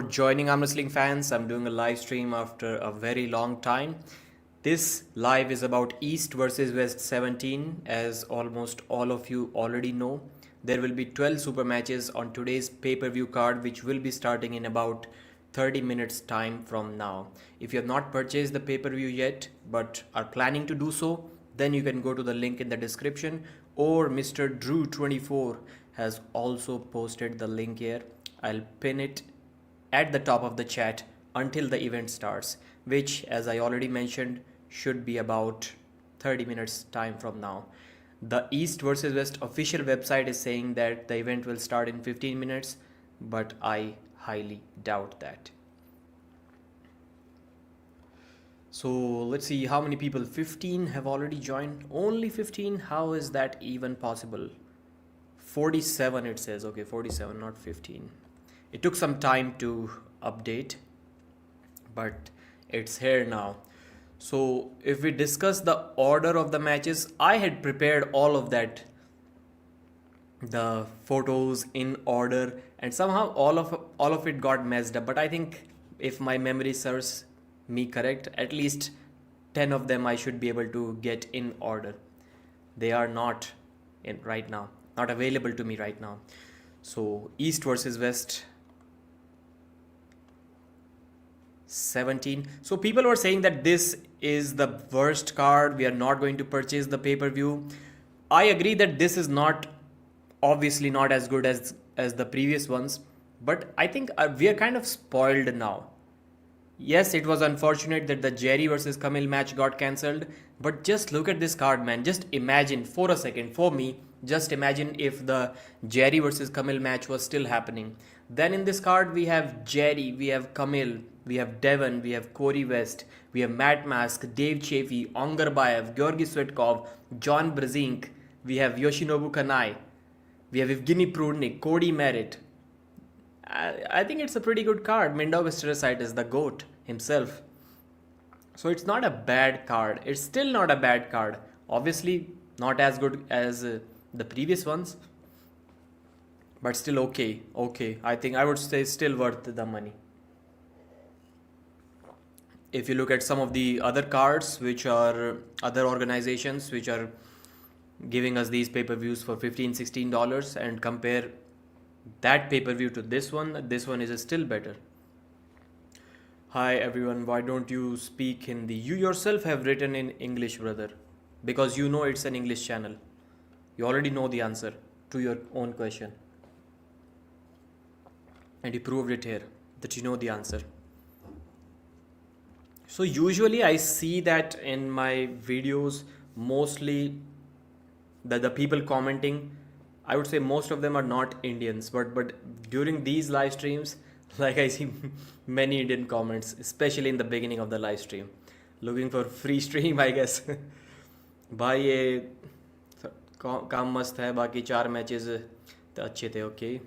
joining Arm Wrestling fans. I'm doing a live stream after a very long time. This live is about East versus West 17. As almost all of you already know, there will be 12 super matches on today's pay-per-view card, which will be starting in about 30 minutes time from now. If you have not purchased the pay-per-view yet but are planning to do so, then you can go to the link in the description, or Mr. Drew24 has also posted the link here. I'll pin it at the top of the chat until the event starts, which, as I already mentioned, should be about 30 minutes time from now. The East versus West official website is saying that the event will start in 15 minutes, but I highly doubt that. So let's see how many people. 15 have already joined. Only 15? How is that even possible? 47 it says. Okay, 47, not 15. It took some time to update, but it's here now. So if we discuss the order of the matches, I had prepared all of that, the photos in order, and somehow all of it got messed up. But I think if my memory serves me correct, at least 10 of them I should be able to get in order. They are not in right now, not available to me right now. So East versus West 17. So people were saying that this is the worst card, we are not going to purchase the pay-per-view. I agree that this is not, obviously not as good as the previous ones, but I think we are kind of spoiled now. Yes, it was unfortunate that the Jerry versus Camille match got cancelled, but just look at this card, man. Just imagine for a second, for me, just imagine if the Jerry versus Camille match was still happening. Then in this card we have Jerry, we have Camille, we have Devon, we have Cory West, we have Matt Mask, Dave Chafee, Ongarbayev, Georgi Svetkov, John Brzenk, we have Yoshinobu Kanai, we have Evgeny Prudnik, Cody Merritt. I think it's a pretty good card. Mindaugas is the GOAT himself. So it's not a bad card. It's still not a bad card. Obviously not as good as the previous ones, but still okay. Okay, I think I would say still worth the money. If you look at some of the other cards, which are other organizations which are giving us these pay-per-views for $15-16, and compare that pay-per-view to this one is still better. Hi everyone, why don't you speak Hindi? You yourself have written in English, brother, because you know it's an English channel. You already know the answer to your own question, and you proved it here that you know the answer. So usually I see that in my videos, mostly the people commenting, I would say most of them are not Indians, but during these live streams, like I see many Indian comments, especially in the beginning of the live stream, looking for free stream, I guess. भाई ये काम मस्त है, बाकी 4 matches तो अच्छे थे. Okay,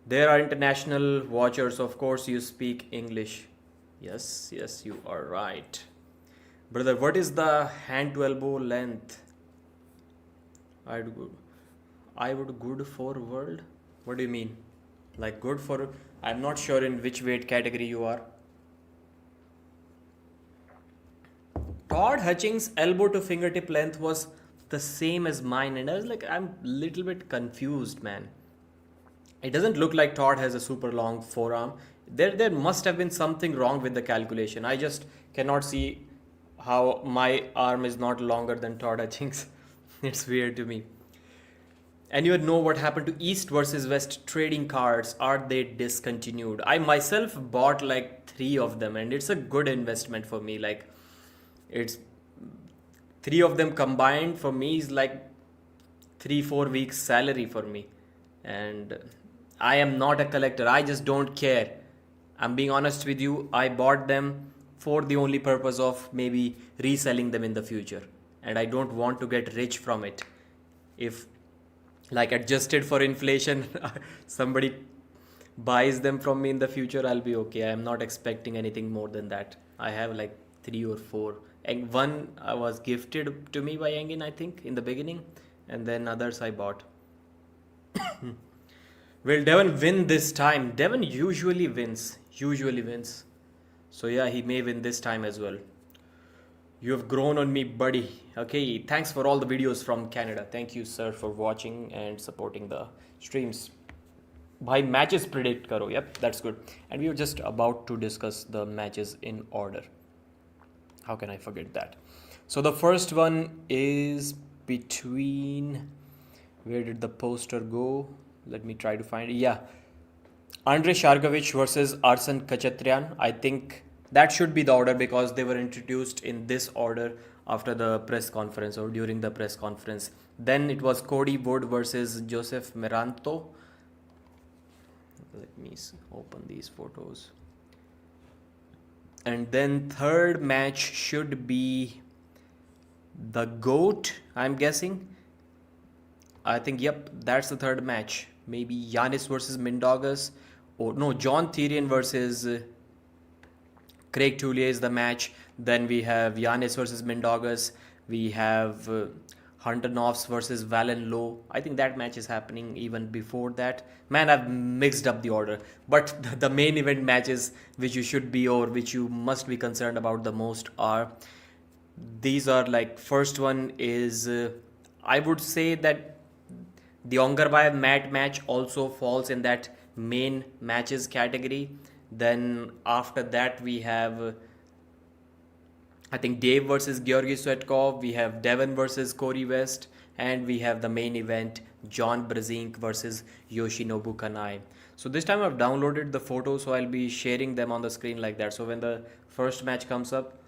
there are international watchers, of course you speak English. Yes, you are right, brother. What is the hand to elbow length? I would good for world. What do you mean? Like good for? I'm not sure in which weight category you are. Todd Hutchings' elbow to fingertip length was the same as mine, and I was like, I'm a little bit confused, man. It doesn't look like Todd has a super long forearm. There must have been something wrong with the calculation. I just cannot see how my arm is not longer than Todd Hutchings. It's weird to me. Anyone know what happened to East versus West trading cards? Are they discontinued? I myself bought like 3 of them, and it's a good investment for me. Like, it's 3 of them combined for me is like 3-4 weeks salary for me. And I am not a collector. I just don't care. I'm being honest with you. I bought them for the only purpose of maybe reselling them in the future, and I don't want to get rich from it. If, like, adjusted for inflation, somebody buys them from me in the future, I'll be okay. I'm not expecting anything more than that. I have like 3 or 4, and one was gifted to me by Engin, I think, in the beginning, and then others I bought. Will Devon win this time? Devon usually wins. Usually wins. So yeah, he may win this time as well. You have grown on me, buddy. Okay, thanks for all the videos from Canada. Thank you, sir, for watching and supporting the streams. Bhai, matches predict karo. Yep, that's good. And we were just about to discuss the matches in order. How can I forget that? So the first one is between. Where did the poster go? Let me try to find it. Yeah. Andrei Sharkovich versus Arson Kachatrian. I think that should be the order because they were introduced in this order after the press conference or during the press conference. Then it was Cody Wood versus Joseph Meranto. Let me open these photos. And then third match should be the GOAT, I'm guessing. I think, yep, that's the third match. Maybe Janis versus Mindaugas. Or no, John Tyrion versus Craig Tullier is the match. Then we have Janis versus Mindaugas. We have Hunter Noffs versus Valen Low. I think that match is happening even before that. Man, I've mixed up the order. But the main event matches which you should be or which you must be concerned about the most are these are like first one is I would say that the Ongarbayev mat match also falls in that main matches category. Then after that we have I think Dave versus Georgi Swetkov, we have Devon versus Cory West, and we have the main event John Brzenk versus Yoshinobu Kanai. So this time I've downloaded the photos, so I'll be sharing them on the screen like that. So when the first match comes up,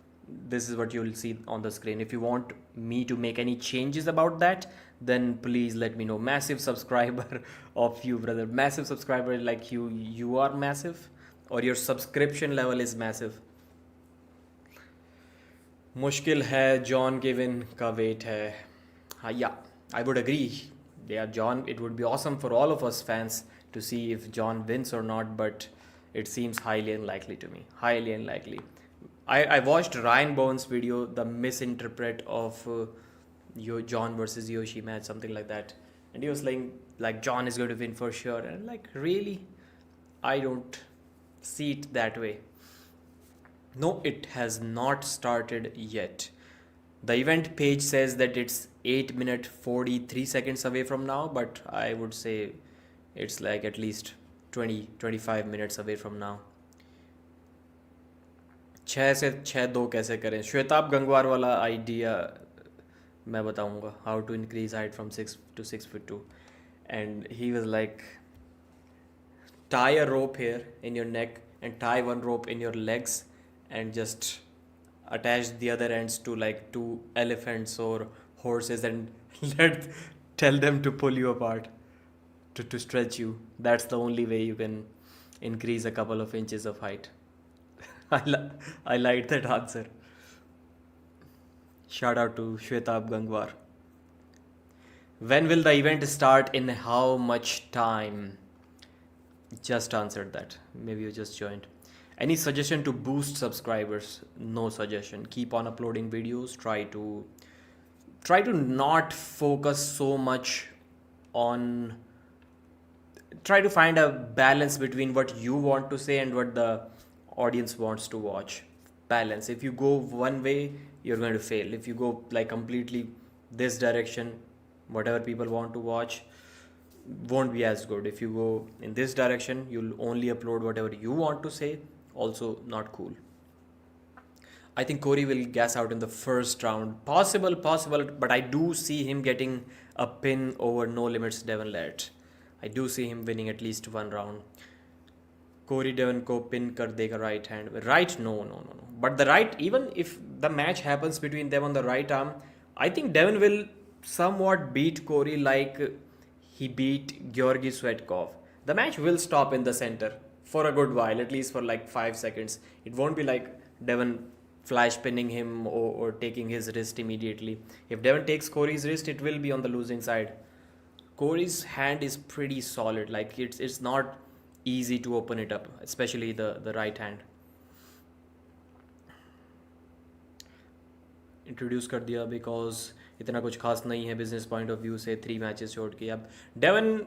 this is what you'll see on the screen. If you want me to make any changes about that, then please let me know. Massive subscriber of you, brother. Massive subscriber like you are massive, or your subscription level is massive. मुश्किल है John के win का wait है हाँ या I would agree. Yeah, John, it would be awesome for all of us fans to see if John wins or not, but it seems highly unlikely to me. Highly unlikely. I watched Ryan Bowen's video, the misinterpret of John versus Yoshi match, something like that. And he was saying, like, John is going to win for sure. And like, really? I don't see it that way. No, it has not started yet. The event page says that it's 8 minutes 43 seconds away from now, but I would say it's like at least 20-25 minutes away from now. 6 से 6-2 कैसे करें? श्वेताब गंगवार वाला idea मैं बताऊंगा. How to increase height from 6 to 6'2". And he was like, tie a rope here in your neck and tie one rope in your legs and just attach the other ends to like 2 elephants or horses and tell them to pull you apart to stretch you. That's the only way you can increase a couple of inches of height. I liked that answer. Shout out to Shwetab Gangwar. When will the event start? In how much time? Just answered that. Maybe you just joined. Any suggestion to boost subscribers? No suggestion. Keep on uploading videos. Try to not focus so much on. Try to find a balance between what you want to say and what the audience wants to watch. Balance. If you go one way, you're going to fail. If you go like completely this direction, whatever people want to watch won't be as good. If you go in this direction, you'll only upload whatever you want to say. Also not cool. I think Cory will gas out in the first round. Possible, but I do see him getting a pin over No Limits Devon Larratt. I do see him winning at least one round. Cory Devon को pin कर देगा right hand. Right? No. But the right, even if the match happens between them on the right arm, I think Devon will somewhat beat Cory like he beat Georgi Swetkov. The match will stop in the center for a good while, at least for like 5 seconds. It won't be like Devon flash pinning him or taking his wrist immediately. If Devon takes Cory's wrist, it will be on the losing side. Cory's hand is pretty solid. Like it's not easy to open it up, especially the right hand. Introduce कर दिया because इतना कुछ खास नहीं है business point of view से 3 matches छोड़ के. अब Devon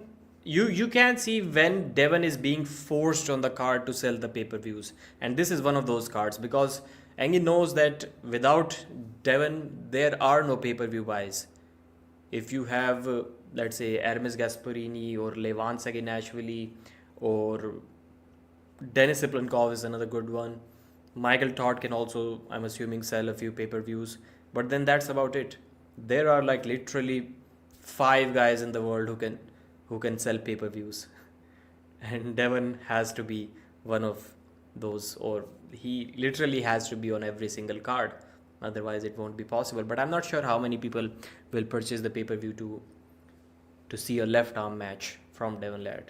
You can see when Devon is being forced on the card to sell the pay-per-views, and this is one of those cards because Angie knows that without Devon there are no pay-per-view buys. If you have, let's say, Hermes Gasparini or Levan Saginashvili or Denis Siplenkov is another good one. Michael Todd can also, I'm assuming, sell a few pay-per-views, but then that's about it. There are like literally five guys in the world who can sell pay-per-views, and Devon has to be one of those, or he literally has to be on every single card. Otherwise, it won't be possible. But I'm not sure how many people will purchase the pay-per-view to see a left arm match from Devon Larratt.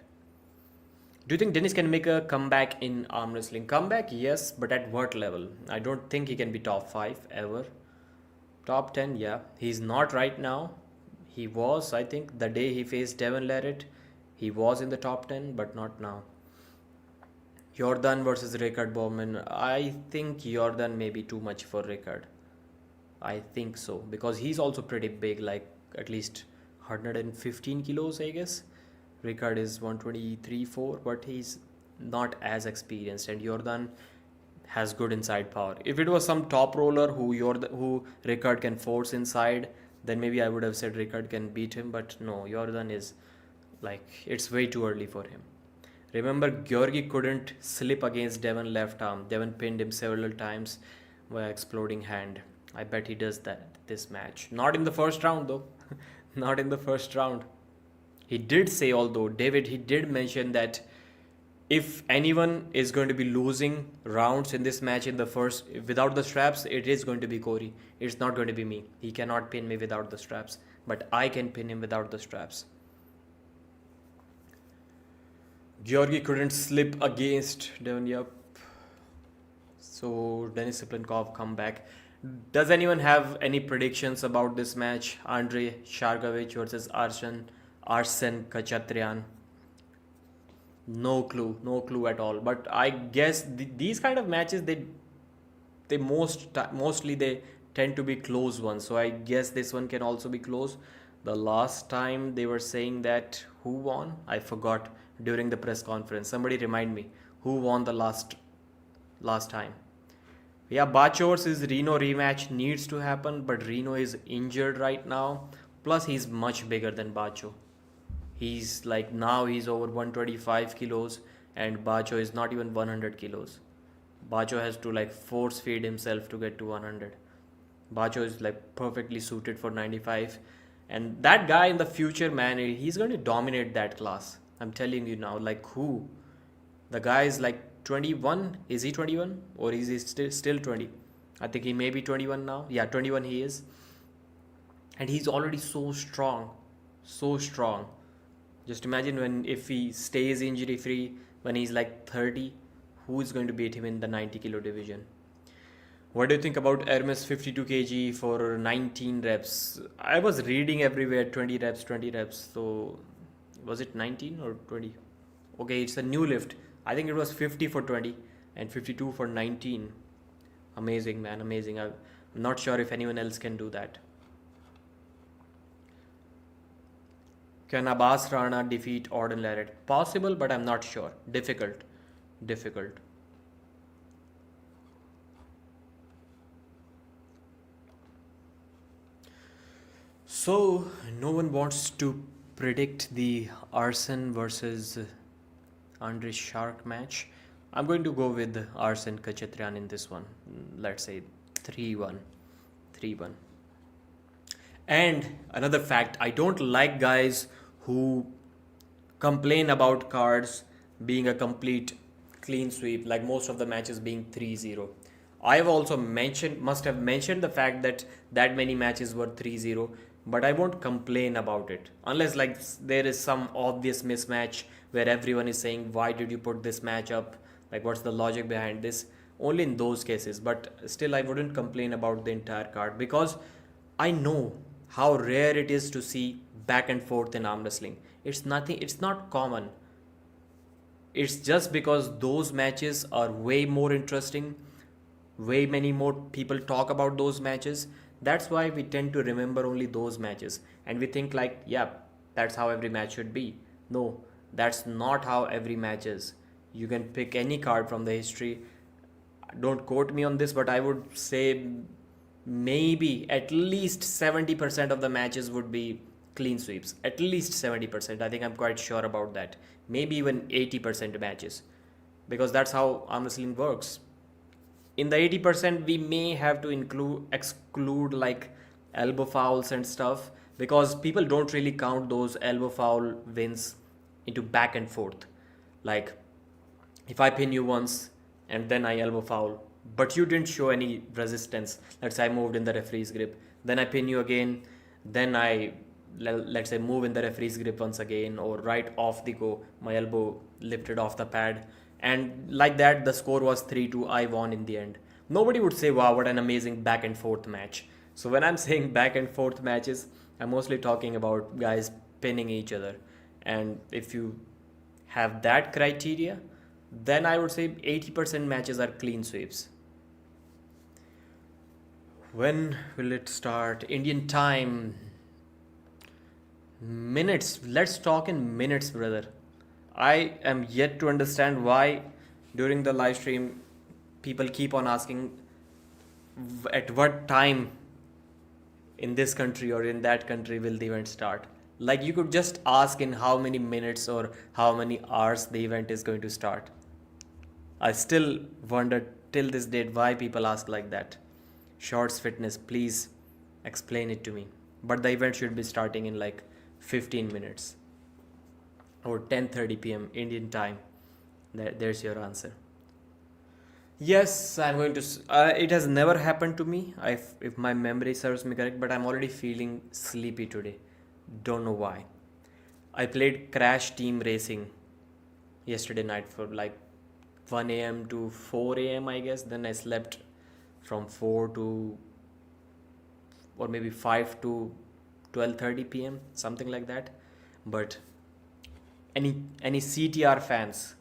Do you think Dennis can make a comeback in arm wrestling? Comeback, yes, but at what level? I don't think he can be top 5 ever. Top 10, yeah. He's not right now. He was, I think, the day he faced Devon Larratt, he was in the top 10, but not now. Jordan versus Rickard Bowman. I think Jordan may be too much for Rickard. I think so, because he's also pretty big, like at least 115 kilos, I guess. Rickard is 123, 4, but he's not as experienced, and Jordan has good inside power. If it was some top roller who Rickard can force inside, then maybe I would have said Rickard can beat him, but no, Jordan is like, it's way too early for him. Remember, Georgi couldn't slip against Devon left arm. Devon pinned him several times via exploding hand. I bet he does that this match. Not in the first round though. Not in the first round. He did say, although, David, he did mention that if anyone is going to be losing rounds in this match in the first, without the straps, it is going to be Cory. It's not going to be me. He cannot pin me without the straps, but I can pin him without the straps. Georgi couldn't slip against Devon, yep. So Denis Siplenkov come back. Does anyone have any predictions about this match? Andrei Shargovich versus Arsen Kachatrian. No clue at all. But I guess these kind of matches, mostly they tend to be close ones. So I guess this one can also be close. The last time they were saying that who won, I forgot during the press conference. Somebody remind me who won the last time. Yeah, Bacho versus Reno rematch needs to happen, but Reno is injured right now. Plus, he's much bigger than Bacho. He's like, now he's over 125 kilos, and Bacho is not even 100 kilos. Bacho has to like force feed himself to get to 100. Bacho is like perfectly suited for 95. And that guy in the future, man, he's going to dominate that class. I'm telling you now, like who? The guy is like 21. Is he 21 or is he still 20? I think he may be 21 now. Yeah, 21 he is. And he's already so strong. So strong. Just imagine if he stays injury free when he's like 30, who is going to beat him in the 90 kilo division? What do you think about Hermes 52 kg for 19 reps? I was reading everywhere 20 reps, 20 reps. So was it 19 or 20? Okay, it's a new lift. I think it was 50 for 20 and 52 for 19. Amazing, man, amazing. I'm not sure if anyone else can do that. Can Abbas Rana defeat Arden Larratt? Possible, but I'm not sure. Difficult. So, no one wants to predict the Arson versus Andrei Shark match. I'm going to go with Arsen Kachatrian in this one. Let's say 3-1. 3-1. And another fact, I don't like guys who complain about cards being a complete clean sweep, like most of the matches being 3-0. I've also must have mentioned the fact that many matches were 3-0, but I won't complain about it unless like there is some obvious mismatch where everyone is saying, why did you put this match up? Like, what's the logic behind this? Only in those cases, but still I wouldn't complain about the entire card because I know how rare it is to see back and forth in arm wrestling. It's not common. It's just because those matches are way more interesting, way many more people talk about those matches. That's why we tend to remember only those matches and we think like, yeah, that's how every match should be. No, that's not how every match is. You can pick any card from the history. Don't quote me on this, but I would say maybe at least 70% of the matches would be clean sweeps. At least 70%. I think I'm quite sure about that. Maybe even 80% matches. Because that's how arm wrestling works. In the 80% we may have to exclude like elbow fouls and stuff, because people don't really count those elbow foul wins into back and forth. Like, if I pin you once and then I elbow foul, but you didn't show any resistance, let's say I moved in the referee's grip, then I pin you again, then I, let's say, move in the referee's grip once again, or right off the go my elbow lifted off the pad, and like that the score was 3-2, I won in the end. Nobody would say, wow, what an amazing back and forth match. So when I'm saying back and forth matches, I'm mostly talking about guys pinning each other. And if you have that criteria, then I would say 80% matches are clean sweeps. When will it start? Indian time. Minutes. Let's talk in minutes, brother. I am yet to understand why during the live stream people keep on asking at what time in this country or in that country will the event start. Like, you could just ask in how many minutes or how many hours the event is going to start. I still wonder till this date why people ask like that. Shorts Fitness, please explain it to me. But the event should be starting in like 15 minutes or 10:30 p.m. Indian time. There's your answer. Yes, I'm going to. It has never happened to me, if my memory serves me correct, but I'm already feeling sleepy today. Don't know why. I played Crash Team Racing yesterday night for like 1 a.m. to 4 a.m. I guess. Then I slept from 4 to, or maybe 5 to 12:30 p.m. something like that. But any CTR fans,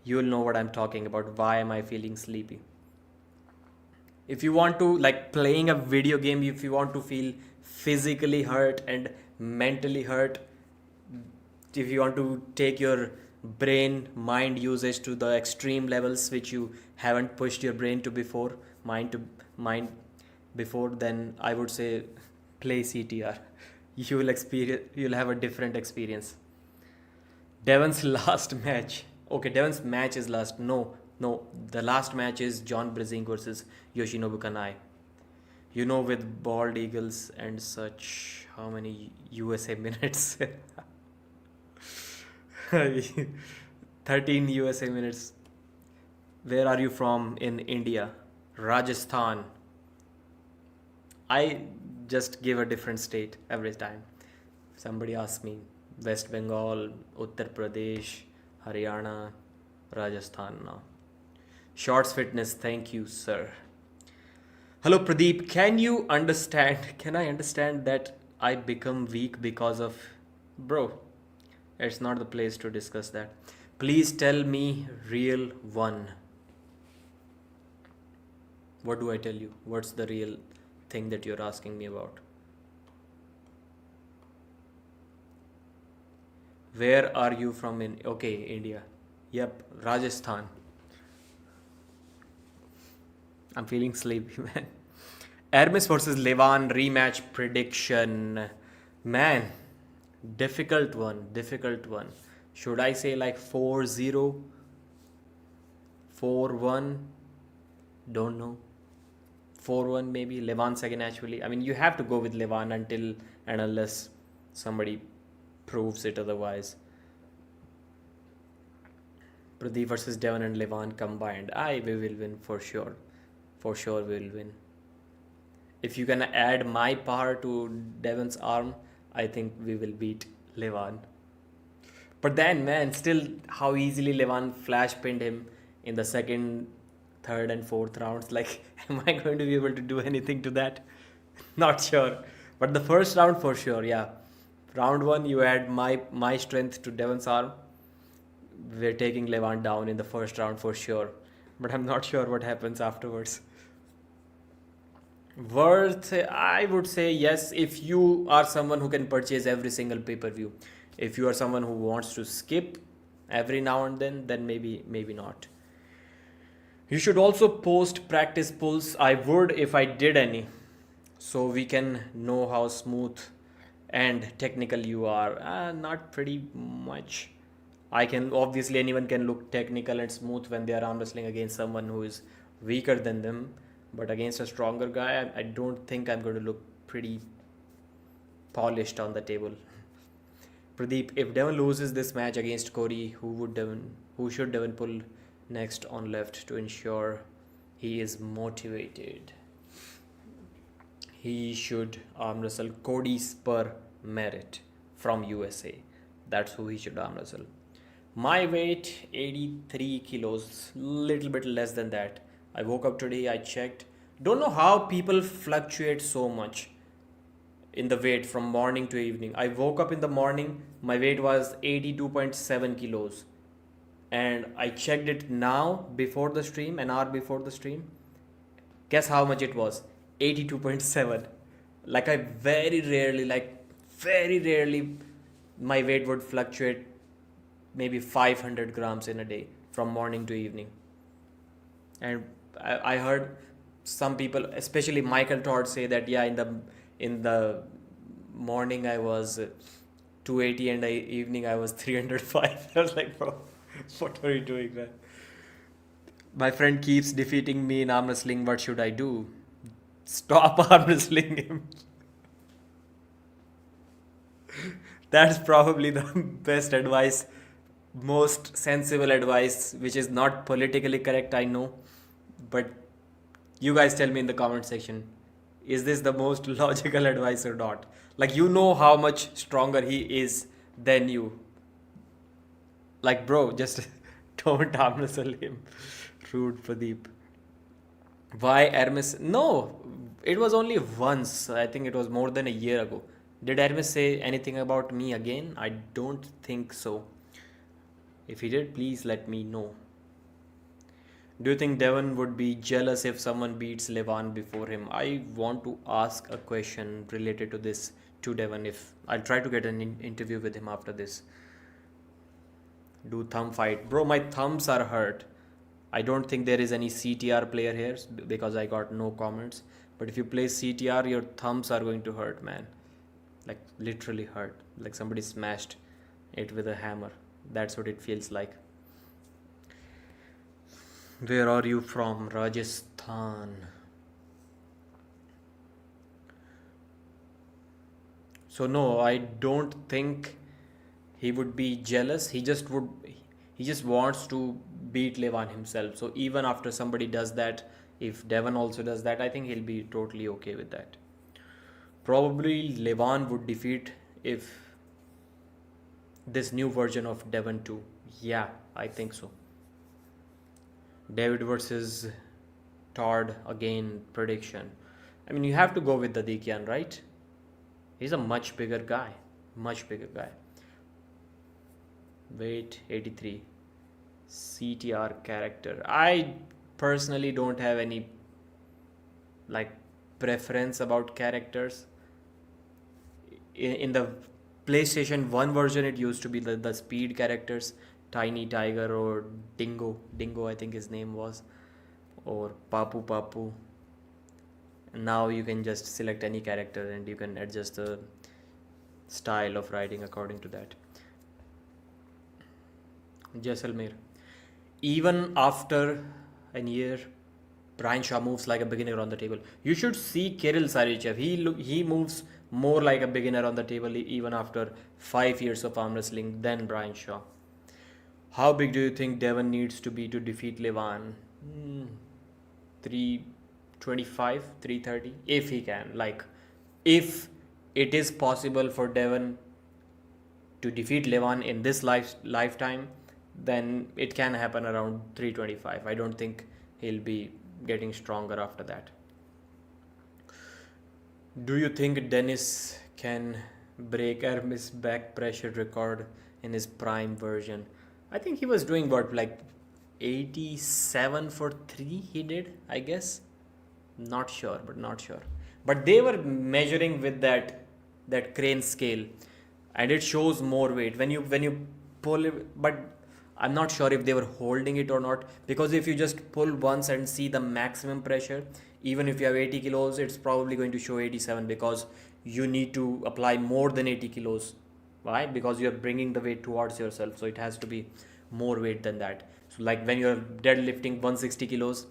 you will know what I'm talking about. Why am I feeling sleepy? If you want to, like playing a video game, if you want to feel physically hurt and mentally hurt, if you want to take your brain mind usage to the extreme levels which you haven't pushed your brain to before, mind before, then I would say play CTR. You'll have a different experience. Devon's last match. Okay, Devon's match is last. No. The last match is John Brzenk versus Yoshinobu Kanai. You know, with bald eagles and such, how many USA minutes? 13 USA minutes. Where are you from in India? Rajasthan. I just give a different state every time. Somebody asks me West Bengal, Uttar Pradesh, Haryana, Rajasthan now. Shorts Fitness, thank you, sir. Hello, Pradeep. Can I understand that I become weak because of... Bro, it's not the place to discuss that. Please tell me real one. What do I tell you? What's the real thing that you're asking me about? Where are you from in... Okay, India. Yep, Rajasthan. I'm feeling sleepy, man. Hermes versus Levan rematch prediction. Man, difficult one. Should I say like 4-0? 4-1? Don't know. 4-1 maybe. Levan second actually. I mean, you have to go with Levan until and unless somebody proves it otherwise. Pradeep versus Devon and Levan combined. We will win for sure. For sure we will win. If you can add my power to Devon's arm, I think we will beat Levan. But then, man, still how easily Levan flash pinned him in the second, third and fourth rounds. Like, am I going to be able to do anything to that? Not sure. But the first round for sure, yeah. Round 1, you add my strength to Devon's arm. We're taking Levan down in the first round for sure. But I'm not sure what happens afterwards. Worth, I would say yes, if you are someone who can purchase every single pay-per-view. If you are someone who wants to skip every now and then maybe not. You should also post practice pulls. I would if I did any, so we can know how smooth and technical you are. Not pretty much. I can obviously anyone can look technical and smooth when they are arm wrestling against someone who is weaker than them, but against a stronger guy, I don't think I'm going to look pretty polished on the table. Pradeep, if Devon loses this match against Cory, who should Devon pull next on left to ensure he is motivated? He should arm wrestle Cody Spur Merritt from USA. That's who he should arm wrestle. My weight 83 kilos, little bit less than that. I woke up today, I checked. Don't know how people fluctuate so much in the weight from morning to evening. I woke up in the morning, my weight was 82.7 kilos. And I checked it now before the stream, an hour before the stream. Guess how much it was? 82.7. Like very rarely, my weight would fluctuate maybe 500 grams in a day from morning to evening. And I heard some people, especially Michael Todd, say that yeah, in the morning I was 280 and evening I was 305. I was like, bro, what are you doing, man? My friend keeps defeating me in arm wrestling. What should I do? Stop arm wrestling him. That's probably the best advice, most sensible advice, which is not politically correct, I know. But you guys tell me in the comment section, is this the most logical advice or not? Like, you know how much stronger he is than you. Like, bro, just don't arm wrestle him. Rude, Pradeep. Why Hermes? No, it was only once. I think it was more than a year ago. Did Hermes say anything about me again? I don't think so. If he did, please let me know. Do you think Devon would be jealous if someone beats Levan before him? I want to ask a question related to this to Devon. If I'll try to get an interview with him after this. Do thumb fight, bro? My thumbs are hurt. I don't think there is any CTR player here because I got no comments. But if you play CTR, your thumbs are going to hurt, man. Like literally hurt. Like somebody smashed it with a hammer. That's what it feels like. Where are you from? Rajasthan. So no, I don't think he would be jealous. He just wants to beat Levan himself. So even after somebody does that, if Devon also does that, I think he'll be totally okay with that. Probably Levan would defeat if this new version of Devon 2. Yeah, I think so. David versus Todd again prediction. I mean, you have to go with the Dikyan, right? He's a much bigger guy. Much bigger guy. Weight 83. CTR character. I personally don't have any like preference about characters. In the PlayStation 1 version, it used to be the speed characters. Tiny Tiger or Dingo. Dingo, I think his name was. Or Papu Papu. And now you can just select any character and you can adjust the style of writing according to that. Jaisalmer. Even after a year, Brian Shaw moves like a beginner on the table. You should see Kirill Sarychev. He moves more like a beginner on the table even after 5 years of arm wrestling than Brian Shaw. How big do you think Devon needs to be to defeat Levan? 325, 330, if he can. Like, if it is possible for Devon to defeat Levan in this lifetime, then it can happen around 325. I don't think he'll be getting stronger after that. Do you think Dennis can break Hermes' back pressure record in his prime version? I think he was doing what, like 87 for 3 he did, I guess. Not sure. But they were measuring with that crane scale. and it shows more weight when you pull it. But I'm not sure if they were holding it or not, because if you just pull once and see the maximum pressure, even if you have 80 kilos, it's probably going to show 87, because you need to apply more than 80 kilos. Why? Because you're bringing the weight towards yourself, so it has to be more weight than that. So like when you're deadlifting 160 kilos,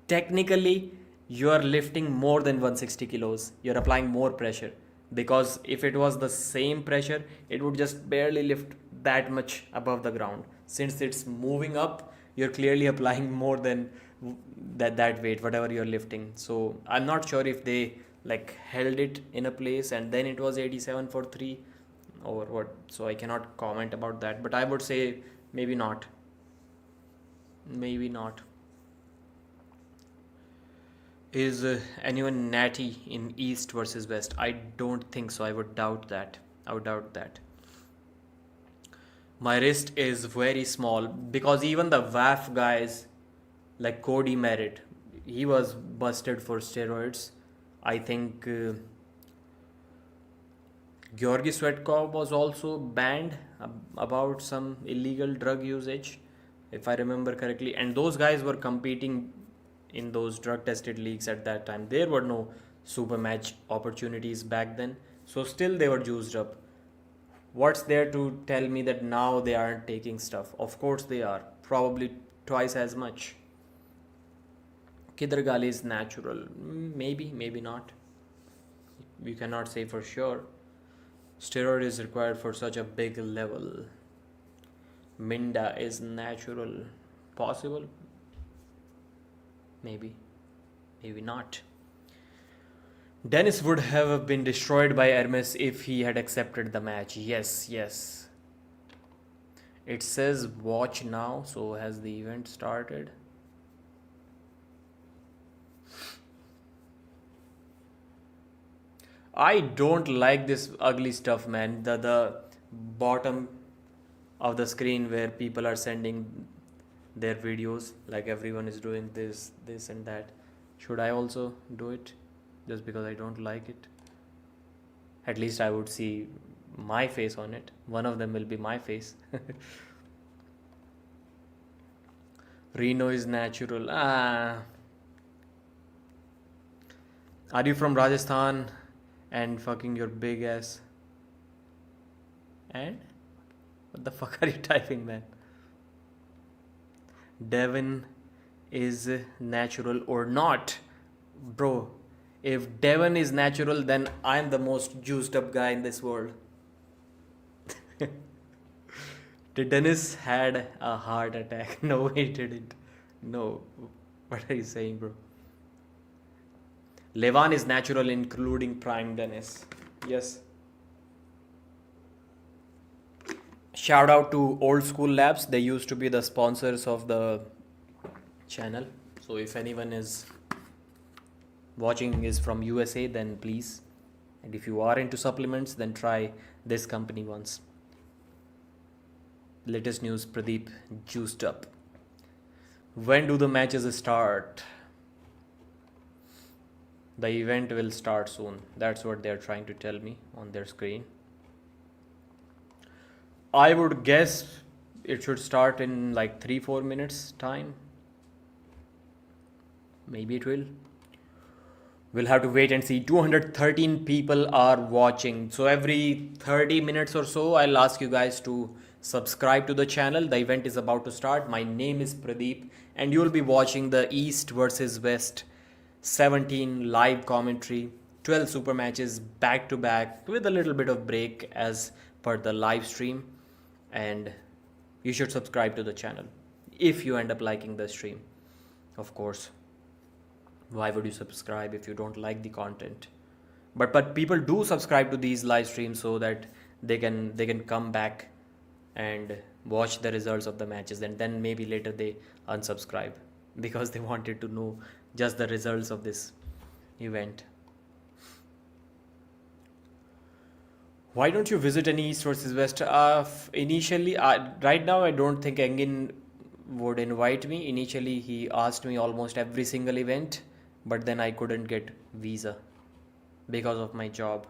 technically you are lifting more than 160 kilos, you're applying more pressure, because if it was the same pressure, it would just barely lift that much above the ground. Since it's moving up, you're clearly applying more than that weight, whatever you're lifting. So I'm not sure if they like held it in a place and then it was 87 for 3 or what. So I cannot comment about that, but I would say maybe not. Maybe not. Is anyone natty in East versus West? I don't think so. I would doubt that. I would doubt that. My wrist is very small, because even the WAF guys like Cody Merritt, he was busted for steroids. I think Georgi Swetkov was also banned about some illegal drug usage, if I remember correctly. And those guys were competing in those drug tested leagues at that time. There were no super match opportunities back then. So still they were juiced up. What's there to tell me that now they aren't taking stuff? Of course they are. Probably twice as much. Kidargali is natural. Maybe, maybe not. We cannot say for sure. Steroid is required for such a big level. Minda is natural. Possible? Maybe. Maybe not. Dennis would have been destroyed by Hermes if he had accepted the match. Yes, yes. It says watch now. So has the event started? I don't like this ugly stuff, man. The bottom of the screen where people are sending their videos, like everyone is doing this and that. Should I also do it? Just because I don't like it. At least I would see my face on it. One of them will be my face. Reno is natural. Ah. Are you from Rajasthan and fucking your big ass? And? What the fuck are you typing, man? Devon is natural or not? Bro, if Devon is natural, then I'm the most juiced up guy in this world. Did Dennis had a heart attack? No, he didn't. No. What are you saying, bro? Levan is natural, including Prime Dennis. Yes. Shout out to Old School Labs. They used to be the sponsors of the channel. So if anyone is watching is from USA, then please. And if you are into supplements, then try this company once. Latest news, Pradeep juiced up. When do the matches start? The event will start soon. That's what they're trying to tell me on their screen. I would guess it should start in like 3-4 minutes time. Maybe it will. We'll have to wait and see. 213 people are watching. So every 30 minutes or so, I'll ask you guys to subscribe to the channel. The event is about to start. My name is Pradeep and you'll be watching the East versus West 17 live commentary, 12 super matches back to back with a little bit of break as per the live stream. And you should subscribe to the channel if you end up liking the stream. Of course, why would you subscribe if you don't like the content? But people do subscribe to these live streams so that they can come back and watch the results of the matches, and then maybe later they unsubscribe because they wanted to know just the results of this event. Why don't you visit any East versus West? Initially, right now I don't think Engin would invite me. Initially, he asked me almost every single event, but then I couldn't get visa because of my job.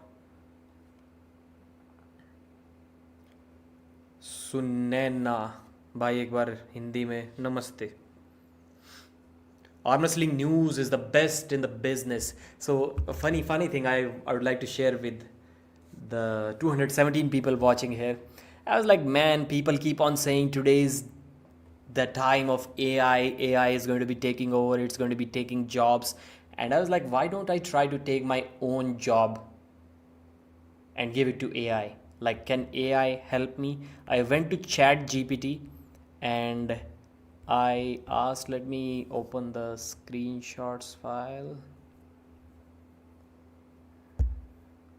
सुनने ना भाई एक बार हिंदी में नमस्ते. Arm wrestling news is the best in the business. So a funny thing I would like to share with the 217 people watching here. I was like, man, people keep on saying today's the time of AI. AI is going to be taking over. It's going to be taking jobs. And I was like, why don't I try to take my own job and give it to AI? Like, can AI help me? I went to Chat GPT and I asked, let me open the screenshots file.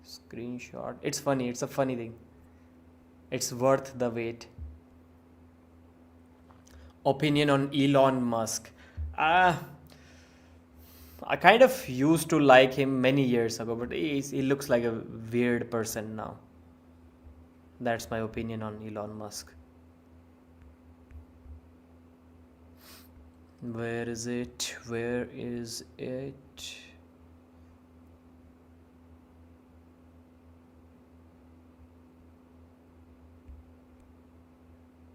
Screenshot. It's funny. It's a funny thing. It's worth the wait. Opinion on Elon Musk. I kind of used to like him many years ago, but he looks like a weird person now. That's my opinion on Elon Musk. Where is it? Where is it?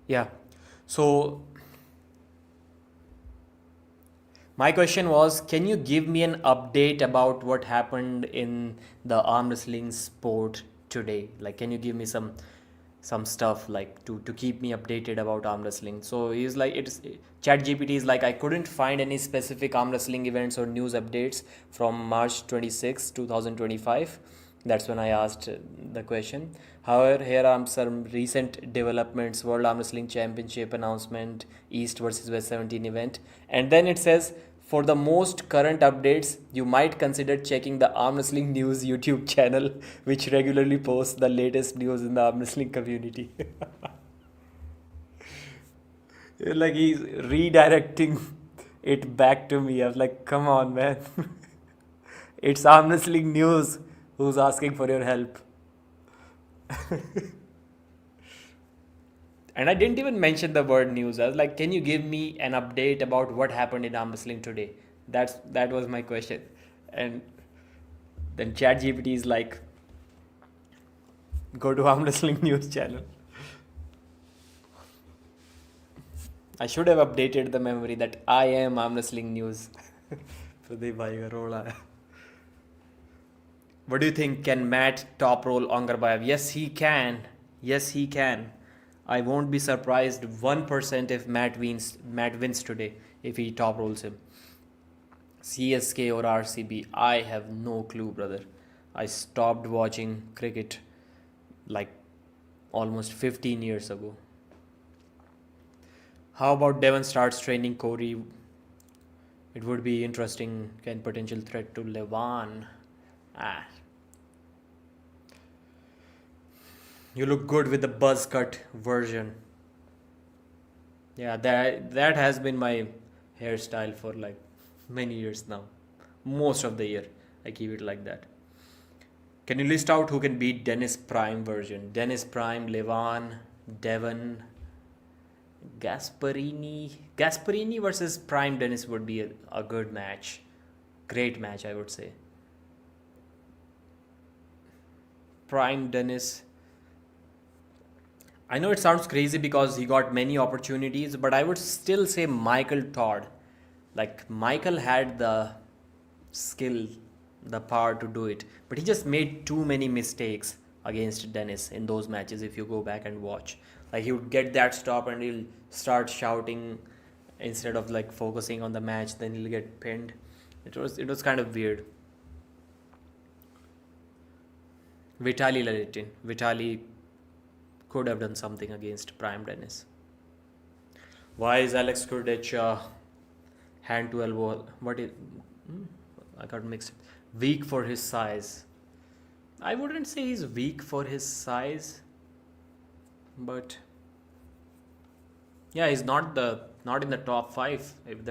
Yeah. So my question was, can you give me an update about what happened in the arm wrestling sport today? Like, can you give me some stuff like to keep me updated about arm wrestling? So he's like, it's Chat GPT is like, I couldn't find any specific arm wrestling events or news updates from March 26, 2025. That's when I asked the question. However, here are some recent developments: World Arm Wrestling Championship announcement, East versus West 17 event. And then it says, for the most current updates, you might consider checking the Arm Wrestling News YouTube channel, which regularly posts the latest news in the arm wrestling community. Like he's redirecting it back to me. I was like, come on, man. It's arm wrestling news. Who's asking for your help? And I didn't even mention the word news. I was like, can you give me an update about what happened in arm wrestling today? That was my question. And then ChatGPT is like, go to arm wrestling news channel. I should have updated the memory that I am arm wrestling news. Pradeep bhai ka role aaya. What do you think? Can Matt top roll Ongarbayev? Yes, he can. Yes, he can. I won't be surprised 1% if Matt wins today, if he top rolls him. CSK or RCB, I have no clue, brother. I stopped watching cricket like almost 15 years ago. How about Devon starts training Cory? It would be interesting. Can potential threat to Levan. Ah. You look good with the buzz cut version. Yeah, that has been my hairstyle for like many years now. Most of the year, I keep it like that. Can you list out who can beat Dennis Prime version? Dennis Prime, Levan, Devon, Gasparini. Gasparini versus Prime Dennis would be a good match. Great match, I would say. Prime Dennis. I know it sounds crazy because he got many opportunities, but I would still say Michael Todd. Like, Michael had the skill, the power to do it, but he just made too many mistakes against Dennis in those matches. If you go back and watch, like, he would get that stop and he'll start shouting instead of like focusing on the match, then he'll get pinned. It was kind of weird. Vitaly could have done something against Prime Dennis. Why is Alex Kurdecha hand to elbow? What is? I got mixed. Weak for his size. I wouldn't say he's weak for his size, but yeah, he's not in the top 5. If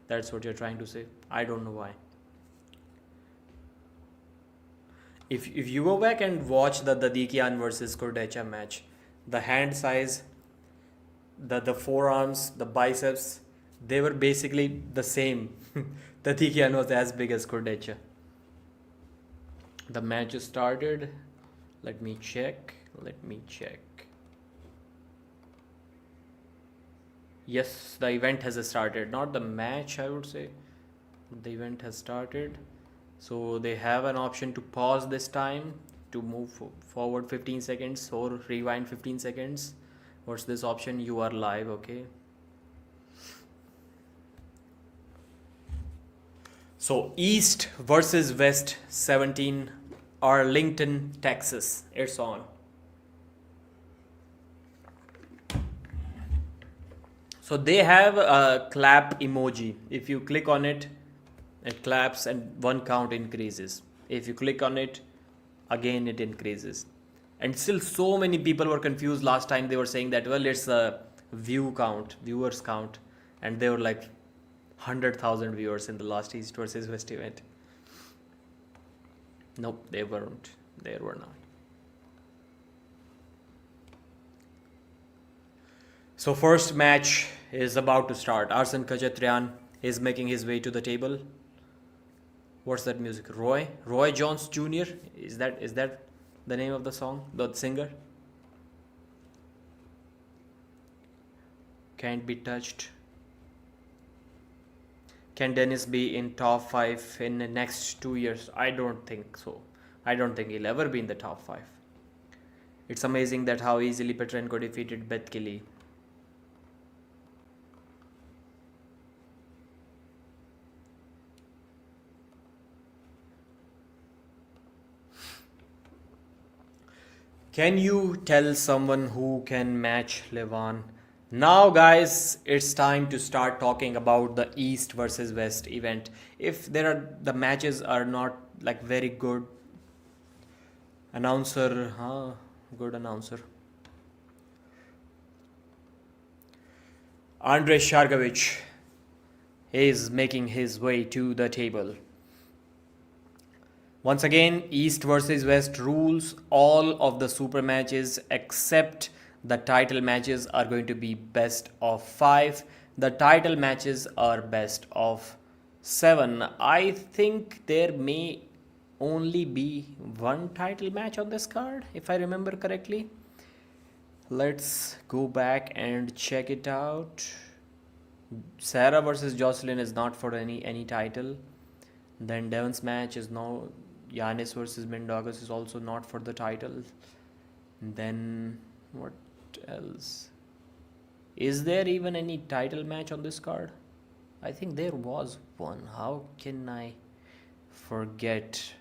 that's what you're trying to say, I don't know why. If you go back and watch the Dadikian versus Kurdecha match, the hand size, the forearms, the biceps, they were basically the same. Dadikian was as big as Kurdecha. The match started. Let me check. Yes, the event has started. Not the match, I would say. The event has started. So they have an option to pause this time to move forward 15 seconds or rewind 15 seconds. What's this option? You are live, okay. So East versus West 17, Arlington, Texas. It's on. So they have a clap emoji. If you click on it, it claps and one count increases. If you click on it, again it increases. And still so many people were confused last time. They were saying that, well, it's a viewers count. And they were like 100,000 viewers in the last East versus West event. Nope, they weren't. They were not. So first match is about to start. Arson Kachatrian is making his way to the table. What's that music? Roy Jones Jr. Is that the name of the song? The singer? Can't be touched. Can Janis be in top 5 in the next 2 years? I don't think so. I don't think he'll ever be in the top 5. It's amazing that how easily Petrenko defeated Vitaly. Can you tell someone who can match Levan? Now guys, it's time to start talking about the East versus West event. If the matches are not like very good, good announcer. Andrei Shargovich is making his way to the table. Once again, East versus West rules. All of the super matches except the title matches are going to be best of 5. The title matches are best of 7. I think there may only be one title match on this card, if I remember correctly. Let's go back and check it out. Sarah versus Joselyn is not for any title. Then Devon's match is now Janis versus Mindaugas is also not for the title. Then what else? Is there even any title match on this card? I think there was one. How can I forget?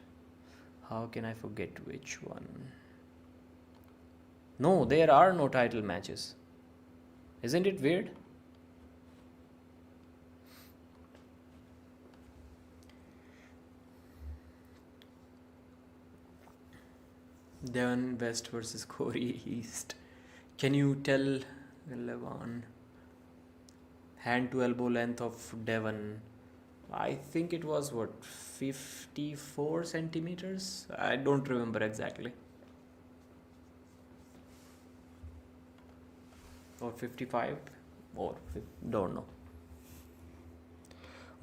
How can I forget which one? No, there are no title matches. Isn't it weird? Devon West versus Cory East. Can you tell 11 hand to elbow length of Devon? I think it was what, 54 centimeters? I don't remember exactly. Or 55 or don't know.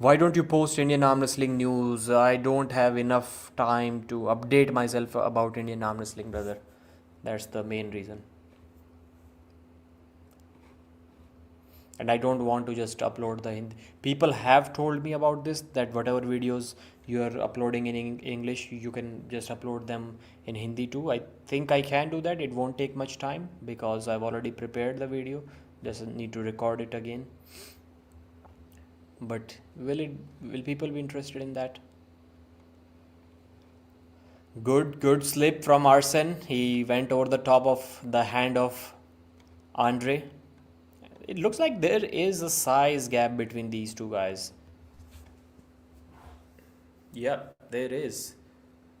Why don't you post Indian arm wrestling news? I don't have enough time to update myself about Indian arm wrestling, brother. That's the main reason. And I don't want to just upload the Hindi. People have told me about this, that whatever videos you are uploading in English, you can just upload them in Hindi too. I think I can do that. It won't take much time because I've already prepared the video. Just need to record it again. But will people be interested in that? Good slip from Arson. He went over the top of the hand of Andre. It looks like there is a size gap between these two guys. Yep, there is.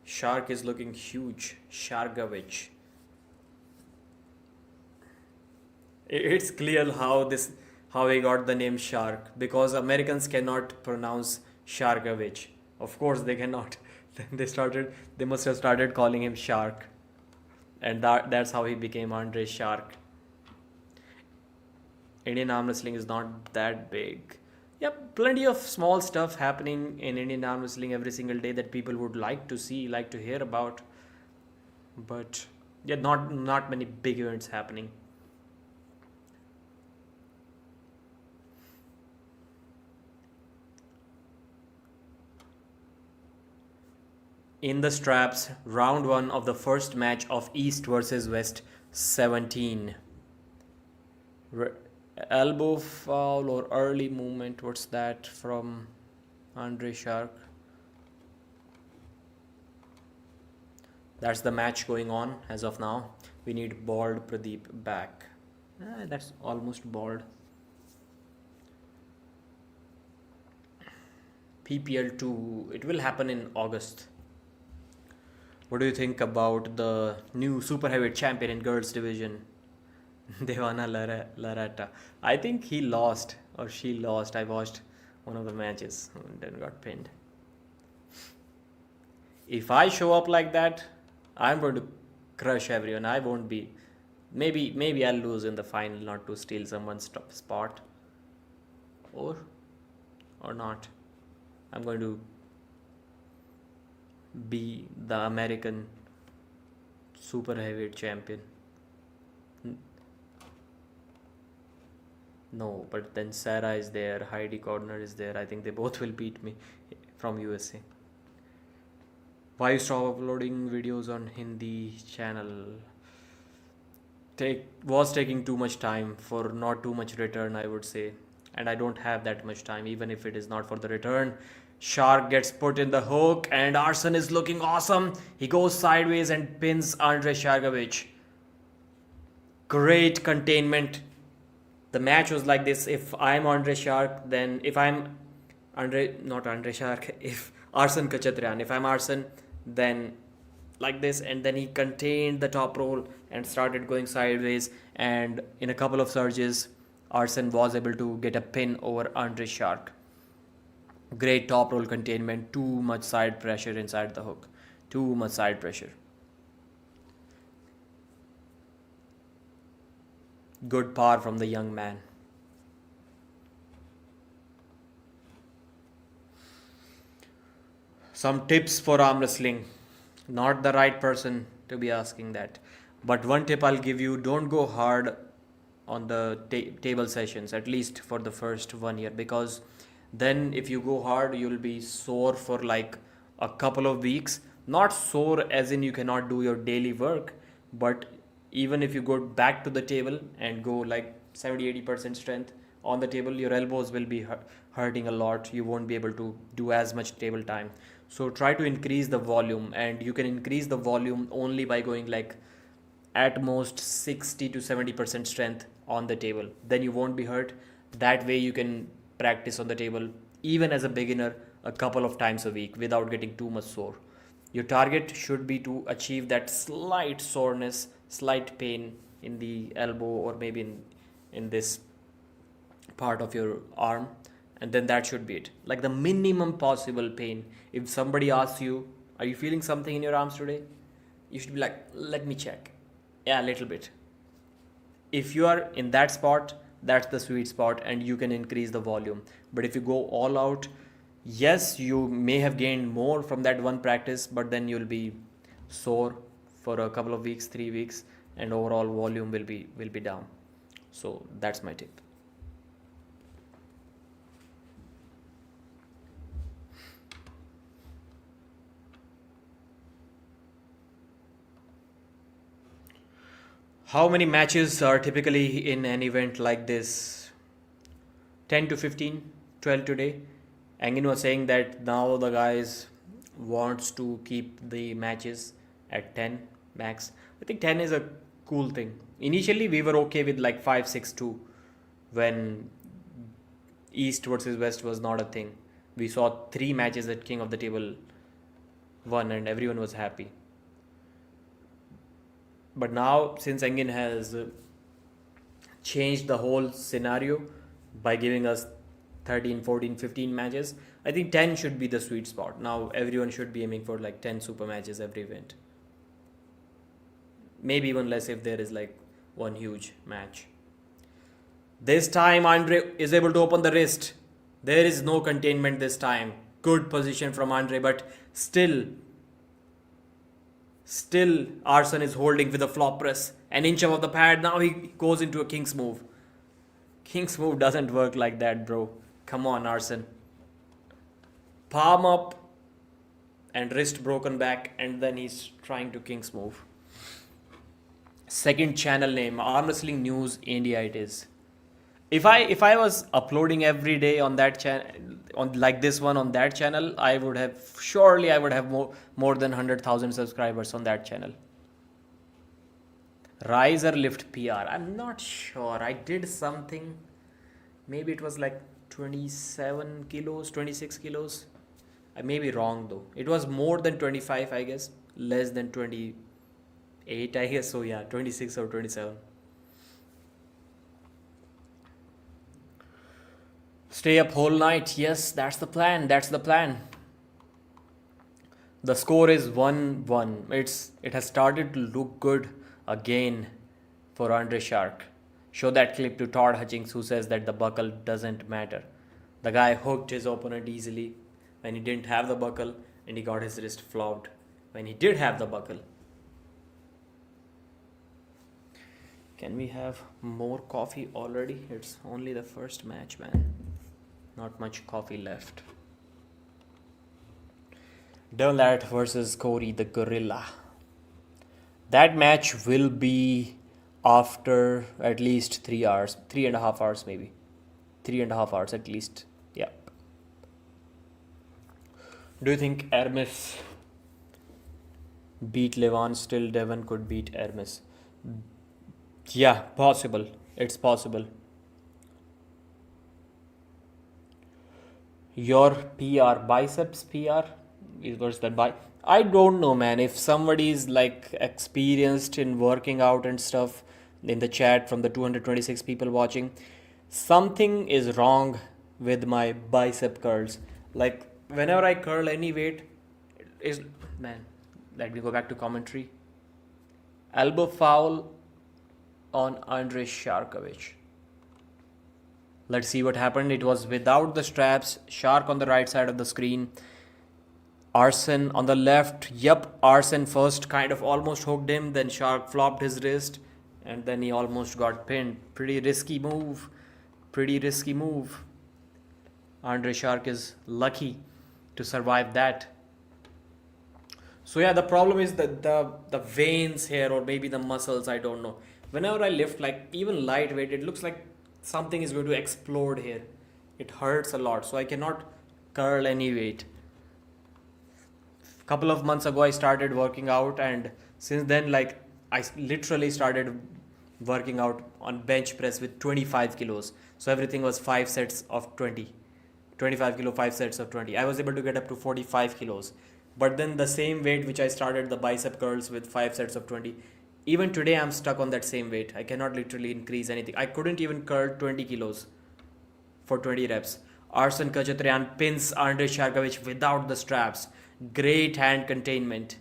Shark is looking huge. Shargovich. It's clear how he got the name Shark, because Americans cannot pronounce Shargovich. Of course they cannot. They must have started calling him Shark. And that's how he became Andre Shark. Indian arm wrestling is not that big. Yep, plenty of small stuff happening in Indian arm wrestling every single day that people would like to see, like to hear about. But yeah, not many big events happening. in the straps, round 1 of the first match of East versus West 17. Re- Elbow foul or early movement, what's that from Andre Shark? That's the match going on as of now. We need bald Pradeep back. That's almost bald. PPL 2, it will happen in August. What do you think about the new super heavyweight champion in girls division, Devana Larratt? I think he lost or she lost. I watched one of the matches and then got pinned. If I show up like that, I'm going to crush everyone. I won't be. Maybe I'll lose in the final, not to steal someone's spot, or not. I'm going to be the American super heavyweight champion. No, but then Sarah is there, Heidi Gardner is there. I think they both will beat me from USA. Why you stop uploading videos on Hindi channel? Was taking too much time for not too much return, I would say. And I don't have that much time, even if it is not for the return. Shark gets put in the hook and Arson is looking awesome. He goes sideways and pins Andrei Shargovich. Great containment. The match was like this. If I'm Andrei Shark, then if I'm not Andrei Shark, if Arson Kachatrian, if I'm Arson, then like this, and then he contained the top roll and started going sideways, and in a couple of surges Arson was able to get a pin over Andrei Shark. Great top roll containment, too much side pressure inside the hook, too much side pressure. Good par from the young man. Some tips for arm wrestling. Not the right person to be asking that. But one tip I'll give you, don't go hard on the table sessions, at least for the first 1 year, because then if you go hard, you'll be sore for like a couple of weeks. Not sore as in you cannot do your daily work, but even if you go back to the table and go like 70-80% strength on the table, your elbows will be hurting a lot. You won't be able to do as much table time. So try to increase the volume, and you can increase the volume only by going like at most 60 to 70% strength on the table. Then you won't be hurt. That way you can practice on the table even as a beginner a couple of times a week without getting too much sore. Your target should be to achieve that slight soreness, slight pain in the elbow or maybe in this part of your arm, and then that should be it. Like the minimum possible pain. If somebody asks you, are you feeling something in your arms today? You should be like, let me check. Yeah, a little bit. If you are in that spot, that's the sweet spot and you can increase the volume. But if you go all out, yes, you may have gained more from that one practice, but then you'll be sore for a couple of weeks, 3 weeks, and overall volume will be down. So that's my tip. How many matches are typically in an event like this? 10 to 15, 12 today. Engin was saying that now the guys wants to keep the matches at 10 max. I think 10 is a cool thing. Initially we were okay with like 5, 6, 2 when East versus West was not a thing. We saw 3 matches at King of the Table 1 and everyone was happy. But now, since Engin has changed the whole scenario by giving us 13, 14, 15 matches, I think 10 should be the sweet spot. Now, everyone should be aiming for like 10 super matches every event. Maybe even less if there is like one huge match. This time, Andre is able to open the wrist. There is no containment this time. Good position from Andre, but still Arson is holding with a flop press. An inch above the pad. Now he goes into a king's move. King's move doesn't work like that, bro. Come on, Arson. Palm up and wrist broken back, and then he's trying to king's move. Second channel name, Arm Wrestling News India it is. If I was uploading every day on that channel, on like this one on that channel, I would have more than 100,000 subscribers on that channel. Rise or lift PR, I'm not sure. I did something, maybe it was like 27 kilos, 26 kilos. I may be wrong though. It was more than 25, I guess. Less than 28, I guess. So yeah, 26 or 27. Stay up whole night. Yes, that's the plan. That's the plan. The score is 1-1. It has started to look good again for Andre Shark. Show that clip to Todd Hutchings, who says that the buckle doesn't matter. The guy hooked his opponent easily when he didn't have the buckle, and he got his wrist flopped when he did have the buckle. Can we have more coffee already? It's only the first match, man. Not much coffee left. Devon Larratt versus Cory the Gorilla. That match will be after at least 3 hours, 3.5 hours maybe. 3.5 hours at least. Yeah. Do you think Hermes beat Levon? Still Devon could beat Hermes. Yeah, possible. It's possible. Your PR, biceps PR, was that by? I don't know, man. If somebody is like experienced in working out and stuff in the chat from the 226 people watching, something is wrong with my bicep curls. Like whenever I curl any weight, is man. Let me go back to commentary. Elbow foul on Andrei Sharkovich. Let's see what happened. It was without the straps. Shark on the right side of the screen. Arson on the left. Yup, Arson first kind of almost hooked him. Then Shark flopped his wrist. And then he almost got pinned. Pretty risky move. Pretty risky move. Andre Shark is lucky to survive that. So yeah, the problem is that the veins here, or maybe the muscles, I don't know. Whenever I lift like even lightweight, it looks like something is going to explode here. It hurts a lot, so I cannot curl any weight. Couple of months ago I started working out, and since then like I literally started working out on bench press with 25 kilos. So everything was 5 sets of 20. 25 kilo, 5 sets of 20. I was able to get up to 45 kilos. But then the same weight which I started the bicep curls with 5 sets of 20, even today I'm stuck on that same weight. I cannot literally increase anything. I couldn't even curl 20 kilos for 20 reps. Arson Kachaturian pins Andrei Sharkovich without the straps. Great hand containment.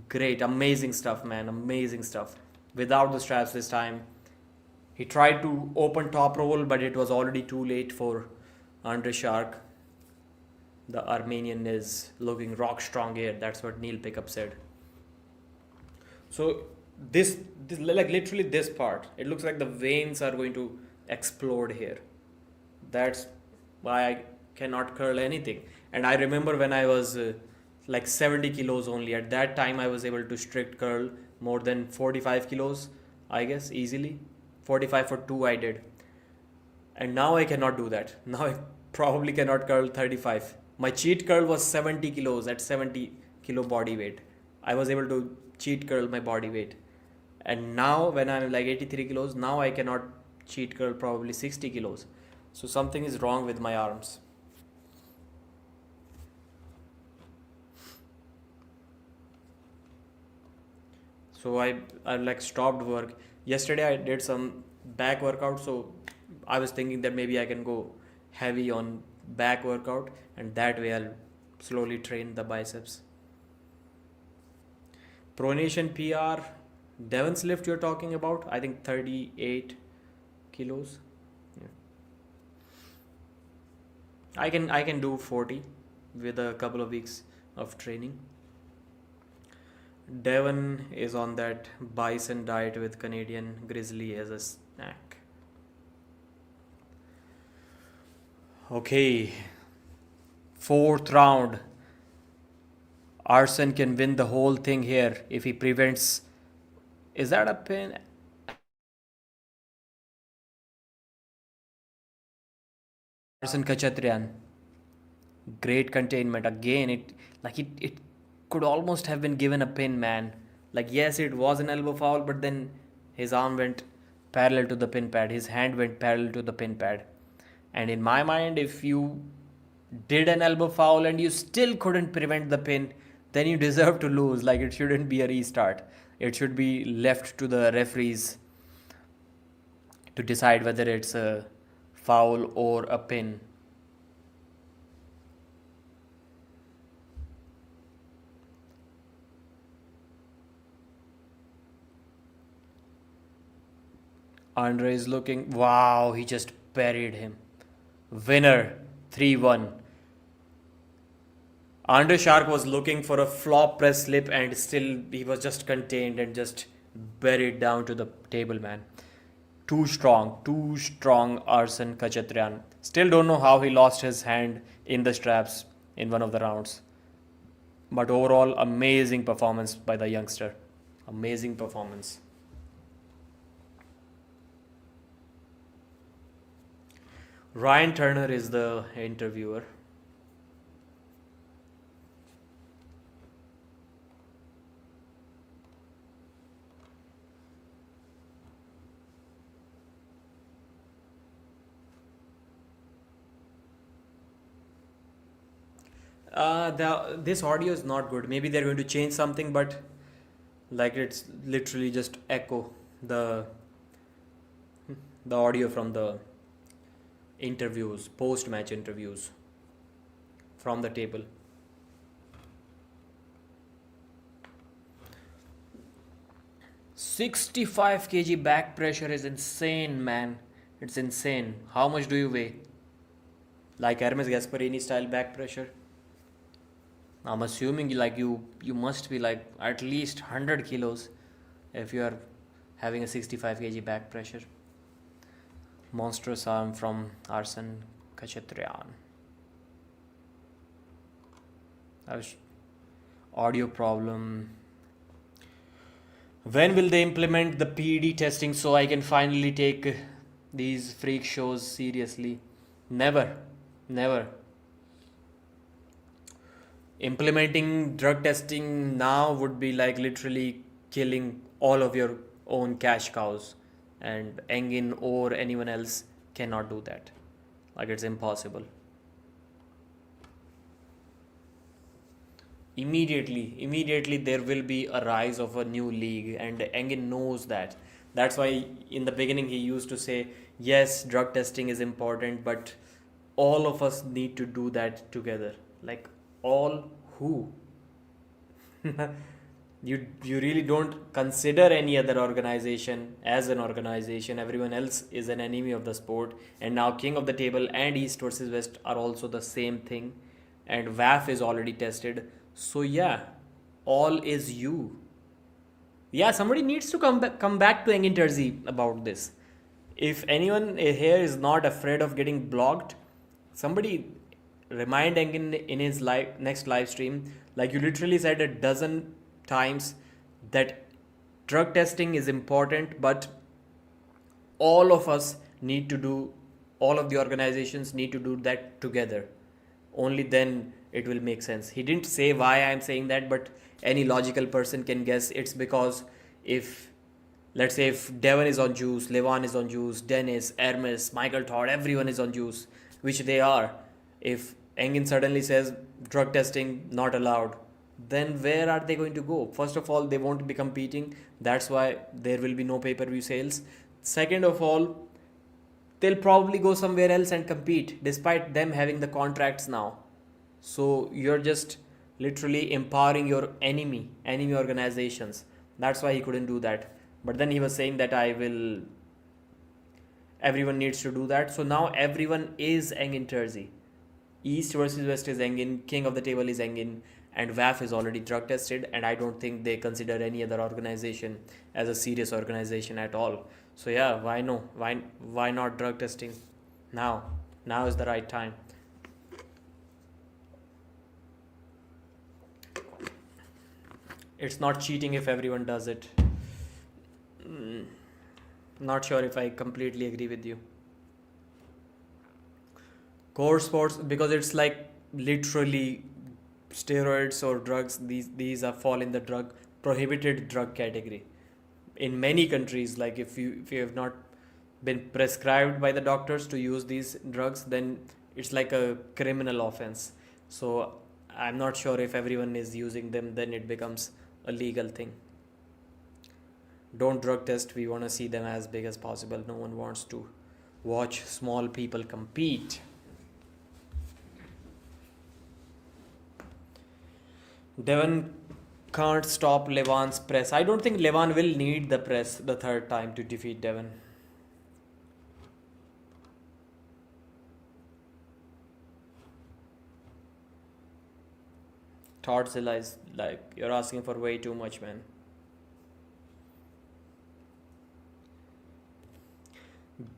Great, amazing stuff, man. Amazing stuff. Without the straps this time. He tried to open top roll, but it was already too late for Andrei Shark. The Armenian is looking rock strong here. That's what Neil Pickup said. So this like literally this part, it looks like the veins are going to explode here. That's why I cannot curl anything. And I remember when I was like 70 kilos only, at that time I was able to strict curl more than 45 kilos, I guess, easily. 45 for 2 I did. And now I cannot do that. Now I probably cannot curl 35. My cheat curl was 70 kilos at 70 kilo body weight. I was able to cheat curl my body weight. And now when I'm like 83 kilos, now I cannot cheat curl probably 60 kilos. So something is wrong with my arms. So I like stopped work. Yesterday I did some back workout, so I was thinking that maybe I can go heavy on back workout, and that way I'll slowly train the biceps. Pronation PR, Devon's lift you're talking about, I think 38 kilos. Yeah. I can do 40 with a couple of weeks of training. Devon is on that bison diet with Canadian grizzly as a snack. Okay, 4th round. Arson can win the whole thing here if he prevents. Is that a pin? Arson Kachatrian. Great containment. Again, it could almost have been given a pin, man. Like, yes, it was an elbow foul, but then his arm went parallel to the pin pad. His hand went parallel to the pin pad. And in my mind, if you did an elbow foul and you still couldn't prevent the pin, then you deserve to lose. Like, it shouldn't be a restart. It should be left to the referees to decide whether it's a foul or a pin. Andre is looking. Wow, he just buried him. Winner 3-1. Andre Shark was looking for a flop press slip and still he was just contained and just buried down to the table, man. Too strong Arson Kachatrian. Still don't know how he lost his hand in the straps in one of the rounds. But overall, amazing performance by the youngster. Amazing performance. Ryan Turner is the interviewer. This audio is not good. Maybe they're going to change something, but like it's literally just echo the audio from the interviews, post match interviews from the table. 65 kg back pressure is insane, man. It's insane. How much do you weigh? Like Hermes Gasparini style back pressure? I'm assuming like you must be like at least 100 kilos if you are having a 65 kg back pressure. Monstrous arm from Arson Kachatrian. Audio problem. When will they implement the PED testing so I can finally take these freak shows seriously? Never. Never. Implementing drug testing now would be like literally killing all of your own cash cows, and Engin or anyone else cannot do that. Like it's impossible. Immediately there will be a rise of a new league, and Engin knows that. That's why in the beginning he used to say, yes, drug testing is important, but all of us need to do that together. Like, all who? You really don't consider any other organization as an organization. Everyone else is an enemy of the sport, and now King of the Table and East versus West are also the same thing, and WAF is already tested. So yeah, all is you. Yeah, somebody needs to come back to Engin Terzi about this. If anyone here is not afraid of getting blocked, somebody remind Engin in his next live stream, like you literally said a dozen times, that drug testing is important, but all of us need to do, all of the organizations need to do that together. Only then it will make sense. He didn't say why I am saying that, but any logical person can guess it's because if, let's say, if Devon is on juice, Levan is on juice, Dennis, Hermes, Michael Todd, everyone is on juice, which they are. If Engin suddenly says drug testing not allowed, then where are they going to go? First of all, they won't be competing. That's why there will be no pay-per-view sales. Second of all, they'll probably go somewhere else and compete despite them having the contracts now. So you're just literally empowering your enemy organizations. That's why he couldn't do that. But then he was saying that everyone needs to do that. So now everyone is Engin Terzi. East versus West is Engin, King of the Table is Engin, and WAF is already drug tested, and I don't think they consider any other organization as a serious organization at all. So yeah, why no? Why not drug testing now? Now is the right time. It's not cheating if everyone does it. Not sure if I completely agree with you. Core sports, because it's like literally steroids or drugs. These are fall in the drug prohibited drug category. In many countries, like if you have not been prescribed by the doctors to use these drugs, then it's like a criminal offense. So I'm not sure if everyone is using them, then it becomes a legal thing. Don't drug test. We want to see them as big as possible. No one wants to watch small people compete. Devon can't stop Levan's press. I don't think Levan will need the press the third time to defeat Devon. Thoughtsilla is like, you're asking for way too much, man.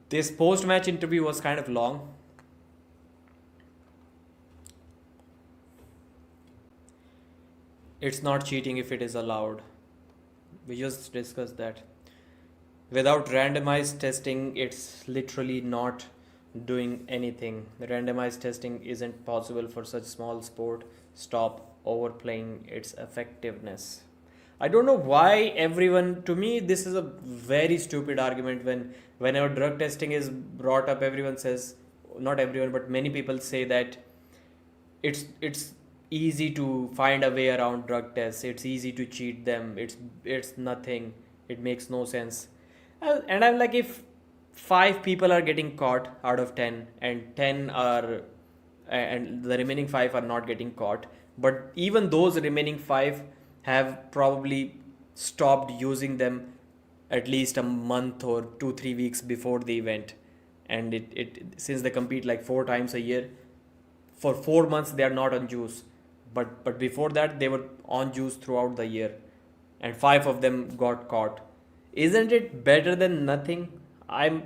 This post match interview was kind of long. It's not cheating if it is allowed. We just discussed that. Without randomized testing, it's literally not doing anything. Randomized testing isn't possible for such small sport. Stop overplaying its effectiveness. I don't know why everyone, to me, this is a very stupid argument. Whenever drug testing is brought up, everyone says, not everyone, but many people say that it's easy to find a way around drug tests. It's easy to cheat them. It's nothing. It makes no sense. And I'm like, if 5 people are getting caught out of 10, and 10 are, and the remaining 5 are not getting caught, but even those remaining 5 have probably stopped using them at least a month or 2-3 weeks before the event, and it since they compete like 4 times a year, for 4 months they are not on juice, but before that they were on juice throughout the year, and 5 of them got caught. Isn't it better than nothing? I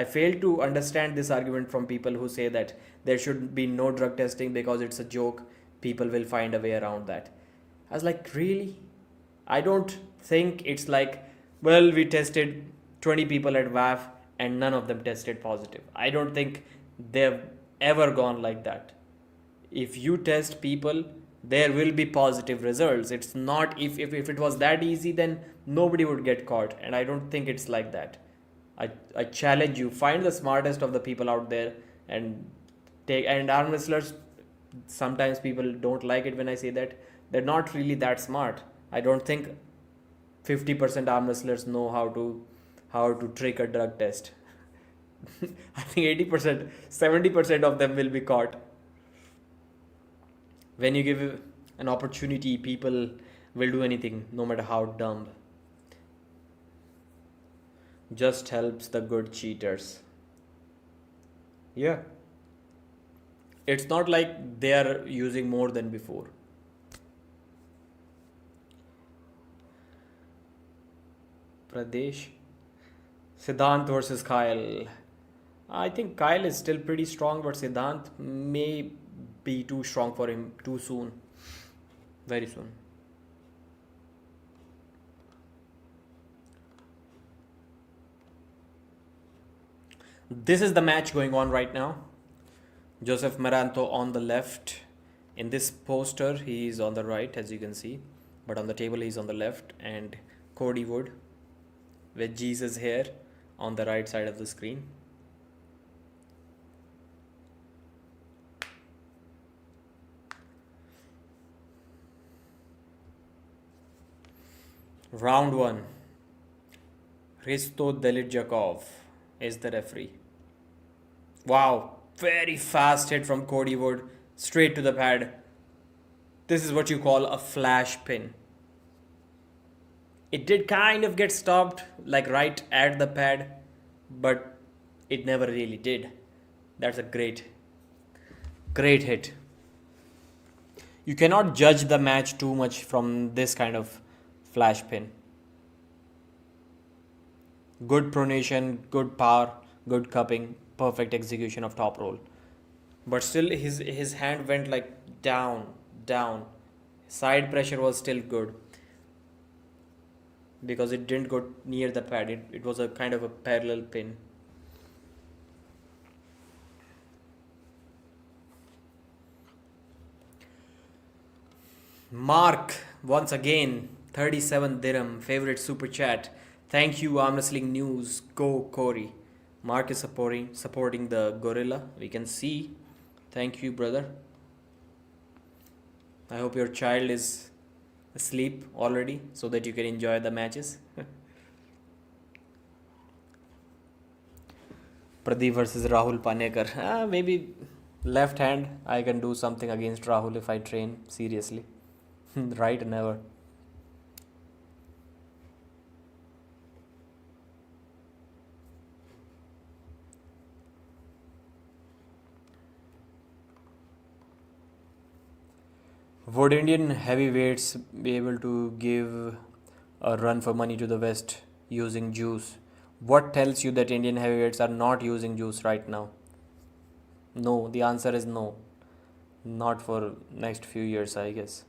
fail to understand this argument from people who say that there should be no drug testing because it's a joke. People will find a way around that. I was like, really? I don't think it's like, well, we tested 20 people at WAF and none of them tested positive. I don't think they've ever gone like that. If you test people, there will be positive results. It's not, if it was that easy, then nobody would get caught. And I don't think it's like that. I challenge you, find the smartest of the people out there and take, and arm wrestlers, sometimes people don't like it when I say that. They're not really that smart. I don't think 50% arm wrestlers know how to trick a drug test. I think 80%, 70% of them will be caught. When you give an opportunity, people will do anything, no matter how dumb. Just helps the good cheaters. Yeah. It's not like they are using more than before. Pradesh. Siddhant versus Kyle. I think Kyle is still pretty strong, but Siddhant may be too strong for him too soon. Very soon. This is the match going on right now. Joseph Maranto on the left. In this poster, he is on the right, as you can see. But on the table, he's on the left. And Cody Wood with Jesus here on the right side of the screen. Round 1. Hristo Delidjakov is the referee. Wow, very fast hit from Cody Wood, straight to the pad. This is what you call a flash pin. It did kind of get stopped, like right at the pad, but it never really did. That's a great hit. You cannot judge the match too much from this kind of flash pin. Good pronation, good power, good cupping, perfect execution of top roll. But still his hand went like down. Side pressure was still good. because it didn't go near the pad. It was a kind of a parallel pin. Mark, once again, 37 dirham, favorite super chat. Thank you, Arm Wrestling News. Go, Cory. Mark is supporting the gorilla. We can see. Thank you, brother. I hope your child is asleep already so that you can enjoy the matches. Pradeep versus Rahul Panekar. Maybe left hand. I can do something against Rahul if I train seriously. Right? Never. Would Indian heavyweights be able to give a run for money to the West using juice? What tells you that Indian heavyweights are not using juice right now? No, the answer is no. Not for next few years, I guess.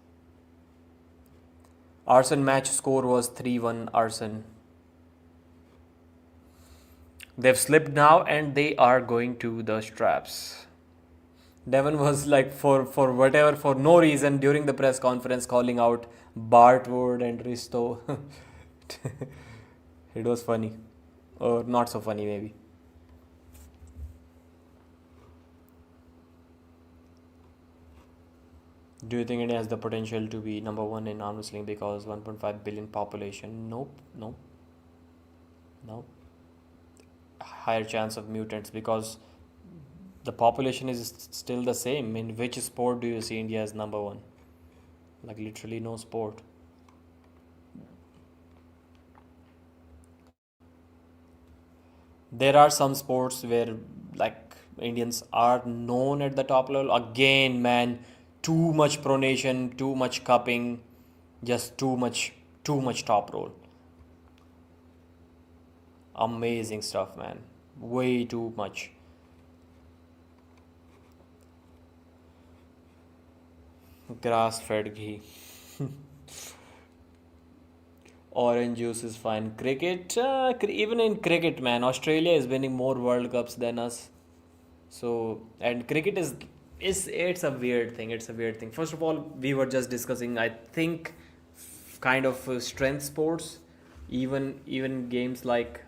Arson match score was 3-1 Arson. They've slipped now and they are going to the straps. Devon was like for whatever for no reason during the press conference calling out Bartwood and Risto. It was funny. Or not so funny maybe. Do you think India has the potential to be number one in arm wrestling because 1.5 billion population? Nope, nope, nope. Higher chance of mutants because the population is still the same. In which sport do you see India as number one? Like literally no sport. There are some sports where like Indians are known at the top level. Again, man, too much pronation, too much cupping, just too much top roll. Amazing stuff, man. Way too much. Grass fed ghee. Orange juice is fine. Cricket, even in cricket, man, Australia is winning more World Cups than us. So, and cricket is it's a weird thing. It's a weird thing. First of all, we were just discussing. I think kind of strength sports, even games like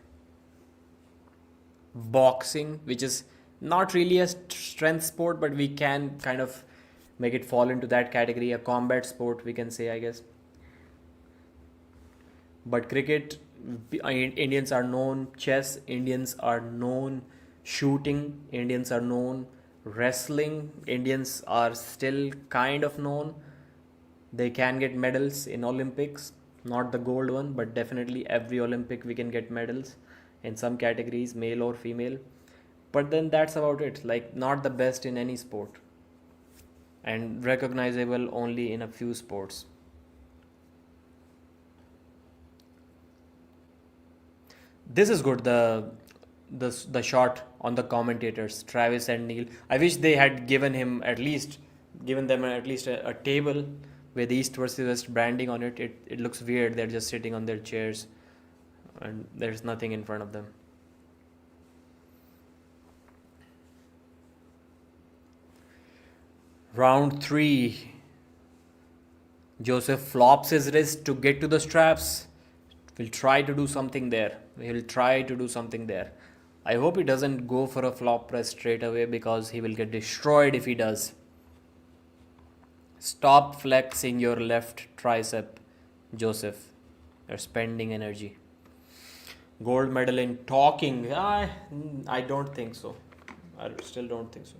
boxing, which is not really a strength sport, but we can kind of make it fall into that category. A combat sport, we can say, I guess. But cricket, Indians are known. Chess, Indians are known. Shooting, Indians are known. Wrestling, Indians are still kind of known. They can get medals in Olympics, not the gold one, but definitely every Olympic we can get medals in some categories, male or female. But then that's about it. Like, not the best in any sport, and recognizable only in a few sports. This is good. The shot on the commentators, Travis and Neil. I wish they had given them at least a table with East versus West branding on it. It looks weird. They're just sitting on their chairs, and there's nothing in front of them. Round three. Joseph flops his wrist to get to the straps. We'll try to do something there. He'll try to do something there. I hope he doesn't go for a flop press straight away because he will get destroyed if he does. Stop flexing your left tricep, Joseph. You're spending energy. Gold medal in talking. I don't think so. I still don't think so.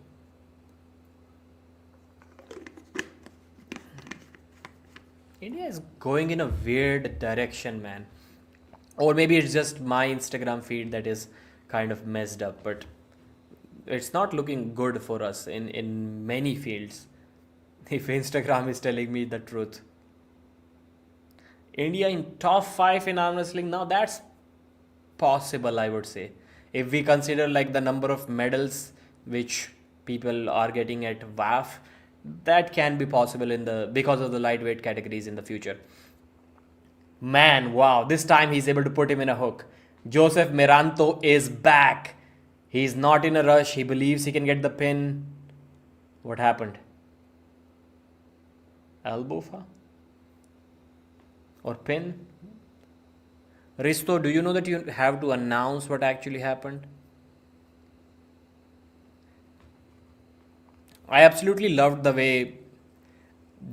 India is going in a weird direction, man. Or maybe it's just my Instagram feed that is kind of messed up, but it's not looking good for us in many fields. If Instagram is telling me the truth. India in top 5 in arm wrestling now, that's possible, I would say. If we consider like the number of medals which people are getting at WAF, that can be possible in the because of the lightweight categories in the future. Man, wow, this time he's able to put him in a hook. Joseph Miranto is back. He's not in a rush. He believes he can get the pin. What happened? Elbow fa? Or pin? Risto, do you know that you have to announce what actually happened? I absolutely loved the way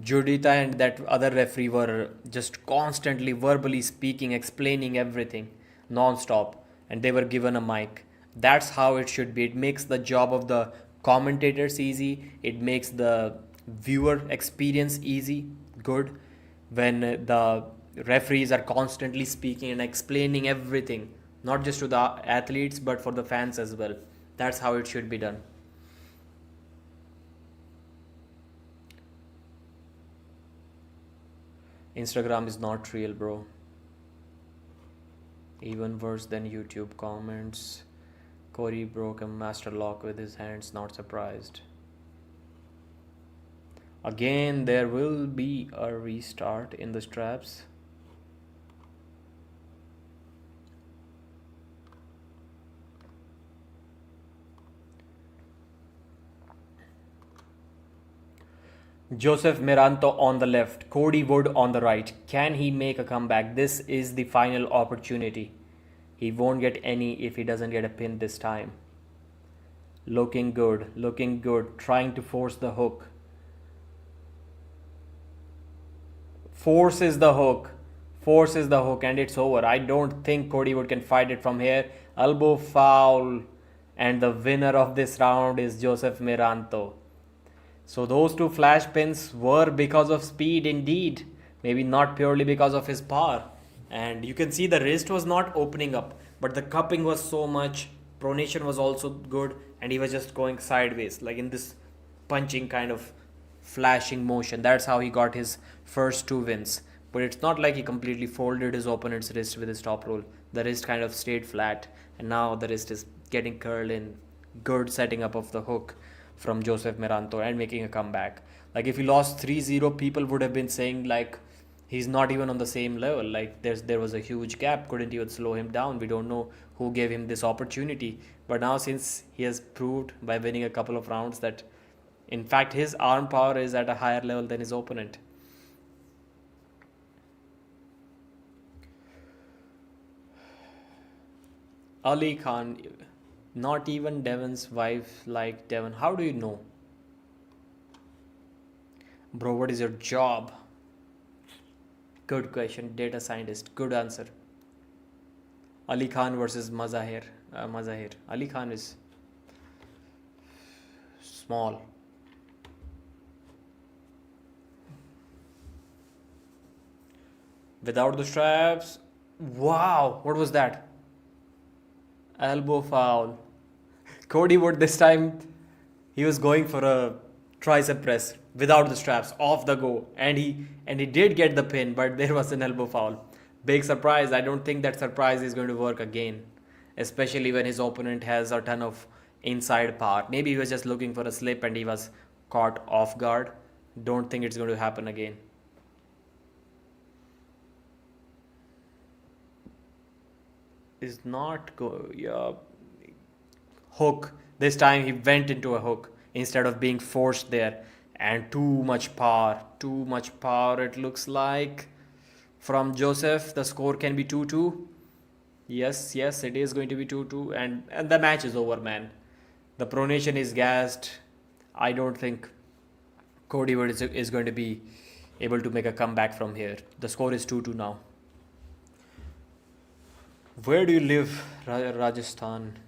Juditha and that other referee were just constantly verbally speaking, explaining everything non-stop, and they were given a mic. That's how it should be. It makes the job of the commentators easy. It makes the viewer experience easy, good, when the referees are constantly speaking and explaining everything, not just to the athletes but for the fans as well. That's how it should be done. Instagram is not real, bro. Even worse than YouTube comments. Cory broke a master lock with his hands, not surprised. Again, there will be a restart in the straps. Joseph Miranto on the left, Cody Wood on the right. Can he make a comeback? This is the final opportunity. He won't get any if he doesn't get a pin this time. Looking good, looking good. Trying to force the hook. Forces the hook. Forces the hook and it's over. I don't think Cody Wood can fight it from here. Elbow foul. And the winner of this round is Joseph Miranto. So those two flash pins were because of speed indeed. Maybe not purely because of his power. And you can see the wrist was not opening up. But the cupping was so much. Pronation was also good. And he was just going sideways. Like in this punching kind of flashing motion. That's how he got his first two wins. But it's not like he completely folded his opponent's wrist with his top roll. The wrist kind of stayed flat. And now the wrist is getting curled in. Good setting up of the hook from Joseph Miranto and making a comeback. Like if he lost 3-0, people would have been saying like he's not even on the same level. Like there was a huge gap, couldn't even slow him down. We don't know who gave him this opportunity. But now since he has proved by winning a couple of rounds that in fact his arm power is at a higher level than his opponent. Ali Khan, not even Devon's wife like Devon. How do you know? Bro, what is your job? Good question. Data scientist. Good answer. Ali Khan versus Mazahir. Mazahir. Ali Khan is small. Without the straps. Wow. What was that? Elbow foul. Cody Wood this time, he was going for a tricep press without the straps, off the go, and he did get the pin, but there was an elbow foul. Big surprise. I don't think that surprise is going to work again, especially when his opponent has a ton of inside power. Maybe he was just looking for a slip and he was caught off guard. Don't think it's going to happen again. Is not go yeah. Hook. This time he went into a hook instead of being forced there. And too much power. Too much power it looks like. From Joseph, the score can be 2-2. Yes, yes, it is going to be 2-2. And the match is over, man. The pronation is gassed. I don't think Cody Wood is going to be able to make a comeback from here. The score is 2-2 now. Where do you live, Rajasthan?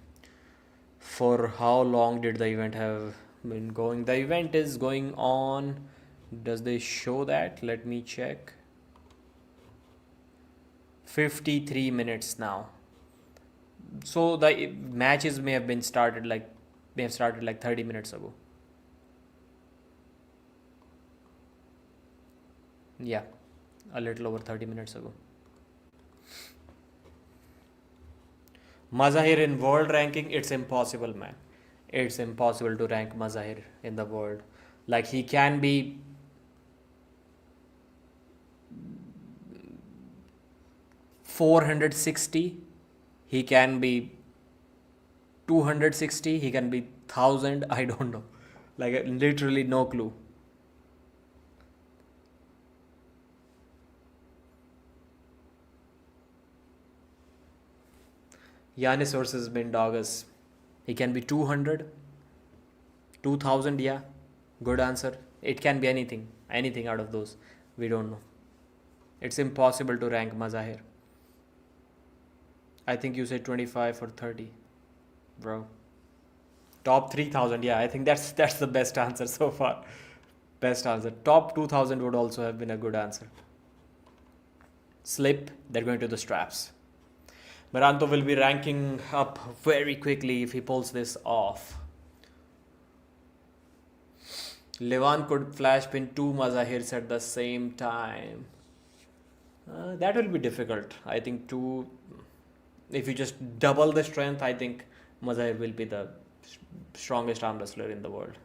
For how long did the event have been going? The event is going on. Does they show that? Let me check. 53 minutes now. So the matches may have started like 30 minutes ago. Yeah, a little over 30 minutes ago. Mazahir in world ranking, it's impossible, man. It's impossible to rank Mazahir in the world. Like he can be 460, he can be 260, he can be 1000, I don't know. Like literally no clue. Janis versus Mindaugas. He can be 200, 2000, yeah. Good answer. It can be anything. Anything out of those. We don't know. It's impossible to rank Mazahir. I think you said 25 or 30. Bro. Top 3000, yeah. I think that's the best answer so far. Best answer. Top 2000 would also have been a good answer. Slip, they're going to the straps. Maranto will be ranking up very quickly if he pulls this off. Levan could flash pin two Mazahirs at the same time. That will be difficult. I think two. If you just double the strength, I think Mazahir will be the strongest arm wrestler in the world.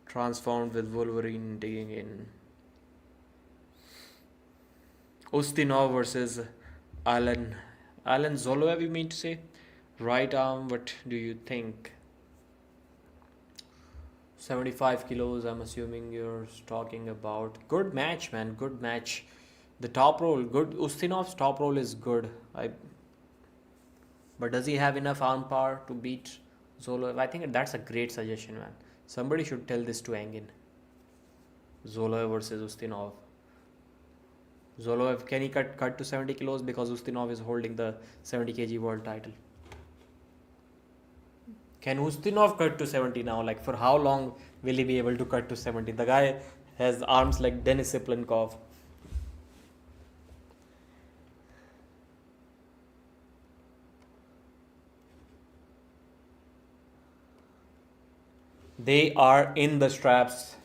Transformed with Wolverine digging in. Ustinov versus Alan Zoloev, you mean to say? Right arm, what do you think? 75 kilos, I'm assuming you're talking about. Good match, man. Good match. The top roll, good. Ustinov's top roll is good. But does he have enough arm power to beat Zoloev? I think that's a great suggestion, man. Somebody should tell this to Engin. Zoloev versus Ustinov. Zoloev, can he cut to 70 kilos because Ustinov is holding the 70 kg world title? Can Ustinov cut to 70 now? Like, for how long will he be able to cut to 70? The guy has arms like Denis Siplenkov. They are in the straps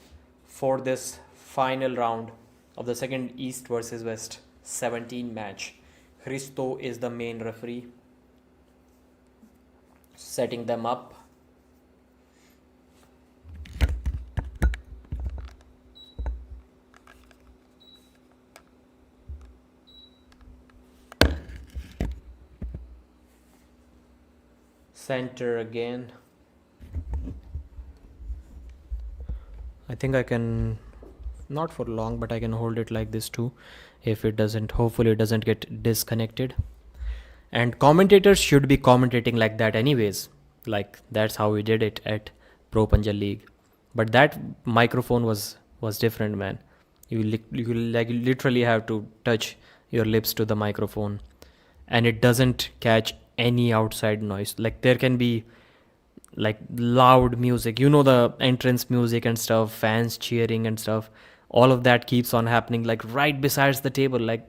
for this final round of the second East versus West 17 match. Christo is the main referee, setting them up. Center again. I think I can, not for long, but I can hold it like this too. If it doesn't, hopefully it doesn't get disconnected. And commentators should be commentating like that anyways. Like, that's how we did it at Pro Punjab League. But that microphone was different, man. You literally have to touch your lips to the microphone. And it doesn't catch any outside noise. Like, there can be like loud music, you know, the entrance music and stuff, fans cheering and stuff. All of that keeps on happening, like right besides the table, like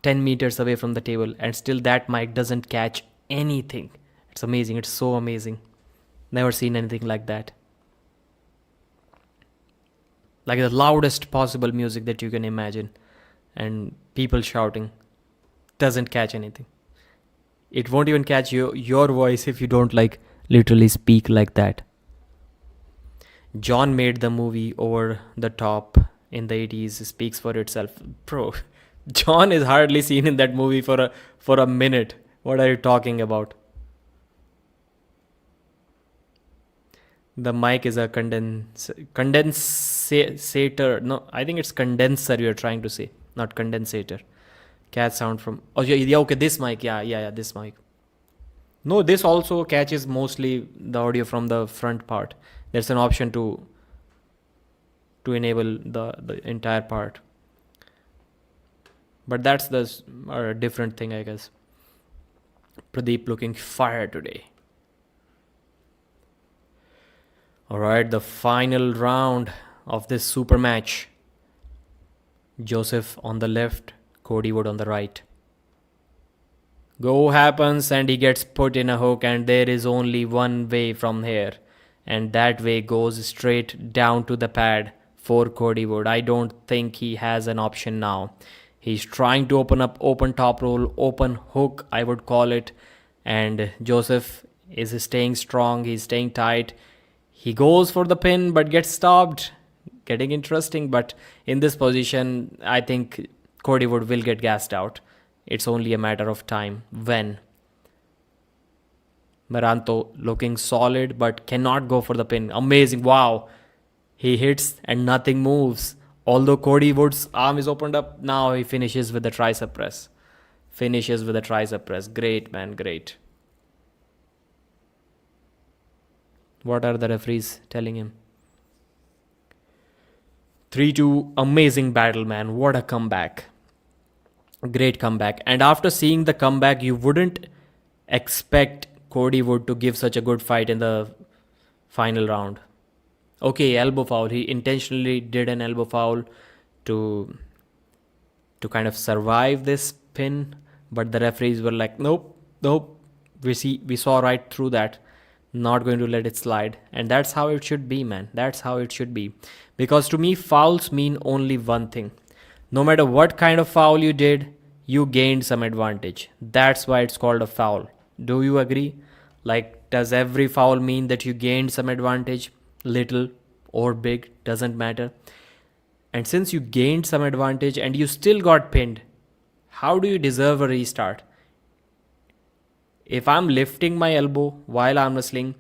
10 meters away from the table, and still that mic doesn't catch anything. It's amazing. It's so amazing. Never seen anything like that. Like the loudest possible music that you can imagine, and people shouting, doesn't catch anything. It won't even catch your voice if you don't like literally speak like that. John made the movie Over the Top in the 80s. Speaks for itself. Bro, John is hardly seen in that movie for a minute. What are you talking about? The mic is a condensator. No, I think it's condenser you're trying to say, not condensator. Cat sound from... Oh, yeah, okay, this mic. Yeah, this mic. No, this also catches mostly the audio from the front part. There's an option to enable the entire part. But that's a different thing, I guess. Pradeep looking fire today. Alright, the final round of this super match. Joseph on the left, Cody Wood on the right. Go happens and he gets put in a hook, and there is only one way from here, and that way goes straight down to the pad for Cody Wood. I don't think he has an option now. He's trying to open top roll, open hook, I would call it, and Joseph is staying strong. He's staying tight. He goes for the pin but gets stopped. getting interesting. But in this position, I think Cody will get gassed out. It's only a matter of time when. Maranto looking solid but cannot go for the pin. Amazing. Wow. He hits and nothing moves. Although Cody Wood's arm is opened up, now he finishes with the tricep press. Great, man. Great. What are the referees telling him? 3-2. Amazing battle, man. What a comeback. Great comeback. And after seeing the comeback, you wouldn't expect Cody Wood to give such a good fight in the final round. Okay, elbow foul. He intentionally did an elbow foul to kind of survive this pin, but the referees were like, nope. We saw right through that. Not going to let it slide. And that's how it should be, man. That's how it should be. Because to me, fouls mean only one thing. No matter what kind of foul you did, you gained some advantage. That's why it's called a foul. Do you agree? Like, does every foul mean that you gained some advantage? Little or big, doesn't matter. And since you gained some advantage and you still got pinned, how do you deserve a restart? If I'm lifting my elbow while arm wrestling,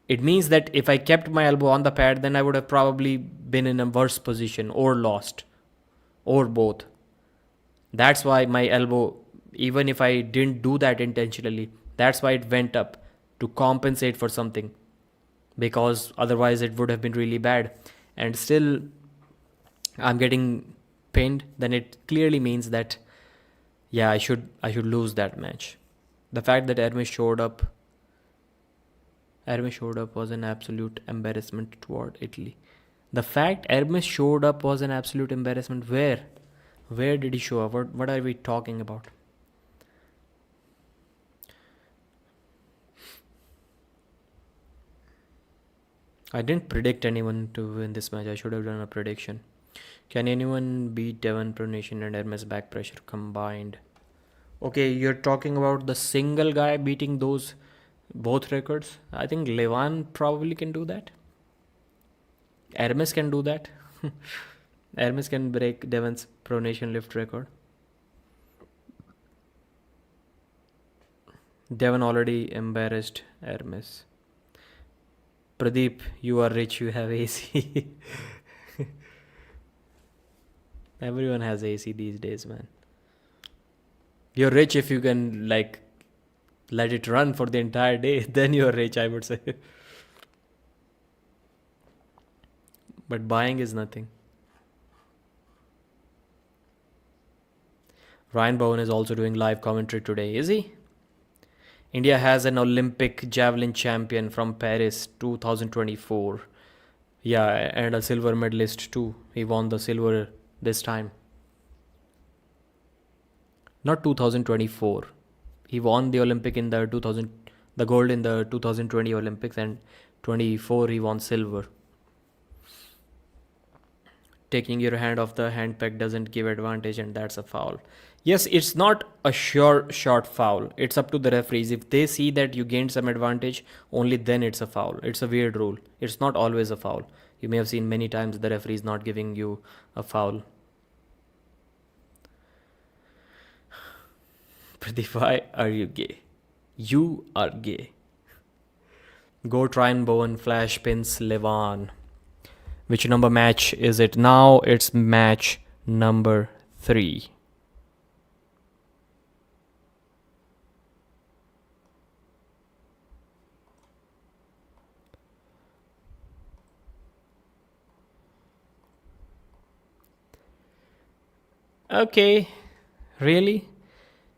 it means that if I kept my elbow on the pad, then I would have probably been in a worse position or lost, or both. That's why my elbow, even if I didn't do that intentionally, that's why it went up to compensate for something, because otherwise it would have been really bad. And still I'm getting pinned, then it clearly means that yeah, I should lose that match. The fact that Hermes showed up was an absolute embarrassment toward Italy. The fact Hermes showed up was an absolute embarrassment. Where did he show up? What are we talking about? I didn't predict anyone to win this match. I should have done a prediction. Can anyone beat Devon pronation and Hermes back pressure combined? Okay, you're talking about the single guy beating those both records. I think Levan probably can do that. Hermes can do that. Hermes can break Devon's pronation lift record. Devon already embarrassed Hermes. Pradeep, you are rich, you have AC. Everyone has AC these days, man. You're rich if you can, like, let it run for the entire day. Then you're rich, I would say. But buying is nothing. Ryan Bowen is also doing live commentary today. Is he? India has an Olympic javelin champion from Paris 2024. Yeah, and a silver medalist too. He won the silver this time. Not 2024. He won the Olympic in the gold in the 2020 Olympics, and 24 he won silver. Taking your hand off the hand peg doesn't give advantage, and that's a foul. Yes, it's not a short foul. It's up to the referees. If they see that you gained some advantage, only then it's a foul. It's a weird rule. It's not always a foul. You may have seen many times the referees not giving you a foul. Pradeep, why are you gay? You are gay. Go try and Bowen flash pins Levan. Which number match is it now? It's match number 3. Okay, really?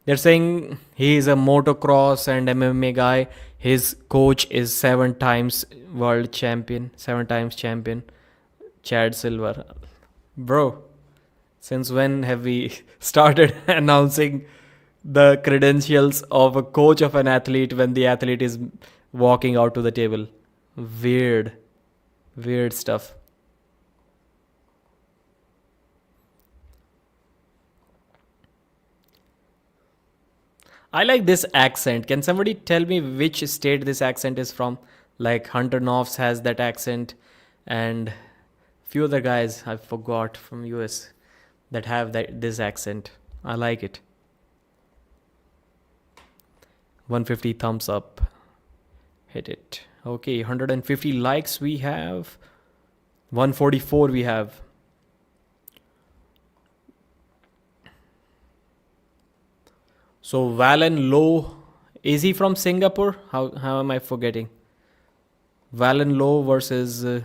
They're saying he is a motocross and MMA guy. His coach is 7 times world champion, 7 times champion, Chad Silver. Bro, since when have we started announcing the credentials of a coach of an athlete when the athlete is walking out to the table? Weird stuff. I like this accent. Can somebody tell me which state this accent is from? Like Hunter Knopf's has that accent, and few other guys I forgot from US that have this accent. I like it. 150 thumbs up. Hit it. Okay, 150 likes we have. 144 we have. So Valen Low, is he from Singapore? How am I forgetting? Valen Low versus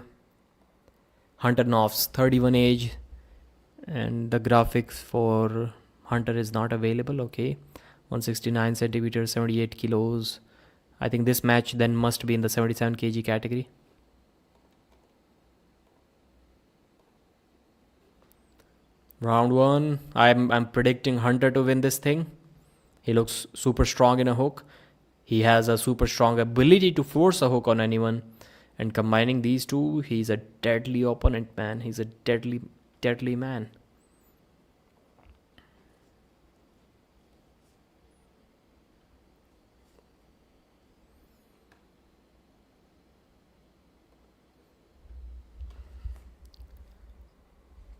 Hunter Knopf's 31 age, and the graphics for Hunter is not available. Okay, 169 centimeters, 78 kilos. I think this match then must be in the 77 kg category. Round 1. I'm predicting Hunter to win this thing. He looks super strong in a hook. He has a super strong ability to force a hook on anyone. And combining these two, he's a deadly opponent, man. He's a deadly, deadly man.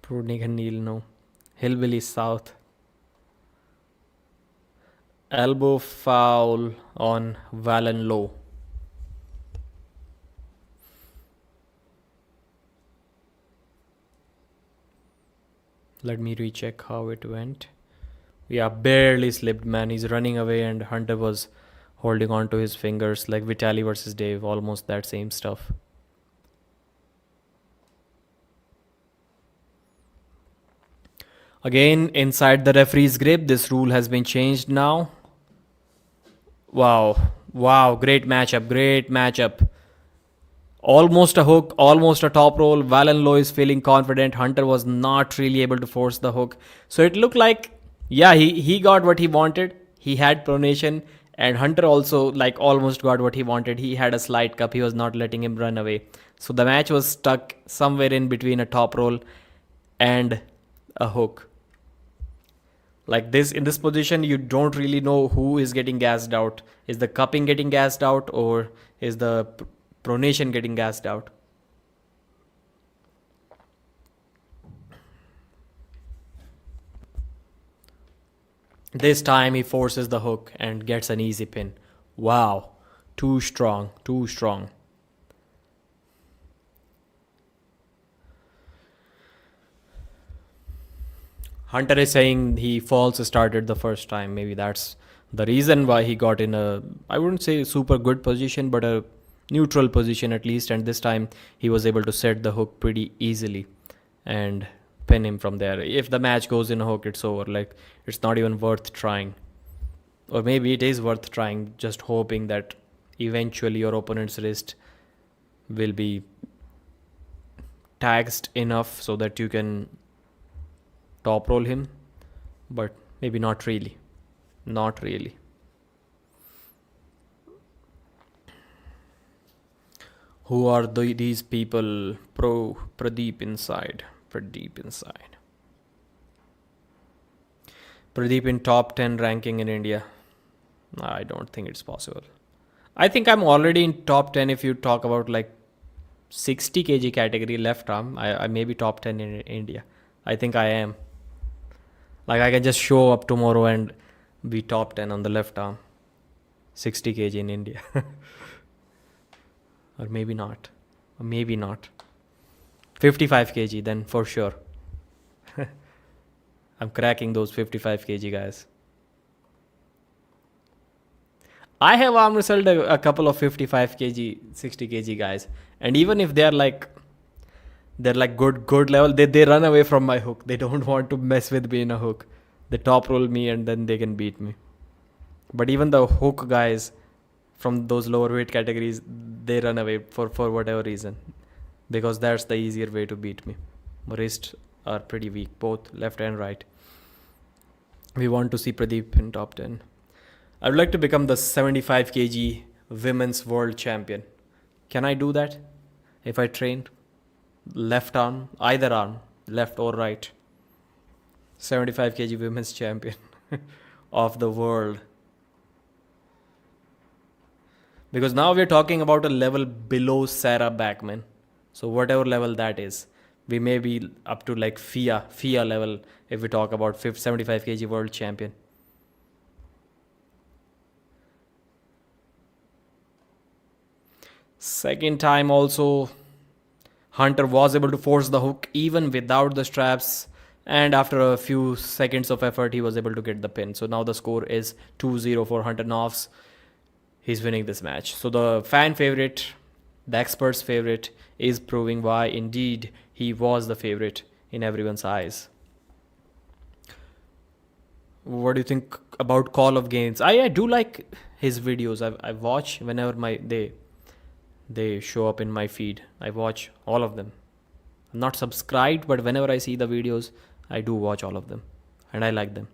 Prudnick Neil, no. Hillbilly South. Elbow foul on Valen Low. Let me recheck how it went. Yeah, barely slipped, man. He's running away and Hunter was holding on to his fingers like Vitaly versus Dave. Almost that same stuff. Again, inside the referee's grip. This rule has been changed now. Wow. Wow. Great matchup. Almost a hook, almost a top roll. Valen Low is feeling confident. Hunter was not really able to force the hook. So it looked like, yeah, he got what he wanted. He had pronation. And Hunter also like almost got what he wanted. He had a slide cup. He was not letting him run away. So the match was stuck somewhere in between a top roll and a hook. Like this, in this position, you don't really know who is getting gassed out. Is the cupping getting gassed out or is the pronation getting gassed out? This time he forces the hook and gets an easy pin. Wow. Too strong. Hunter is saying he false started the first time. Maybe that's the reason why he got in a, I wouldn't say super good position, but a neutral position at least. And this time he was able to set the hook pretty easily and pin him from there. If the match goes in a hook, it's over. Like, it's not even worth trying. Or maybe it is worth trying, just hoping that eventually your opponent's wrist will be taxed enough so that you can top roll him, but maybe not really. Who are these people? Pradeep inside. Pradeep in top 10 ranking in India. I don't think it's possible. I think I'm already in top 10 if you talk about like 60 kg category left arm. I may be top 10 in India. I think I am. Like, I can just show up tomorrow and be top 10 on the left arm. 60 kg in India. Or maybe not. 55 kg then for sure. I'm cracking those 55 kg guys. I have arm wrestled a couple of 55 kg, 60 kg guys. And even if they're like good level, they run away from my hook. They don't want to mess with me in a hook. They top roll me and then they can beat me. But even the hook guys from those lower weight categories, they run away for whatever reason. Because that's the easier way to beat me. My wrists are pretty weak, both left and right. We want to see Pradeep in top 10. I would like to become the 75 kg women's world champion. Can I do that if I train? Left arm, either arm, left or right. 75 kg women's champion of the world. Because now we're talking about a level below Sarah Backman. So whatever level that is. We may be up to like FIA level if we talk about 75 kg world champion. Second time also, Hunter was able to force the hook even without the straps. And after a few seconds of effort, he was able to get the pin. So now the score is 2-0 for Hunter Novs. He's winning this match. So the fan favorite, the expert's favorite, is proving why indeed he was the favorite in everyone's eyes. What do you think about Call of Games? I do like his videos. I watch whenever they show up in my feed. I watch all of them. I'm not subscribed, but whenever I see the videos, I do watch all of them. And I like them.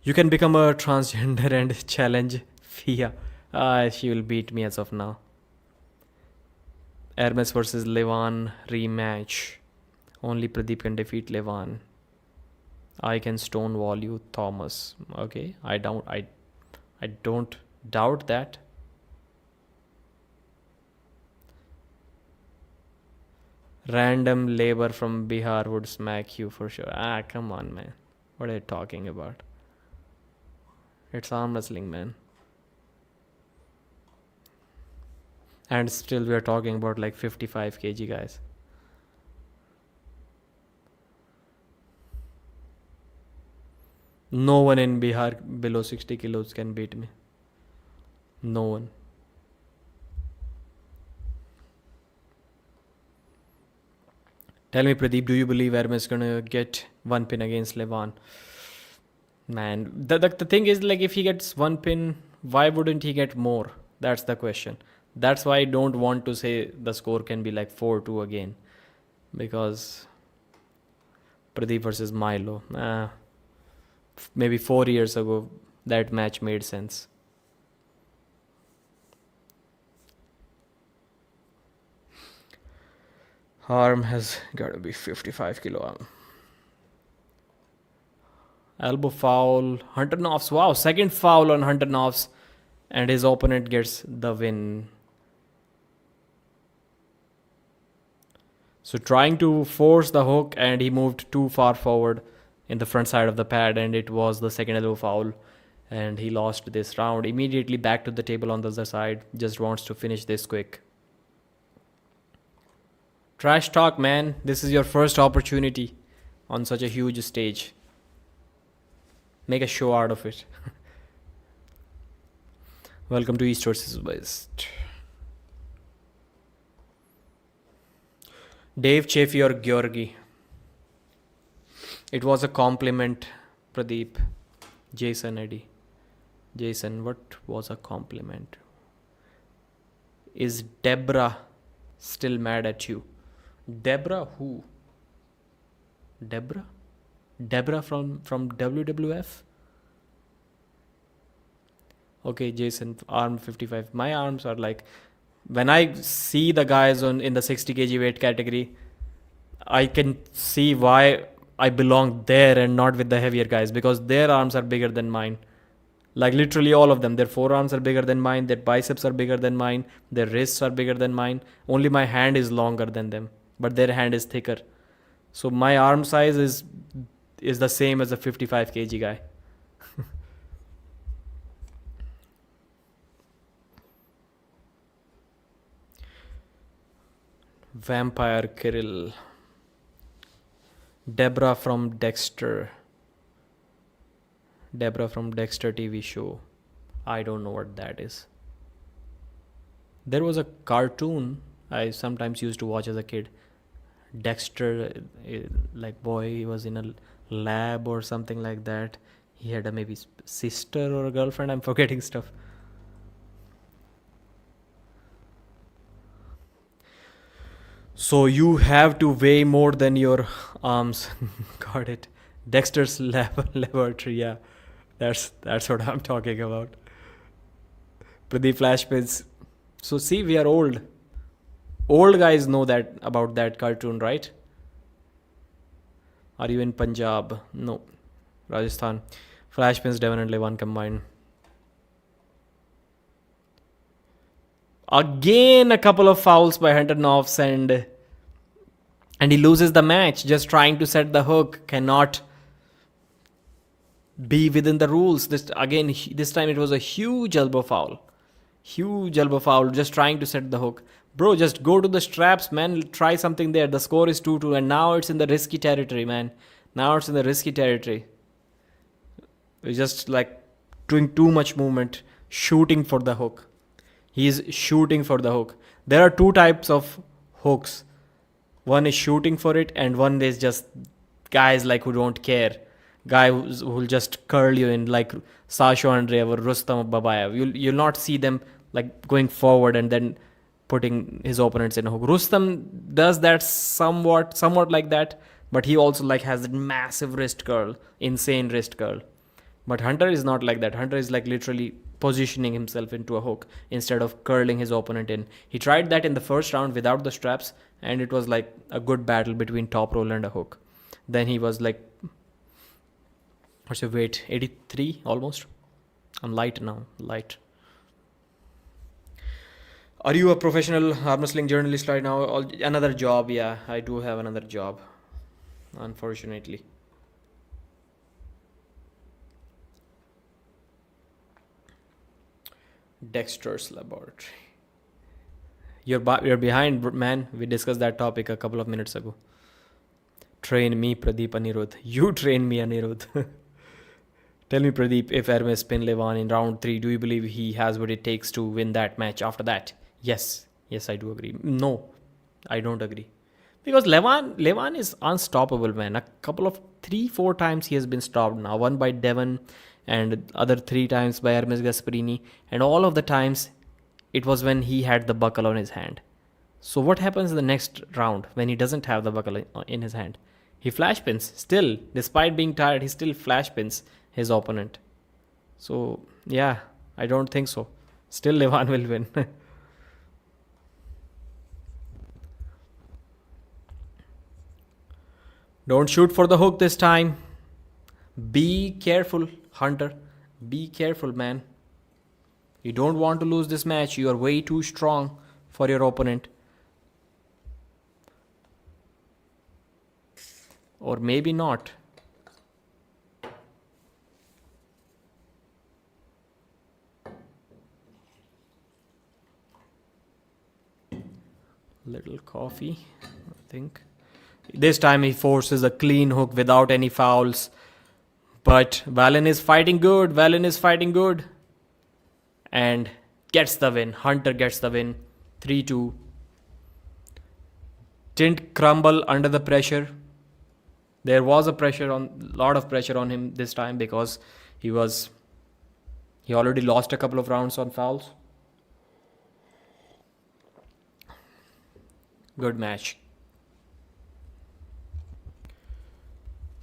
You can become a transgender and challenge Fia. She will beat me as of now. Hermes versus Levan rematch. Only Pradeep can defeat Levan. I can stonewall you, Thomas. Okay, I don't doubt that. Random labor from Bihar would smack you for sure. Come on, man. What are you talking about? It's arm wrestling, man. And still we are talking about like 55 kg guys. No one in Bihar below 60 kilos can beat me. No one. Tell me, Pradeep, do you believe Hermes is gonna get one pin against Levan? Man, the thing is, like, if he gets one pin, why wouldn't he get more? That's the question. That's why I don't want to say the score can be like 4-2 again. Because Pradeep versus Milo. Maybe 4 years ago, that match made sense. Arm has got to be 55 kilo arm. Elbow foul. Hunter Novs. Wow, second foul on Hunter Novs. And his opponent gets the win. So trying to force the hook, and he moved too far forward in the front side of the pad, and it was the second elbow foul. And he lost this round. Immediately back to the table on the other side. Just wants to finish this quick. Trash talk, man. This is your first opportunity on such a huge stage. Make a show out of it. Welcome to East versus West. Dave, Chaffee or Georgi? It was a compliment, Pradeep. Jason, Eddie. Jason, what was a compliment? Is Deborah still mad at you? Deborah who? Deborah? Deborah from WWF? Okay, Jason, arm 55. My arms are like, when I see the guys in the 60 kg weight category, I can see why I belong there and not with the heavier guys, because their arms are bigger than mine. Like literally all of them. Their forearms are bigger than mine. Their biceps are bigger than mine. Their wrists are bigger than mine. Only my hand is longer than them, but their hand is thicker. So my arm size is the same as a 55 kg guy. Vampire Kirill. Deborah from Dexter. Deborah from Dexter TV show. I don't know what that is. There was a cartoon I sometimes used to watch as a kid. Dexter, like boy, he was in a lab or something like that. He had a maybe sister or a girlfriend. I'm forgetting stuff. So you have to weigh more than your arms. Got it. Dexter's laboratory, yeah. That's what I'm talking about. Pradeep Flashpins. So see, we are old. Old guys know that about that cartoon, right? Are you in Punjab? No. Rajasthan. Flashpins, Devon and Levan combined. Again, a couple of fouls by Hunter Novs, and he loses the match just trying to set the hook. Cannot be within the rules. This again, this time it was a huge elbow foul. Huge elbow foul, just trying to set the hook. Bro, just go to the straps, man. Try something there. The score is 2-2, and now it's in the risky territory, man. Now it's in the risky territory. It's just like doing too much movement, shooting for the hook. He's shooting for the hook. There are two types of hooks. One is shooting for it, and one is just guys like who don't care. Guy who'll just curl you in like Sasha Andreev or Rustam Babayev. You'll not see them like going forward and then putting his opponents in a hook. Rustam does that somewhat like that, but he also like has that massive wrist curl, insane wrist curl. But Hunter is not like that. Hunter is like literally positioning himself into a hook instead of curling his opponent in. He tried that in the first round without the straps, and it was like a good battle between top roll and a hook. Then he was like, what's your weight? 83 almost. I'm light now. Light. Are you a professional arm wrestling journalist right now? Another job? Yeah, I do have another job, unfortunately. Dexter's laboratory. You're behind, man. We discussed that topic a couple of minutes ago. Train me, Pradeep Anirudh. You train me, Anirudh. Tell me, Pradeep, if Hermes pin Levan in round 3, do you believe he has what it takes to win that match after that? Yes. Yes, I do agree. No, I don't agree. Because Levan is unstoppable, man. A couple of 3-4 times he has been stopped now. One by Devon and other 3 times by Hermes Gasparini. And all of the times it was when he had the buckle on his hand. So what happens in the next round when he doesn't have the buckle in his hand? He flash pins. Still, despite being tired, he still flash pins his opponent. So, yeah, I don't think so. Still, Levan will win. Don't shoot for the hook this time. Be careful, Hunter. Be careful, man. You don't want to lose this match. You are way too strong for your opponent. Or maybe not. Little coffee, I think. This time he forces a clean hook without any fouls. But Valen is fighting good. Valen is fighting good. And gets the win. Hunter gets the win. 3-2. Didn't crumble under the pressure. There was a lot of pressure on him this time because he already lost a couple of rounds on fouls. Good match.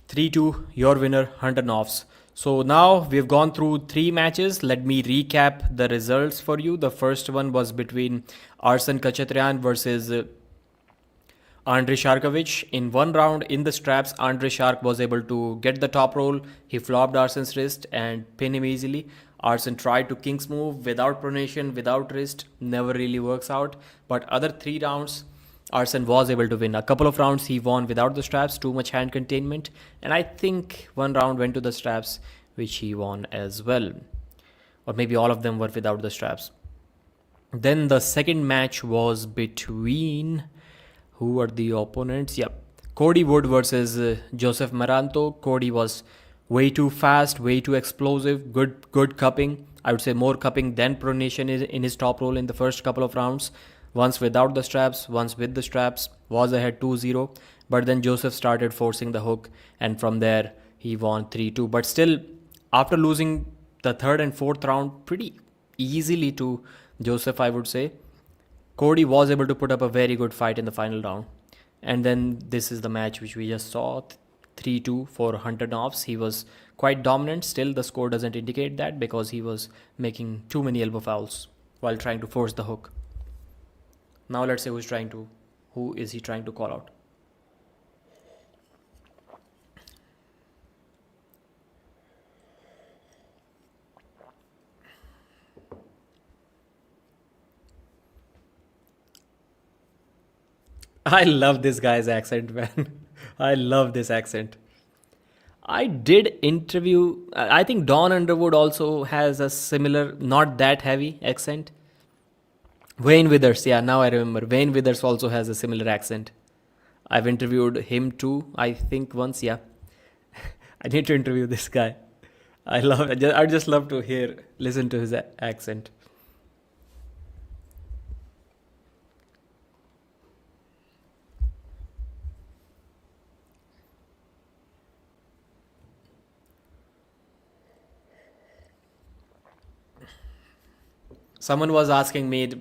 3-2, your winner, Hunter Novs. So now we've gone through 3 matches. Let me recap the results for you. The first one was between Arson Kachaturian versus Andrei Sharkovich. In one round in the straps, Andrei Shark was able to get the top roll. He flopped Arson's wrist and pinned him easily. Arson tried to king's move without pronation, without wrist. Never really works out. But other 3 rounds, Arson was able to win. A couple of rounds he won without the straps, too much hand containment. And I think one round went to the straps, which he won as well. Or maybe all of them were without the straps. Then the second match was between... Who were the opponents? Yep. Cody Wood versus Joseph Maranto. Cody was way too fast, way too explosive, good cupping. I would say more cupping than pronation in his top roll in the first couple of rounds. Once without the straps, once with the straps, was ahead 2-0. But then Joseph started forcing the hook, and from there he won 3-2. But still, after losing the third and fourth round pretty easily to Joseph, I would say, Cody was able to put up a very good fight in the final round. And then this is the match which we just saw, 3-2 for Hunter Novs. He was quite dominant. Still, the score doesn't indicate that because he was making too many elbow fouls while trying to force the hook. Now let's say who is he trying to call out? I love this guy's accent, man. I love this accent. I did interview. I think Don Underwood also has a similar, not that heavy accent. Wayne Withers, yeah, now I remember. Wayne Withers also has a similar accent. I've interviewed him too, I think once, yeah. I need to interview this guy. I just love to listen to his accent. Someone was asking me,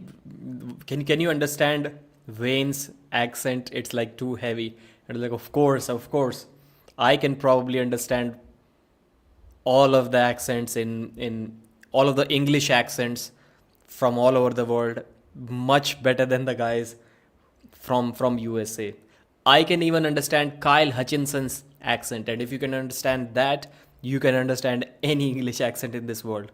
can you understand Wayne's accent? It's like too heavy. And I was like, of course. I can probably understand all of the accents in all of the English accents from all over the world much better than the guys from USA. I can even understand Kyle Hutchinson's accent, and if you can understand that, you can understand any English accent in this world.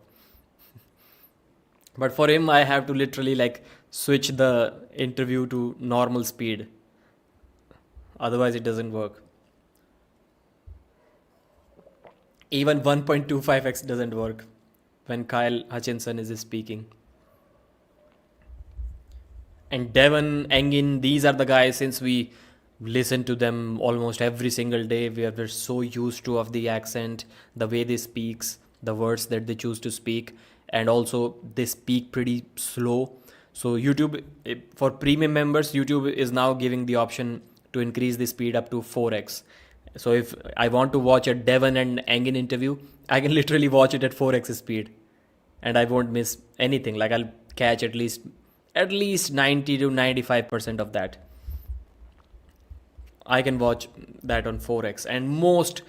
But for him, I have to literally like switch the interview to normal speed. Otherwise, it doesn't work. Even 1.25x doesn't work when Kyle Hutchinson is speaking. And Devon, Engin, these are the guys, since we listen to them almost every single day, we're so used to of the accent, the way they speaks, the words that they choose to speak, and also they speak pretty slow. So YouTube, for premium members, YouTube is now giving the option to increase the speed up to 4x. So if I want to watch a Devon and Engin interview, I can literally watch it at 4x speed, and I won't miss anything. Like I'll catch at least 90 to 95% of that. I can watch that on 4x, and most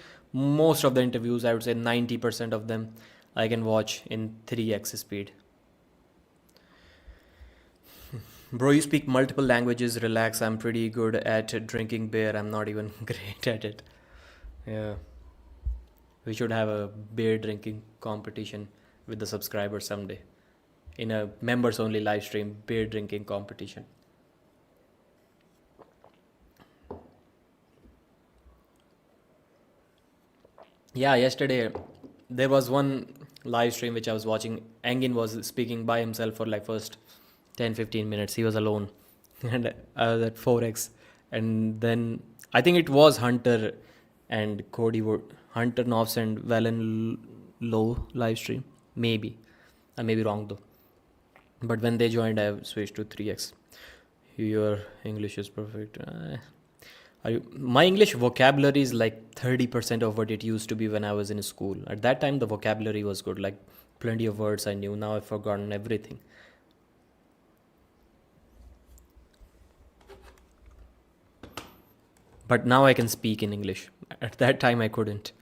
of the interviews, I would say 90% of them, I can watch in 3x speed. Bro, you speak multiple languages. Relax. I'm pretty good at drinking beer. I'm not even great at it. Yeah. We should have a beer drinking competition with the subscribers someday. In a members only live stream, beer drinking competition. Yeah, yesterday there was one live stream which I was watching. Engin was speaking by himself for like first 10-15 minutes. He was alone. And I was at 4x. And then I think it was Hunter and Cody were Hunter Knopfs and Valen Low live stream. Maybe. I may be wrong though. But when they joined, I switched to 3x. Your English is perfect. My English vocabulary is like 30% of what it used to be when I was in school. At that time, the vocabulary was good. Like plenty of words I knew. Now I've forgotten everything. But now I can speak in English. At that time, I couldn't.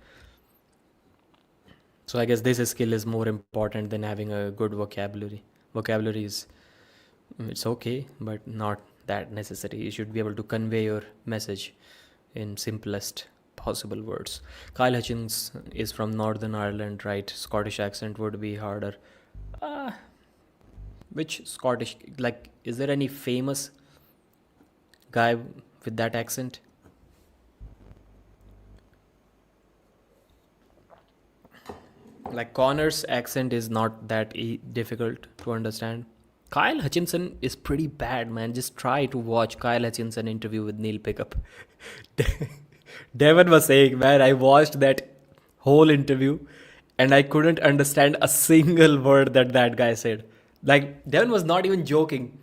So I guess this skill is more important than having a good vocabulary. Vocabulary is it's okay, but not that necessary. You should be able to convey your message in simplest possible words. Kyle Hutchins is from Northern Ireland, right? Scottish accent would be harder. Uh, which Scottish, like, is there any famous guy with that accent? Like Connor's accent is not that difficult to understand. Kyle Hutchinson is pretty bad, man. Just try to watch Kyle Hutchinson interview with Neil Pickup. Devon was saying, man, I watched that whole interview and I couldn't understand a single word that guy said. Like Devon was not even joking.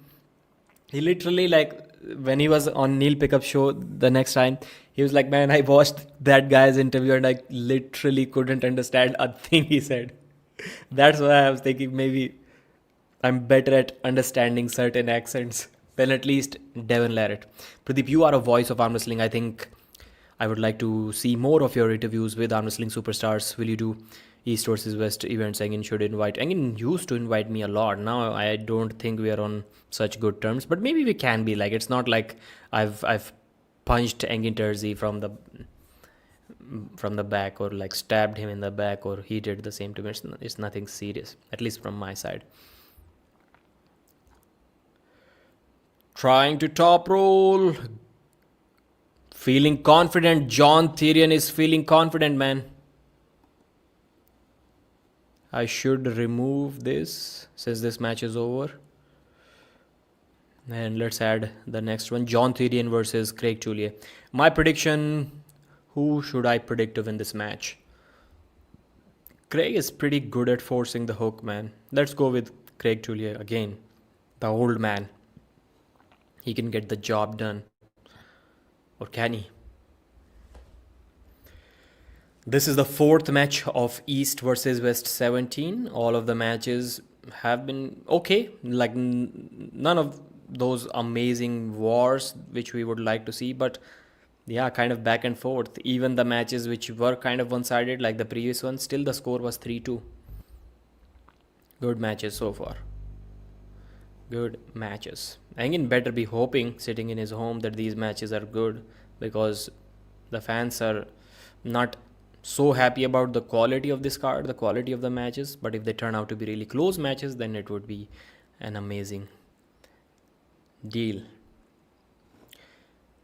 He literally, like, when he was on Neil Pickup show the next time, he was like, man, I watched that guy's interview and I literally couldn't understand a thing he said. That's why I was thinking maybe I'm better at understanding certain accents than at least Devon Larratt. Pradeep, you are a voice of arm wrestling. I think I would like to see more of your interviews with arm wrestling superstars. Will you do East versus West events? Engin should invite. Engin used to invite me a lot. Now I don't think we are on such good terms, but maybe we can be. Like, it's not like I've punched Engin Terzi from the back, or like stabbed him in the back, or he did the same to me. It's nothing serious, at least from my side. Trying to top roll. Feeling confident. John Tyrion is feeling confident, man. I should remove this since this match is over. And let's add the next one. John Tyrion versus Craig Tullier. My prediction, who should I predict to win this match? Craig is pretty good at forcing the hook, man. Let's go with Craig Tullier again. The old man. He can get the job done. Or can he? This is the fourth match of East versus West 17. All of the matches have been okay. Like none of those amazing wars which we would like to see, but yeah, kind of back and forth. Even the matches which were kind of one-sided like the previous one, still the score was 3-2. Good matches so far. Good matches. Engin better be hoping, sitting in his home, that these matches are good, because the fans are not so happy about the quality of this card, the quality of the matches, but if they turn out to be really close matches, then it would be an amazing deal.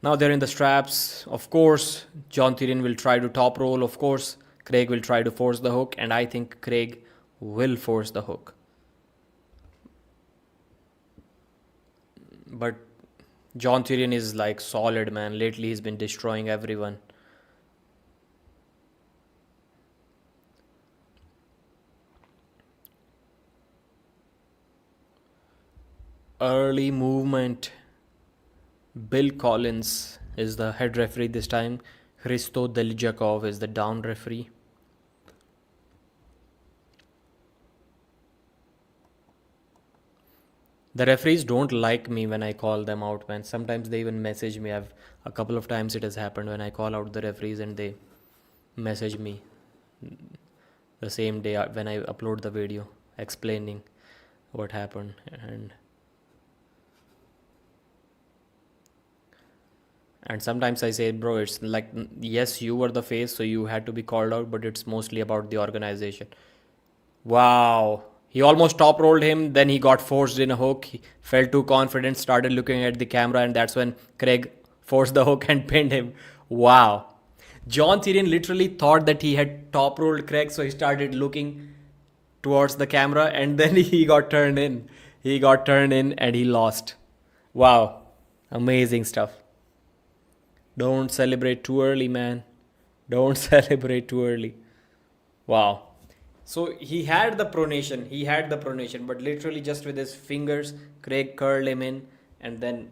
Now they're in the straps. Of course, John Tyrion will try to top roll. Of course, Craig will try to force the hook, and I think Craig will force the hook. But John Tyrion is like solid, man. Lately he's been destroying everyone. Early movement. Bill Collins is the head referee this time. Hristo Deljakov is the down referee. The referees don't like me when I call them out, man. Sometimes they even message me. A couple of times it has happened when I call out the referees and they message me the same day when I upload the video explaining what happened. And sometimes I say, bro, it's like, yes, you were the face, so you had to be called out, but it's mostly about the organization. Wow. He almost top rolled him, then he got forced in a hook. He felt too confident, started looking at the camera, and that's when Craig forced the hook and pinned him. Wow. John Tyrion literally thought that he had top rolled Craig, so he started looking towards the camera, and then he got turned in. He got turned in and he lost. Wow. Amazing stuff. Don't celebrate too early, man. Don't celebrate too early. Wow. So he had the pronation, but literally just with his fingers, Craig curled him in and then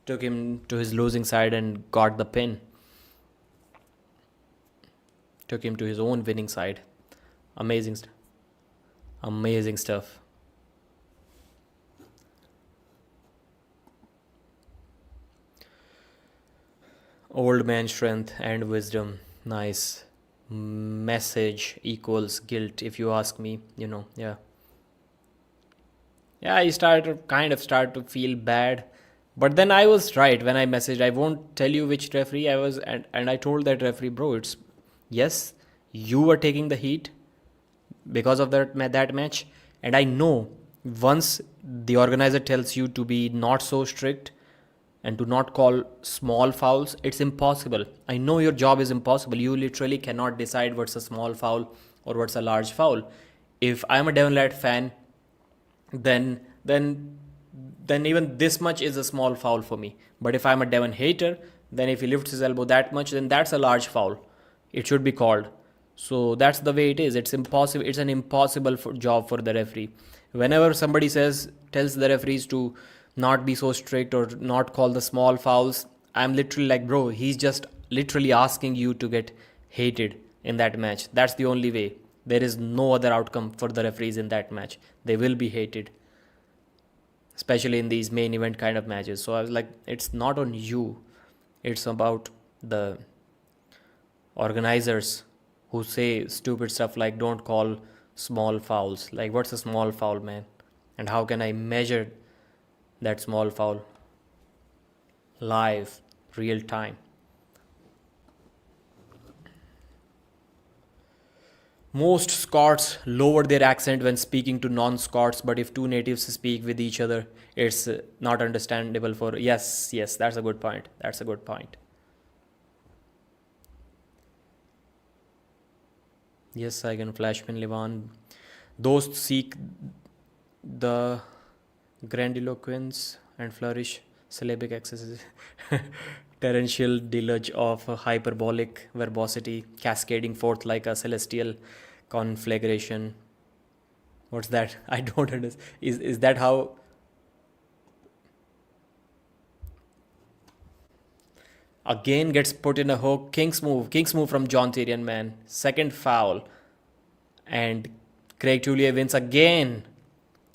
took him to his losing side and got the pin. Took him to his own winning side. Amazing stuff. Amazing stuff. Old man strength and wisdom. Nice. Message equals guilt, if you ask me, yeah. Yeah, I start to feel bad. But then I was right when I messaged. I won't tell you which referee I was, and I told that referee, bro, yes, you were taking the heat because of that match. And I know once the organizer tells you to be not so strict and to not call small fouls, it's impossible. I know your job is impossible. You literally cannot decide what's a small foul or what's a large foul. If I'm a Devon Larratt fan, then even this much is a small foul for me. But if I'm a Devon hater, then if he lifts his elbow that much, then that's a large foul. It should be called. So that's the way it is. It's impossible. It's an impossible job for the referee. Whenever somebody tells the referees to not be so strict or not call the small fouls, I'm literally like, bro, he's just literally asking you to get hated in that match. That's the only way. There is no other outcome for the referees in that match. They will be hated, especially in these main event kind of matches. So I was like, it's not on you. It's about the organizers who say stupid stuff like don't call small fouls. Like, what's a small foul, man? And how can I measure that small foul live, real time? Most Scots lower their accent when speaking to non-Scots, but if two natives speak with each other, it's not understandable for... Yes, that's a good point. Yes, I can flashman Livan. Those seek the grandiloquence and flourish syllabic excesses. Torrential deluge of hyperbolic verbosity cascading forth like a celestial conflagration. What's that? I don't understand. Is that how? Again gets put in a hook. King's move from John Tyrion, man. Second foul. And Craig Tullier wins again.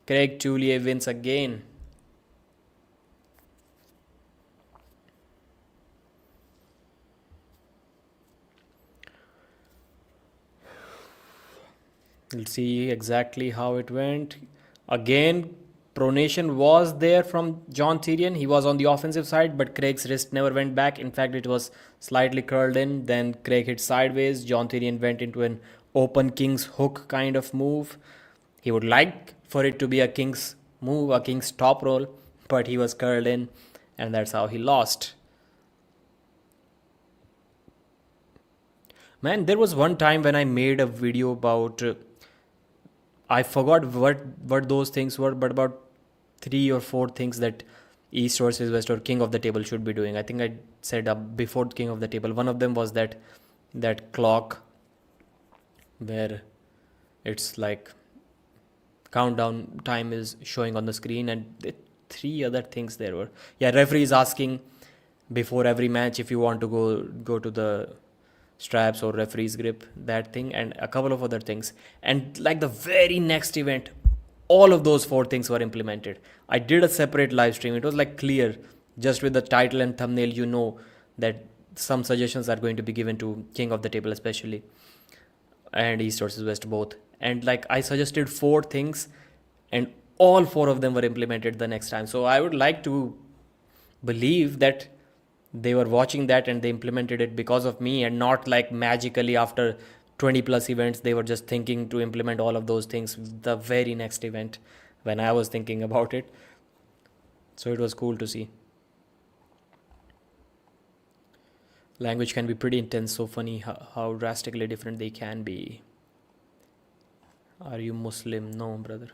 Craig Tullier wins again. We'll see exactly how it went. Again, pronation was there from John Tyrion. He was on the offensive side, but Craig's wrist never went back. In fact, it was slightly curled in. Then Craig hit sideways. John Tyrion went into an open king's hook kind of move. He would like for it to be a king's move, a king's top roll, but he was curled in, and that's how he lost. Man, there was one time when I made a video about I forgot what those things were, but about 3 or 4 things that East versus West or King of the Table should be doing. I think I said before King of the Table. One of them was that clock where it's like countdown time is showing on the screen, and 3 other things there were. Yeah, referee is asking before every match if you want to go to the straps or referee's grip, that thing, and a couple of other things. And like the very next event, all of those 4 things were implemented. I did a separate live stream. It was like clear, just with the title and thumbnail, you know that some suggestions are going to be given to King of the Table especially, and East versus West both. And like I suggested 4 things, and all 4 of them were implemented the next time. So I would like to believe that they were watching that and they implemented it because of me, and not like magically after 20 plus events they were just thinking to implement all of those things the very next event when I was thinking about it. So it was cool to see. Language can be pretty intense. So funny how drastically different they can be. Are you Muslim? No, brother.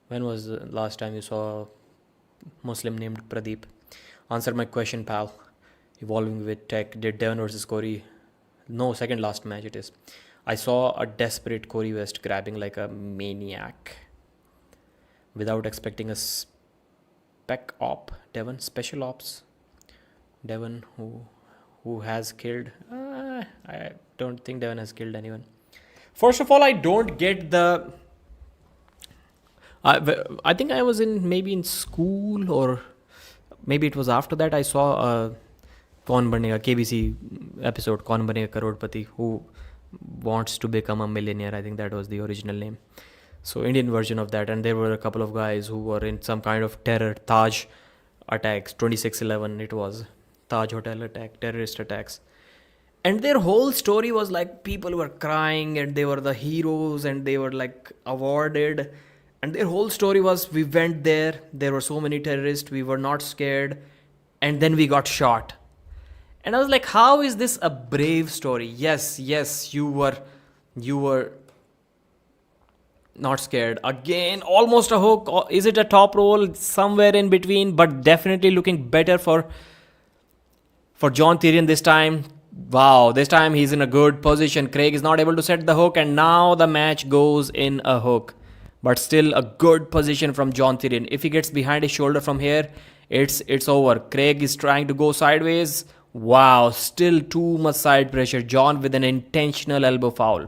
When was the last time you saw a Muslim named Pradeep? Answer my question, pal. Evolving with tech. Did Devon versus Cory? No, second last match it is. I saw a desperate Cory West grabbing like a maniac without expecting a spec op. Devon, special ops. Devon, who has killed? I don't think Devon has killed anyone. First of all, I don't get the. I think I was maybe in school, or maybe it was after that. I saw a Kaun Banega KBC episode, Kaun Banega Karodpati, who wants to become a millionaire. I think that was the original name. So Indian version of that, and there were a couple of guys who were in some kind of terror Taj attacks. 26/11 it was Taj Hotel attack, terrorist attacks. And their whole story was like people were crying and they were the heroes and they were like awarded. And their whole story was we went there were so many terrorists, we were not scared, and then we got shot. And I was like, how is this a brave story? Yes, you were not scared. Again, almost a hook. Is it a top roll? Somewhere in between, but definitely looking better for John Tyrion this time. Wow, this time he's in a good position. Craig is not able to set the hook, and now the match goes in a hook. But still a good position from John Tyrion. If he gets behind his shoulder from here, it's over. Craig is trying to go sideways. Wow, still too much side pressure. John with an intentional elbow foul.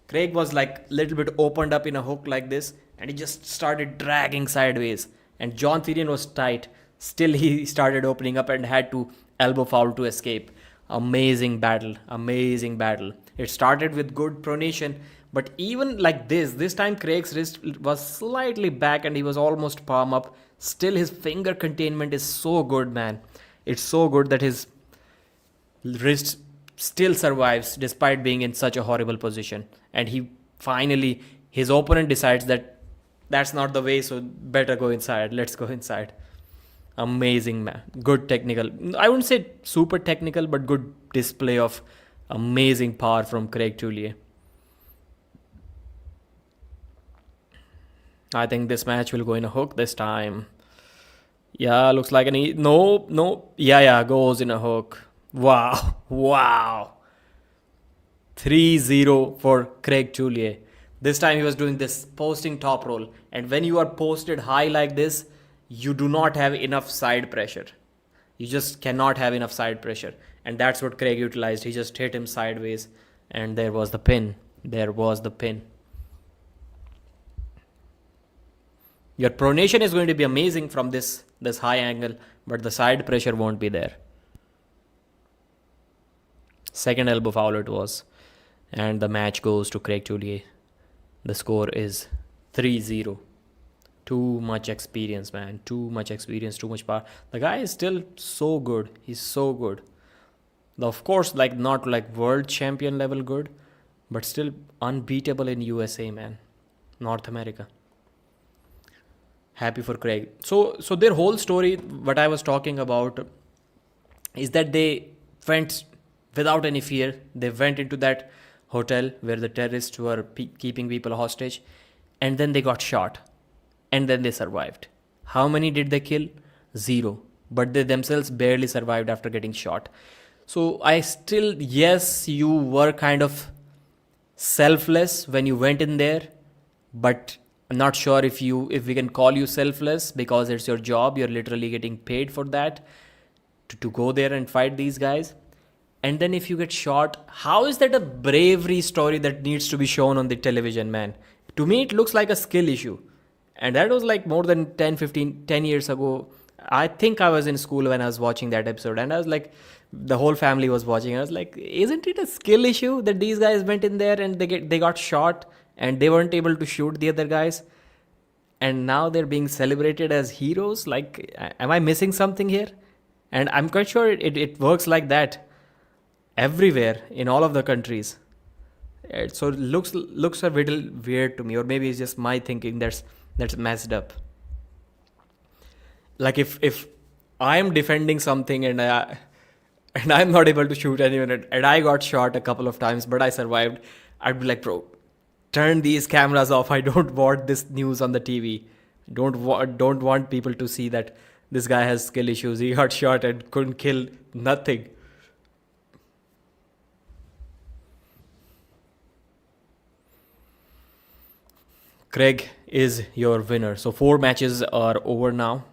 Craig was like a little bit opened up in a hook like this, and he just started dragging sideways. And John Tyrion was tight. Still he started opening up and had to elbow foul to escape. Amazing battle. It started with good pronation, but even like this time Craig's wrist was slightly back and he was almost palm up. Still his finger containment is so good, man. It's so good that his wrist still survives despite being in such a horrible position. And his opponent decides that that's not the way, so better go inside. Let's go inside. Amazing, man. Good technical. I wouldn't say super technical, but good display of Amazing power from Craig Tullier. I think this match will go in a hook this time. Yeah, looks like no, no. Yeah, goes in a hook. Wow, wow. 3-0 for Craig Tullier. This time he was doing this posting top roll. And when you are posted high like this, you do not have enough side pressure. You just cannot have enough side pressure. And that's what Craig utilized. He just hit him sideways. And there was the pin. There was the pin. Your pronation is going to be amazing from this high angle, but the side pressure won't be there. Second elbow foul it was. And the match goes to Craig Tullier. The score is 3-0. Too much experience, man. Too much experience, too much power. The guy is still so good. He's so good. Of course, like not like world champion level good, but still unbeatable in USA, man. North America. Happy for Craig. So their whole story, what I was talking about, is that they went without any fear. They went into that hotel where the terrorists were keeping people hostage, and then they got shot, and then they survived. How many did they kill? 0. But they themselves barely survived after getting shot. So I still, yes, you were kind of selfless when you went in there, but I'm not sure if we can call you selfless, because it's your job. You're literally getting paid for that, to go there and fight these guys. And then if you get shot, how is that a bravery story that needs to be shown on the television, man? To me, it looks like a skill issue. And that was like more than 10 years ago. I think I was in school when I was watching that episode. And I was like, the whole family was watching. I was like, isn't it a skill issue that these guys went in there and they got shot and they weren't able to shoot the other guys? And now they're being celebrated as heroes? Like, am I missing something here? And I'm quite sure it works like that everywhere in all of the countries. So it looks a little weird to me, or maybe it's just my thinking that's messed up. Like if I'm defending something and I'm not able to shoot anyone, and I got shot a couple of times but I survived, I'd be like, bro, turn these cameras off. I don't want this news on the TV. Don't want people to see that this guy has skill issues. He got shot and couldn't kill nothing. Craig is your winner. So 4 matches are over now.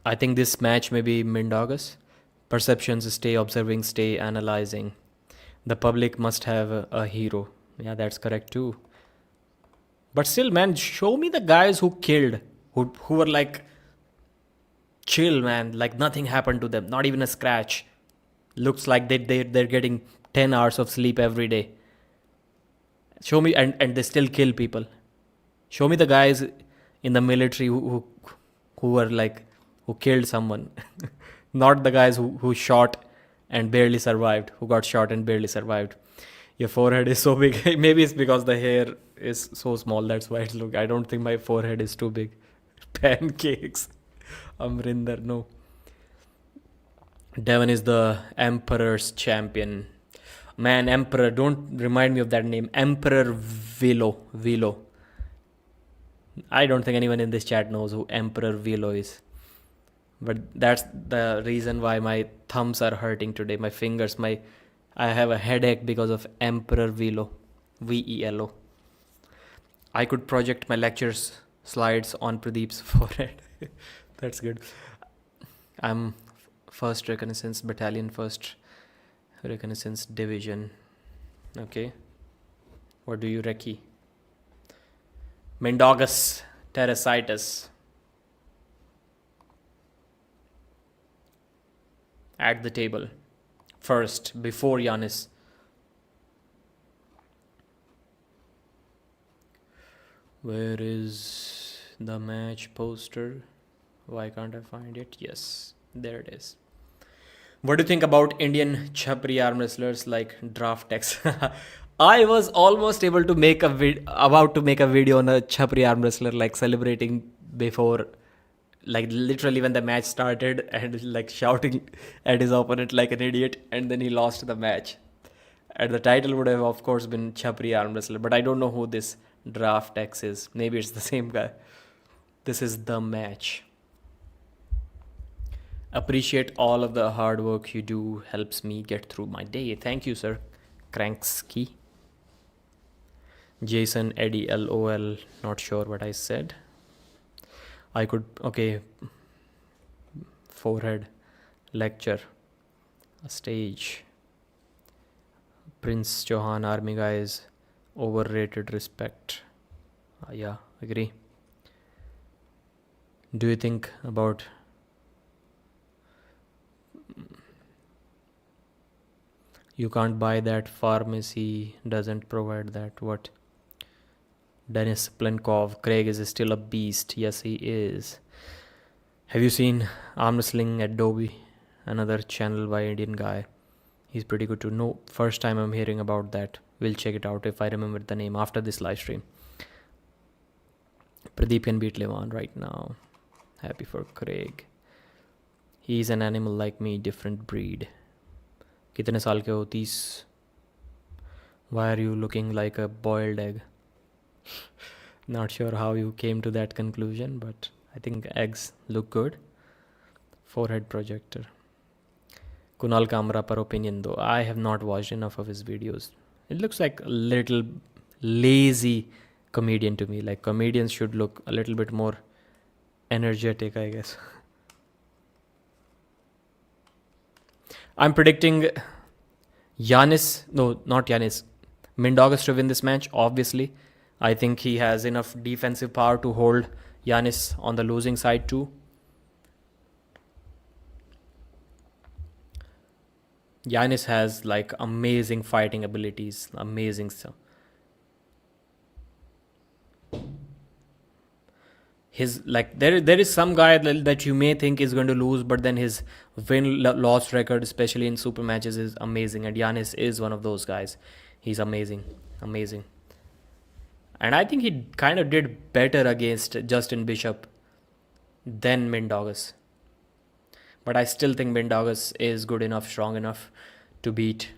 I think this match may be Mindaugas. Perceptions, stay observing, stay analyzing. The public must have a hero. Yeah, that's correct too. But still, man, show me the guys who killed, who were like chill, man, like nothing happened to them, not even a scratch. Looks like they're getting 10 hours of sleep every day. Show me, and they still kill people. Show me the guys in the military who were like, who killed someone. Not the guys who shot and barely survived, who got shot and barely survived. Your forehead is so big. Maybe it's because the hair is so small, that's why it look. I don't think my forehead is too big. Pancakes. Amrinder, no. Devon is the Emperor's champion. Man, Emperor, don't remind me of that name. Emperor Velo. I don't think anyone in this chat knows who Emperor Velo is. But that's the reason why my thumbs are hurting today. My fingers, I have a headache because of Emperor Velo. Velo. I could project my lectures slides on Pradeep's forehead. That's good. I'm 1st Reconnaissance Battalion, 1st Reconnaissance Division. Okay. What do you recce? Mindaugas Terrasitis. At the table. First, before Janis. Where is the match poster? Why can't I find it? Yes, there it is. What do you think about Indian Chapri arm wrestlers like Draft X? I was almost able to make about to make a video on a Chapri arm wrestler, like celebrating before, like literally when the match started, and like shouting at his opponent like an idiot, and then he lost the match. And the title would have, of course, been Chapri arm wrestler, but I don't know who this Draft X is. Maybe it's the same guy. This is the match. Appreciate all of the hard work you do. Helps me get through my day. Thank you, sir. Cranksky. Jason Eddie LOL. Not sure what I said. I could. Okay. Forehead. Lecture. A stage. Prince Johan Army guys. Overrated respect. Yeah, agree. Do you think about you can't buy that, pharmacy doesn't provide that? What? Denis Plenkov, Craig is still a beast. Yes, he is. Have you seen Arm Wrestling at Adobe? Another channel by Indian guy. He's pretty good to know. First time I'm hearing about that. We'll check it out if I remember the name after this live stream. Pradeep can beat Levan right now. Happy for Craig. He's an animal like me, different breed. कितने साल के हो? 30. Why are you looking like a boiled egg? Not sure how you came to that conclusion, but I think eggs look good. Forehead projector. Kunal Kamra per opinion though. I have not watched enough of his videos. It looks like a little lazy comedian to me. Like comedians should look a little bit more energetic, I guess. I'm predicting Janis, no, not Janis, Mindaugas to win this match, obviously. I think he has enough defensive power to hold Janis on the losing side too. Janis has like amazing fighting abilities, amazing stuff. His like there is some guy that you may think is going to lose, but then his win-loss record, especially in super matches, is amazing. And Janis is one of those guys. He's amazing, amazing. And I think he kind of did better against Justin Bishop than Mindaugas. But I still think Mindaugas is good enough, strong enough to beat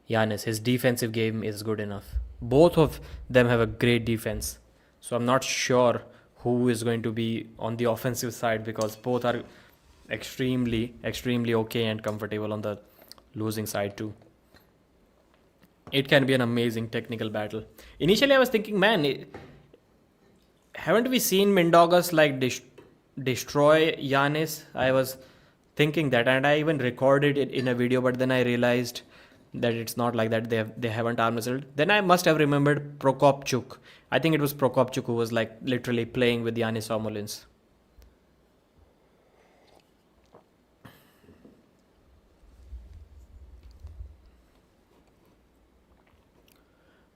Janis. His defensive game is good enough. Both of them have a great defense. So I'm not sure who is going to be on the offensive side, because both are extremely okay and comfortable on the losing side too. It can be an amazing technical battle. Initially I was thinking, man, haven't we seen Mindaugas like destroy Janis? I was thinking that, and I even recorded it in a video, but then I realized that it's not like that. They haven't arm wrestled. Then I must have remembered Prokopchuk. I think it was Prokopchuk who was like literally playing with Janis Omolins.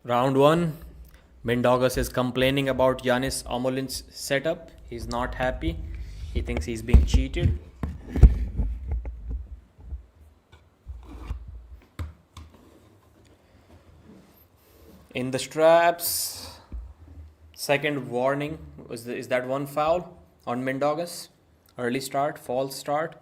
Round 1, Mindaugas is complaining about Janis Omolin's setup. He's not happy. He thinks he's being cheated. In the straps, second warning. Is that one foul on Mindaugas? Early start, false start.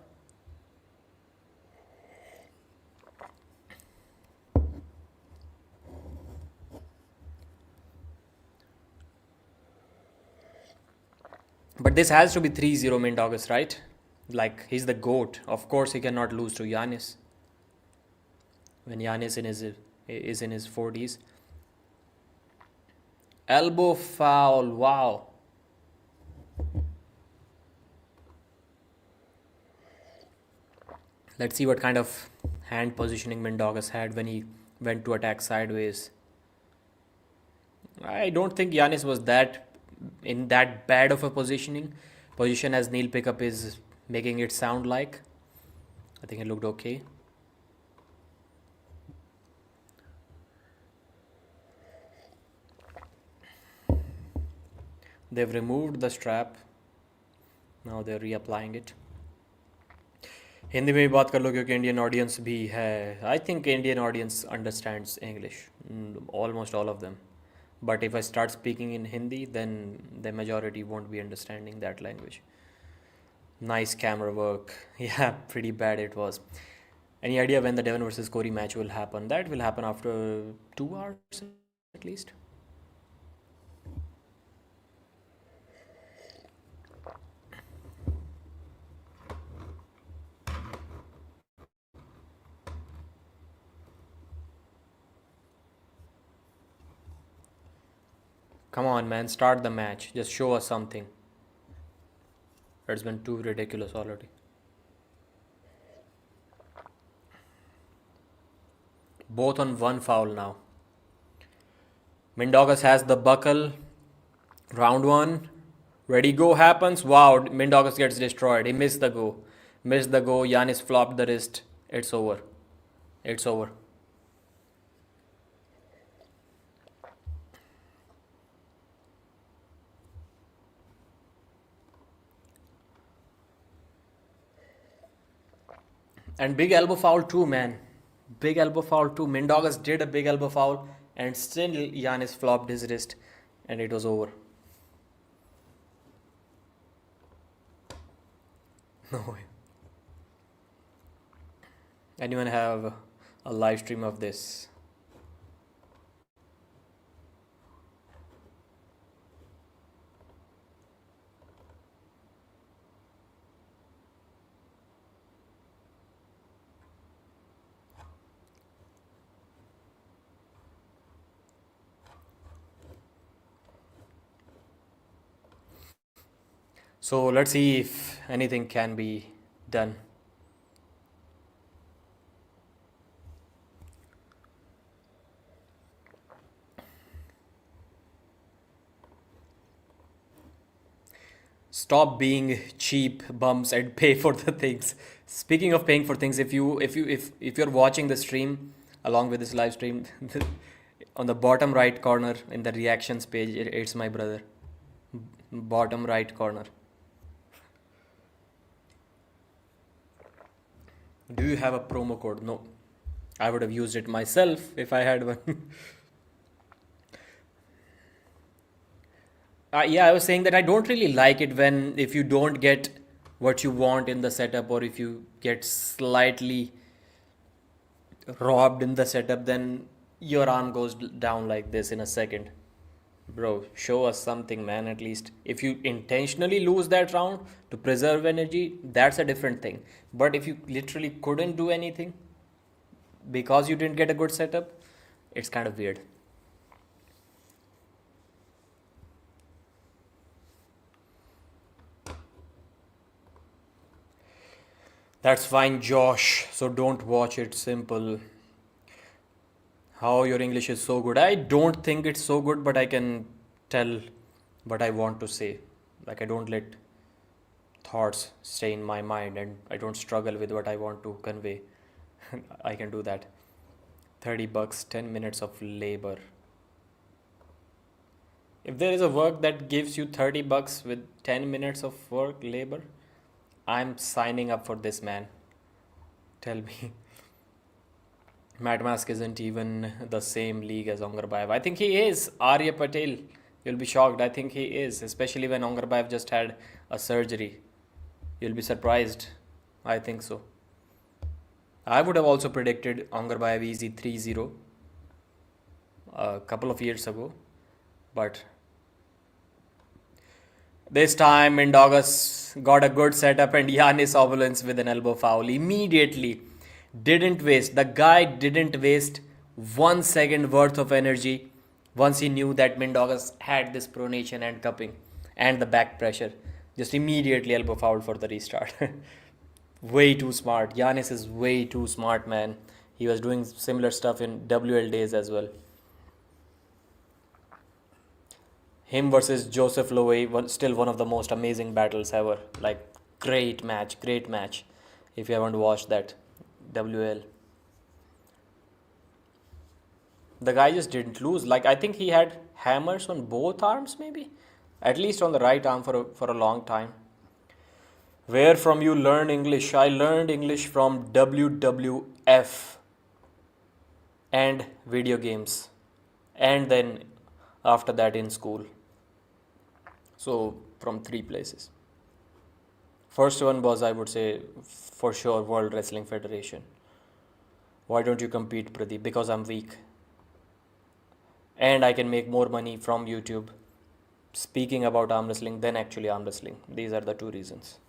But this has to be 3-0 Mindaugas, right? Like, he's the GOAT. Of course he cannot lose to Janis. When Janis is in his 40s. Elbow foul, wow. Let's see what kind of hand positioning Mindaugas had when he went to attack sideways. I don't think Janis was in that bad of a position as Neil Pickup is making it sound like. I think it looked okay. They've removed the strap. Now they're reapplying it. Hindi में भी बात कर लो क्योंकि Indian audience भी है. I think Indian audience understands English, almost all of them. But if I start speaking in Hindi, then the majority won't be understanding that language. Nice camera work. Yeah, pretty bad it was. Any idea when the Devon versus Cory match will happen? That will happen after 2 hours at least. Come on, man, start the match. Just show us something. It's been too ridiculous already. Both on one foul now. Mindaugas has the buckle. Round one. Ready, go happens. Wow, Mindaugas gets destroyed. He missed the go. Missed the go. Janis flopped the wrist. It's over. It's over. And big elbow foul too, man. Big elbow foul too. Mindaugas did a big elbow foul and still Janis flopped his wrist and it was over. No way. Anyone have a live stream of this? So let's see if anything can be done. Stop being cheap bums and pay for the things. Speaking of paying for things, if you're watching the stream along with this live stream, on the bottom right corner in the reactions page, it's my brother. Bottom right corner. Do you have a promo code? No. I would have used it myself if I had one. Yeah, I was saying that I don't really like it when if you don't get what you want in the setup or if you get slightly robbed in the setup, then your arm goes down like this in a second. Bro, show us something, man, at least. If you intentionally lose that round to preserve energy, that's a different thing. But if you literally couldn't do anything because you didn't get a good setup, it's kind of weird. That's fine, Josh. So don't watch it. Simple. How your English is so good. I don't think it's so good, but I can tell what I want to say. Like, I don't let thoughts stay in my mind and I don't struggle with what I want to convey. I can do that. $30, 10 minutes of labor. If there is a work that gives you $30 with 10 minutes of work labor, I'm signing up for this, man. Tell me. Matt Mask isn't even the same league as Ongarbayev. I think he is. Arya Patel. You'll be shocked. I think he is, especially when Ongarbayev just had a surgery. You'll be surprised. I think so. I would have also predicted Ongarbayev easy 3-0 a couple of years ago. But this time Mindaugas got a good setup and Janis Ovulence with an elbow foul immediately. Didn't waste. The guy didn't waste 1 second worth of energy once he knew that Mindaugas had this pronation and cupping and the back pressure. Just immediately elbow foul for the restart. Way too smart. Janis is way too smart, man. He was doing similar stuff in WL days as well. Him versus Joseph Lowe was still one of the most amazing battles ever. Like, great match, great match. If you haven't watched that, WL. The guy just didn't lose. Like, I think he had hammers on both arms, maybe. At least on the right arm for a long time. Where from you learn English? I learned English from WWF and video games, and then after that in school. So from three places. First one was, I would say, for sure, World Wrestling Federation. Why don't you compete, Pradeep? Because I'm weak. And I can make more money from YouTube speaking about arm wrestling than actually arm wrestling. These are the two reasons.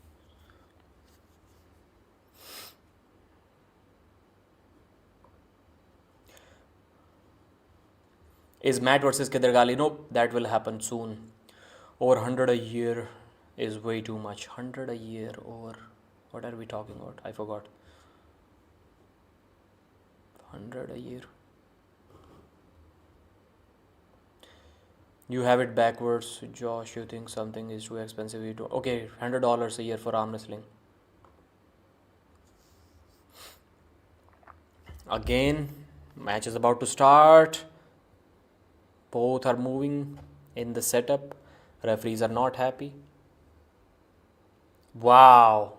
Is Matt versus Kedargali? Nope, that will happen soon. Over 100 a year is way too much. 100 a year, or what are we talking about? I forgot. 100 a year. You have it backwards, Josh. You think something is too expensive. You do. Okay, $100 a year for arm wrestling. Again, match is about to start. Both are moving in the setup. Referees are not happy. Wow.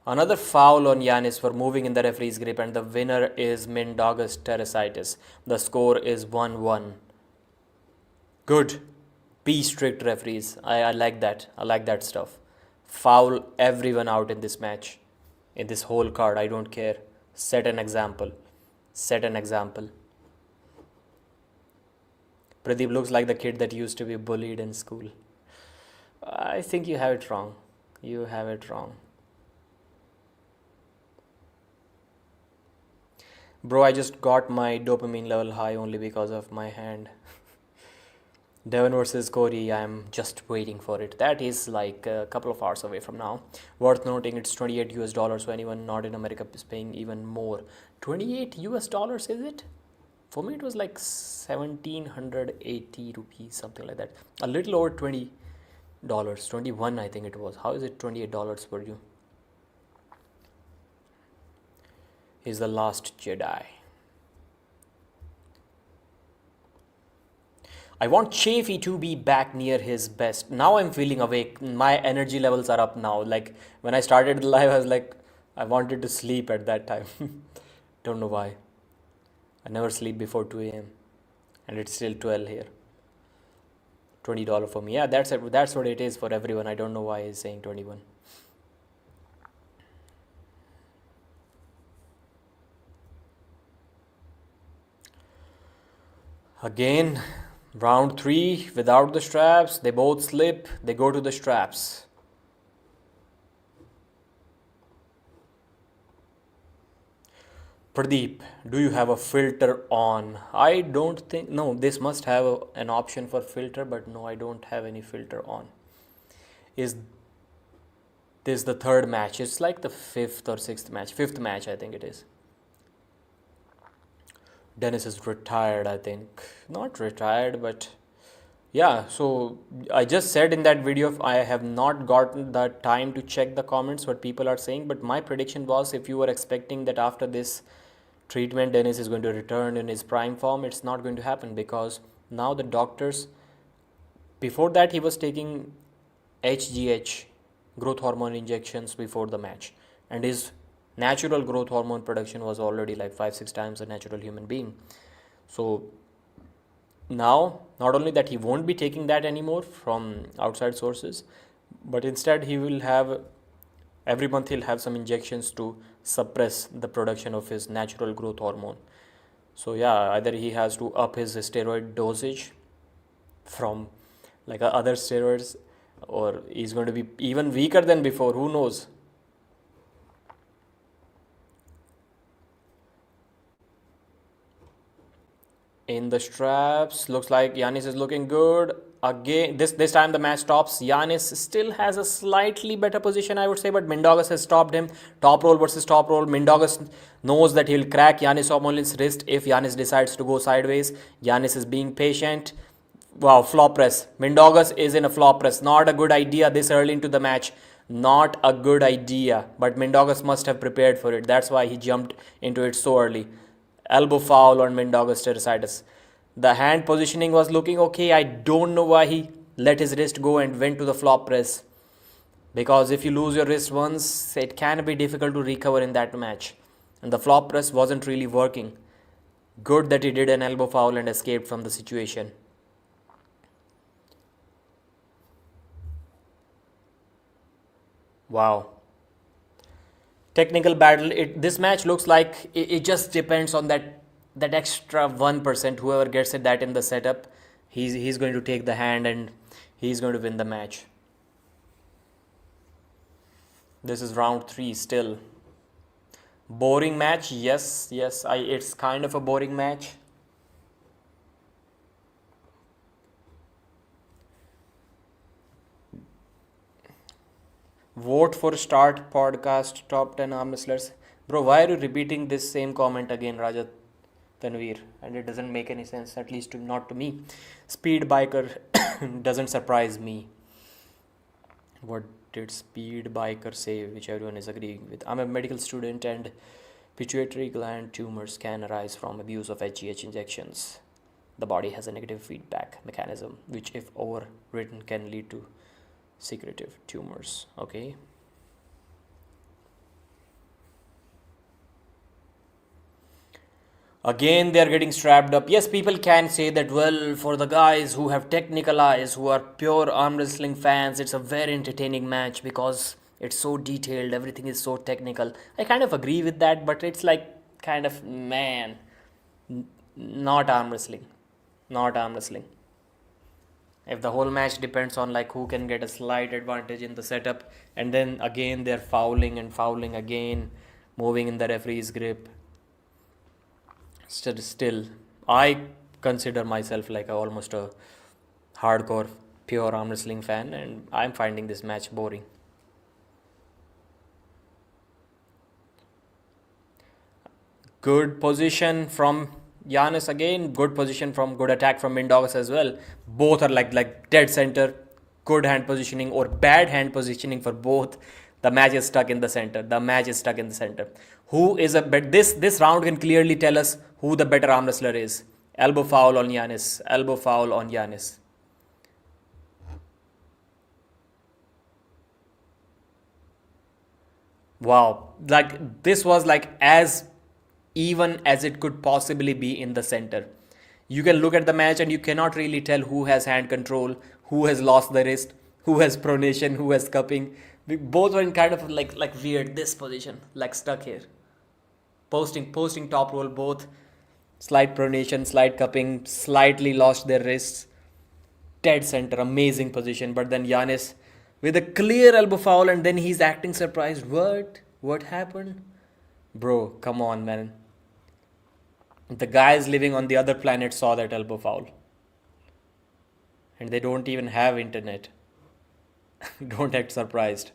Another foul on Janis for moving in the referee's grip, and the winner is Mindaugas Teresitis. The score is 1-1. Good. Be strict, referees. I like that. I like that stuff. Foul everyone out in this match. In this whole card. I don't care. Set an example. Set an example. Pradeep looks like the kid that used to be bullied in school. I think you have it wrong. You have it wrong. Bro, I just got my dopamine level high only because of my hand. Devon versus Cory, I'm just waiting for it. That is like a couple of hours away from now. Worth noting, it's 28 US dollars, so anyone not in America is paying even more. 28 US dollars, is it? For me, it was like 1780 rupees, something like that. A little over $20. 21, I think it was. How is it $28 for you? He's the last Jedi. I want Chafee to be back near his best. Now I'm feeling awake. My energy levels are up now. Like when I started the live, I was like, I wanted to sleep at that time. Don't know why. I never sleep before 2 a.m. and it's still 12 here. $20 for me. Yeah, that's it. That's what it is for everyone. I don't know why he's saying 21. Again, round 3 without the straps. They both slip. They go to the straps. Pradeep, do you have a filter on? I don't think, no, this must have an option for filter, but no, I don't have any filter on. Is this the third match? It's like the 5th or 6th match. 5th match, I think it is. Dennis is retired, I think. Not retired, but yeah. So I just said in that video, I have not gotten the time to check the comments, what people are saying. But my prediction was, if you were expecting that after this treatment, Dennis is going to return in his prime form, it's not going to happen, because now the doctors, before that he was taking HGH, growth hormone injections before the match, and his natural growth hormone production was already like 5-6 times a natural human being. So now, not only that he won't be taking that anymore from outside sources, but instead he will have, every month he'll have some injections to suppress the production of his natural growth hormone. So yeah, either he has to up his steroid dosage from like other steroids, or he's going to be even weaker than before, who knows. In the straps, looks like Janis is looking good. Again, this time the match stops. Janis still has a slightly better position, I would say, but Mindaugas has stopped him. Top roll versus top roll. Mindaugas knows that he'll crack Janis Omolin's wrist if Janis decides to go sideways. Janis is being patient. Wow, flop press. Mindaugas is in a flop press. Not a good idea this early into the match. Not a good idea. But Mindaugas must have prepared for it. That's why he jumped into it so early. Elbow foul on Mindaugas Teresitis. The hand positioning was looking okay. I don't know why he let his wrist go and went to the flop press. Because if you lose your wrist once, it can be difficult to recover in that match. And the flop press wasn't really working. Good that he did an elbow foul and escaped from the situation. Wow. Technical battle. This match looks like it just depends on that extra 1%. Whoever gets it that in the setup, he's going to take the hand and he's going to win the match. This is round 3 still. Boring match, yes, it's kind of a boring match. Vote for start podcast top 10 arm wrestlers. Bro, why are you repeating this same comment again, Rajat Tanveer? And it doesn't make any sense, at least not to me. Speed biker doesn't surprise me. What did Speed Biker say, which everyone is agreeing with? I'm a medical student and pituitary gland tumors can arise from abuse of HGH injections. The body has a negative feedback mechanism, which, if overwritten, can lead to secretive tumors. Okay. Again, they are getting strapped up. Yes, people can say that, well, for the guys who have technical eyes, who are pure arm wrestling fans, it's a very entertaining match because it's so detailed, everything is so technical. I kind of agree with that, but it's like kind of, man, not arm wrestling. Not arm wrestling. If the whole match depends on like who can get a slight advantage in the setup, and then again they're fouling and fouling again, moving in the referee's grip. Still, I consider myself like almost a hardcore pure arm wrestling fan, and I'm finding this match boring. Good position from Janis again. Good position from good attack from Mindaugas as well. Both are like dead center. Good hand positioning or bad hand positioning for both. The match is stuck in the center. The match is stuck in the center. Who is a bet? This round can clearly tell us who the better arm wrestler is. Elbow foul on Janis. Elbow foul on Janis. Wow. Like this was like as even as it could possibly be in the center. You can look at the match and you cannot really tell who has hand control, who has lost the wrist, who has pronation, who has cupping. We both were in kind of like weird this position, like stuck here. Posting top roll, both slight pronation, slight cupping, slightly lost their wrists. Dead center, amazing position. But then Janis with a clear elbow foul, and then he's acting surprised. What happened? Bro, come on, man. The guys living on the other planet saw that elbow foul. And they don't even have internet. Don't act surprised.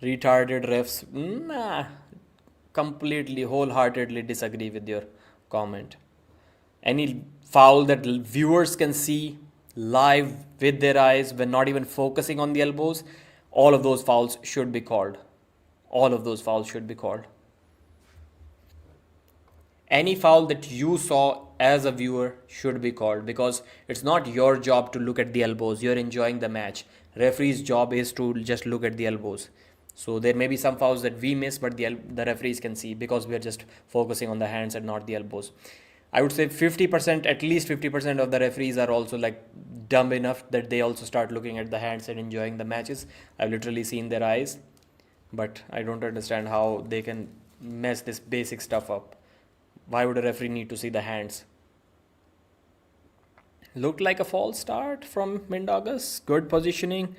Retarded refs. Nah. Completely, wholeheartedly disagree with your comment. Any foul that viewers can see live with their eyes when not even focusing on the elbows, all of those fouls should be called. All of those fouls should be called. Any foul that you saw as a viewer should be called, because it's not your job to look at the elbows. You're enjoying the match. Referee's job is to just look at the elbows. So there may be some fouls that we miss, but the referees can see because we are just focusing on the hands and not the elbows. I would say 50%, at least 50% of the referees are also like dumb enough that they also start looking at the hands and enjoying the matches. I've literally seen their eyes, but I don't understand how they can mess this basic stuff up. Why would a referee need to see the hands? Looked like a false start from Mindaugas. Good positioning.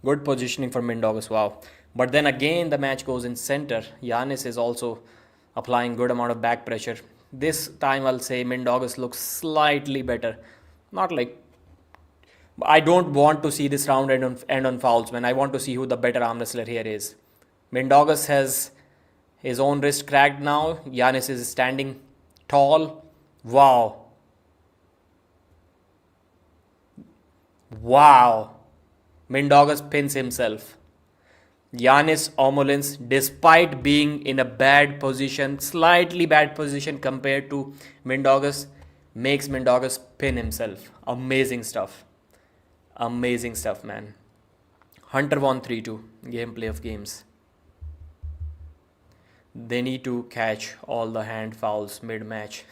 Good positioning for Mindaugas. Wow. But then again, the match goes in center. Janis is also applying good amount of back pressure. This time I'll say Mindaugas looks slightly better. Not like... I don't want to see this round end on fouls, man. I want to see who the better arm wrestler here is. Mindaugas has his own wrist cracked now. Janis is standing tall. Wow. Wow. Mindaugas pins himself. Janis Omolins, despite being in a bad position, slightly bad position compared to Mindaugas, makes Mindaugas pin himself. Amazing stuff. Amazing stuff, man. Hunter won 3-2. Gameplay of games. They need to catch all the hand fouls mid match.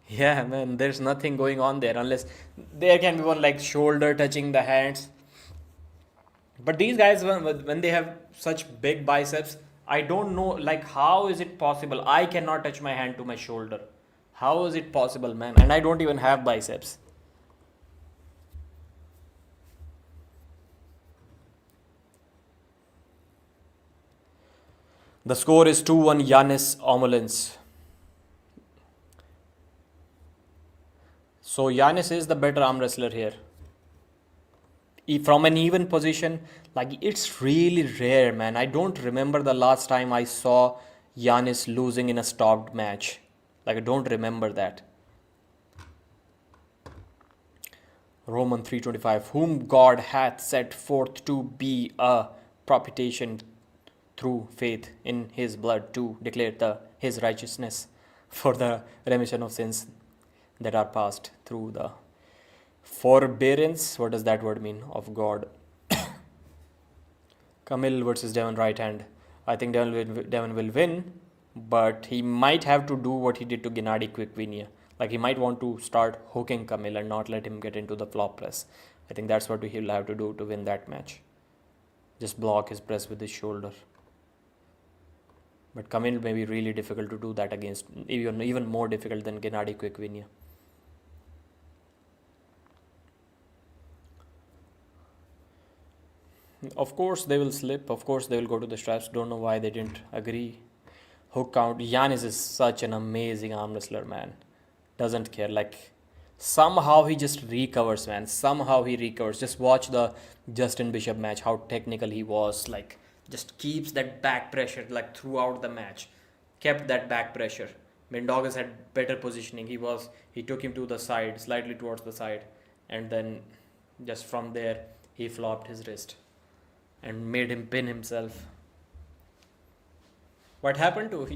Yeah, man, there's nothing going on there unless there can be one like shoulder touching the hands. But these guys, when they have such big biceps, I don't know, like, how is it possible? I cannot touch my hand to my shoulder. How is it possible, man? And I don't even have biceps. The score is 2-1 Janis Omulins. So Janis is the better arm wrestler here. From an even position, like it's really rare, man. I don't remember the last time I saw Janis losing in a stopped match. Like I don't remember that. Roman 325, whom God hath set forth to be a propitiation through faith in his blood to declare his righteousness for the remission of sins that are passed through the forbearance. What does that word mean? Of God. Camille versus Devon right hand. I think Devon will win, but he might have to do what he did to Gennady Quickvinia. Like he might want to start hooking Camille and not let him get into the flop press. I think that's what he'll have to do to win that match. Just block his press with his shoulder. But Camille may be really difficult to do that against, even more difficult than Gennady Quickvinia. Of course they will slip. Of course they will go to the straps. Don't know why they didn't agree. Hook count. Janis is such an amazing arm wrestler, man. Doesn't care. Like somehow he just recovers, man. Somehow he recovers. Just watch the Justin Bishop match. How technical he was. Like just keeps that back pressure like throughout the match. Kept that back pressure. Mindaugas had better positioning. He took him to the side, slightly towards the side, and then just from there he flopped his wrist and made him pin himself. What happened to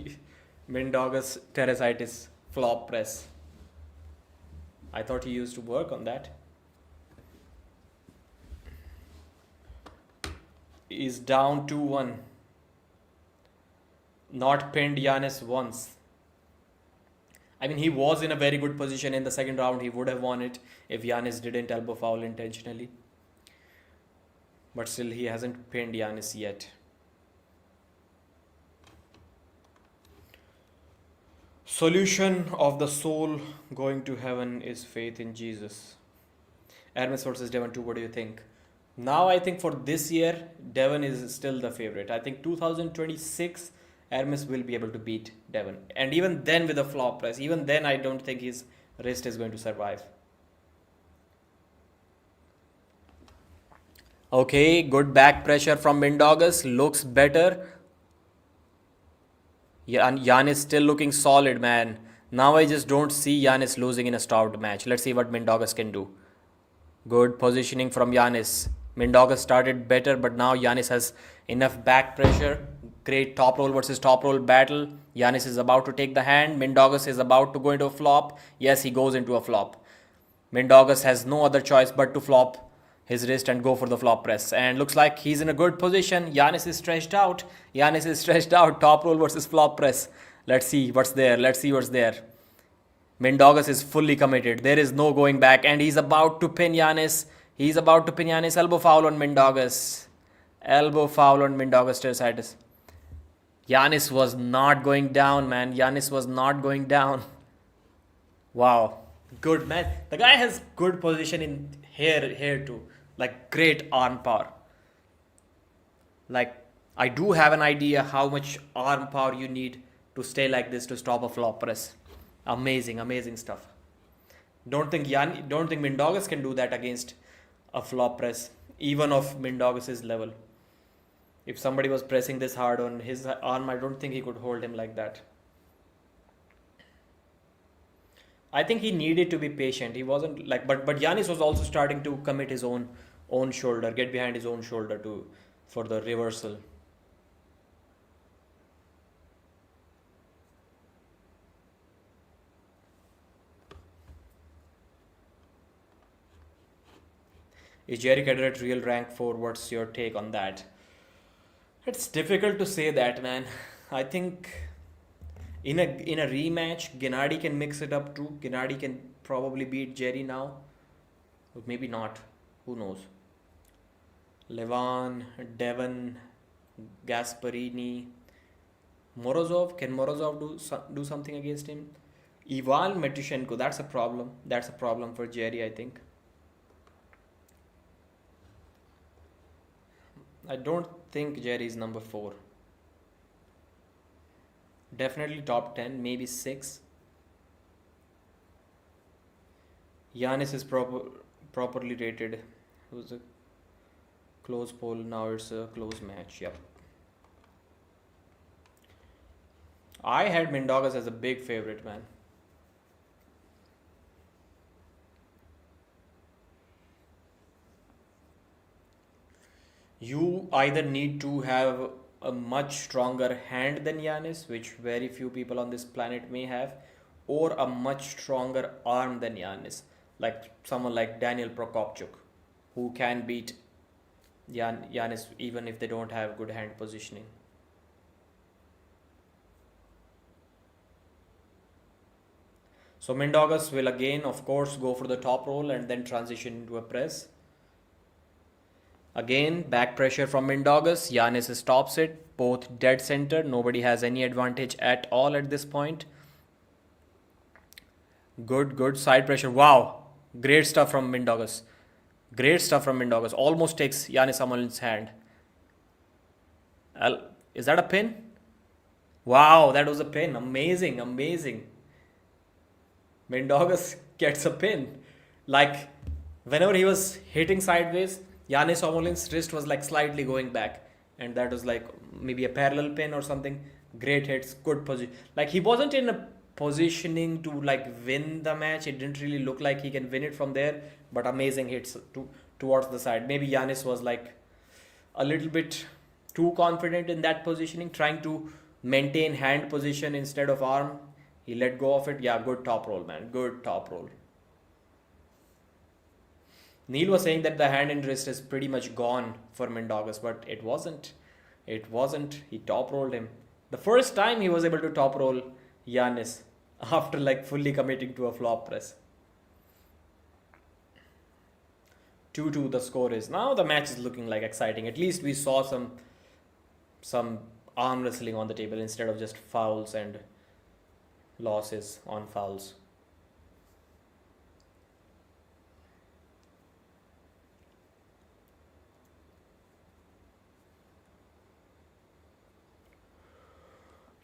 Mindaugas Teresitis flop press? I thought he used to work on that. Is down 2-1. Not pinned Janis once. I mean, he was in a very good position in the second round. He would have won it if Janis didn't elbow foul intentionally. But still, he hasn't pinned Janis yet. Solution of the soul going to heaven is faith in Jesus. Hermes versus Devon 2, what do you think? Now I think for this year, Devon is still the favorite. I think 2026, Hermes will be able to beat Devon. And even then with a flop press, even then I don't think his wrist is going to survive. Okay, good back pressure from Mindaugas. Looks better. Janis still looking solid, man. Now I just don't see Janis losing in a stopped match. Let's see what Mindaugas can do. Good positioning from Janis. Mindaugas started better, but now Janis has enough back pressure. Great top roll versus top roll battle. Janis is about to take the hand. Mindaugas is about to go into a flop. Yes, he goes into a flop. Mindaugas has no other choice but to flop his wrist and go for the flop press. And looks like he's in a good position. Janis is stretched out. Janis is stretched out. Top roll versus flop press. Let's see what's there. Let's see what's there. Mindaugas is fully committed. There is no going back. And he's about to pin Janis. He's about to pin Janis. Elbow foul on Mindaugas. Elbow foul on Mindaugas Teresitis. Janis was not going down, man. Janis was not going down. Wow. Good, man. The guy has good position in here too. Like great arm power. Like I do have an idea how much arm power you need to stay like this to stop a flop press. Amazing, amazing stuff. Don't think Mindaugas can do that against a flop press, even of Mindaugas' level. If somebody was pressing this hard on his arm, I don't think he could hold him like that. I think he needed to be patient. He wasn't like, but Janis was also starting to commit his own shoulder, get behind his own shoulder for the reversal. Is Jerry Cadder at real rank 4? What's your take on that? It's difficult to say that, man. I think in a rematch, Gennady can mix it up too. Gennady can probably beat Jerry now. Or maybe not. Who knows? Levan, Devon, Gasparini, Morozov. Can Morozov do something against him? Ivan Metushenko. That's a problem. That's a problem for Jerry, I think. I don't think Jerry is number 4. Definitely top 10, maybe 6. Janis is properly rated. It was a close poll. Now it's a close match. Yep. I had Mindaugas as a big favorite, man. You either need to have a much stronger hand than Janis, which very few people on this planet may have, or a much stronger arm than Janis, like someone like Daniel Prokopchuk, who can beat Janis even if they don't have good hand positioning. So Mindaugas will again, of course, go for the top roll and then transition into a press. Again, back pressure from Mindaugas. Janis stops it, both dead center. Nobody has any advantage at all at this point. Good side pressure. Wow, great stuff from Mindaugas. Great stuff from Mindaugas. Almost takes Janis Samolin's hand. Is that a pin? Wow, that was a pin. Amazing. Mindaugas gets a pin. Like, whenever he was hitting sideways, Janis Samolin's wrist was like slightly going back. And that was like maybe a parallel pin or something. Great hits, good position. Like, he wasn't in a positioning to like win the match. It didn't really look like he can win it from there. But amazing hits towards the side. Maybe Janis was like a little bit too confident in that positioning, trying to maintain hand position instead of arm. He let go of it. Yeah, good top roll, man. Good top roll. Neil was saying that the hand and wrist is pretty much gone for Mindaugas, but it wasn't. It wasn't. He top rolled him. The first time he was able to top roll Janis after like fully committing to a flop press. 2-2 the score is. Now the match is looking like exciting. At least we saw some arm wrestling on the table instead of just fouls and losses on fouls.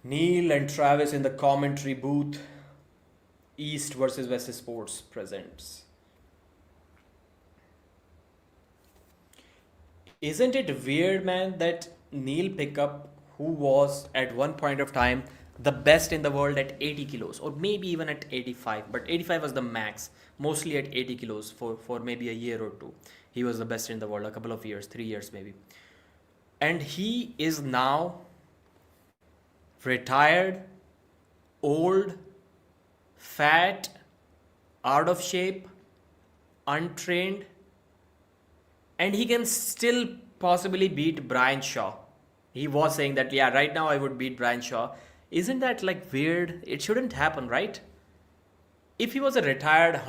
Neil and Travis in the commentary booth. East versus West Sports presents. Isn't it weird, man, that Neil Pickup, who was at one point of time the best in the world at 80 kilos, or maybe even at 85, but 85 was the max, mostly at 80 kilos for maybe a year or two. He was the best in the world, a couple of years, 3 years maybe. And he is now retired, old, fat, out of shape, untrained, and he can still possibly beat Brian Shaw. He was saying that, yeah, right now I would beat Brian Shaw. Isn't that like weird? It shouldn't happen, right? If he was a retired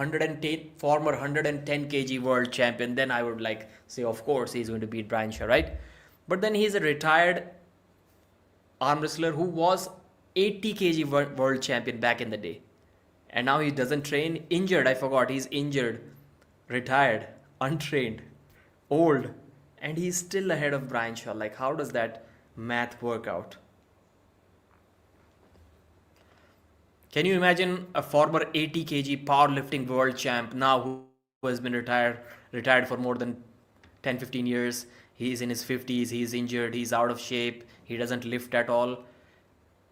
former 110 kg world champion, then I would like say, of course, he's going to beat Brian Shaw, right? But then he's a retired arm wrestler who was 80 kg world champion back in the day. And now he doesn't train. Injured, I forgot. He's injured, retired, untrained, old. And he's still ahead of Brian Shaw. Like, how does that math work out? Can you imagine a former 80 kg powerlifting world champ now who has been retired for more than 10-15 years? He's in his 50s, he's injured, he's out of shape, he doesn't lift at all.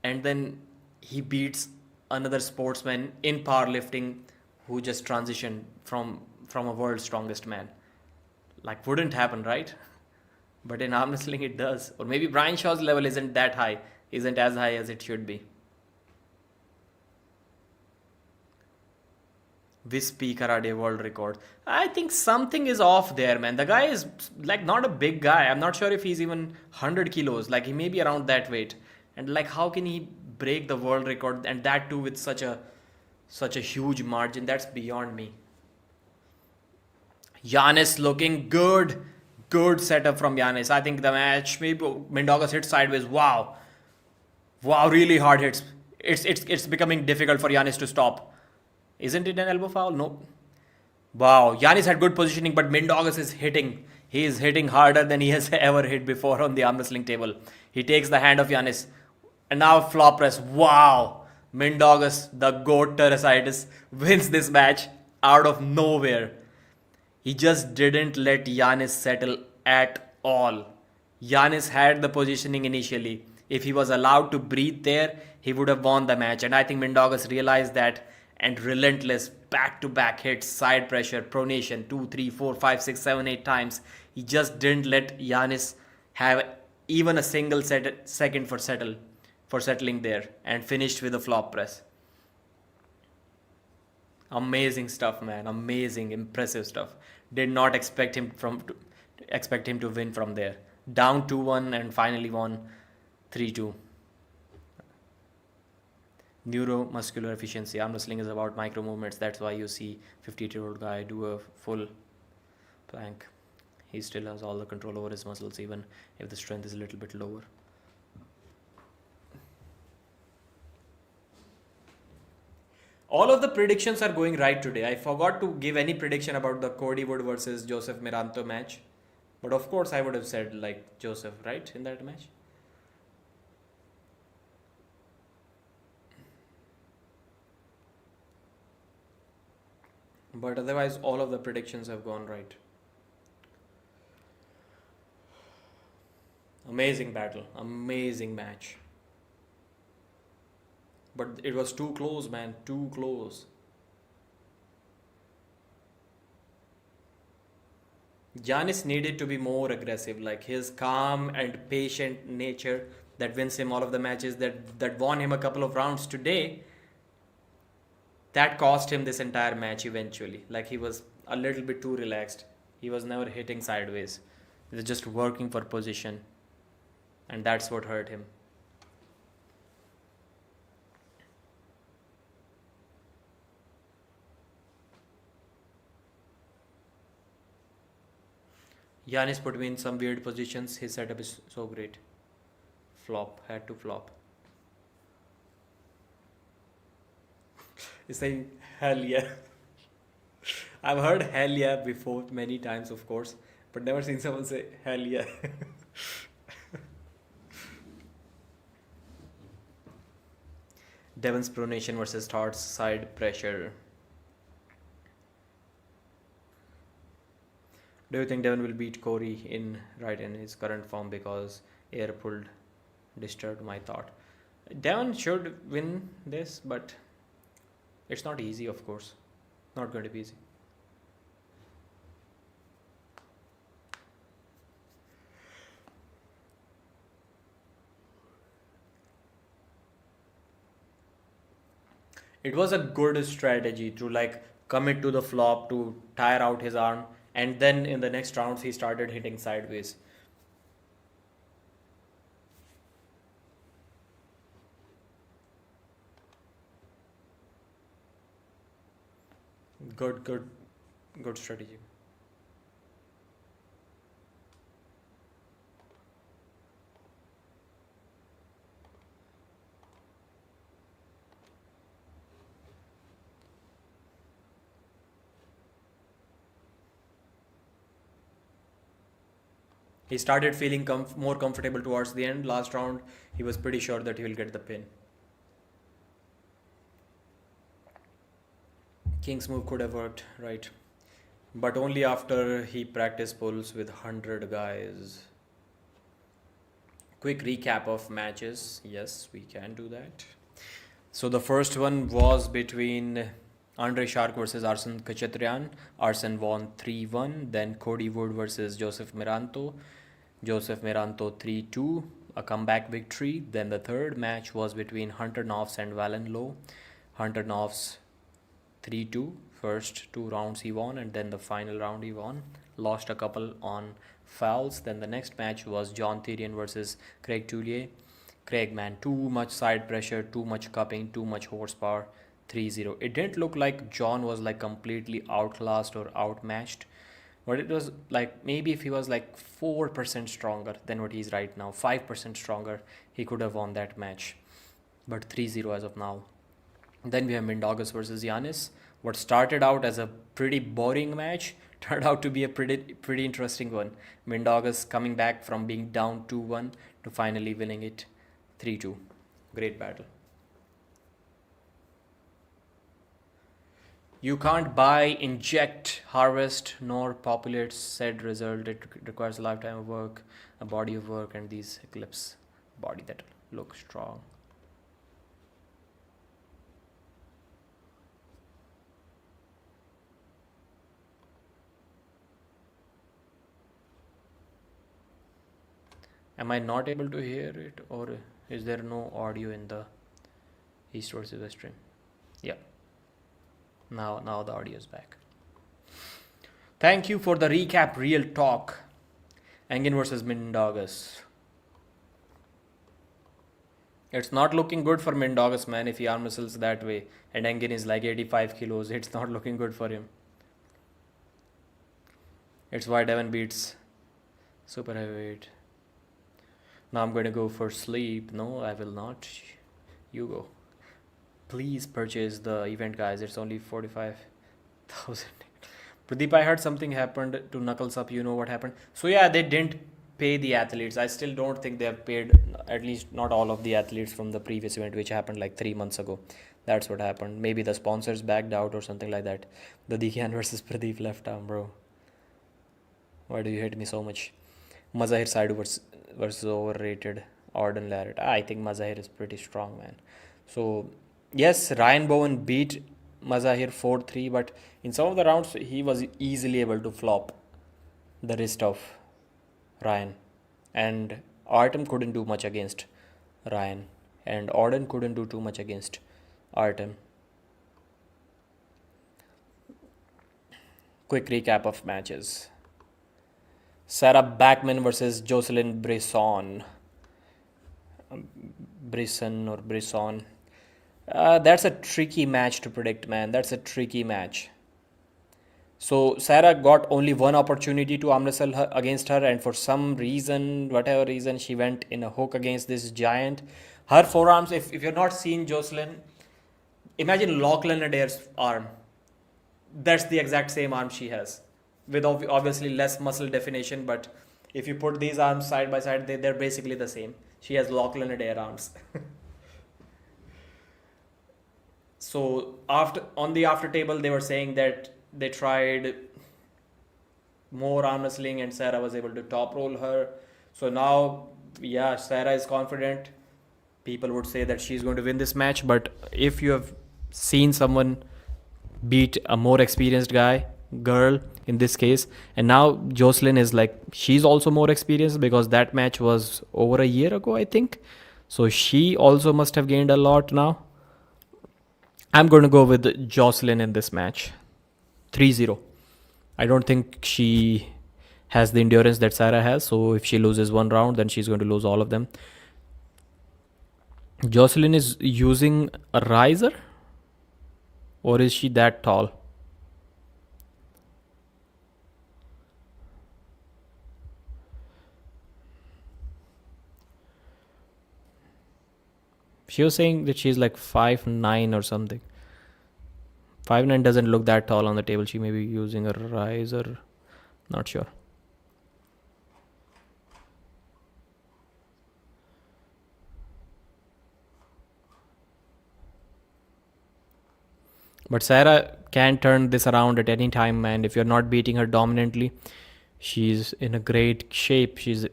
And then he beats another sportsman in powerlifting who just transitioned from a world's strongest man. Like, wouldn't happen, right? But in arm wrestling it does. Or maybe Brian Shaw's level isn't that high, isn't as high as it should be. Wispy Karate world record. I think something is off there, man. The guy is like not a big guy. I'm not sure if he's even 100 kilos. Like he may be around that weight. And like how can he break the world record and that too with such a huge margin? That's beyond me. Janis looking good. Good setup from Janis. I think the match maybe Mindaugas hit sideways. Wow. Wow, really hard hits. It's becoming difficult for Janis to stop. Isn't it an elbow foul? No. Wow, Janis had good positioning, but Mindaugas is hitting. He is hitting harder than he has ever hit before on the arm wrestling table. He takes the hand of Janis. And now flop press. Wow. Mindaugas, the goat Terrasitis, wins this match out of nowhere. He just didn't let Janis settle at all. Janis had the positioning initially. If he was allowed to breathe there, he would have won the match. And I think Mindaugas realized that and relentless back-to-back hits, side pressure, pronation, 2, 3, 4, 5, 6, 7, 8 times. He just didn't let Janis have even a single second for settling there and finished with a flop press. Amazing stuff, man. Amazing, impressive stuff. Did not expect him to win from there. Down 2-1 and finally won 3-2. Neuromuscular efficiency. Arm wrestling is about micro movements. That's why you see 58-year-old guy do a full plank. He still has all the control over his muscles, even if the strength is a little bit lower. All of the predictions are going right today. I forgot to give any prediction about the Cody Wood versus Joseph Miranto match. But of course I would have said like Joseph, right, in that match. But otherwise all of the predictions have gone right. Amazing battle. Amazing match. But it was too close, man. Too close. Janis needed to be more aggressive. Like his calm and patient nature that wins him all of the matches, that won him a couple of rounds today, that cost him this entire match eventually. Like he was a little bit too relaxed. He was never hitting sideways. He was just working for position. And that's what hurt him. Janis put me in some weird positions. His setup is so great. Flop. Had to flop. He's saying hell yeah. I've heard hell yeah before many times, of course, but never seen someone say hell yeah. Devon's pronation versus Todd's side pressure. Do you think Devon will beat Cory in his current form because air pulled disturbed my thought? Devon should win this, but it's not easy, of course. Not going to be easy. It was a good strategy to like commit to the flop to tire out his arm, and then in the next rounds he started hitting sideways. Good strategy. He started feeling more comfortable towards the end. Last round, he was pretty sure that he will get the pin. King's move could have worked, right? But only after he practiced pulls with 100 guys. Quick recap of matches. Yes, we can do that. So the first one was between Andre Shark versus Arson Kachatrian. Arson won 3-1. Then Cody Wood versus Joseph Miranto. Joseph Miranto 3-2, a comeback victory. Then the third match was between Hunter Knopfs and Valen Low. Hunter Knopfs 3-2 First two rounds he won, and then the final round he won. Lost a couple on fouls. Then the next match was John Therian versus Craig Tullier. Craig, man, too much side pressure, too much cupping, too much horsepower. 3-0. It didn't look like John was like completely outclassed or outmatched, but it was like maybe if he was like 4% stronger than what he's right now, 5% stronger, he could have won that match. But 3-0 as of now. Then we have Mindaugas versus Janis. What started out as a pretty boring match turned out to be a pretty interesting one. Mindaugas coming back from being down 2-1 to finally winning it 3-2. Great battle. You can't buy, inject, harvest, nor populate said result. It requires a lifetime of work, a body of work, and these eclipse body that look strong. Am I not able to hear it, or is there no audio in the East versus West stream? Yeah. Now the audio is back. Thank you for the recap. Real talk. Engin versus Mindaugas. It's not looking good for Mindaugas, man, if he arm wrestles that way. And Engin is like 85 kilos. It's not looking good for him. It's why Devon beats super heavyweight. Now I'm going to go for sleep. No, I will not. You go. Please purchase the event, guys. It's only 45,000. Pradeep, I heard something happened to Knuckles Up. You know what happened? So yeah, they didn't pay the athletes. I still don't think they have paid, at least not all of the athletes from the previous event, which happened like 3 months ago. That's what happened. Maybe the sponsors backed out or something like that. The Dikhan versus Pradeep left arm, bro. Why do you hate me so much? Mazahir Saidu versus overrated Arden Larratt. I think Mazahir is pretty strong, man. So yes, Ryan Bowen beat Mazahir 4-3, but in some of the rounds he was easily able to flop the wrist of Ryan, and Artyom couldn't do much against Ryan, and Arden couldn't do too much against Artyom. Quick recap of matches. Sarah Backman versus Joselyn Brisson. Brisson or Brisson. That's a tricky match to predict, man. That's a tricky match. So Sarah got only one opportunity to arm wrestle against her, and for some reason, whatever reason, she went in a hook against this giant. Her forearms, if you're not seeing Joselyn, imagine Lachlan Adair's arm. That's the exact same arm she has, with obviously less muscle definition, but if you put these arms side by side, they're basically the same. She has Lachlan Adair arms. So on the after table, they were saying that they tried more arm wrestling and Sarah was able to top roll her. So now, yeah, Sarah is confident. People would say that she's going to win this match, but if you have seen someone beat a more experienced girl in this case, and now Joselyn is like, she's also more experienced because that match was over a year ago, I think. So she also must have gained a lot now. I'm going to go with Joselyn in this match. 3-0. I don't think she has the endurance that Sarah has. So if she loses one round, then she's going to lose all of them. Joselyn is using a riser? Or is she that tall? She was saying that she's like 5'9" or something. 5'9" doesn't look that tall on the table. She may be using a riser. Not sure. But Sarah can turn this around at any time, man. If you're not beating her dominantly, she's in a great shape. She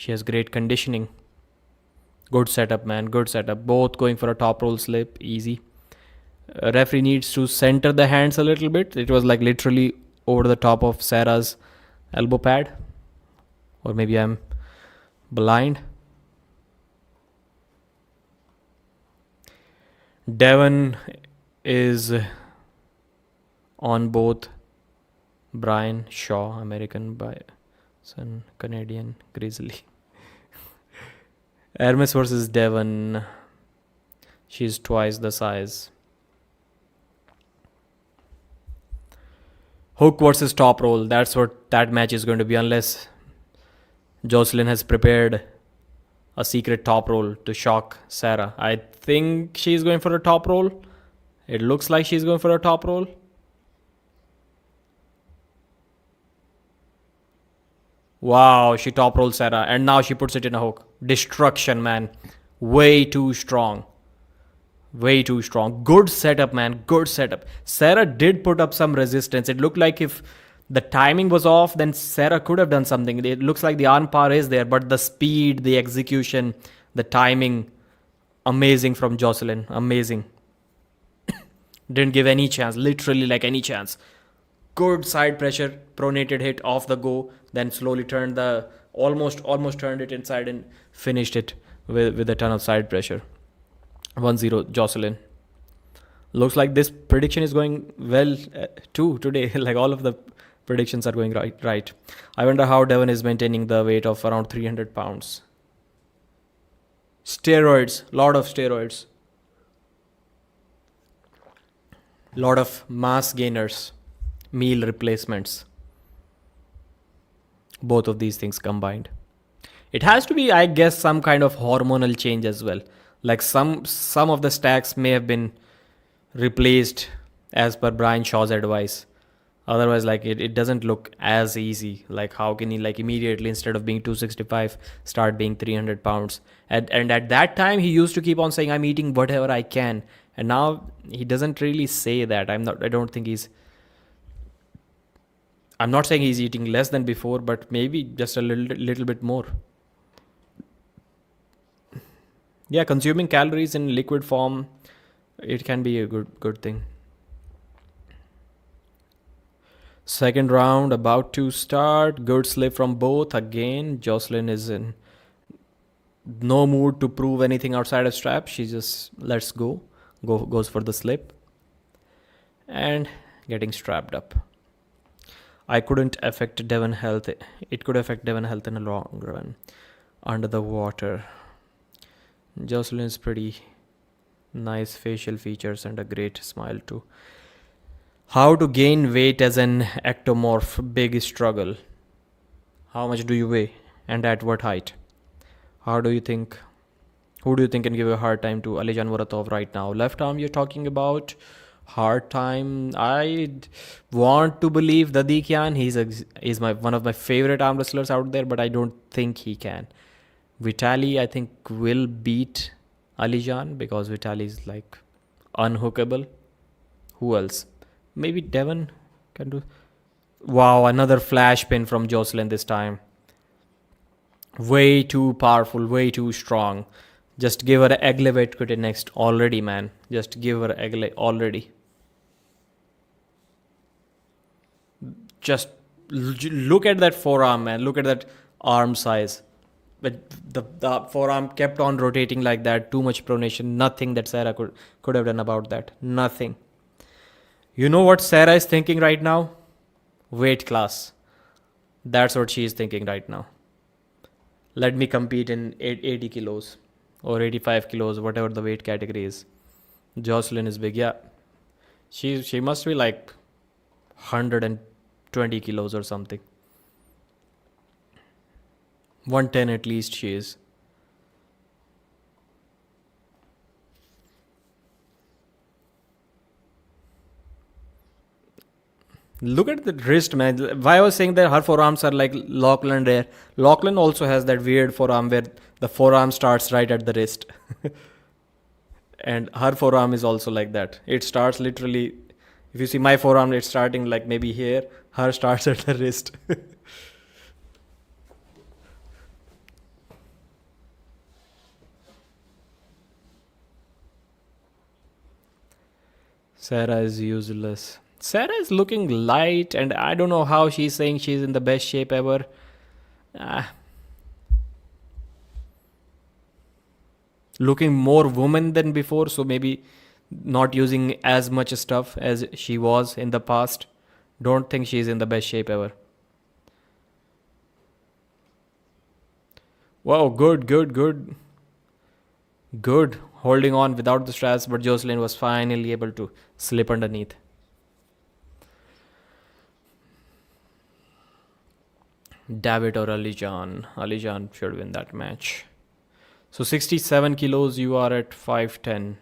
has great conditioning. Good setup, man. Good setup. Both going for a top roll slip. Easy. Referee needs to center the hands a little bit. It was like literally over the top of Sarah's elbow pad. Or maybe I'm blind. Devon is on both Brian Shaw, American Bison, Canadian Grizzly. Hermes versus Devon. She's twice the size. Hook versus top roll. That's what that match is going to be, unless Joselyn has prepared a secret top roll to shock Sarah. I think she's going for a top roll. It looks like she's going for a top roll. Wow, she top rolls Sarah and now she puts it in a hook. Destruction, man. Way too strong. Way too strong. Good setup, man. Good setup. Sarah did put up some resistance. It looked like if the timing was off, then Sarah could have done something. It looks like the arm power is there, but the speed, the execution, the timing, amazing from Joselyn. Amazing. Didn't give any chance. Literally like any chance. Good side pressure, pronated hit off the go, then slowly turned the almost turned it inside and finished it with a ton of side pressure. 1-0 Joselyn. Looks like this prediction is going well too today. Like all of the predictions are going right. I wonder how Devon is maintaining the weight of around 300 pounds. Steroids. Lot of steroids. Lot of mass gainers. Meal replacements. Both of these things combined. It has to be, I guess, some kind of hormonal change as well. Like some of the stacks may have been replaced as per Brian Shaw's advice. Otherwise, like it doesn't look as easy. Like how can he like immediately, instead of being 265, start being 300 pounds? And at that time he used to keep on saying, I'm eating whatever I can. And now he doesn't really say that. I'm not saying he's eating less than before, but maybe just a little bit more. Yeah, consuming calories in liquid form, it can be a good thing. Second round about to start. Good slip from both. Again, Joselyn is in no mood to prove anything outside of strap. She just lets goes for the slip and getting strapped up. I couldn't affect Devon health. It could affect Devon health in the long run. Under the water. Joselyn's pretty nice facial features and a great smile too. How to gain weight as an ectomorph? Big struggle. How much do you weigh and at what height? Who do you think can give a hard time to Alijan Muratov right now? Left arm you're talking about? Hard time. I want to believe Dadikyan. He's one of my favorite arm wrestlers out there, but I don't think he can. Vitaly, I think, will beat Alijan because Vitaly is like unhookable. Who else? Maybe Devon can do. Wow, another flash pin from Joselyn this time. Way too powerful, way too strong. Just give her an elevate quit next already, man. Just give her an already. Just look at that forearm, man. Look at that arm size. But the forearm kept on rotating like that. Too much pronation. Nothing that Sarah could have done about that. Nothing. You know what Sarah is thinking right now? Weight class. That's what she is thinking right now. Let me compete in 80 kilos or 85 kilos, whatever the weight category is. Joselyn is big, yeah. She must be like 120 kilos or something. 110 at least she is. Look at the wrist, man. Why I was saying that her forearms are like Lachlan there. Lachlan also has that weird forearm where the forearm starts right at the wrist. And her forearm is also like that. It starts literally, if you see my forearm, it's starting like maybe here. Her starts at the wrist. Sarah is useless. Sarah is looking light, and I don't know how she's saying she's in the best shape ever. Looking more woman than before, so maybe not using as much stuff as she was in the past. Don't think she's in the best shape ever. Wow, good, good, good. Good. Holding on without the straps, but Joselyn was finally able to slip underneath. David or Alijan. Alijan should win that match. So 67 kilos, you are at 5'10".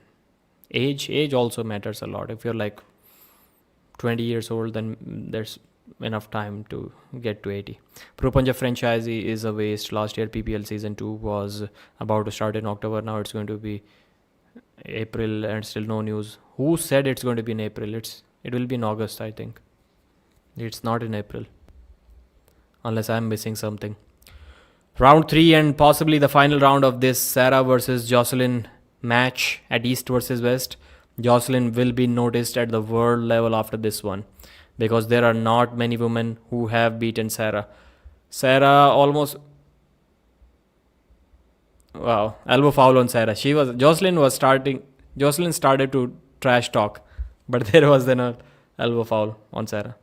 Age also matters a lot. If you're like 20 years old, then there's enough time to get to 80. Pro Punjab franchisee is a waste. Last year PPL season 2 was about to start in October. Now it's going to be April and still no news. Who said it's going to be in April? It will be in August, I think. It's not in April. Unless I'm missing something. Round 3 and possibly the final round of this Sarah versus Joselyn match at East versus West. Joselyn will be noticed at the world level after this one, because there are not many women who have beaten Sarah. Sarah almost... Wow, elbow foul on Sarah. Joselyn started to trash talk, but there was then an elbow foul on Sarah.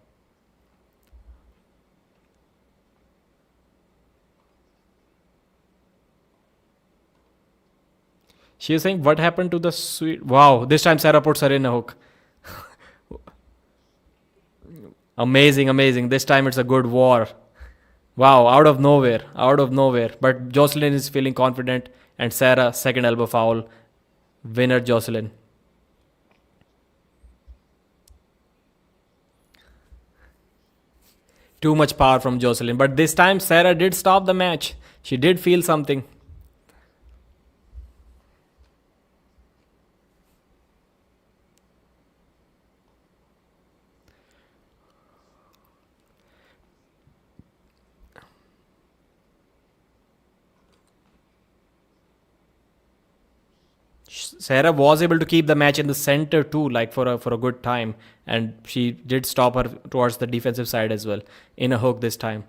She is saying, what happened to the sweet... Wow, this time Sarah puts her in a hook. Amazing, amazing. This time it's a good war. Wow, out of nowhere. But Joselyn is feeling confident, and Sarah, second elbow foul. Winner Joselyn. Too much power from Joselyn. But this time Sarah did stop the match. She did feel something. Sarah was able to keep the match in the center too, like for a good time, and she did stop her towards the defensive side as well in a hook this time.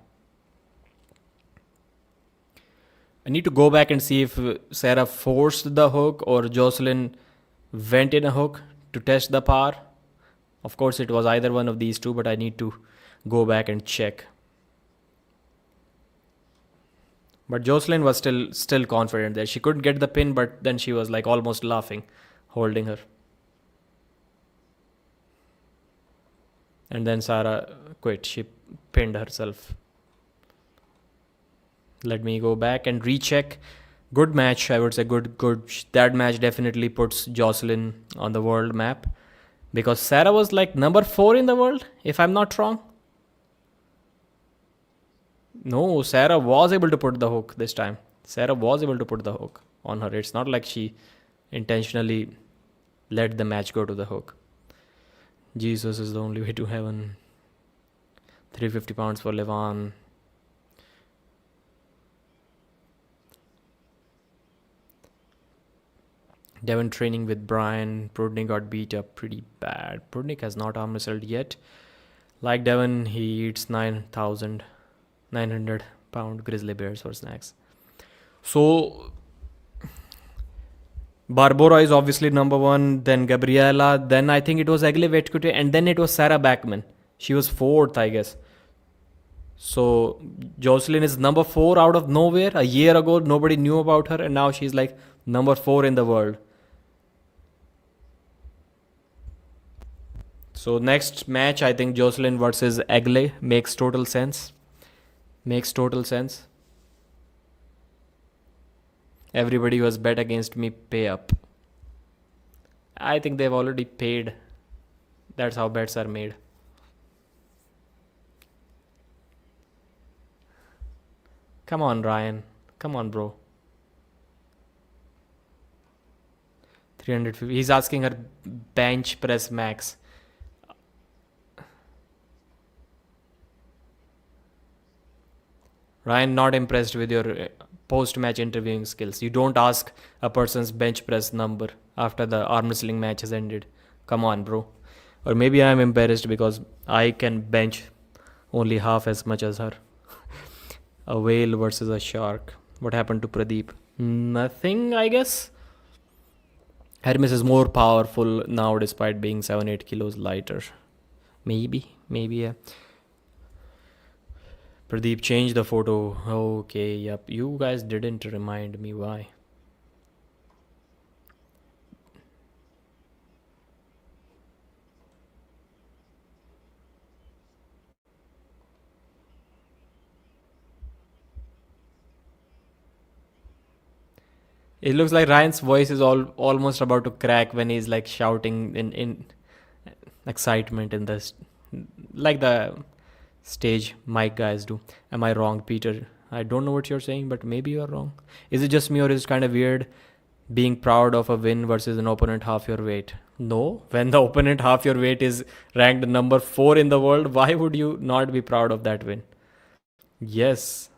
I need to go back and see if Sarah forced the hook or Joselyn went in a hook to test the power. Of course, it was either one of these two, but I need to go back and check. But Joselyn was still confident there. She couldn't get the pin, but then she was like almost laughing, holding her. And then Sarah quit. She pinned herself. Let me go back and recheck. Good match, I would say. Good. That match definitely puts Joselyn on the world map, because Sarah was like number 4 in the world, if I'm not wrong. No, Sarah was able to put the hook this time. Sarah was able to put the hook on her. It's not like she intentionally let the match go to the hook. Jesus is the only way to heaven. 350 pounds for Levan. Devon training with Brian. Brzenk got beat up pretty bad. Brzenk has not arm wrestled yet. Like Devon, he eats 900-pound grizzly bears for snacks. So Barbora is obviously number 1, then Gabriela, then I think it was Egle Vetkute, and then it was Sarah Backman. She was 4th, I guess. So Joselyn is number 4 out of nowhere. A year ago, nobody knew about her, and now she's like number 4 in the world. So next match, I think Joselyn versus Egle makes total sense. Everybody who has bet against me, pay up. I think they've already paid. That's how bets are made. Come on, Ryan. Come on, bro. 350. He's asking her bench press max. Ryan, not impressed with your post-match interviewing skills. You don't ask a person's bench press number after the arm wrestling match has ended. Come on, bro. Or maybe I'm embarrassed because I can bench only half as much as her. A whale versus a shark. What happened to Pradeep? Nothing, I guess. Hermes is more powerful now despite being 7-8 kilos lighter. Maybe, yeah. Pradeep, change the photo. Okay, yep. You guys didn't remind me why. It looks like Ryan's voice is almost about to crack when he's like shouting in excitement in this, like the stage mic guys do. Am I wrong, Peter? I don't know what you're saying, but maybe you're wrong. Is it just me or is it kind of weird being proud of a win versus an opponent half your weight? No, when the opponent half your weight is ranked number 4 in the world, why would you not be proud of that win? Yes,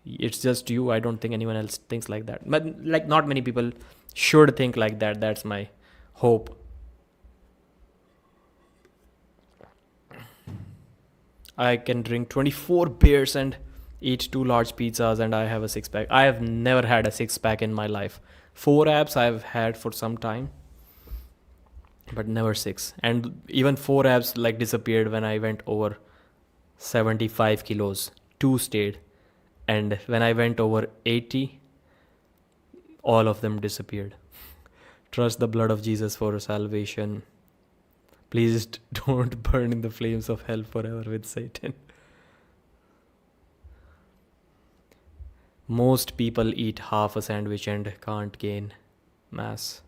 it's just you. I don't think anyone else thinks like that. But like not many people should think like that. That's my hope. I can drink 24 beers and eat 2 large pizzas and I have a six pack. I have never had a six pack in my life. 4 abs I've had for some time, but never 6. And even 4 abs like disappeared when I went over 75 kilos. 2 stayed. And when I went over 80, all of them disappeared. Trust the blood of Jesus for salvation. Please don't burn in the flames of hell forever with Satan. Most people eat half a sandwich and can't gain mass.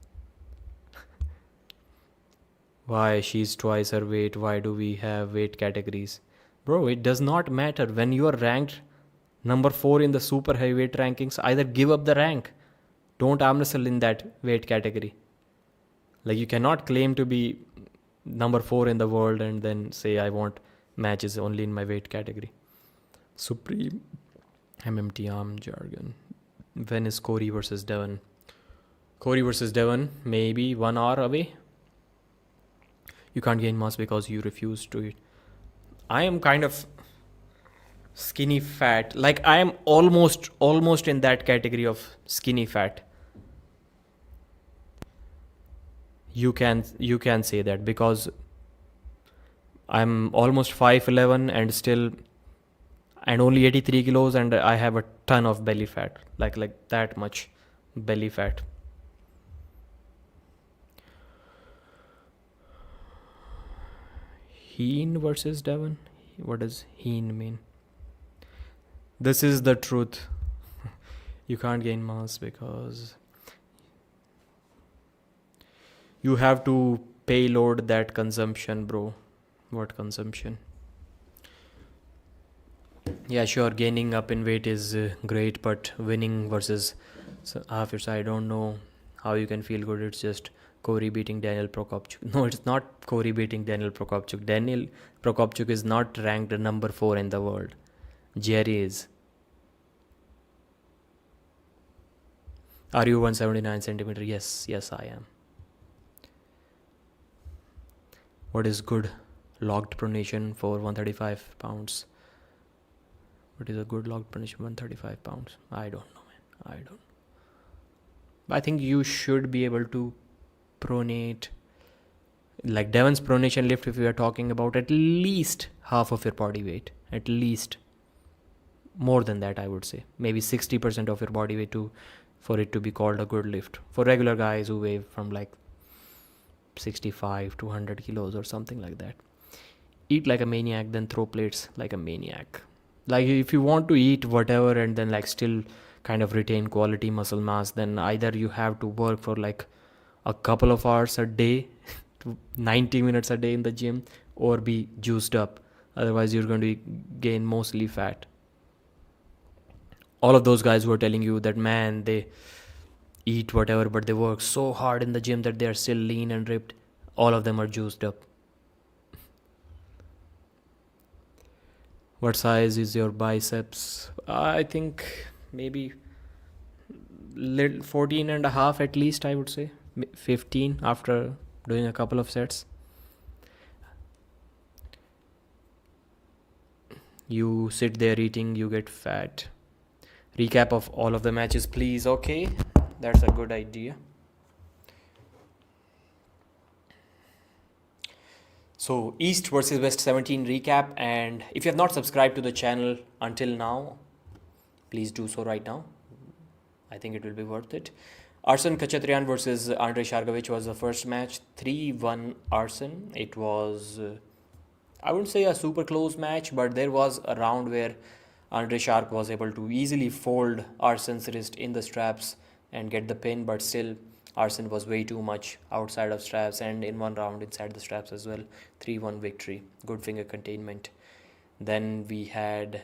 Why? She's twice her weight. Why do we have weight categories? Bro, it does not matter. When you are ranked number 4 in the super heavyweight rankings, either give up the rank. Don't arm wrestle in that weight category. Like you cannot claim to be number 4 in the world and then say I want matches only in my weight category. Supreme MMT arm jargon. When is Cory versus Devon? Cory versus Devon, maybe 1 hour away. You can't gain mass because you refuse to eat. I am kind of skinny fat. Like I am almost in that category of skinny fat. You can say that because I'm almost 5'11" and only 83 kilos and I have a ton of belly fat. Like that much belly fat. Heen versus Devon? What does Heen mean? This is the truth. You can't gain mass because you have to payload that consumption, bro. What consumption? Yeah, sure, gaining up in weight is great, but winning versus half your side, I don't know how you can feel good. It's just Cory beating Daniel Prokopchuk. No, it's not Cory beating Daniel Prokopchuk. Daniel Prokopchuk is not ranked number 4 in the world. Jerry is. Are you 179 centimeter? Yes, I am. What is good locked pronation for 135 pounds? What is a good locked pronation 135 pounds? I don't know, man. I don't. I think you should be able to pronate. Like Devon's pronation lift, if we are talking about at least half of your body weight. At least. More than that, I would say. Maybe 60% of your body weight for it to be called a good lift. For regular guys who weigh from like 65 to 100 kilos or something like that. Eat like a maniac, then throw plates like a maniac. Like if you want to eat whatever and then like still kind of retain quality muscle mass, then either you have to work for like a couple of hours a day, 90 minutes a day in the gym, or be juiced up. Otherwise you're going to gain mostly fat. All of those guys who are telling you that, man, they eat whatever, but they work so hard in the gym that they are still lean and ripped, all of them are juiced up. What size is your biceps? I think maybe 14 and a half at least, I would say. 15 after doing a couple of sets. You sit there eating, you get fat. Recap of all of the matches, please. Okay, that's a good idea. So, East versus West 17 recap. And if you have not subscribed to the channel until now, please do so right now. I think it will be worth it. Arson Khachatryan versus Andrei Shargovich was the first match. 3-1 Arson. It was, I wouldn't say a super close match, but there was a round where Andrei Shark was able to easily fold Arson's wrist in the straps and get the pin, but still Arson was way too much outside of straps and in one round inside the straps as well. 3-1 victory. Good finger containment. Then we had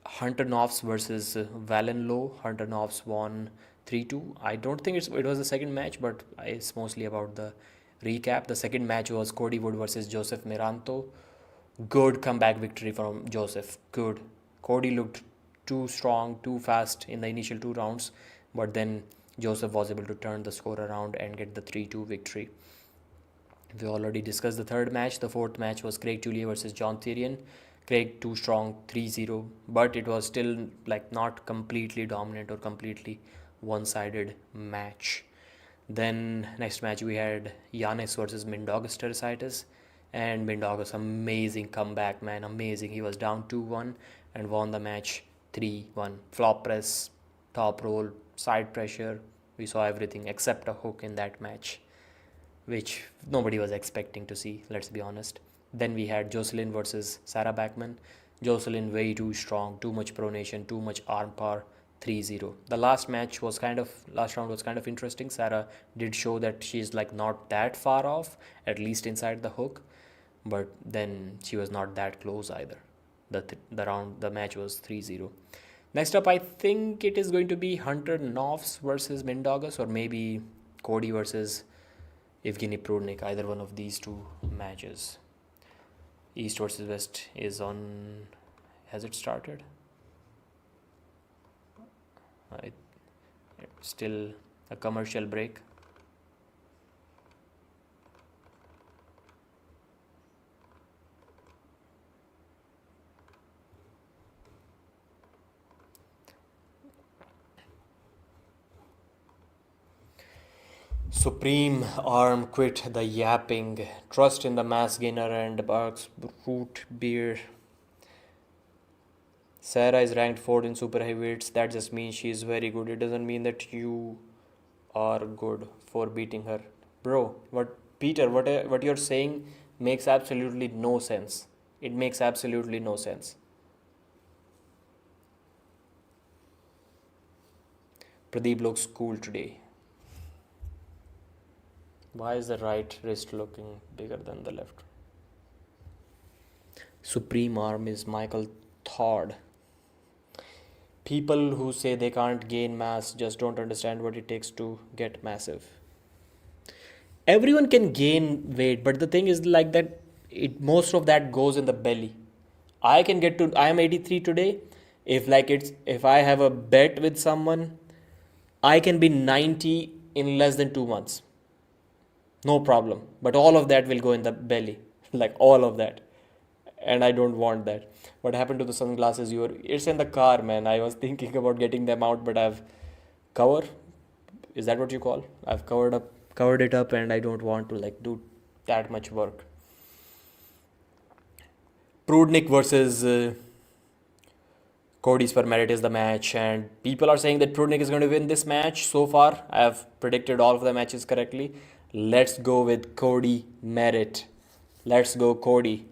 Hunter Knopfs versus Valen Low. Hunter Knopfs won 3-2. I don't think it was the second match, but it's mostly about the recap. The second match was Cody Wood versus Joseph Miranto. Good comeback victory from Joseph. Good. Cody looked too strong, too fast in the initial 2 rounds, but then Joseph was able to turn the score around and get the 3-2 victory. We already discussed the third match. The fourth match was Craig Tullier versus John Therian. Craig too strong, 3-0, but it was still like not completely dominant or completely one-sided match. Then next match we had Janis versus Mindaugas Teresitis, and Mindaugas, amazing comeback, man, amazing. He was down 2-1 and won the match 3-1. Flop press, top roll, side pressure. We saw everything except a hook in that match, which nobody was expecting to see, let's be honest. Then we had Joselyn versus Sarah Backman. Joselyn way too strong, too much pronation, too much arm power, 3-0. The last round was kind of interesting. Sarah did show that she's like not that far off, at least inside the hook, but then she was not that close either. The match was 3-0. Next up, I think it is going to be Hunter Knopfs versus Mindaugas, or maybe Cody versus Evgeny Prudnik, either one of these two matches. East versus West is on. Has it started? Still a commercial break. Supreme Arm quit the yapping. Trust in the mass gainer and Barks root beer. Sarah is ranked 4th in super heavyweights. That just means she is very good. It doesn't mean that you are good for beating her. Bro, what you're saying makes absolutely no sense. It makes absolutely no sense. Pradeep looks cool today. Why is the right wrist looking bigger than the left? Supreme Arm is Michael Todd. People who say they can't gain mass just don't understand what it takes to get massive. Everyone can gain weight, but the thing is like that most of that goes in the belly. I am 83 today. If I have a bet with someone, I can be 90 in less than 2 months. No problem. But all of that will go in the belly. Like all of that. And I don't want that. What happened to the sunglasses? It's in the car, man. I was thinking about getting them out, but I've is that what you call? I've covered it up, and I don't want to do that much work. Prudnik versus Cody Spermerit is the match, and people are saying that Prudnik is going to win this match. So far, I have predicted all of the matches correctly. Let's go with Cody Merritt. Let's go, Cody.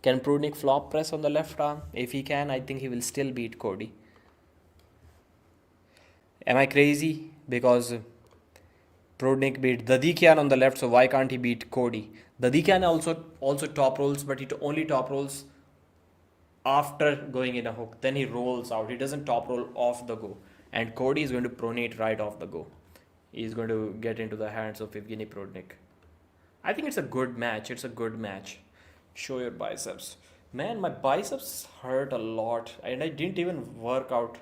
Can Prudnik flop press on the left arm? If he can, I think he will still beat Cody. Am I crazy? Because Prudnik beat Dadikian on the left, so why can't he beat Cody? Dadikian also top rolls, but he only top rolls after going in a hook. Then he rolls out. He doesn't top roll off the go. And Cody is going to pronate right off the go. He's going to get into the hands of Evgeny Prudnik. I think it's a good match. Show your biceps. Man, my biceps hurt a lot. And I didn't even work out.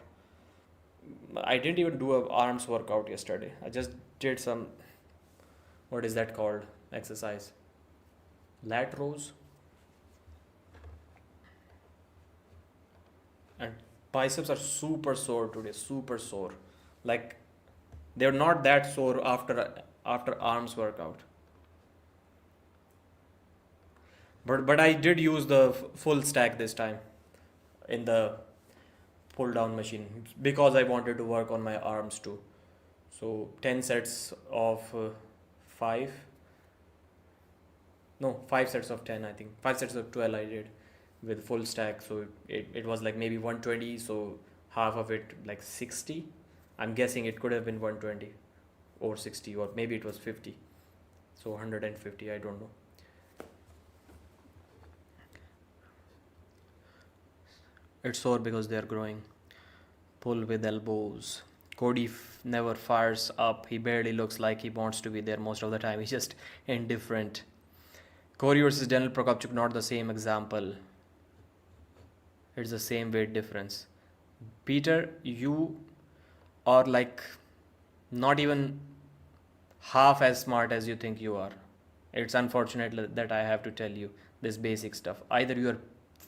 I didn't even do an arms workout yesterday. I just did some, what is that called? Exercise. Lat rows. And biceps are super sore today. Super sore. Like, they're not that sore after arms workout. But I did use the full stack this time in the pull down machine because I wanted to work on my arms too. So 10 sets of 5. No, 5 sets of 10, I think. 5 sets of 12 I did with full stack. So it was like maybe 120. So half of it like 60. I'm guessing it could have been 120 or 60, or maybe it was 50. So 150, I don't know. It's sore because they are growing. Pull with elbows. Cody never fires up. He barely looks like he wants to be there most of the time. He's just indifferent. Cory versus Daniel Prokopchuk, not the same example. It's the same weight difference. Peter, you are like not even half as smart as you think you are. It's unfortunate that I have to tell you this basic stuff. Either you are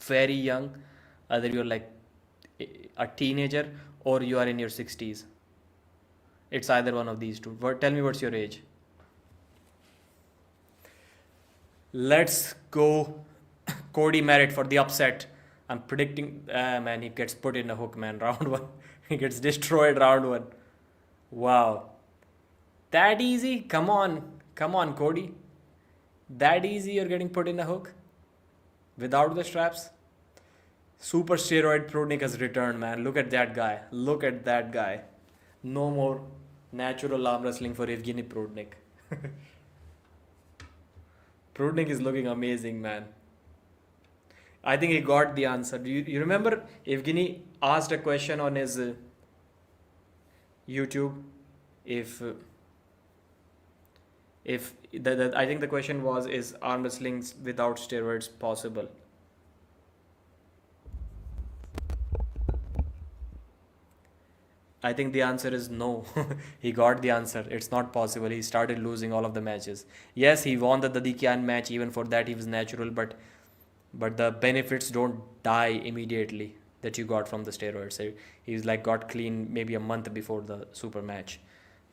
very young, either you're like a teenager, or you are in your 60s. It's either one of these two. Tell me what's your age. Let's go Cody Merritt for the upset. I'm predicting, man, he gets put in a hook, man. Round one. He gets destroyed round one. Wow. That easy? Come on. Come on, Cody. That easy you're getting put in a hook? Without the straps? Super steroid Prudnik has returned, man. Look at that guy. Look at that guy. No more natural arm wrestling for Evgeny Prudnik. Prudnik is looking amazing, man. I think he got the answer. You remember Evgeny asked a question on his YouTube if I think the question was, is arm wrestling without steroids possible? I think the answer is no. He got the answer. It's not possible. He started losing all of the matches. Yes, he won the Dadikian match. Even for that, he was natural. But the benefits don't die immediately that you got from the steroids. He's like got clean maybe a month before the super match.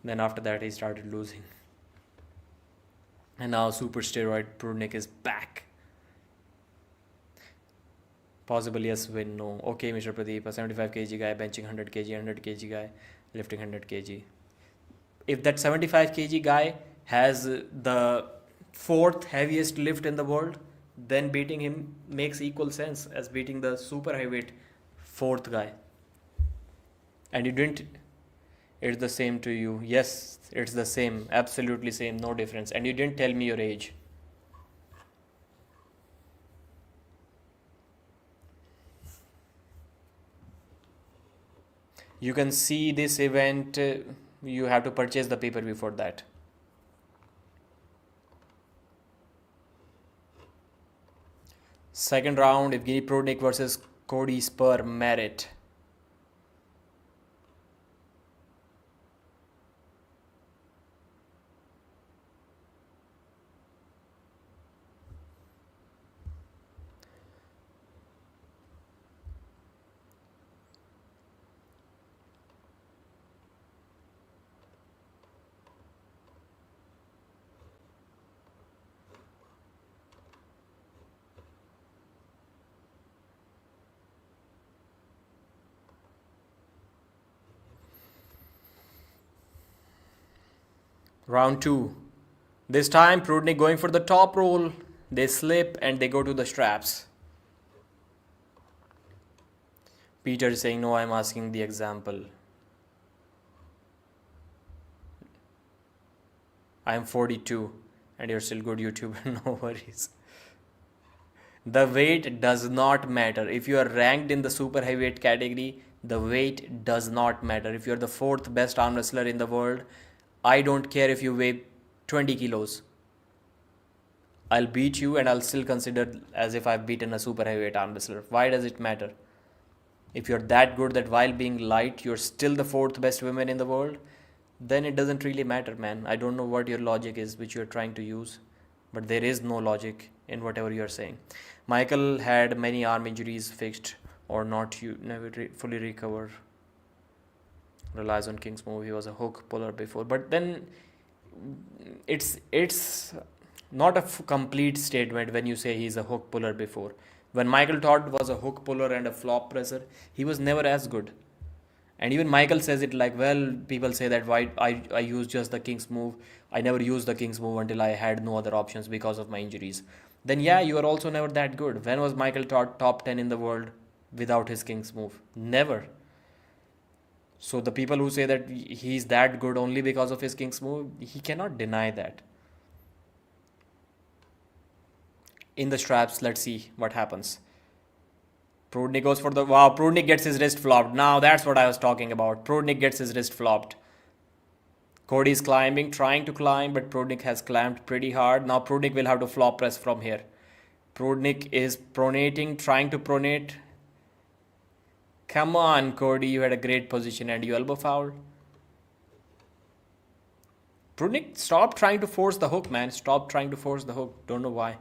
Then after that, he started losing. And now super steroid Prudnik is back. Possible yes, win, no. Okay, Mr. Pradeep, a 75 kg guy benching 100 kg, 100 kg guy lifting 100 kg. If that 75 kg guy has the fourth heaviest lift in the world, then beating him makes equal sense as beating the super heavyweight fourth guy. And you didn't. It's the same to you. Yes, it's the same. Absolutely same. No difference. And you didn't tell me your age. You can see this event. You have to purchase the pay-per-view for that. Second round, Evgeny Prudnik versus Cody Spur Merritt. Round 2. This time Prudnik going for the top roll. They slip and they go to the straps. Peter is saying, no, I'm asking the example. I'm 42 and you're still good YouTuber. No worries. The weight does not matter. If you are ranked in the super heavyweight category, the weight does not matter. If you're the fourth best arm wrestler in the world, I don't care if you weigh 20 kilos. I'll beat you and I'll still consider as if I've beaten a super heavyweight arm wrestler. Why does it matter? If you're that good that while being light, you're still the fourth best woman in the world, then it doesn't really matter, man. I don't know what your logic is which you're trying to use, but there is no logic in whatever you're saying. Michael had many arm injuries fixed or not, you never fully recover. Relies on King's move. He was a hook puller before, but then it's Not a complete statement when you say he's a hook puller before. When Michael Todd was a hook puller and a flop presser, he was never as good. And even Michael says it like, well, people say that why I use just the king's move. I never used the king's move until I had no other options because of my injuries. Then yeah, you are also never that good. When was Michael Todd top 10 in the world without his king's move? Never. So the people who say that he's that good only because of his king's move, he cannot deny that. In the straps, let's see what happens. Prudnik goes for the wow. Prudnik gets his wrist flopped. Now that's what I was talking about. Prudnik gets his wrist flopped. Cody's climbing, trying to climb, but Prudnik has climbed pretty hard. Now Prudnik will have to flop press from here. Prudnik is pronating, trying to pronate. Come on, Cody, you had a great position and you elbow foul. Prudnik, stop trying to force the hook, man. Stop trying to force the hook. Don't know why.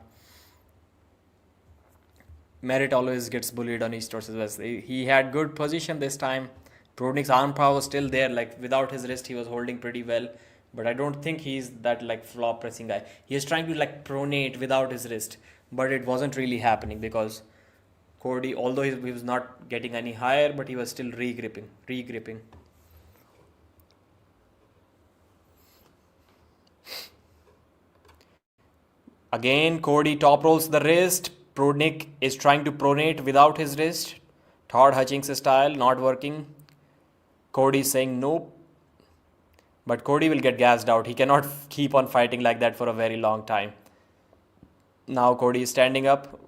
Merritt always gets bullied on East versus West. He had good position this time. Prudnik's arm power was still there. Like without his wrist, he was holding pretty well. But I don't think he's that like flop pressing guy. He is trying to like pronate without his wrist, but it wasn't really happening because Cody, although he was not getting any higher, but he was still re-gripping. Again, Cody top rolls the wrist. Prudnik is trying to pronate without his wrist. Todd Hutchings style, not working. Cody is saying nope. But Cody will get gassed out. He cannot keep on fighting like that for a very long time. Now Cody is standing up.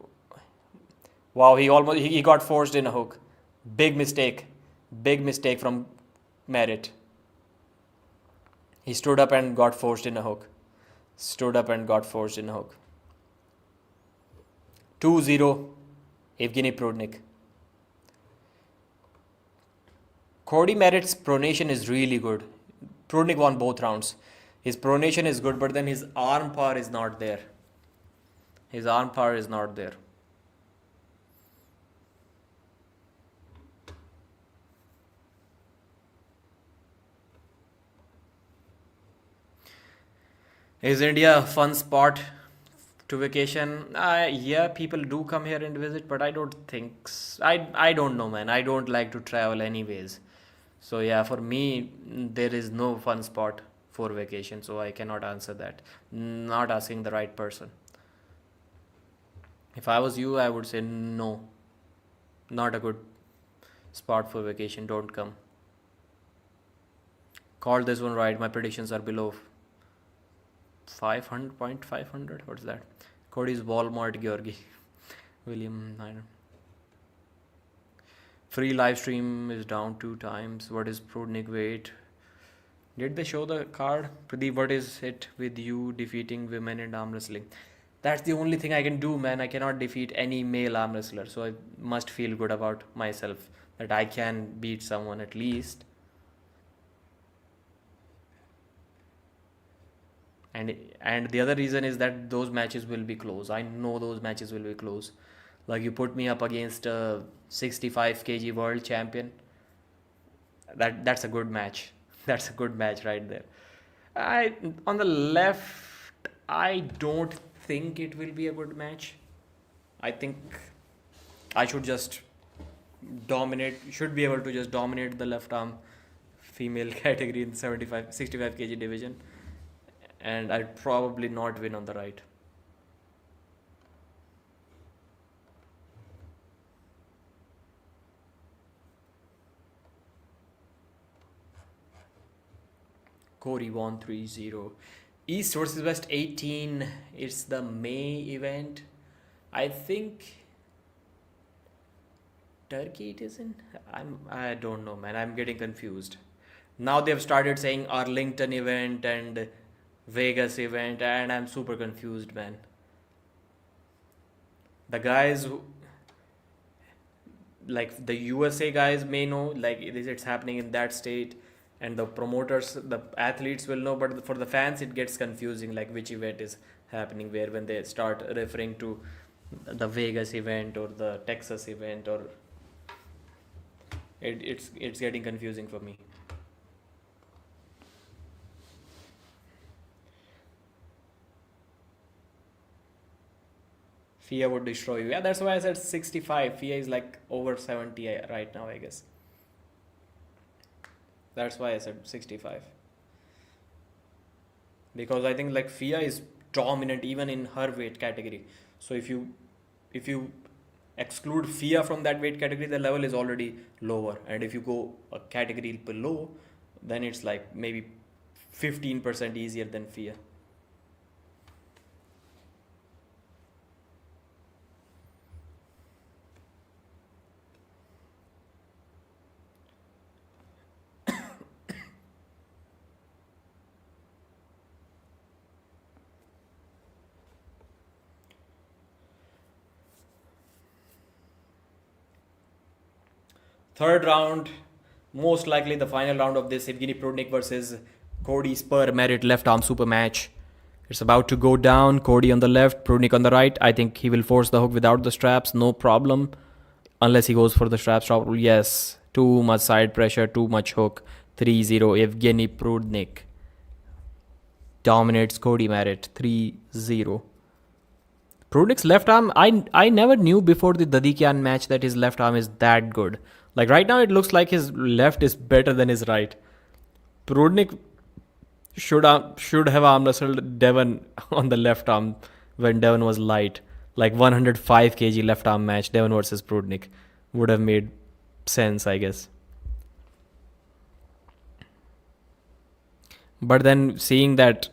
Wow, he got forced in a hook. Big mistake. Big mistake from Merritt. He stood up and got forced in a hook. Stood up and got forced in a hook. 2-0. Evgeny Prudnik. Cody Merritt's pronation is really good. Prudnik won both rounds. His pronation is good, but then his arm power is not there. His arm power is not there. Is India a fun spot to vacation? Yeah, people do come here and visit, but I don't think. I don't know, man. I don't like to travel anyways. So yeah, for me, there is no fun spot for vacation, so I cannot answer that. Not asking the right person. If I was you, I would say no. Not a good spot for vacation. Don't come. Called this one right. My predictions are below 500.500. What's that? Cody's Walmart Georgi. William. I don't. Free live stream is down 2 times. What is Prudnik weight? Did they show the card? Pradeep, what is it with you defeating women in arm wrestling? That's the only thing I can do, man. I cannot defeat any male arm wrestler. So I must feel good about myself that I can beat someone at least. And the other reason is that those matches will be close. I know those matches will be close. Like you put me up against a 65 kg world champion. That's a good match. That's a good match right there. I on the left, I don't think it will be a good match. I think I should just should be able to just dominate the left arm female category in 65 kg division, and I'd probably not win on the right. Cory won 3-0. East versus West 18. It's the May event. I think Turkey it is in. I don't know, man. I'm getting confused. Now they've started saying Arlington event and Vegas event, and I'm super confused, man. The guys who, like the USA guys may know, like it's happening in that state, and the promoters, the athletes will know, but for the fans it gets confusing, like which event is happening where when they start referring to the Vegas event or the Texas event, or it's getting confusing for me. Fia would destroy you. Yeah, that's why I said 65. Fia is like over 70 right now, I guess. That's why I said 65. Because I think like Fia is dominant even in her weight category. So if you exclude Fia from that weight category, the level is already lower. And if you go a category below, then it's like maybe 15% easier than Fia. Third round, most likely the final round of this Evgeny Prudnik versus Cody Spur Merit left arm super match. It's about to go down. Cody on the left, Prudnik on the right. I think he will force the hook without the straps, no problem. Unless he goes for the straps, probably. Yes, too much side pressure, too much hook. 3-0, Evgeny Prudnik dominates Cody Merit 3-0. Prudnik's left arm, I never knew before the Dadikian match that his left arm is that good. Like right now, it looks like his left is better than his right. Prudnik should have arm wrestled Devon on the left arm when Devon was light. Like 105 kg left arm match, Devon versus Prudnik would have made sense, I guess. But then seeing that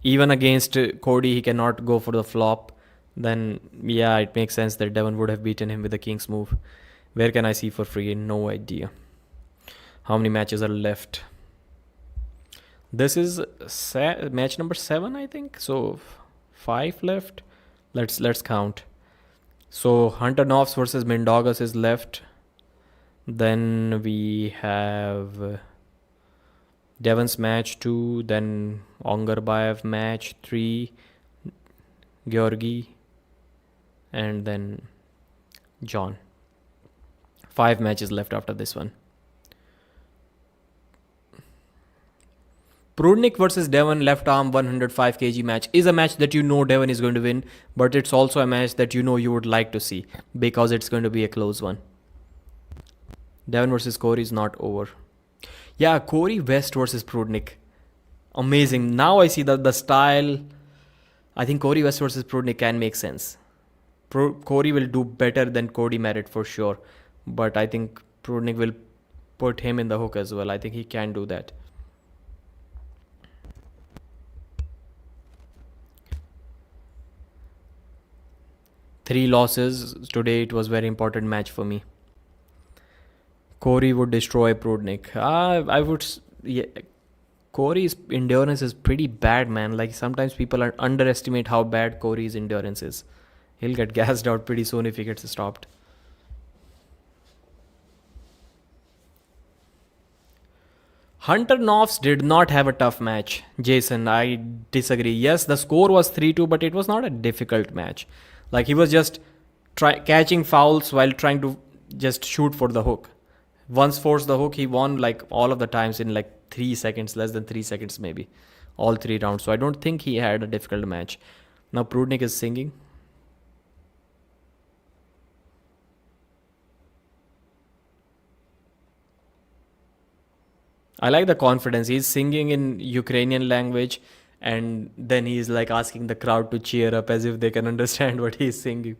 even against Cody he cannot go for the flop, then yeah, it makes sense that Devon would have beaten him with the King's move. Where can I see for free? No idea. How many matches are left? This is match number 7, I think. So 5 left. Let's count. So Hunter Novs versus Mindaugas is left. Then we have Devon's match 2. Then Ongarbayev match 3. Georgi. And then John. 5 matches left after this one. Prudnik versus Devon left arm 105 kg match is a match that you know Devon is going to win, but it's also a match that you know you would like to see because it's going to be a close one. Devon versus Cory is not over. Yeah, Cory West versus Prudnik. Amazing. Now I see the style. I think Cory West versus Prudnik can make sense. Cory will do better than Cody Merit for sure. But I think Prudnik will put him in the hook as well. I think he can do that. Three losses. Today it was very important match for me. Cory would destroy Prudnik. I would... Yeah, Cory's endurance is pretty bad, man. Like sometimes people underestimate how bad Cory's endurance is. He'll get gassed out pretty soon if he gets stopped. Hunter Novs did not have a tough match. Jason, I disagree. Yes, the score was 3-2, but it was not a difficult match. Like he was just catching fouls while trying to just shoot for the hook. Once forced the hook, he won like all of the times in like 3 seconds, less than 3 seconds maybe. All 3 rounds. So I don't think he had a difficult match. Now Prudnik is singing. I like the confidence. He's singing in Ukrainian language and then he's like asking the crowd to cheer up as if they can understand what he's singing.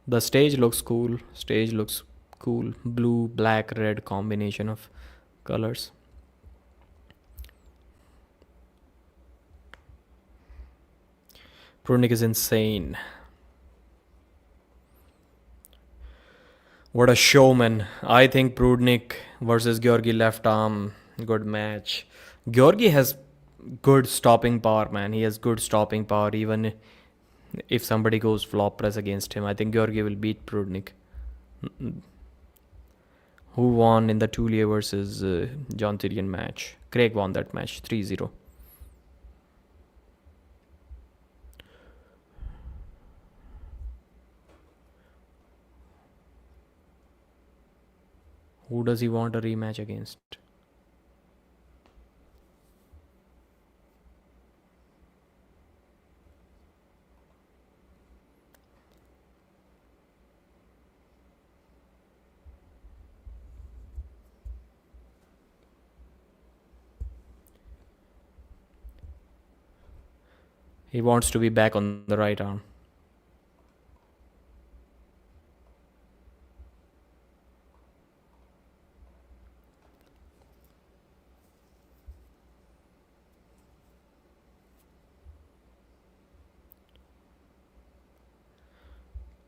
The stage looks cool. Stage looks cool. Blue, black, red combination of colors. Prudnik is insane. What a showman. I think Prudnik versus Georgi left arm. Good match. Georgi has good stopping power, man. He has good stopping power even if somebody goes flop press against him. I think Georgi will beat Prudnik. Who won in the Tulia versus John Tyrion match? Craig won that match 3-0. Who does he want a rematch against? He wants to be back on the right arm.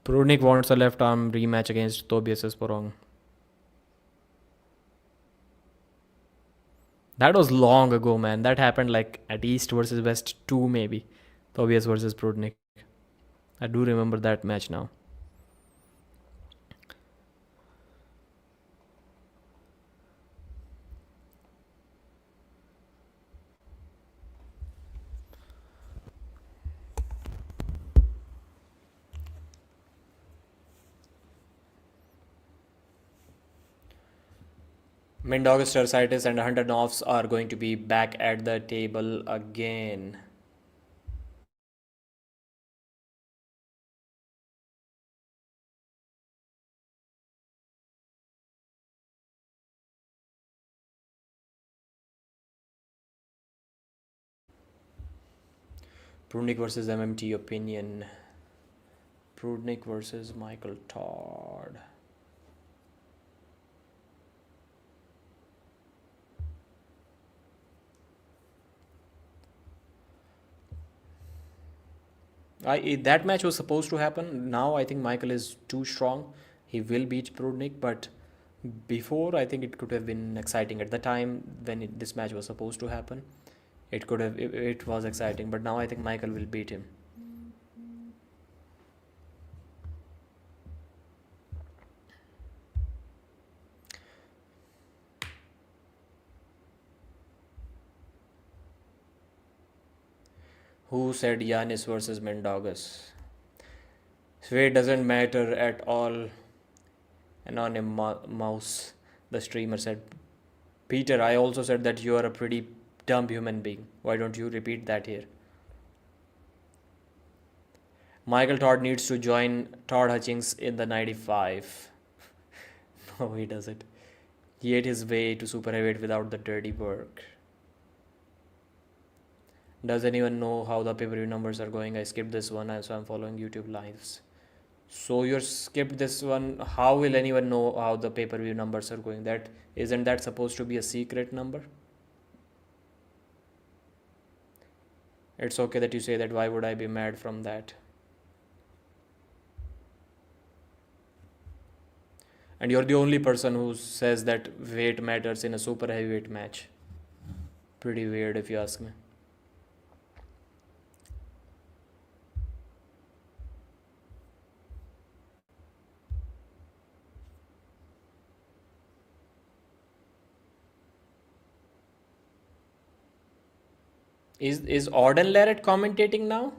Prudnik wants a left arm rematch against Tobias Sporong. That was long ago, man. That happened like at East versus West 2, maybe. Tobias versus Prudnik. I do remember that match now. Mindaugas, Tersitis, and Hunter Novs are going to be back at the table again. Prudnik versus MMT opinion. Prudnik versus Michael Todd. That match was supposed to happen. Now I think Michael is too strong. He will beat Prudnik, but before I think it could have been exciting. At the time when this match was supposed to happen, it was exciting. But now I think Michael will beat him. Who said Janis versus Mindaugas? Weight doesn't matter at all. Anonymous, the streamer said. Peter, I also said that you are a pretty dumb human being. Why don't you repeat that here? Michael Todd needs to join Todd Hutchings in the 95. No, he doesn't. He ate his way to super heavyweight without the dirty work. Does anyone know how the pay-per-view numbers are going? I skipped this one, so I'm following YouTube lives. So you skipped this one. How will anyone know how the pay-per-view numbers are going? That isn't that supposed to be a secret number? It's okay that you say that. Why would I be mad from that? And you're the only person who says that weight matters in a super heavyweight match. Pretty weird if you ask me. Is Auden Larratt commentating now?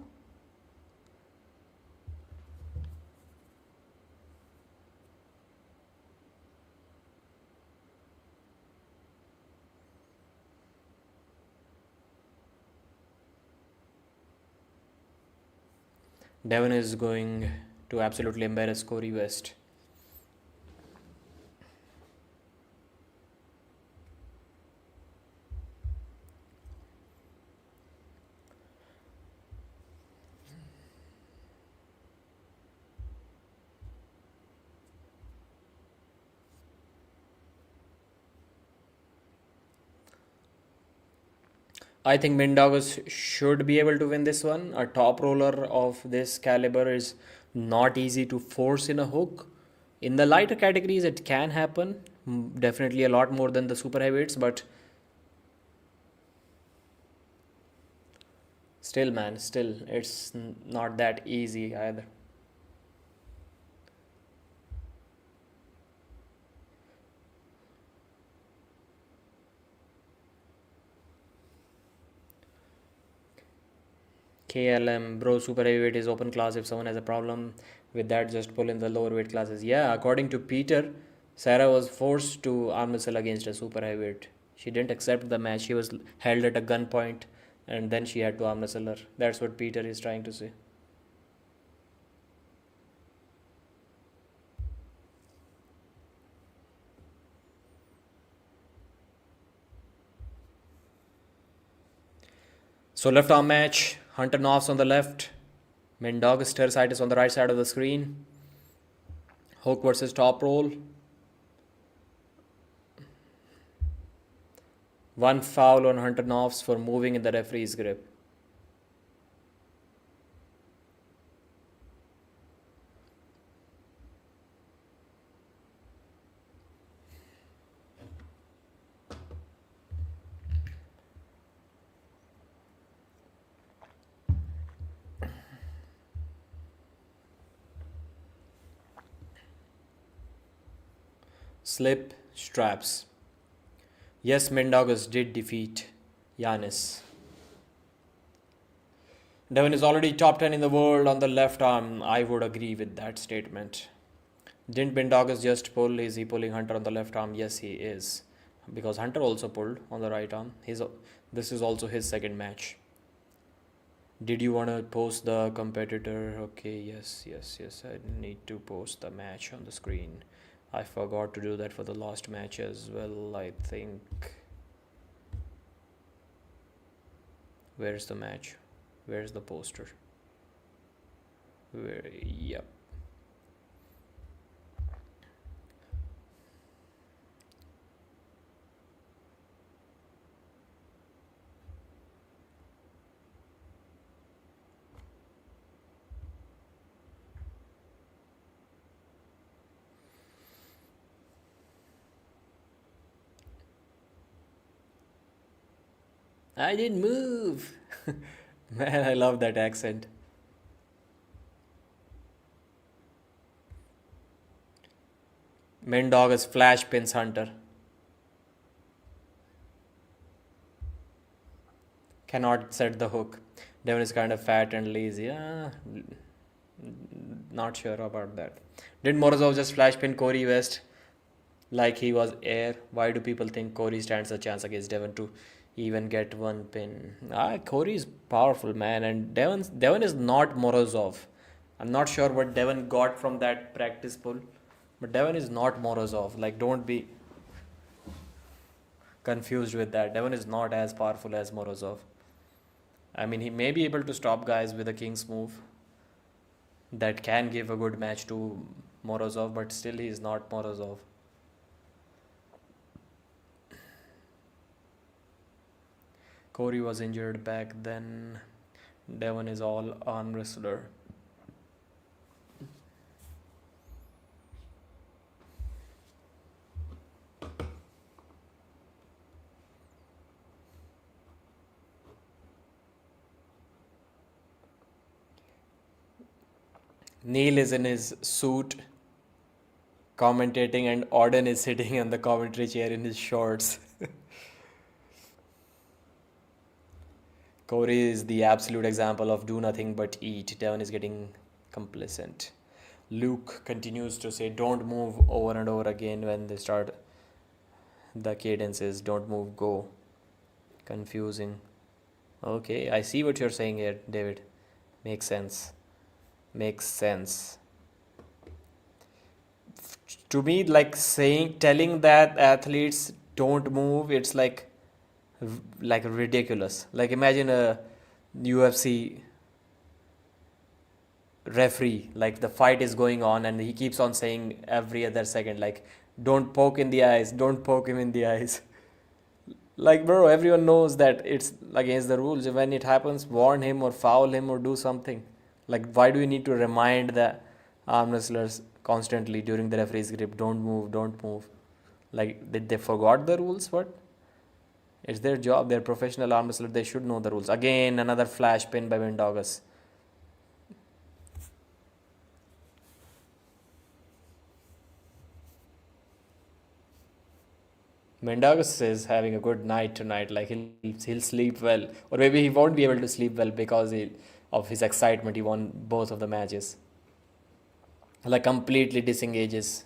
Devon is going to absolutely embarrass Cory West. I think Mindaugas should be able to win this one. A top roller of this caliber is not easy to force in a hook. In the lighter categories, it can happen. Definitely a lot more than the super heavyweights, but still, man, still, it's not that easy either. KLM, bro, super heavyweight is open class. If someone has a problem with that, just pull in the lower weight classes. Yeah, according to Peter, Sarah was forced to arm wrestle against a super heavyweight. She didn't accept the match. She was held at a gunpoint and then she had to arm wrestle her. That's what Peter is trying to say. So left arm match, Hunter Novs on the left. Mindaugas Tersitis on the right side of the screen. Hook versus top roll. One foul on Hunter Novs for moving in the referee's grip. Slip, straps. Yes, Mindaugas did defeat Janis. Devon is already top 10 in the world on the left arm. I would agree with that statement. Didn't Mindaugas just pull? Is he pulling Hunter on the left arm? Yes, he is. Because Hunter also pulled on the right arm. This is also his second match. Did you want to post the competitor? Okay, yes. I need to post the match on the screen. I forgot to do that for the last match as well, I think. Where's the match? Where's the poster? Yep. I didn't move. Man, I love that accent. Mindaugas flash pins Hunter. Cannot set the hook. Devon is kind of fat and lazy. Not sure about that. Did Morozov just flash pin Cory West like he was air? Why do people think Cory stands a chance against Devon to even get one pin? Cory is powerful, man, and Devon is not Morozov. I'm not sure what Devon got from that practice pull, but Devon is not Morozov. Like, don't be confused with that. Devon is not as powerful as Morozov. I mean, he may be able to stop guys with a king's move that can give a good match to Morozov, but still he is not Morozov. Cory was injured back then. Devon is all arm wrestler. Neil is in his suit commentating, and Auden is sitting on the commentary chair in his shorts. Cory is the absolute example of do nothing but eat. Devon is getting complacent. Luke continues to say don't move over and over again when they start the cadences. Don't move, go. Confusing. Okay, I see what you're saying here, David. Makes sense. To me, like telling that athletes don't move, it's like ridiculous. Like, imagine a UFC referee, like the fight is going on and he keeps on saying every other second, like, don't poke in the eyes, don't poke him in the eyes. Like, bro, everyone knows that it's against the rules. When it happens, warn him or foul him or do something. Like, why do you need to remind the arm wrestlers constantly during the referee's grip, don't move, don't move? Like, did they forgot the rules? What? It's their job. They're professional arm wrestlers. They should know the rules. Again, another flash pin by Mindaugas. Mindaugas is having a good night tonight. Like, he'll sleep well, or maybe he won't be able to sleep well because of his excitement. He won both of the matches. Like, completely disengages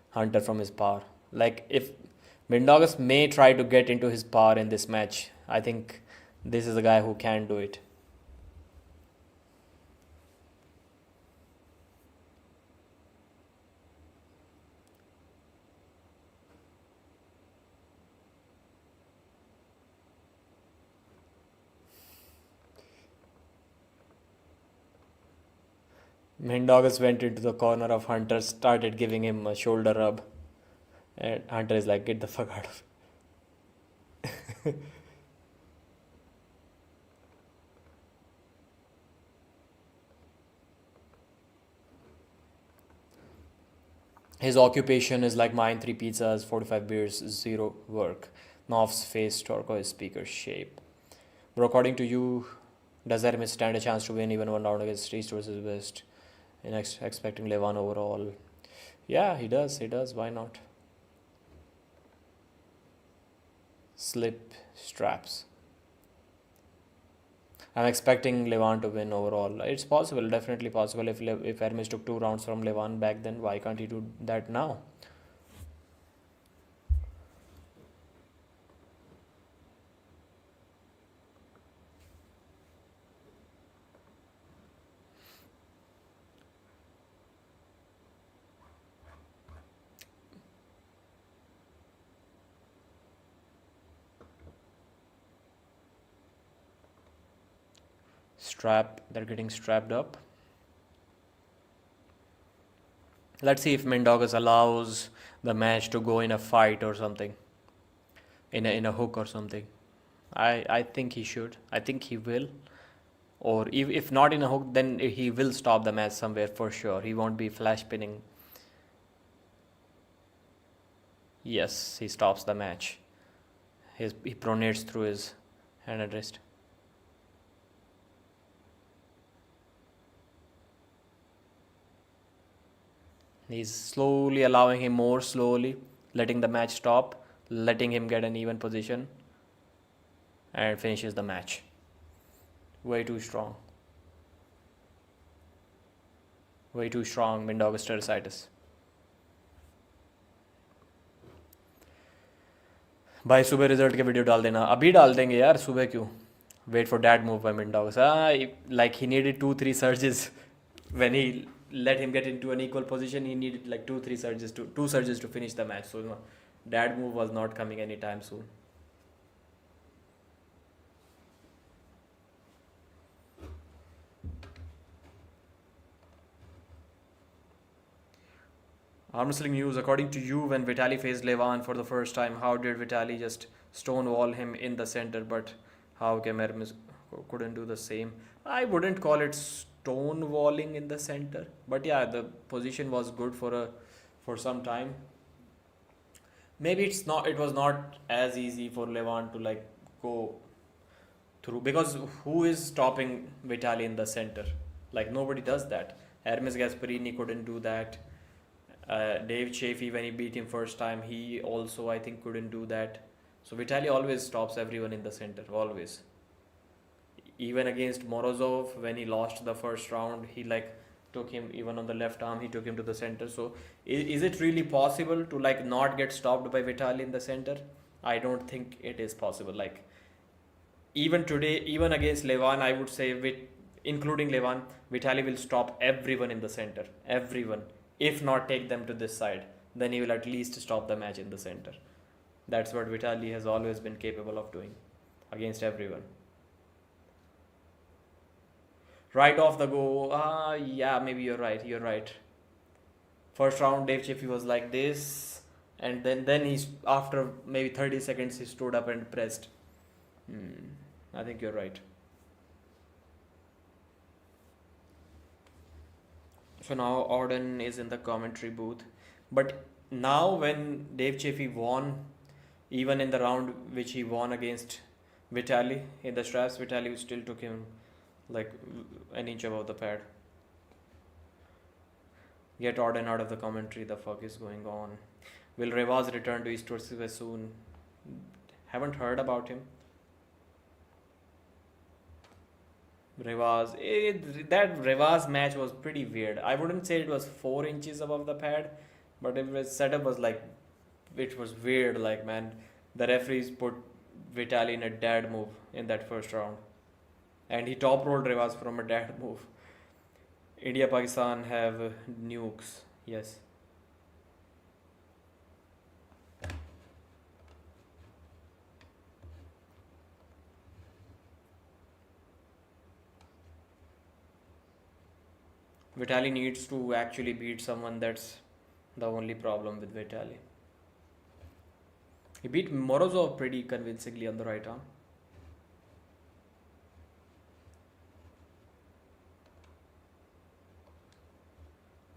Hunter from his power. Like, if Mindaugas may try to get into his power in this match, I think this is a guy who can do it. Mindaugas went into the corner of Hunter, started giving him a shoulder rub, and Hunter is like, "Get the fuck out of it." His occupation is like mine: three pizzas, 45 beers, zero work. Nov's face turquoise speaker shape. But according to you, does Hermes stand a chance to win even one round against East versus West? In expecting Levan overall. Yeah, he does. He does. Why not? Slip straps. I'm expecting Levan to win overall. It's possible, definitely possible. If Hermes took 2 rounds from Levan back then, why can't he do that now? They're getting strapped up. Let's see if Mindaugas allows the match to go in a fight or something, in a hook or something. I think he should. I think he will. Or if not in a hook, then he will stop the match somewhere for sure. He won't be flash pinning. Yes, he stops the match. He pronates through his hand and wrist. He's slowly allowing him more slowly, letting the match stop, letting him get an even position, and finishes the match. Way too strong. Way too strong, Mindaugas terrasitis. भाई सुबह result के video डाल देना. अभी डाल देंगे यार, सुबह क्यों? Wait for that move by Mindaugas. Like he needed 2-3 surges when he let him get into an equal position. He needed like 2 surges to finish the match. So no, that move was not coming anytime soon. Arm wrestling news. According to you, when Vitaly faced Levan for the first time, how did Vitaly just stonewall him in the center? But how Kemer couldn't do the same? I wouldn't call it stonewalling in the center, but yeah, the position was good for some time. Maybe it's not. It was not as easy for Levan to like go through because who is stopping Vitaly in the center? Like nobody does that. Hermes Gasparini couldn't do that. Dave Chaffee, when he beat him first time, he also I think couldn't do that. So Vitaly always stops everyone in the center, always. Even against Morozov, when he lost the first round, he like took him even on the left arm. He took him to the center. So is it really possible to like not get stopped by Vitaly in the center? I don't think it is possible. Like even today, even against Levan, I would say with including Levan, Vitaly will stop everyone in the center. Everyone. If not take them to this side, then he will at least stop the match in the center. That's what Vitaly has always been capable of doing against everyone. Right off the go, yeah, maybe you're right. You're right. First round, Dave Chaffee was like this, and then he's after maybe 30 seconds he stood up and pressed. I think you're right. So now Auden is in the commentary booth. But now when Dave Chaffee won, even in the round which he won against Vitaly in the straps, Vitaly still took him like an inch above the pad. Get Auden out of the commentary. The fuck is going on? Will Revaz return to East versus soon? Haven't heard about him. That Revaz match was pretty weird. I wouldn't say it was 4 inches above the pad, but setup was like it was weird. Like man, the referees put Vitaly in a dad move in that first round, and he top rolled Revaz from a dad move. India Pakistan have nukes. Yes. Vitaly needs to actually beat someone. That's the only problem with Vitaly. He beat Morozov pretty convincingly on the right arm.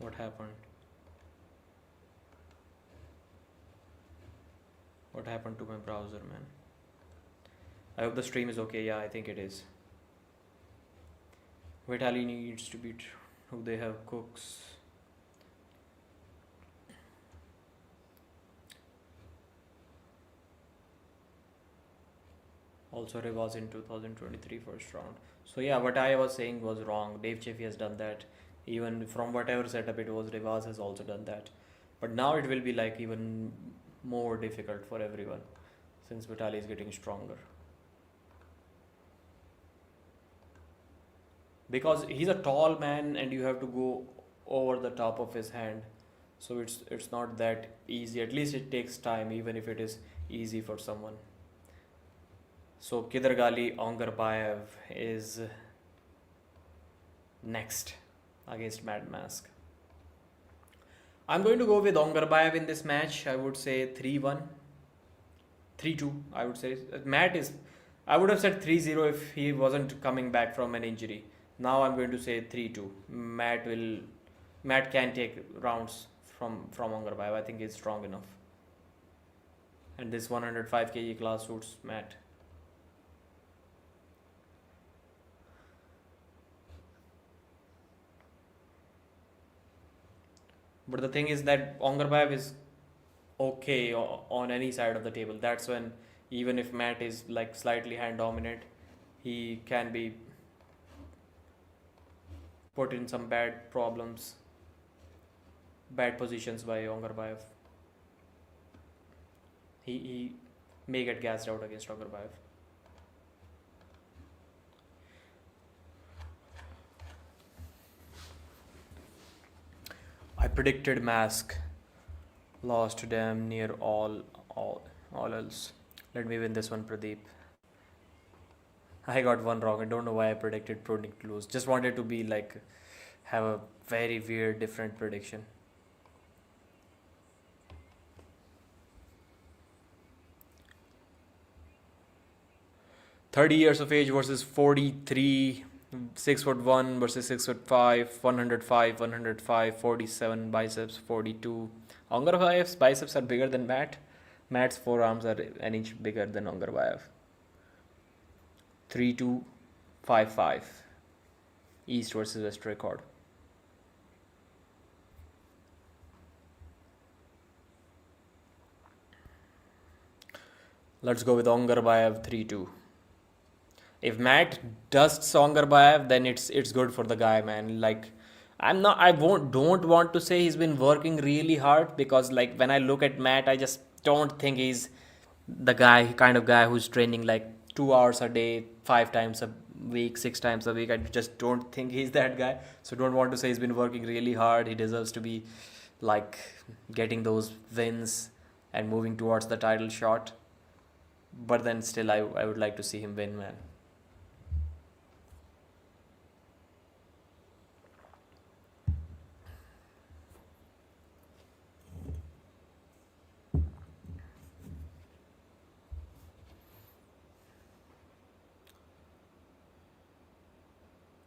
What happened? What happened to my browser, man? I hope the stream is okay. Yeah, I think it is. Vitaly needs to beat who they have cooks. Also Rivas in 2023 first round. So yeah, what I was saying was wrong. Dave Chaffee has done that. Even from whatever setup it was, Rivas has also done that. But now it will be like even more difficult for everyone since Vitaly is getting stronger. Because he's a tall man and you have to go over the top of his hand. So it's not that easy. At least it takes time, even if it is easy for someone. So Kidargali Ongarbayev is next against Mad Mask. I'm going to go with Ongarbayev in this match. I would say 3-1. 3-2, I would say. Matt is, I would have said 3-0 if he wasn't coming back from an injury. Now I'm going to say 3-2. Matt can take rounds from Ongarbayev. I think he's strong enough. And this 105 kg class suits Matt. But the thing is that Ongarbayev is okay on any side of the table. That's when, even if Matt is like slightly hand dominant, he can be put in some bad problems, bad positions by Ongarbayev. He may get gassed out against Ongarbayev. I predicted Mask. Lost damn near all else. Let me win this one, Pradeep. I got one wrong. I don't know why I predicted Prodnik to lose. Just wanted to be like have a very weird different prediction. 30 years of age versus 43, 6'1" versus 6'5", 105, 105, 47 biceps, 42. Ongarbayev's biceps are bigger than Matt. Matt's forearms are an inch bigger than Ongarbayev. 3-2-5-5. East versus West record. Let's go with Ongarbayev 3-2. If Matt dusts Ongarbayev, then it's good for the guy, man. Like don't want to say he's been working really hard, because like when I look at Matt, I just don't think he's the kind of guy who's training like 2 hours a day, 5 times a week, 6 times a week. I just don't think he's that guy. So don't want to say he's been working really hard. He deserves to be like getting those wins and moving towards the title shot. But then still, I would like to see him win, man.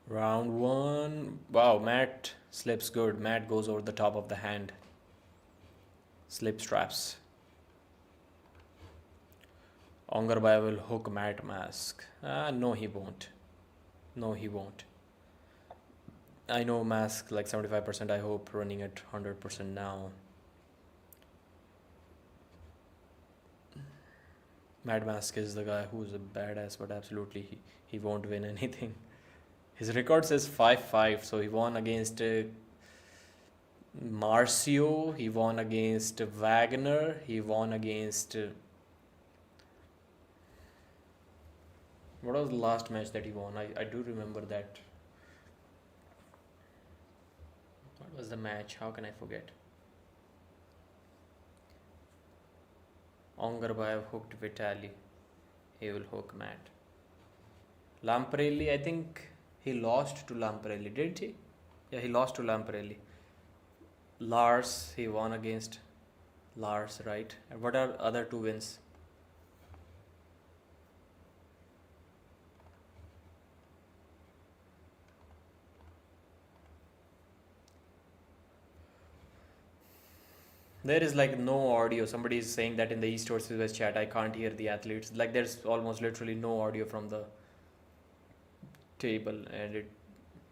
Round one. Wow, Matt slips good. Matt goes over the top of the hand. Slip straps. Ongarbayev will hook Matt Mask. No, he won't. No, he won't. I know Mask like 75%, I hope, running at 100% now. Mad Mask is the guy who's a badass, but absolutely he won't win anything. His record says 5-5, so he won against Marcio, he won against Wagner, he won against... what was the last match that he won? I do remember that. What was the match? How can I forget? Ongarbayev hooked Vitaly. He will hook Matt. Lamparelli, I think he lost to Lamparelli, did he? Yeah, he lost to Lamparelli. Lars, he won against Lars, right? And what are other two wins? There is like no audio. Somebody is saying that in the East versus West chat. I can't hear the athletes. Like there's almost literally no audio from the table, and it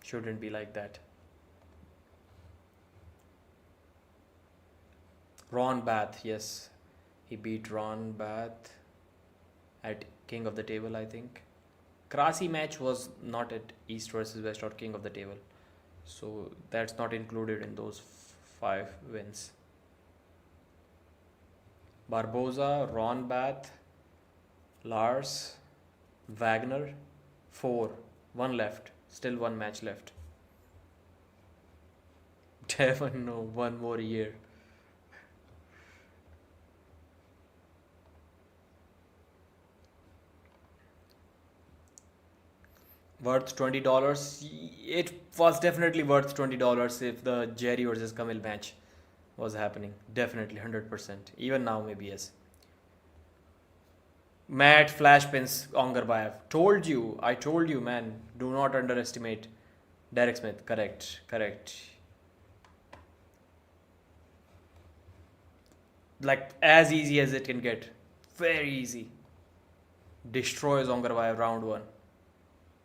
shouldn't be like that. Ron Bath, yes, he beat Ron Bath at King of the Table, I think. Krasi match was not at East versus West or King of the Table, so that's not included in those five wins. Barboza, Ron Bath, Lars, Wagner, four, one left, still one match left. Devon, no, one more year. Worth $20. It was definitely worth $20 if the Jerry versus Kamil match was happening. Definitely 100%. Even now, maybe yes. Matt Flashpins Ongarbayev. I told you, man. Do not underestimate Derek Smith. Correct, correct. Like as easy as it can get. Very easy. Destroys Ongarbayev round one.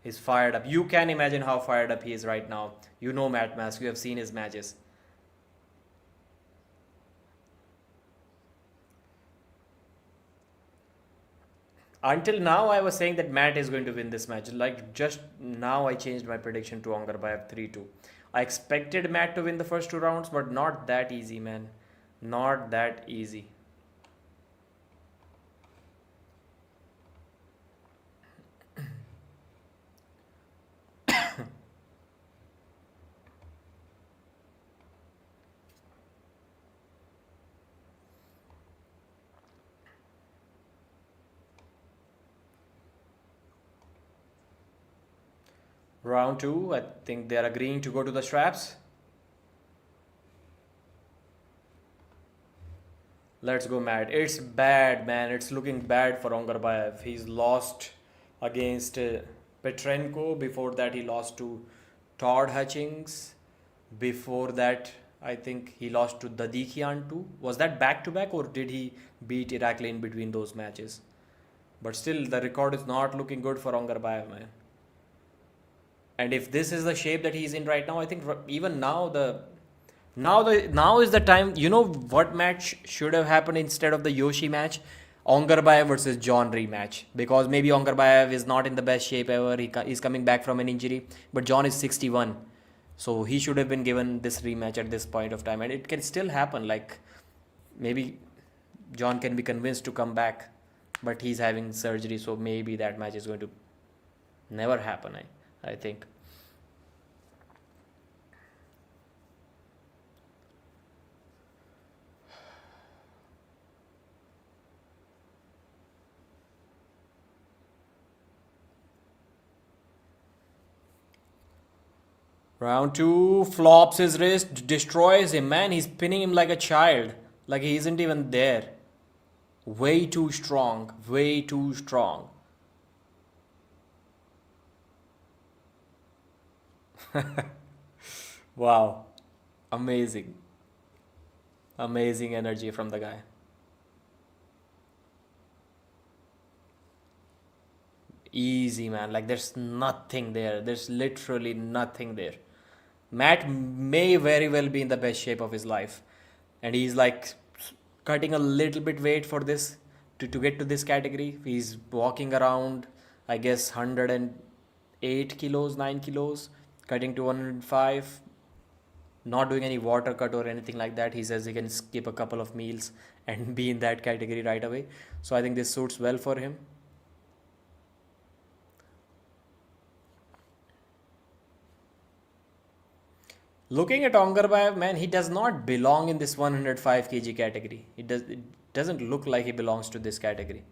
He's fired up. You can imagine how fired up he is right now. You know Matt Mask. You have seen his matches. Until now, I was saying that Matt is going to win this match. Like just now, I changed my prediction to Ongarbayev 3-2. I expected Matt to win the first two rounds, but not that easy, man. Not that easy. Round two, I think they are agreeing to go to the straps. Let's go, Matt. It's bad, man. It's looking bad for Ongarbayev. He's lost against Petrenko. Before that, he lost to Todd Hutchings. Before that, I think he lost to Dadikian too. Was that back to back, or did he beat Irakli in between those matches? But still, the record is not looking good for Ongarbayev, man. And if this is the shape that he's in right now, I think even now is the time. You know what match should have happened instead of the Yoshi match? Ongarbayev versus John rematch, because maybe Ongarbayev is not in the best shape ever. He's coming back from an injury, but John is 61, so he should have been given this rematch at this point of time, and it can still happen. Like maybe John can be convinced to come back, but he's having surgery, so maybe that match is going to never happen. I think. Round two, flops his wrist, destroys him. Man, he's pinning him like a child. Like he isn't even there. Way too strong. Way too strong. Wow. Amazing. Amazing energy from the guy. Easy, man. Like there's nothing there. There's literally nothing there. Matt may very well be in the best shape of his life. And he's like cutting a little bit weight for this to get to this category. He's walking around, I guess, 108 kilos, 9 kilos, cutting to 105, not doing any water cut or anything like that. He says he can skip a couple of meals and be in that category right away. So I think this suits well for him. Looking at Ongarbayev, man, he does not belong in this 105 kg category. It doesn't look like he belongs to this category.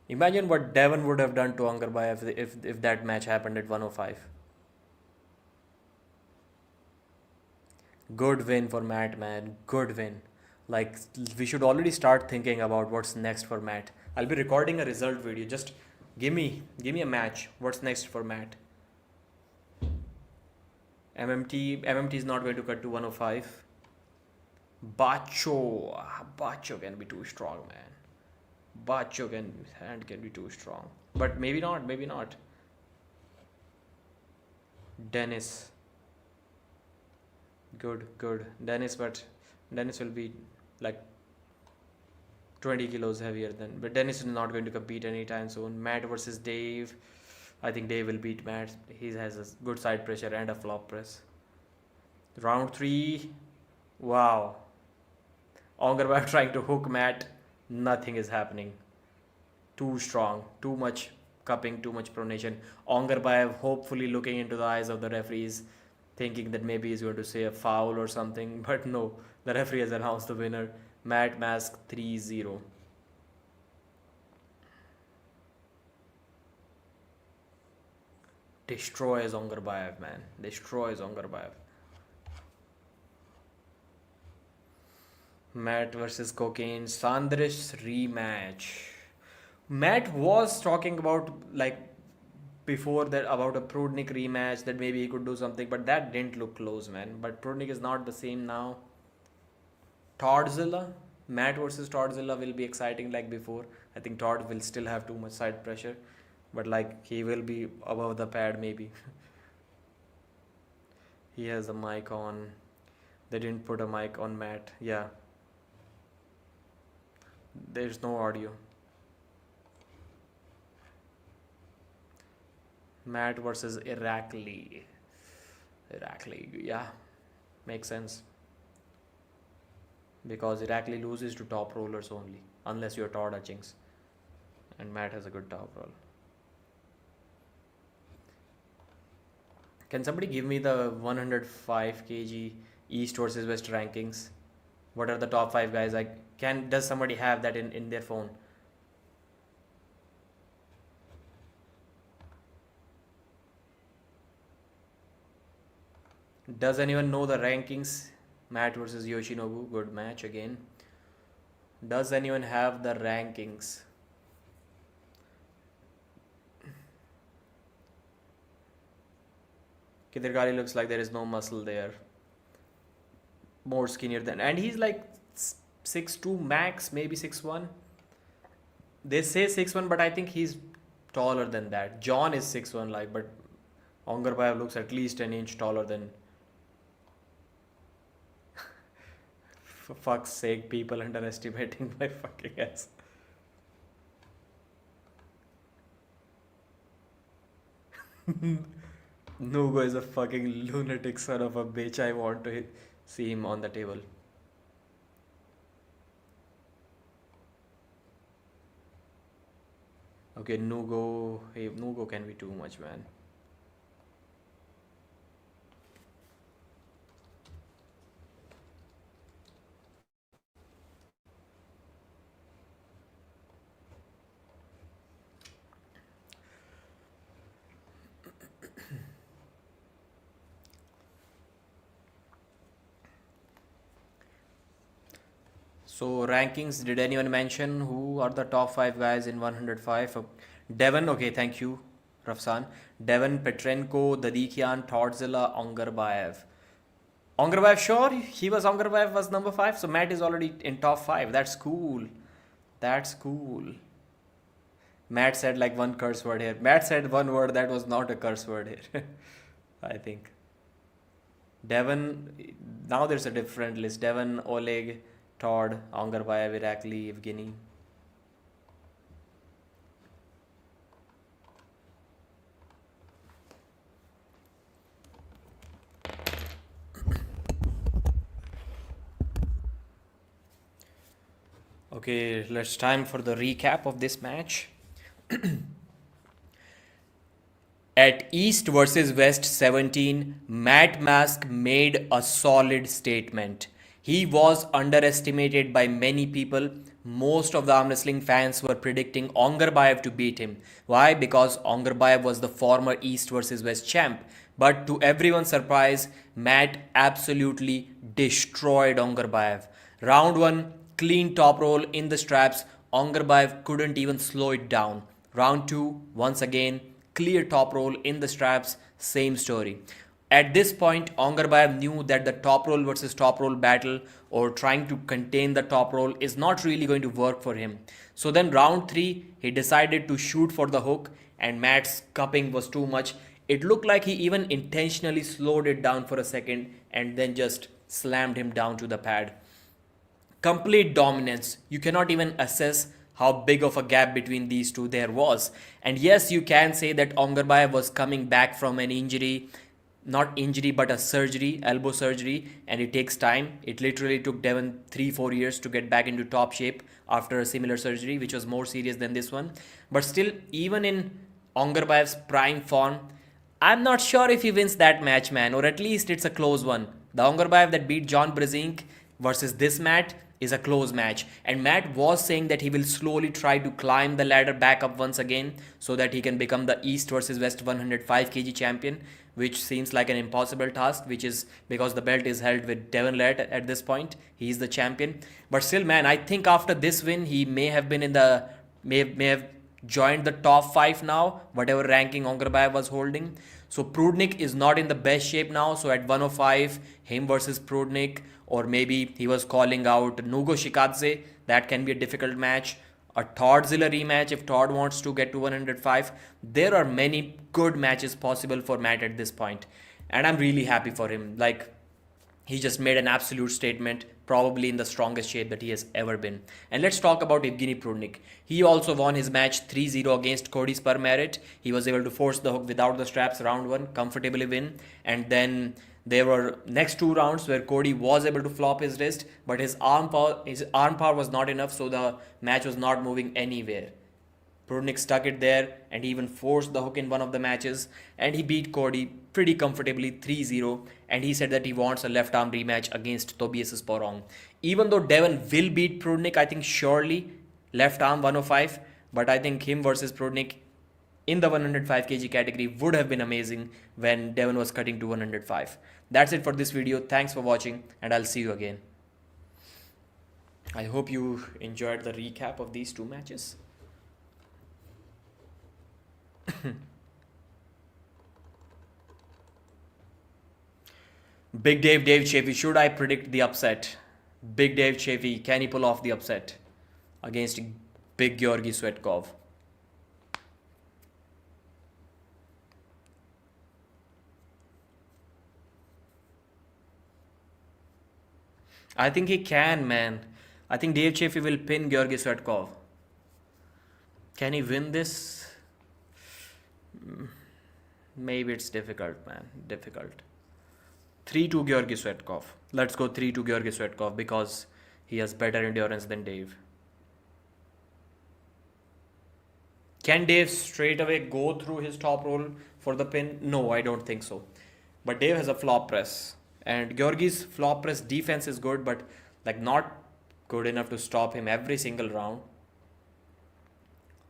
Imagine what Devon would have done to Angarbayev if that match happened at 105. Good win for Matt, man. Good win. Like, we should already start thinking about what's next for Matt. I'll be recording a result video. Just give me a match. What's next for Matt? MMT is not going to cut to 105. Bacho can be too strong, man. Hand can be too strong. But maybe not, maybe not. Dennis. Good. But Dennis will be like 20 kilos heavier than. But Dennis is not going to compete anytime soon. Matt versus Dave. I think Dave will beat Matt. He has a good side pressure and a flop press. Round 3. Wow. Ongarbayev trying to hook Matt. Nothing is happening. Too strong. Too much cupping. Too much pronation. Ongarbayev hopefully looking into the eyes of the referees, thinking that maybe he's going to say a foul or something. But no. The referee has announced the winner. Matt Mask 3-0. Destroys Ongarbayev, man. Destroys Ongarbayev. Matt versus Cocaine. Sandrish rematch. Matt was talking about, like, before that, about a Prudnik rematch, that maybe he could do something, but that didn't look close, man. But Prudnik is not the same now. Todzilla. Matt versus Todzilla will be exciting like before. I think Todd will still have too much side pressure, but like he will be above the pad maybe. He has a mic on. They didn't put a mic on Matt. Yeah. There's no audio. Matt versus Irakli. Yeah. Makes sense. Because Irakli loses to top rollers only. Unless you're Todd Hutchings. And Matt has a good top roll. Can somebody give me the 105 kg East versus West rankings? What are the top 5 guys? Does somebody have that in their phone? Does anyone know the rankings? Matt versus Yoshinobu, good match again. Does anyone have the rankings? Kidirgali looks like there is no muscle there. More skinnier than, and he's like 6'2 max, maybe 6'1. They say 6'1, but I think he's taller than that. John is 6'1, like, but Ongarbayev looks at least an inch taller than. For fuck's sake, people underestimating my fucking ass. Nugo is a fucking lunatic son of a bitch. I want to see him on the table. Okay, Nugo. Hey, Nugo can be too much, man. So rankings, did anyone mention who are the top 5 guys in 105? Devon, okay, thank you, Rafsan. Devon, Petrenko, Dadikian, Todzilla, Ongarbayev. Ongarbayev, sure, Ongarbayev was number 5, so Matt is already in top 5. That's cool. That's cool. Matt said like one curse word here. Matt said one word that was not a curse word here. I think. Devon, now there's a different list. Devon, Oleg, Todd, Ongarbayev, Irakli, Evgeny. Okay, let's time for the recap of this match. At East versus West 17, Matt Mask made a solid statement. He was underestimated by many people. Most of the arm wrestling fans were predicting Ongarbayev to beat him. Why? Because Ongarbayev was the former East versus West champ. But to everyone's surprise, Matt absolutely destroyed Ongarbayev. Round 1, clean top roll in the straps. Ongarbayev couldn't even slow it down. Round 2, once again, clear top roll in the straps, same story. At this point, Ongarbayev knew that the top roll versus top roll battle or trying to contain the top roll is not really going to work for him. So then round 3, he decided to shoot for the hook and Matt's cupping was too much. It looked like he even intentionally slowed it down for a second and then just slammed him down to the pad. Complete dominance. You cannot even assess how big of a gap between these two there was. And yes, you can say that Ongarbayev was coming back from an injury, not injury but a surgery, elbow surgery, and it takes time. It literally took Devon 3-4 years to get back into top shape after a similar surgery, which was more serious than this one. But still, even in Ongarbayev's prime form, I'm not sure if he wins that match, man, or at least it's a close one. The Ongarbayev that beat John Brzenk versus this Matt is a close match, and Matt was saying that he will slowly try to climb the ladder back up once again so that he can become the East versus West 105 kg champion, which seems like an impossible task, which is because the belt is held with Devon Larratt at this point. He is the champion, but still, man, I think after this win he may have been in the may have joined the top 5 now, whatever ranking Ongarbayev was holding. So Prudnik is not in the best shape now. So at 105, him versus Prudnik, or maybe he was calling out Nugo Shikadze. That can be a difficult match. A Todzilla rematch if Todd wants to get to 105. There are many good matches possible for Matt at this point, and I'm really happy for him. Like, he just made an absolute statement, probably in the strongest shape that he has ever been. And let's talk about Evgeny Prudnik. He also won his match 3-0 against Cody per merit. He was able to force the hook without the straps round 1, comfortably win. And then there were next 2 rounds where Cody was able to flop his wrist, but his arm power was not enough, so the match was not moving anywhere. Prudnik stuck it there and he even forced the hook in one of the matches, and he beat Cody pretty comfortably 3-0, and he said that he wants a left arm rematch against Tobias Sporong. Even though Devon will beat Prudnik, I think surely left arm 105, but I think him versus Prudnik in the 105 kg category would have been amazing when Devon was cutting to 105. That's it for this video. Thanks for watching, and I'll see you again. I hope you enjoyed the recap of these 2 matches. Big Dave Chafee, should I predict the upset? Big Dave Chafee, can he pull off the upset against Big Georgi Svetkov? I think he can, man. I think Dave Chafee will pin Georgi Svetkov. Can he win this? Maybe it's difficult, man. Difficult. 3-2 Georgi Svetkov. Let's go 3-2 Georgi Svetkov because he has better endurance than Dave. Can Dave straight away go through his top roll for the pin? No, I don't think so. But Dave has a flop press. And Georgi's flop press defense is good, but like not good enough to stop him every single round.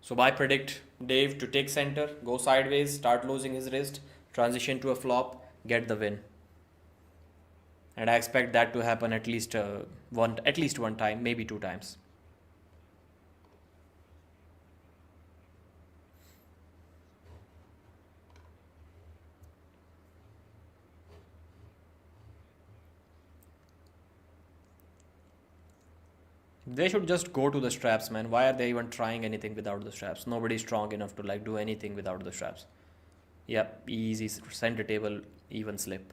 So I predict Dave to take center, go sideways, start losing his wrist, transition to a flop, get the win. And I expect that to happen at least one time, maybe 2 times. They should just go to the straps, man. Why are they even trying anything without the straps? Nobody's strong enough to like do anything without the straps. Yep, easy center table, even slip.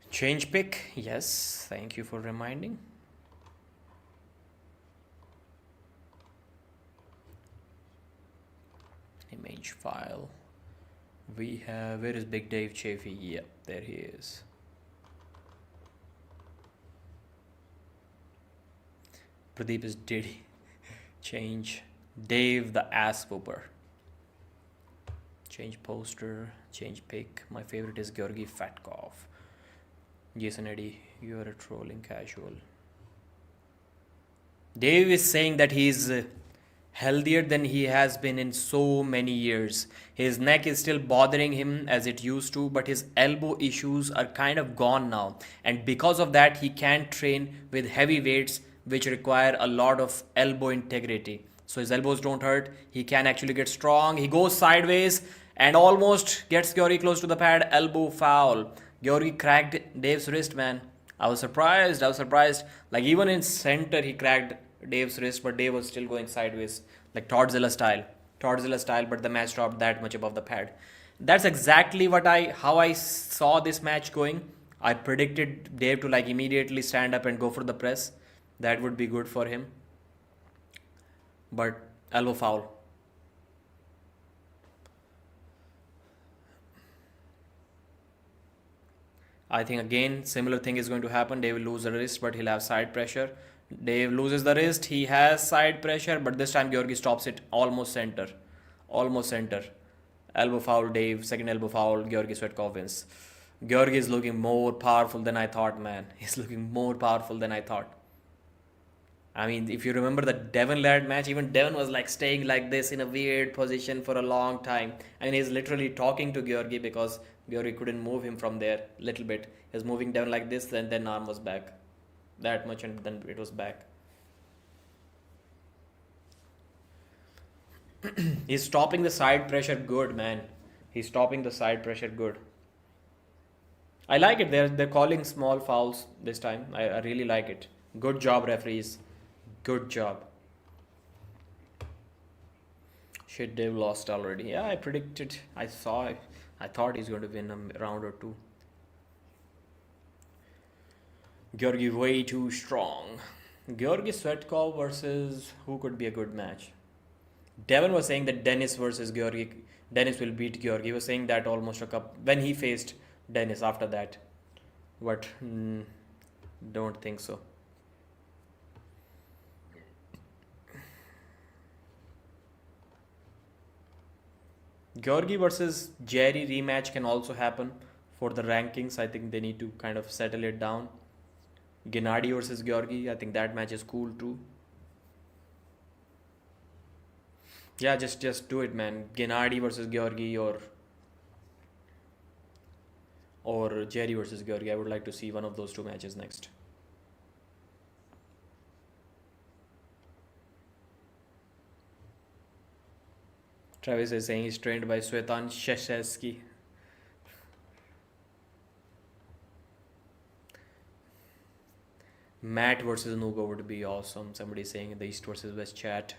Change pick, yes, thank you for reminding. Image file. We have, where is Big Dave Chafee? Yep, there he is. Pradeep is Diddy. Change. Dave the ass whooper. Change poster. Change pic. My favorite is Georgi Fatkov. Jason Eddy, you are a trolling casual. Dave is saying that he's healthier than he has been in so many years. His neck is still bothering him as it used to, but his elbow issues are kind of gone now. And because of that, he can't train with heavy weights, which require a lot of elbow integrity. So his elbows don't hurt. He can actually get strong. He goes sideways and almost gets Georgi close to the pad. Elbow foul. Georgi cracked Dave's wrist, man. I was surprised. I was surprised. Like even in center, he cracked Dave's wrist, but Dave was still going sideways, like Todzilla style. Todzilla style, but the match dropped that much above the pad. That's exactly how I saw this match going. I predicted Dave to like immediately stand up and go for the press. That would be good for him. But elbow foul. I think again similar thing is going to happen. Dave will lose the wrist, but he'll have side pressure. Dave loses the wrist. He has side pressure, but this time Georgi stops it almost center. Almost center. Elbow foul, Dave. Second elbow foul. Georgi Svetkov wins. Georgi is looking more powerful than I thought, man. He's looking more powerful than I thought. I mean, if you remember the Devon Larratt match, even Devon was like staying like this in a weird position for a long time. I mean, he's literally talking to Georgi because Georgi couldn't move him from there little bit. He was moving down like this, and then arm was back. That much, and then it was back. He's stopping the side pressure good, man. He's stopping the side pressure good. I like it. They're calling small fouls this time. I really like it. Good job, referees. Good job. Shit, Dave lost already. Yeah, I predicted. I saw it. I thought he's going to win a round or two. Georgi way too strong. Georgi Svetkov versus who could be a good match? Devon was saying that Dennis versus Georgi. Dennis will beat Georgi. He was saying that almost a cup when he faced Dennis after that. But don't think so. Georgi versus Jerry rematch can also happen for the rankings. I think they need to kind of settle it down. Gennady versus Georgi, I think that match is cool too. Yeah, just do it, man. Gennady versus Georgi or Jerry versus Georgi. I would like to see one of those two matches next. Travis is saying he's trained by Svetan Sheshesky. Matt versus Nugo would be awesome. Somebody saying the East versus West chat.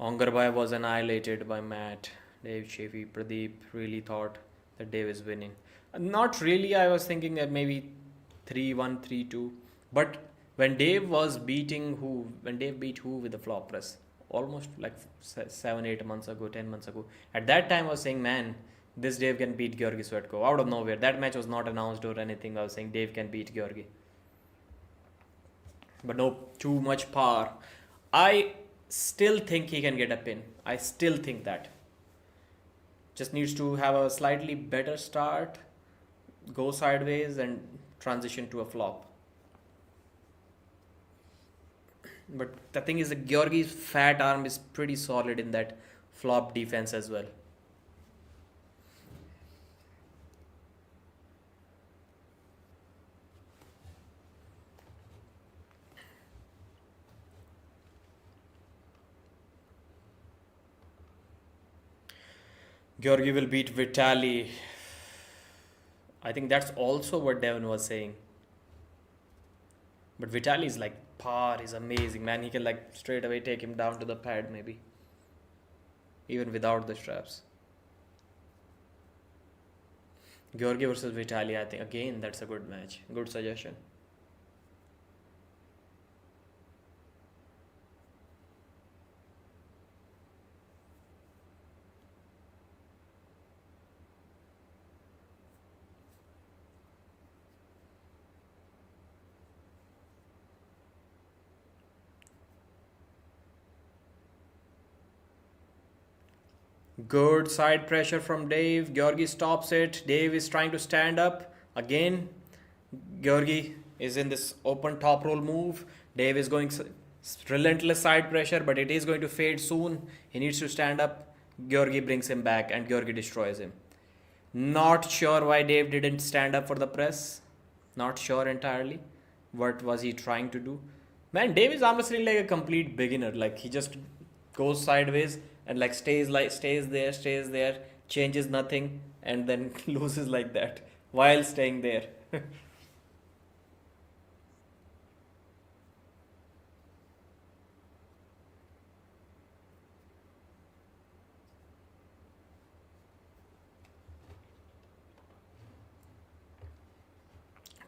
Ongarbai was annihilated by Matt. Dave Chaffee, Pradeep really thought that Dave is winning. Not really. I was thinking that maybe 3-1, 3-2. But when Dave beat who with the flop press? Almost like 7, 8 months ago, 10 months ago. At that time, I was saying, man, this Dave can beat Georgi Svetkov out of nowhere. That match was not announced or anything. I was saying Dave can beat Georgi. But no, too much power. I still think he can get a pin. I still think that. Just needs to have a slightly better start, go sideways, and transition to a flop. But the thing is that Georgi's fat arm is pretty solid in that flop defense as well. Georgi will beat Vitaly. I think that's also what Devon was saying. But Vitaly is like par is amazing, man. He can like straight away take him down to the pad maybe. Even without the straps. Georgi versus Vitaly, I think again that's a good match. Good suggestion. Good side pressure from Dave. Georgi stops it. Dave is trying to stand up. Again, Georgi is in this open top roll move. Dave is going relentless side pressure, but it is going to fade soon. He needs to stand up. Georgi brings him back and Georgi destroys him. Not sure why Dave didn't stand up for the press. Not sure entirely. What was he trying to do? Man, Dave is honestly like a complete beginner. Like he just goes sideways and stays there, changes nothing, and then loses like that while staying there.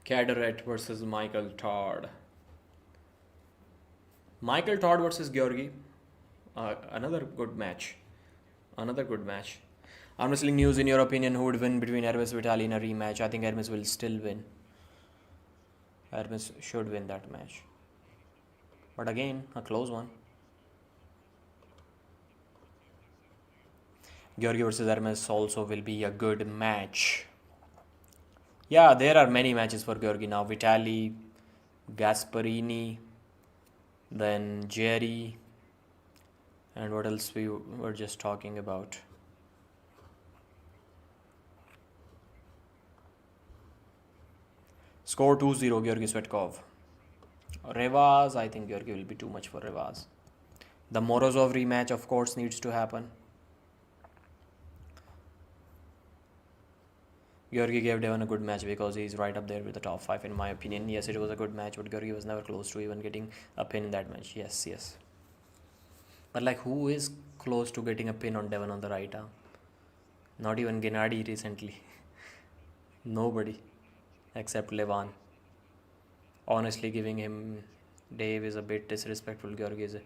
Caderet versus Michael Todd. Michael Todd versus Georgi. Another good match. Another good match. I'm wrestling news. In your opinion, who would win between Hermes and Vitaly in a rematch? I think Hermes will still win. Hermes should win that match. But again, a close one. Georgi versus Hermes also will be a good match. Yeah, there are many matches for Georgi now. Vitaly, Gasparini, then Jerry, and what else we were just talking about. Score 2-0, Georgi Svetkov. Revaz, I think Georgi will be too much for Revaz. The Morozov rematch, of course, needs to happen. Georgi gave Devon a good match because he's right up there with the top 5 in my opinion. Yes, it was a good match, but Georgi was never close to even getting a pin in that match. Yes, yes. But like, who is close to getting a pin on Devon on the right arm? Not even Gennady recently. Nobody except Levan. Honestly, giving him Dave is a bit disrespectful. Georgi is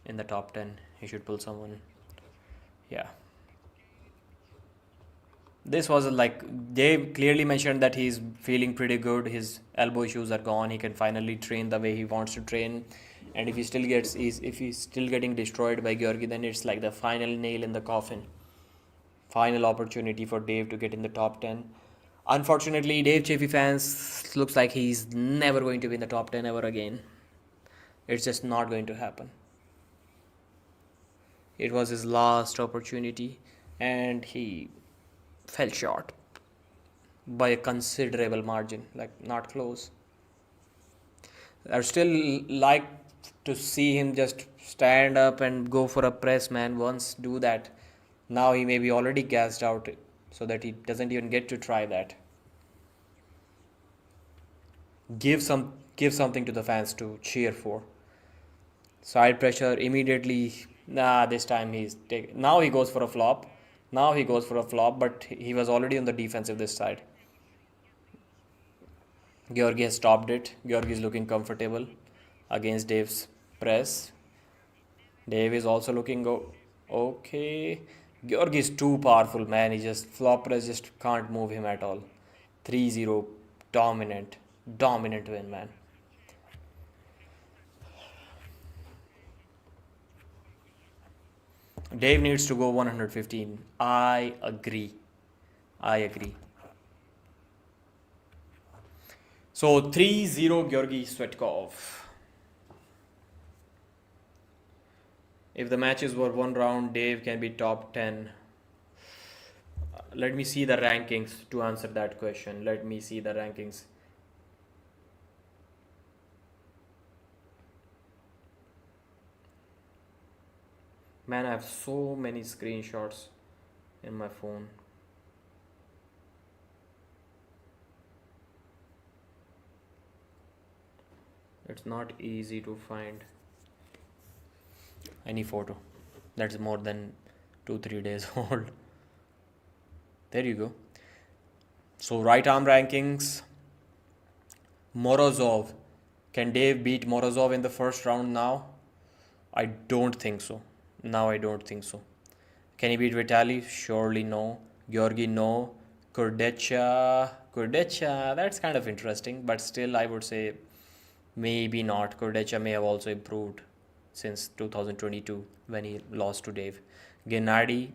in the top 10. He should pull someone. Yeah. This was like Dave clearly mentioned that he's feeling pretty good. His elbow issues are gone. He can finally train the way he wants to train. And if he's still getting destroyed by Georgi, then it's like the final nail in the coffin. Final opportunity for Dave to get in the top 10. Unfortunately, Dave Chaffee fans looks like he's never going to be in the top 10 ever again. It's just not going to happen. It was his last opportunity and he fell short by a considerable margin, like not close. I'd still like to see him just stand up and go for a press, man. Once do that. Now he may be already gassed out so that he doesn't even get to try that. Give something to the fans to cheer for. Side pressure immediately. Nah, this time now he goes for a flop. Now he goes for a flop, but he was already on the defensive this side. Georgi has stopped it. Georgi is looking comfortable against Dave's press. Dave is also looking okay. Georgi is too powerful, man. He just flop press just can't move him at all. 3-0 dominant win, man. Dave needs to go 115. I agree. So 3-0 Georgi Svetkov. If the matches were one round, Dave can be top 10. Let me see the rankings to answer that question. Let me see the rankings. Man, I have so many screenshots in my phone. It's not easy to find any photo that's more than 2-3 days old. There you go. So right arm rankings. Morozov. Can Dave beat Morozov in the first round now? I don't think so. Now I don't think so. Can he beat Vitaly? Surely no. Georgi, no. Kurdecha, that's kind of interesting, but still I would say maybe not. Kurdecha may have also improved since 2022 when he lost to Dave. Gennady,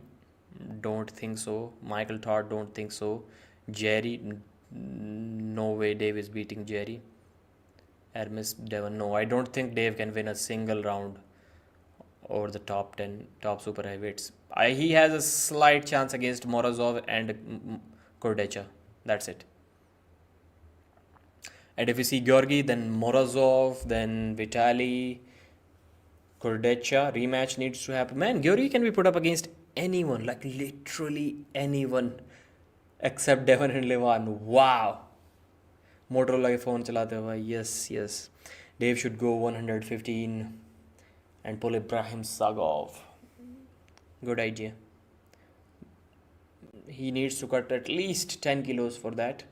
Don't think so. Michael Todd, don't think so. Jerry, no way Dave is beating Jerry. Hermes, Devon, no. I don't think Dave can win a single round over the top 10 top super heavyweights. He has a slight chance against Morozov and Kordecha. That's it. And if you see Georgi, then Morozov, then Vitaly, Kordecha, rematch needs to happen. Man, Georgi can be put up against anyone, like literally anyone except Devon and Levan. Wow. Motorola के phone चलाते हुए yes yes. Dave should go 115 and pull Ibrahim Sagov. Good idea. He needs to cut at least 10 kilos for that.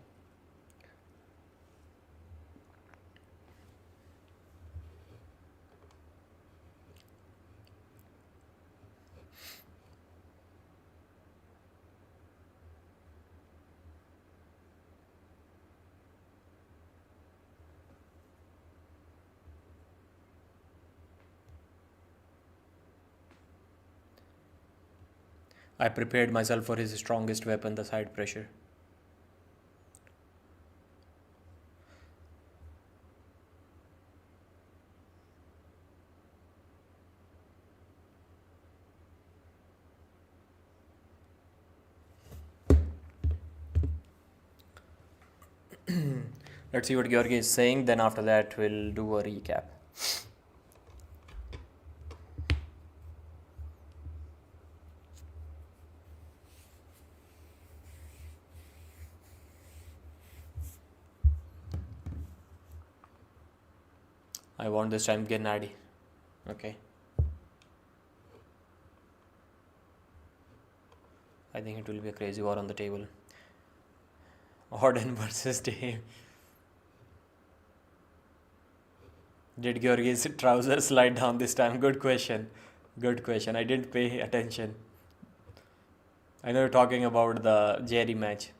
I prepared myself for his strongest weapon, the side pressure. Let's see what Georgi is saying, then after that we'll do a recap. I want this time Gennady. Okay. I think it will be a crazy war on the table. Orden versus Dave. Did Georgi's trousers slide down this time? Good question. Good question. I didn't pay attention. I know you're talking about the Jerry match.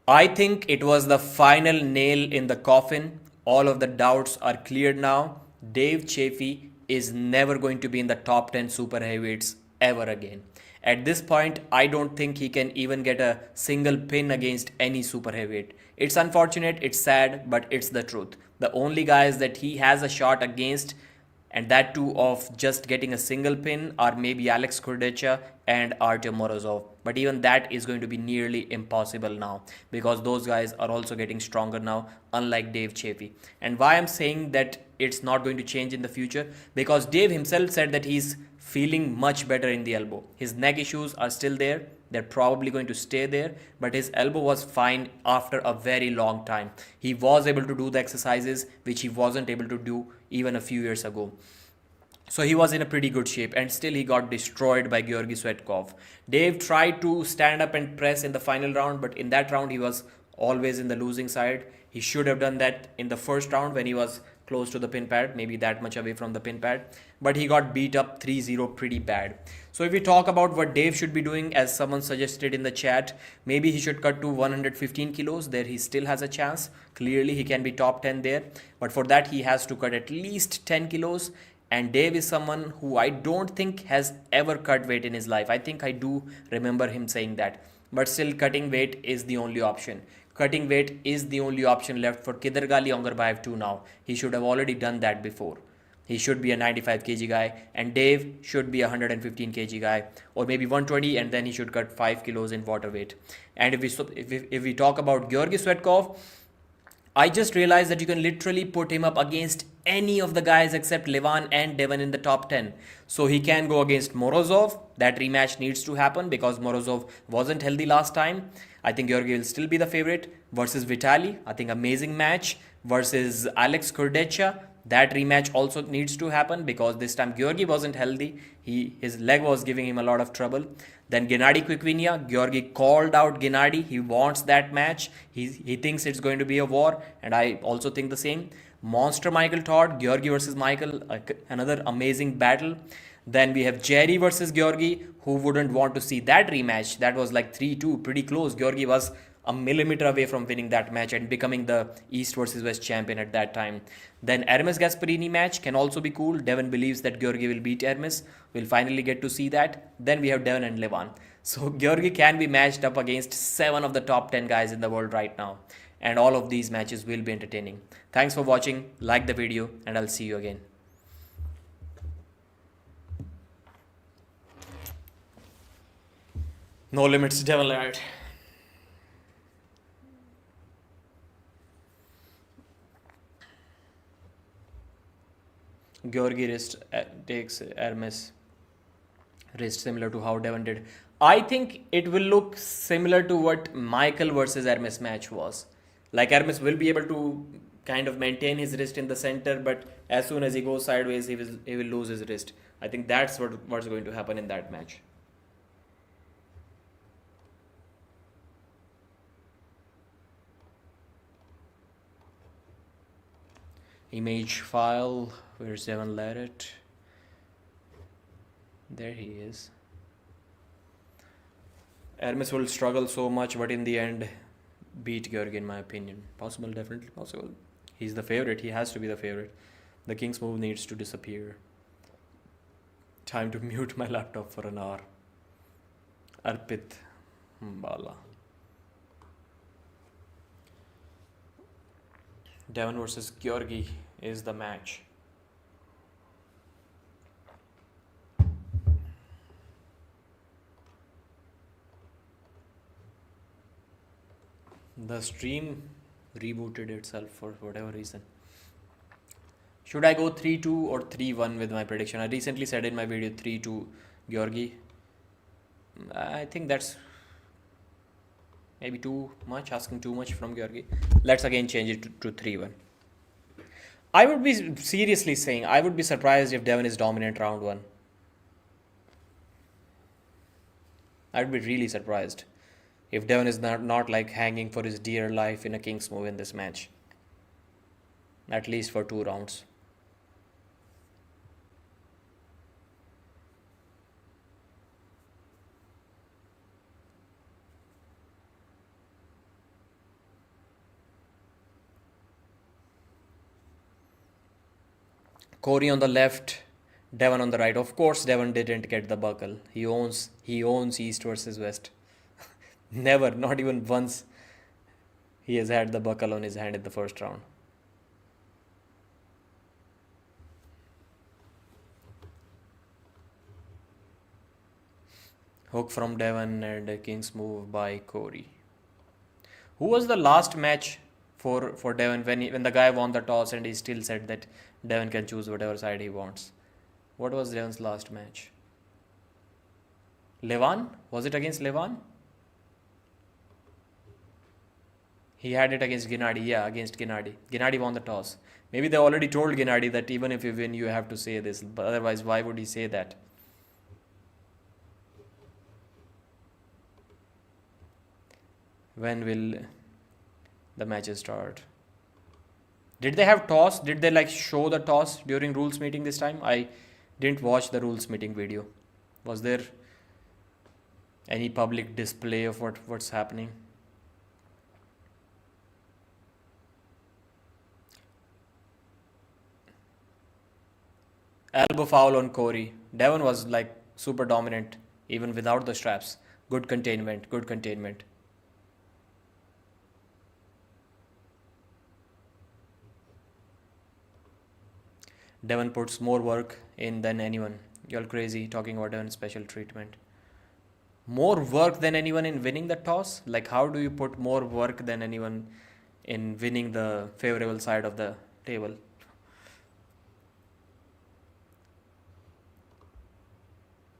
I think it was the final nail in the coffin. All of the doubts are cleared now. Dave Chaffee is never going to be in the top 10 super heavyweights ever again. At this point, I don't think he can even get a single pin against any super heavyweight. It's unfortunate, it's sad, but it's the truth. The only guys that he has a shot against, and that too of just getting a single pin, are maybe Alex Kordecha and Artyom Morozov. But even that is going to be nearly impossible now because those guys are also getting stronger now, unlike Dave Chaffee. And why I'm saying that it's not going to change in the future, because Dave himself said that he's feeling much better in the elbow. His neck issues are still there. They're probably going to stay there, but his elbow was fine after a very long time. He was able to do the exercises which he wasn't able to do even a few years ago. So he was in a pretty good shape, and still he got destroyed by Georgi Svetkov. Dave tried to stand up and press in the final round, but in that round he was always in the losing side. He should have done that in the first round when he was close to the pin pad, maybe that much away from the pin pad, but he got beat up 3-0 pretty bad. So if we talk about what Dave should be doing, as someone suggested in the chat, maybe he should cut to 115 kilos. There he still has a chance. Clearly he can be top 10 there, but for that he has to cut at least 10 kilos. And Dave is someone who I don't think has ever cut weight in his life. I think I do remember him saying that. But still, cutting weight is the only option. Cutting weight is the only option left for Kidargali Ongarbayev too now. He should have already done that before. He should be a 95 kg guy, and Dave should be a 115 kg guy, or maybe 120, and then he should cut 5 kilos in water weight. And if we talk about Georgi Svetkov, I just realized that you can literally put him up against any of the guys except Levan and Devon in the top 10. So he can go against Morozov. That rematch needs to happen because Morozov wasn't healthy last time. I think Georgi will still be the favorite. Versus Vitaly, I think amazing match. Versus Alex Kordecha, that rematch also needs to happen because this time Georgi wasn't healthy. His leg was giving him a lot of trouble. Then Gennady Quikvinia, Georgi called out Gennady. He wants that match. He thinks it's going to be a war, and I also think the same. Monster Michael Todd, Georgi versus Michael, another amazing battle. Then we have Jerry versus Georgi. Who wouldn't want to see that rematch? That was like 3-2, pretty close. Georgi was a millimeter away from winning that match and becoming the East versus West champion at that time. Then Hermes Gasparini match can also be cool. Devon believes that Georgi will beat Hermes. We'll finally get to see that. Then we have Devon and Levan. So Georgi can be matched up against 7 of the top 10 guys in the world right now. And all of these matches will be entertaining. Thanks for watching. Like the video and I'll see you again. No limits, Devon Larratt. Georgi wrist takes Hermes wrist similar to how Devon did. I think it will look similar to what Michael versus Hermes match was. Like Hermes will be able to kind of maintain his wrist in the center, but as soon as he goes sideways, he will lose his wrist. I think that's what's going to happen in that match. Image file, where's Devon Larratt? There he is. Hermes will struggle so much, but in the end, beat Georgi in my opinion. Possible, definitely possible. He's the favorite, he has to be the favorite. The king's move needs to disappear. Time to mute my laptop for an hour. Arpit Bala. Devon versus Georgi is the match. The stream rebooted itself for whatever reason. Should I go 3-2 or 3-1 with my prediction? I recently said in my video 3-2 Georgi. I think that's maybe too much, asking too much from Georgi. Let's again change it to 3-1. I would be seriously saying, I would be surprised if Devon is dominant round 1. I would be really surprised if Devon is not like hanging for his dear life in a king's move in this match. At least for 2 rounds. Cory on the left, Devon on the right. Of course, Devon didn't get the buckle. He owns East versus West. Never, not even once, he has had the buckle on his hand in the first round. Hook from Devon and a king's move by Cory. Who was the last match for Devon when the guy won the toss and he still said that Devon can choose whatever side he wants? What was Devon's last match? Levan? Was it against Levan? He had it against Gennady. Yeah, against Gennady. Gennady won the toss. Maybe they already told Gennady that even if you win, you have to say this. But otherwise, why would he say that? When will the matches start? Did they have toss? Did they like show the toss during rules meeting this time? I didn't watch the rules meeting video. Was there any public display of what's happening? Elbow foul on Cory. Devon was like super dominant even without the straps. Good containment, good containment. Devon puts more work in than anyone. You're crazy talking about Devon's special treatment. More work than anyone in winning the toss? Like how do you put more work than anyone in winning the favorable side of the table?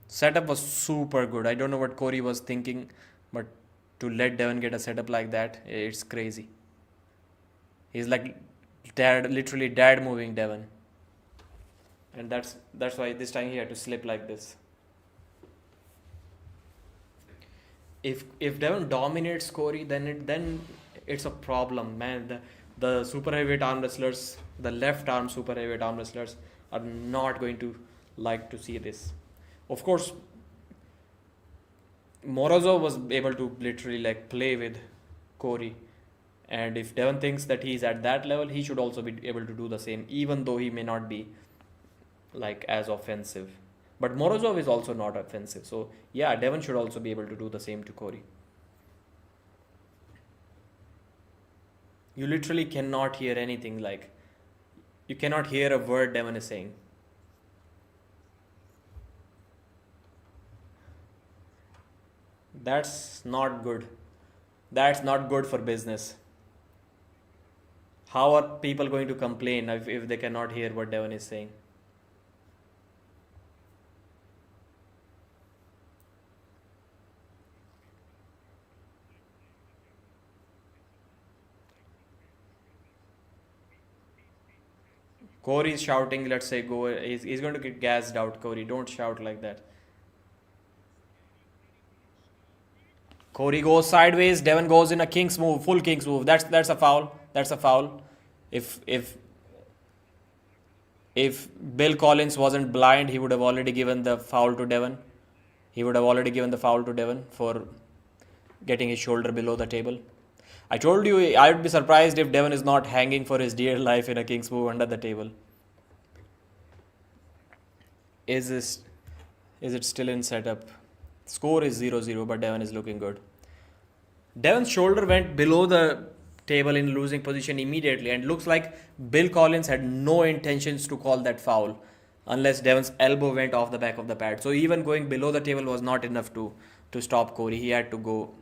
Setup was super good. I don't know what Cory was thinking, but to let Devon get a setup like that, it's crazy. He's like literally dad moving Devon. And that's why this time he had to slip like this. If Devon dominates Cory, then it's a problem, man. The super heavyweight arm wrestlers, the left arm super heavyweight arm wrestlers, are not going to like to see this. Of course, Morozov was able to literally like play with Cory. And if Devon thinks that he's at that level, he should also be able to do the same, even though he may not be like as offensive. But Morozov is also not offensive. So yeah, Devon should also be able to do the same to Cory. You literally cannot hear anything, like you cannot hear a word Devon is saying. That's not good. That's not good for business. How are people going to complain if they cannot hear what Devon is saying? Cory is shouting, let's say go. He's going to get gassed out, Cory. Don't shout like that. Cory goes sideways. Devon goes in a king's move, full king's move. That's a foul. That's a foul. If Bill Collins wasn't blind, he would have already given the foul to Devon. He would have already given the foul to Devon for getting his shoulder below the table. I told you I would be surprised if Devon is not hanging for his dear life in a king's move under the table. Is this is it still in setup? Score is 0-0, but Devon is looking good. Devon's shoulder went below the table in losing position immediately, and looks like Bill Collins had no intentions to call that foul unless Devon's elbow went off the back of the pad. So even going below the table was not enough to stop Cory. He had to go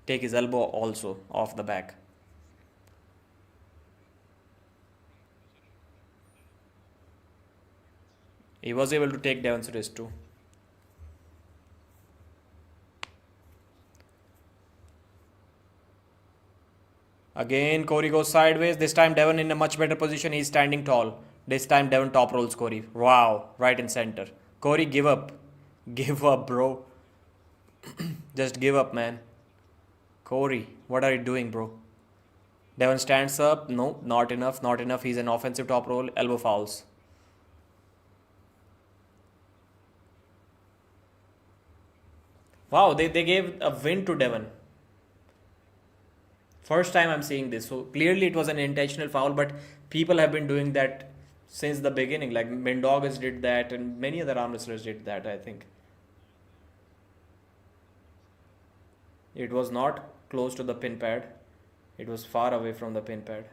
take his elbow also off the back. He was able to take Devon's wrist too. Again, Cory goes sideways. This time, Devon in a much better position. He's standing tall. This time, Devon top rolls Cory. Wow, right in center. Cory, give up. Give up, bro. Just give up, man. Cory, what are you doing, bro? Devon stands up. No, not enough. Not enough. He's an offensive top roll. Elbow fouls. Wow, they gave a win to Devon. First time I'm seeing this. So clearly it was an intentional foul, but people have been doing that since the beginning. Like Mindaugas did that, and many other arm wrestlers did that, I think. It was not close to the pin pad. It was far away from the pin pad.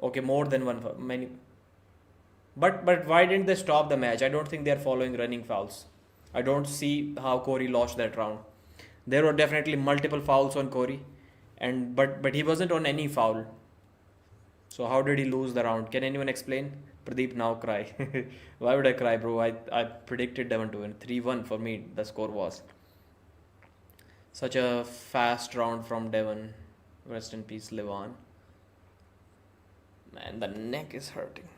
Okay, more than one many. But why didn't they stop the match? I don't think they're following running fouls. I don't see how Cory lost that round. There were definitely multiple fouls on Cory, and but he wasn't on any foul. So how did he lose the round? Can anyone explain? Pradeep now cry. Why would I cry, bro? I predicted Devon to win. 3-1 for me. The score was such a fast round from Devon. Rest in peace, Levan. Man, the neck is hurting.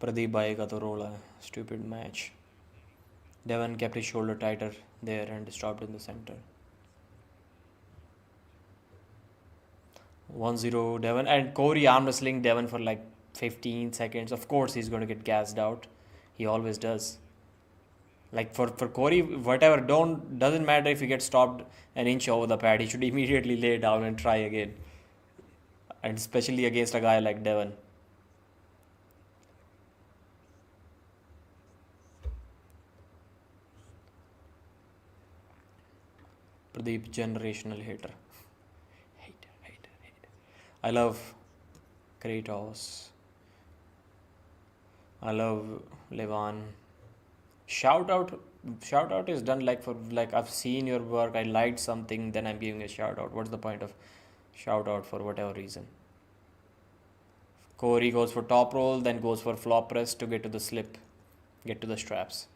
Pradeep भाई का तो रोला है. Stupid match. Devon kept his shoulder tighter there and stopped in the center. 1-0 Devon, and Cory arm wrestling Devon for like 15 seconds. Of course he's going to get gassed out. He always does. Like for Cory, whatever, doesn't matter if he gets stopped an inch over the pad. He should immediately lay down and try again. And especially against a guy like Devon. Pradeep, generational hater. Hater. I love Kratos. I love Levan. Shout out is done like for like I've seen your work, I liked something, then I'm giving a shout out. What's the point of shout out for whatever reason? Cory goes for top roll, then goes for flop press to get to the slip, get to the straps.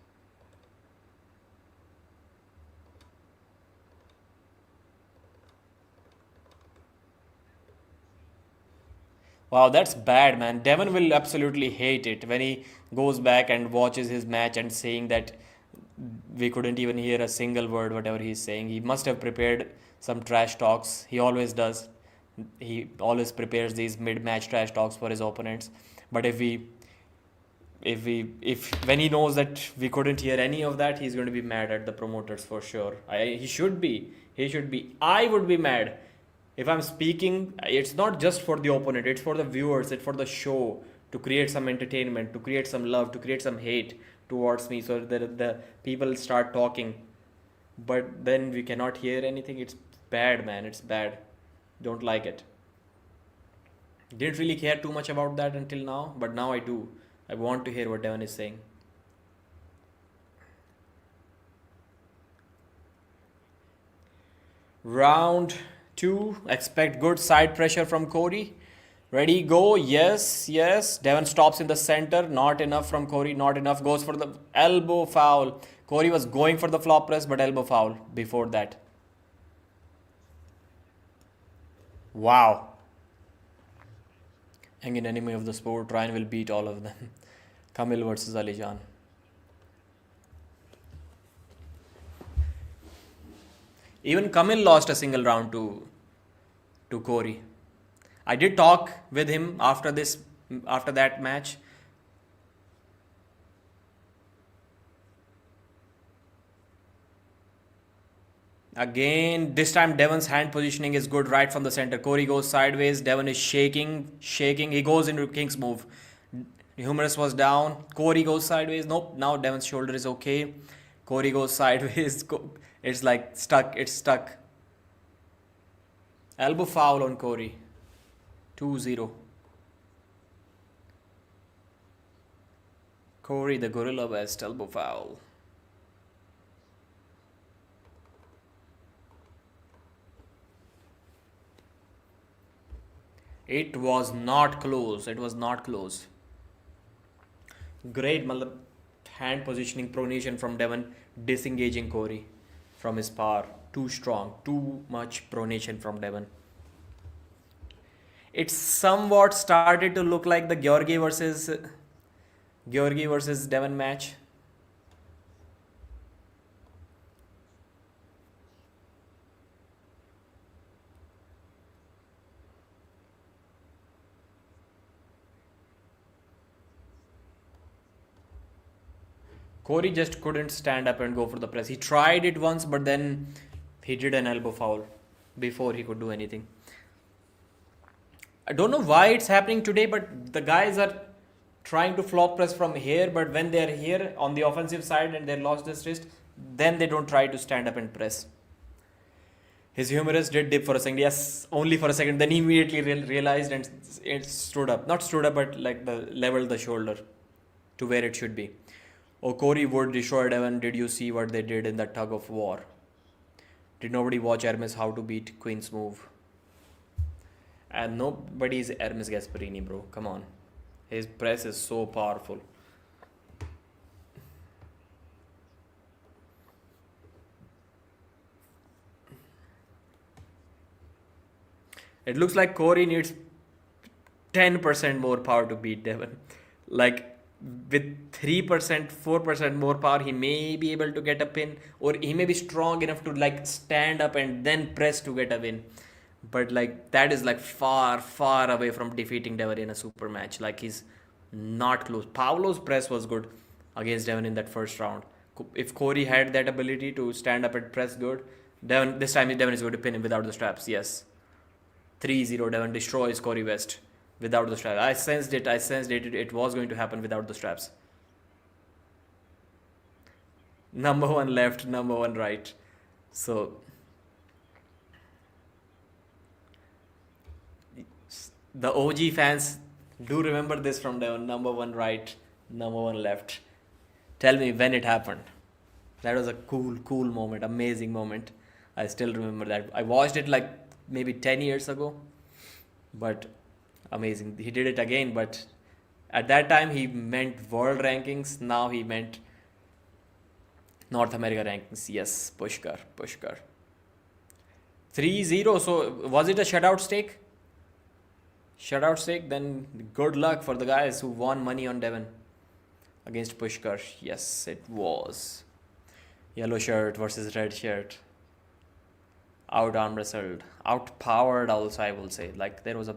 Wow, that's bad, man. Devon will absolutely hate it when he goes back and watches his match and saying that we couldn't even hear a single word, whatever he's saying. He must have prepared some trash talks. He always does. He always prepares these mid-match trash talks for his opponents. But if we if when he knows that we couldn't hear any of that, he's going to be mad at the promoters for sure. He should be. He should be. I would be mad if I'm speaking. It's not just for the opponent. It's for the viewers. It's for the show, to create some entertainment, to create some love, to create some hate towards me, so that the people start talking. But then we cannot hear anything. It's bad, man. It's bad. Don't like it. Didn't really care too much about that until now, but now I do. I want to hear what Devon is saying. Round 2. Expect good side pressure from Cory. Ready, go. Yes, yes. Devon stops in the center. Not enough from Cory. Not enough. Goes for the elbow foul. Cory was going for the flop press, but elbow foul before that. Wow. Hanging enemy of the sport. Ryan will beat all of them. Kamil versus Alijan. Even Kamil lost a single round to Cory. I did talk with him after that match. Again, this time Devon's hand positioning is good right from the center. Cory goes sideways. Devon is shaking. He goes into King's move. Humerus was down. Cory goes sideways. Nope. Now Devon's shoulder is okay. Cory goes sideways. It's like stuck. It's stuck. Elbow foul on Cory. 2-0. Cory the Gorilla West, elbow foul. It was not close. It was not close. Great hand positioning pronation from Devon, disengaging Cory from his power. Too strong. Too much pronation from Devon. It somewhat started to look like the Georgi versus Devon match. Cory just couldn't stand up and go for the press. He tried it once, but then he did an elbow foul before he could do anything. I don't know why it's happening today, but the guys are trying to flop press from here, but when they're here on the offensive side and they lost this wrist, then they don't try to stand up and press. His humerus did dip for a second. Yes, only for a second. Then he immediately realized and it stood up. Not stood up, but like leveled the shoulder to where it should be. Oh, Cory would destroy Devon. Did you see what they did in that tug of war? Did nobody watch Hermes how to beat Queen's move? And nobody's Hermes Gasparini, bro. Come on. His press is so powerful. It looks like Cory needs 10% more power to beat Devon. Like, with 3%, 4% more power, he may be able to get a pin, or he may be strong enough to like stand up and then press to get a win. But like that is like far, far away from defeating Devon in a super match. Like he's not close. Paolo's press was good against Devon in that first round. If Cory had that ability to stand up and press good, this time Devon is going to pin him without the straps. Yes. 3-0, Devon destroys Cory West without the straps. I sensed it. It was going to happen without the straps. Number 1 left, number 1 right. So the OG fans do remember this from Devon. Number 1 right, number 1 left. Tell me when it happened. That was a cool moment, amazing moment. I still remember that. I watched it like maybe 10 years ago, but amazing. He did it again, but at that time he meant world rankings. Now he meant North America rankings. Yes, Pushkar. 3-0. So was it a shutout stake? Shutout stake? Then good luck for the guys who won money on Devon against Pushkar. Yes, it was. Yellow shirt versus red shirt. Out arm wrestled. Outpowered also, I will say. Like there was a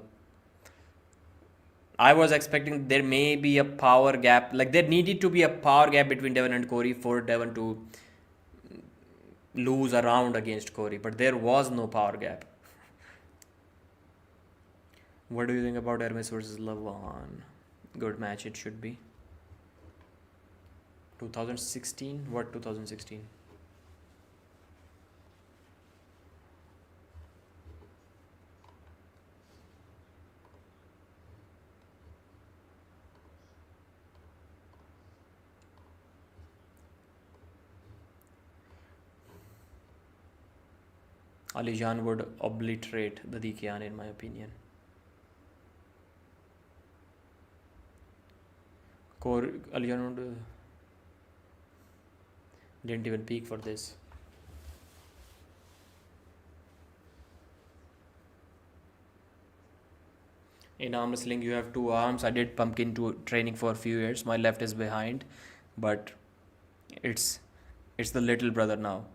I was expecting there may be a power gap. Like there needed to be a power gap between Devon and Cory for Devon to lose a round against Cory, but there was no power gap. What do you think about Hermes versus Lavon? Good match it should be. 2016? What 2016? Alijan would obliterate the Dikian in my opinion. Alijan would didn't even peak for this. In arm wrestling you have two arms. I did pumpkin training for a few years. My left is behind, but it's the little brother now.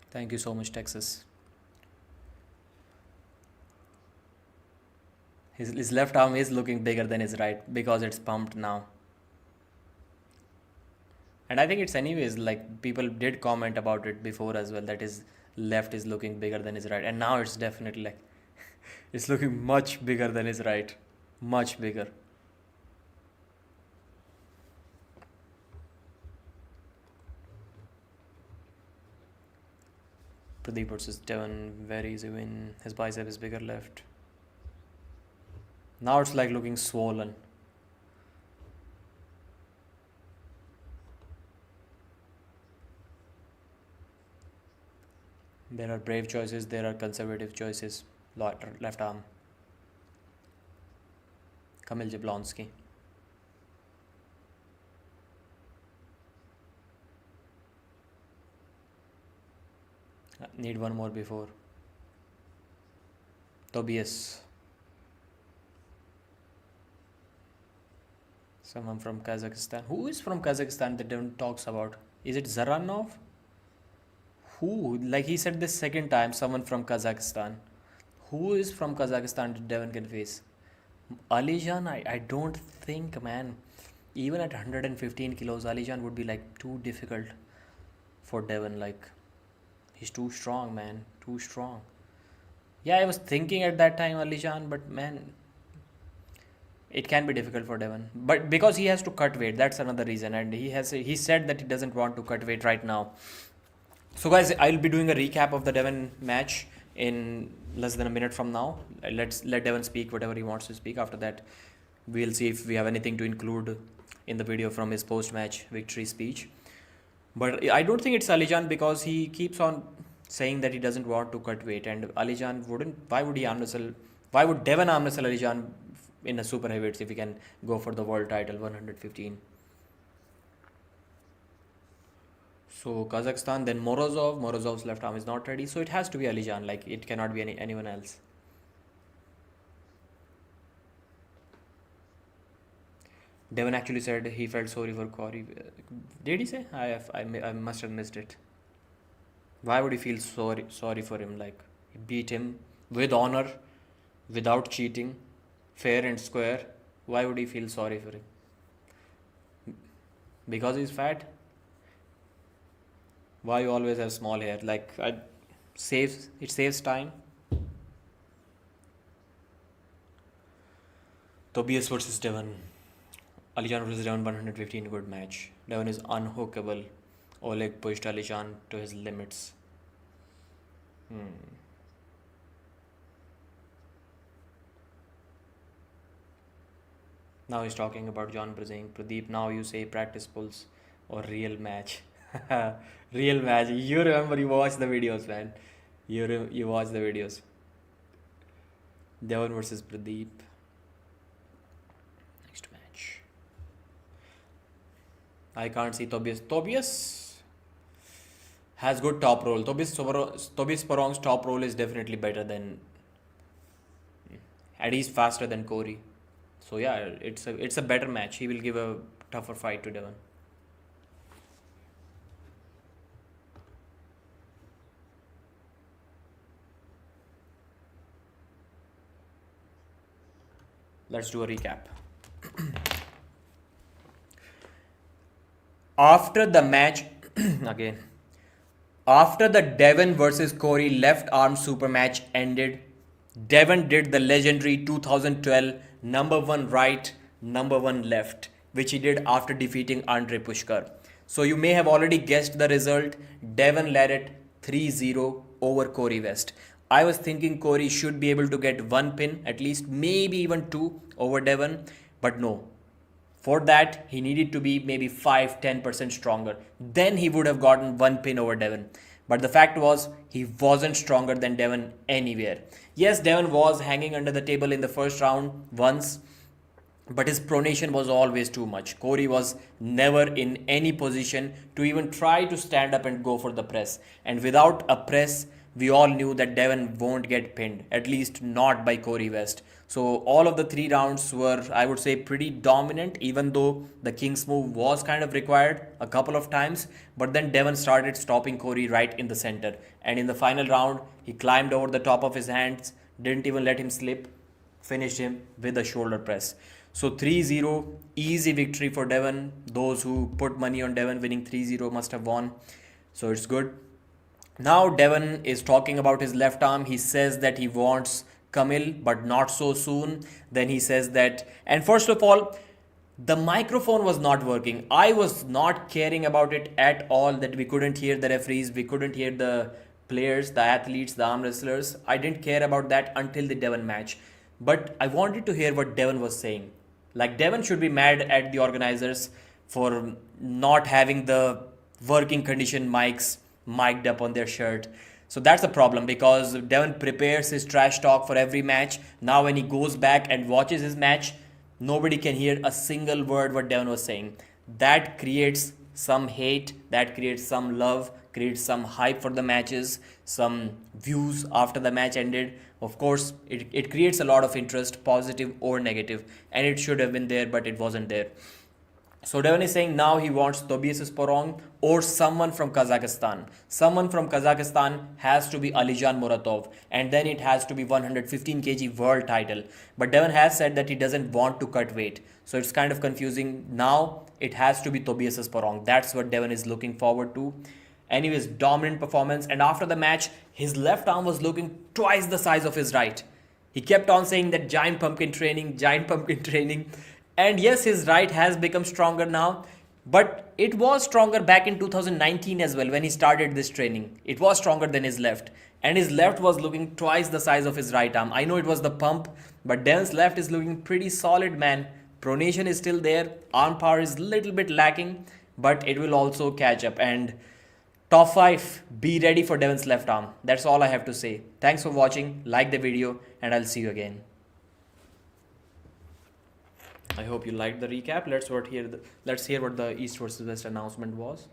Thank you so much, Texas. His left arm is looking bigger than his right because it's pumped now. And I think it's anyways, like people did comment about it before as well, that his left is looking bigger than his right. And now it's definitely like, it's looking much bigger than his right. Much bigger. Pradeep versus Devon, very easy win. His bicep is bigger left. Now it's like looking swollen. There are brave choices, there are conservative choices. Left arm. Kamil Jablonski. Need one more before. Tobias. Someone from Kazakhstan. Who is from Kazakhstan that Devon talks about? Is it Zaranov? Who? Like he said this second time, someone from Kazakhstan. Who is from Kazakhstan that Devon can face? Alijan, I don't think, man. Even at 115 kilos, Alijan would be like too difficult for Devon. Like, he's too strong, man. Too strong. Yeah, I was thinking at that time Alijan, but man, it can be difficult for Devon. But because he has to cut weight, that's another reason. And he said that he doesn't want to cut weight right now. So guys, I'll be doing a recap of the Devon match in less than a minute from now. Let Devon speak whatever he wants to speak. After that, we'll see if we have anything to include in the video from his post-match victory speech. But I don't think it's Alijan because he keeps on saying that he doesn't want to cut weight, and Alijan wouldn't. Why would he arm wrestle? Why would Devon arm wrestle Alijan in a super heavyweights if he can go for the world title 115? So Kazakhstan, then Morozov. Morozov's left arm is not ready, so it has to be Alijan. Like, it cannot be anyone else. Devon actually said he felt sorry for Cory. Did he say? I must have missed it. Why would he feel sorry for him? Like, he beat him with honor, without cheating, fair and square. Why would he feel sorry for him? Because he's fat? Why you always have small hair? Like, it saves time. Tobias versus Devon. Alijan versus Devon 115, good match. Devon is unhookable. Oleg pushed Alijan to his limits. Now he's talking about John Brzenk. Pradeep, now you say practice pulls or real match. Real match. You remember, you watched the videos, man. You watched the videos. Devon versus Pradeep. Next match. I can't see Tobias. Tobias has good top roll. Tobias Sporong's top roll is definitely better than, and he's faster than Cory. So yeah, it's a better match. He will give a tougher fight to Devon. Let's do a recap. After the match, again, after the Devon versus Cory left arm super match ended, Devon did the legendary 2012 number one right, number one left, which he did after defeating Andre Pushkar. So you may have already guessed the result. Devon led it 3-0 over Cory West. I was thinking Cory should be able to get one pin, at least maybe even two over Devon, but no. For that, he needed to be maybe 5-10% stronger. Then he would have gotten one pin over Devon. But the fact was, he wasn't stronger than Devon anywhere. Yes, Devon was hanging under the table in the first round once, but his pronation was always too much. Cory was never in any position to even try to stand up and go for the press. And without a press, we all knew that Devon won't get pinned, at least not by Cory West. So all of the three rounds were, I would say, pretty dominant, even though the King's move was kind of required a couple of times. But then Devon started stopping Cory right in the center. And in the final round, he climbed over the top of his hands, didn't even let him slip, finished him with a shoulder press. So 3-0, easy victory for Devon. Those who put money on Devon winning 3-0 must have won. So it's good. Now Devon is talking about his left arm. He says that he wants Camille, but not so soon. Then he says that, and first of all, the microphone was not working. I was not caring about it at all, that we couldn't hear the referees, we couldn't hear the players, the athletes, the arm wrestlers. I didn't care about that until the Devon match. But I wanted to hear what Devon was saying. Like, Devon should be mad at the organizers for not having the working condition mics mic'd up on their shirt. So that's a problem, because Devon prepares his trash talk for every match. Now when he goes back and watches his match, nobody can hear a single word what Devon was saying. That creates some hate, that creates some love, creates some hype for the matches, some views after the match ended. Of course, it creates a lot of interest, positive or negative, and it should have been there, but it wasn't there. So Devon is saying now he wants Tobias Sporong or someone from Kazakhstan. Someone from Kazakhstan has to be Alijan Muratov, and then it has to be 115 kg world title. But Devon has said that he doesn't want to cut weight. So it's kind of confusing. Now it has to be Tobias Sporong. That's what Devon is looking forward to. Anyways, dominant performance. And after the match, his left arm was looking twice the size of his right. He kept on saying that giant pumpkin training, giant pumpkin training. And yes, his right has become stronger now, but it was stronger back in 2019 as well when he started this training. It was stronger than his left. And his left was looking twice the size of his right arm. I know it was the pump, but Devon's left is looking pretty solid, man. Pronation is still there. Arm power is a little bit lacking, but it will also catch up. And top 5, be ready for Devon's left arm. That's all I have to say. Thanks for watching. Like the video, and I'll see you again. I hope you liked the recap. Let's hear what the East versus West announcement was.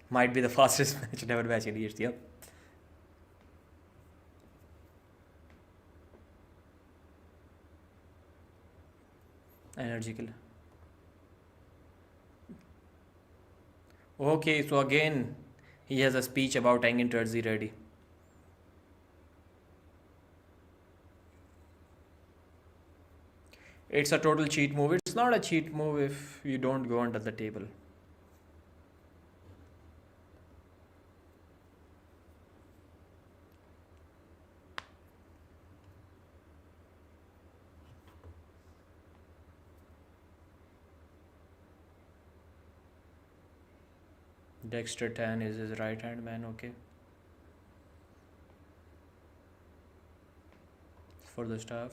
Might be the fastest match match in East. Yep. Energical. Okay, so again, he has a speech about Engin Terzi ready. It's a total cheat move. It's not a cheat move if you don't go under the table. Dexter Tan is his right hand man, okay. For the staff.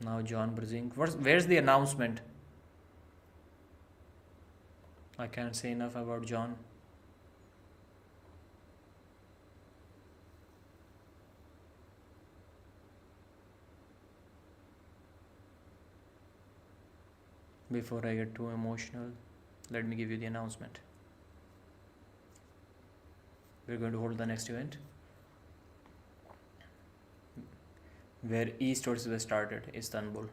Now John Brzenk. Where's the announcement? I can't say enough about John. Before I get too emotional, let me give you the announcement. We're going to hold the next event where East versus West started, Istanbul.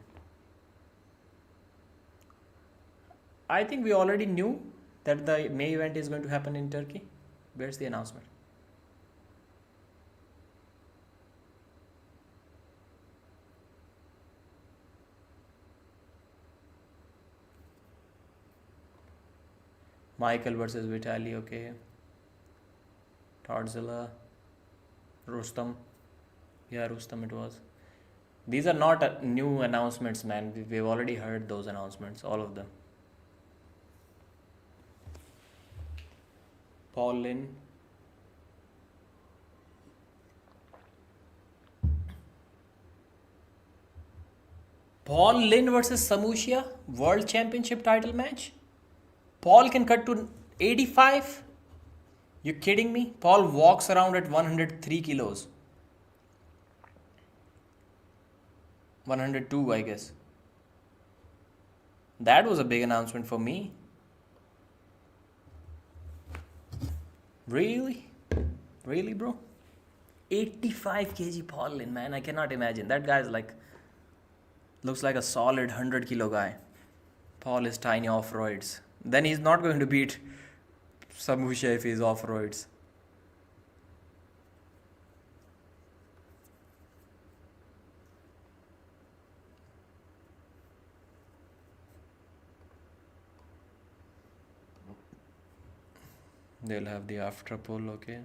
I think we already knew that the May event is going to happen in Turkey? Where's the announcement? Michael versus Vitaly, okay. Tardzilla, Rustam. Yeah, Rustam it was. These are not new announcements, man. We've already heard those announcements, all of them. Paul Lynn. Paul Lynn versus Samushia World Championship title match. Paul can cut to 85. You kidding me? Paul walks around at 103 kilos. 102, I guess. That was a big announcement for me. Really? Really, bro? 85 kg Paul Lynn, man. I cannot imagine. That guy's like, looks like a solid 100 kilo guy. Paul is tiny off roids. Then he's not going to beat Samusha if he's off roids. They'll have the after pull, okay.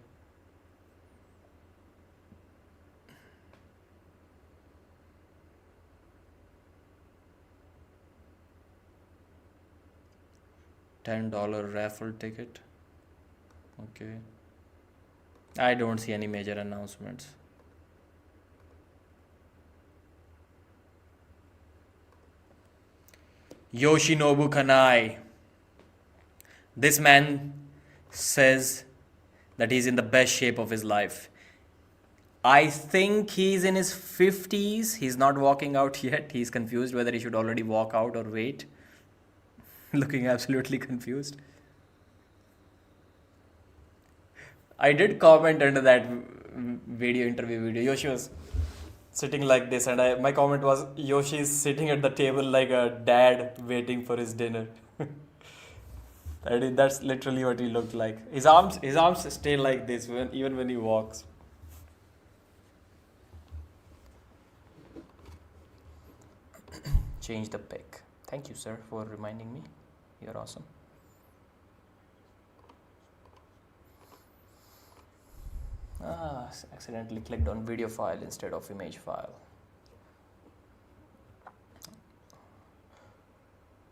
$10 raffle ticket. Okay. I don't see any major announcements. Yoshinobu Kanai. This man says that he's in the best shape of his life. I think he's in his 50s. He's not walking out yet. He's confused whether he should already walk out or wait. Looking absolutely confused. I did comment under that interview video. Yoshi was sitting like this, and my comment was, Yoshi is sitting at the table like a dad waiting for his dinner. That's literally what he looked like. His arms stay like this even when he walks. Change the pic. Thank you, sir, for reminding me. You're awesome. Accidentally clicked on video file instead of image file.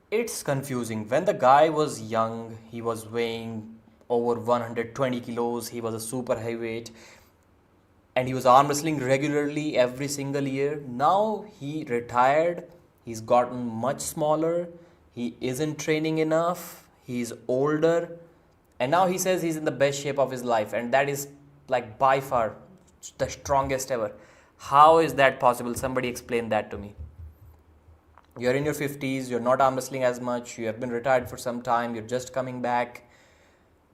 It's confusing. When the guy was young, he was weighing over 120 kilos. He was a super heavyweight. And he was arm wrestling regularly every single year. Now he retired. He's gotten much smaller. He isn't training enough. He's older. And now he says he's in the best shape of his life. And that is like by far the strongest ever. How is that possible? Somebody explain that to me. You're in your 50s, you're not arm wrestling as much, you have been retired for some time, you're just coming back,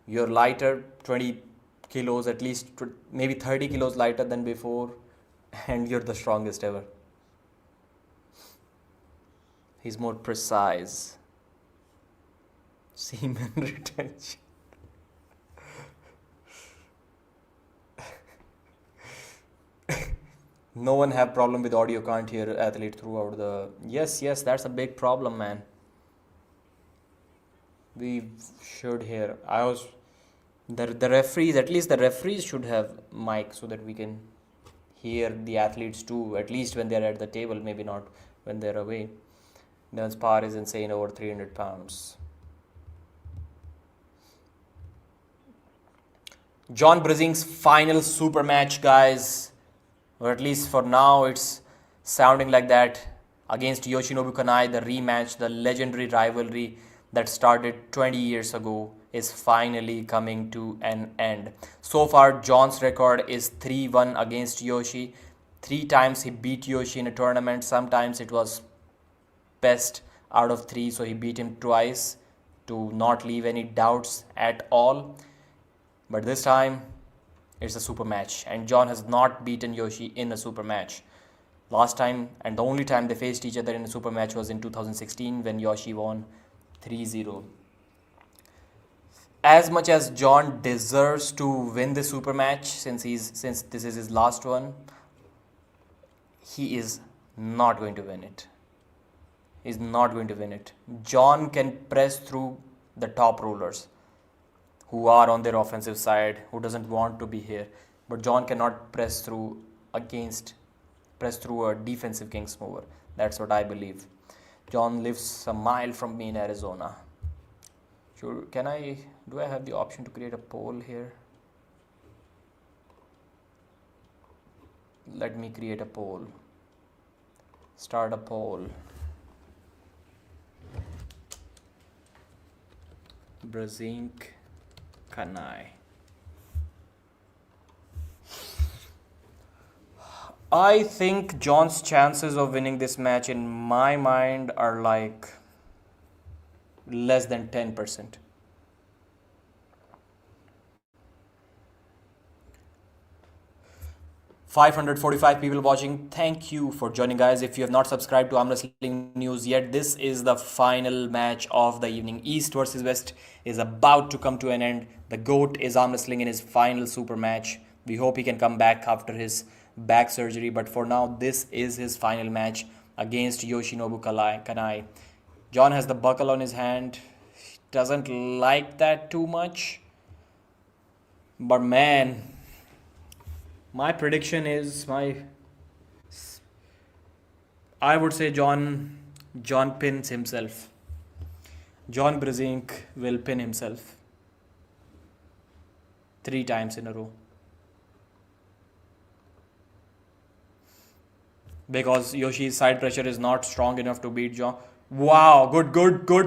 you're lighter, 20 kilos at least, maybe 30 kilos lighter than before, and you're the strongest ever. He's more precise. Semen retention. No one have problem with audio, can't hear athlete throughout the... Yes, that's a big problem, man. We should hear. The referees, at least the referees should have mic so that we can hear the athletes too, at least when they're at the table, maybe not when they're away. Devon's power is insane, over 300 pounds. John Brzenk's final super match, guys. Or at least for now, it's sounding like that, against Yoshinobu Kanai. The rematch, the legendary rivalry that started 20 years ago, is finally coming to an end. So far, John's record is 3-1 against Yoshi. 3 times he beat Yoshi in a tournament. Sometimes it was best out of 3, so he beat him twice to not leave any doubts at all. But this time, it's a super match, and John has not beaten Yoshi in a super match. Last time and the only time they faced each other in a super match was in 2016 when Yoshi won 3-0. as much as John deserves to win this super match, since this is his last one, he is not going to win it. He's not going to win it. John can press through the top rulers who are on their offensive side, who doesn't want to be here. But John cannot press through a defensive Kings mover. That's what I believe. John lives a mile from me in Arizona. Sure, do I have the option to create a poll here? Let me create a poll. Start a poll. Brzenk Kanai. I think John's chances of winning this match in my mind are like less than 10%. $545 people watching. Thank you for joining, guys. If you have not subscribed to Arm Wrestling News yet, this is the final match of the evening. East versus West is about to come to an end. The GOAT is arm wrestling in his final super match. We hope he can come back after his back surgery, but for now, this is his final match against Yoshinobu Kanai. John has the buckle on his hand. He doesn't like that too much. But man, my prediction is I would say John pins himself. John Brzenk will pin himself 3 times in a row. Because Yoshi's side pressure is not strong enough to beat John. Wow, good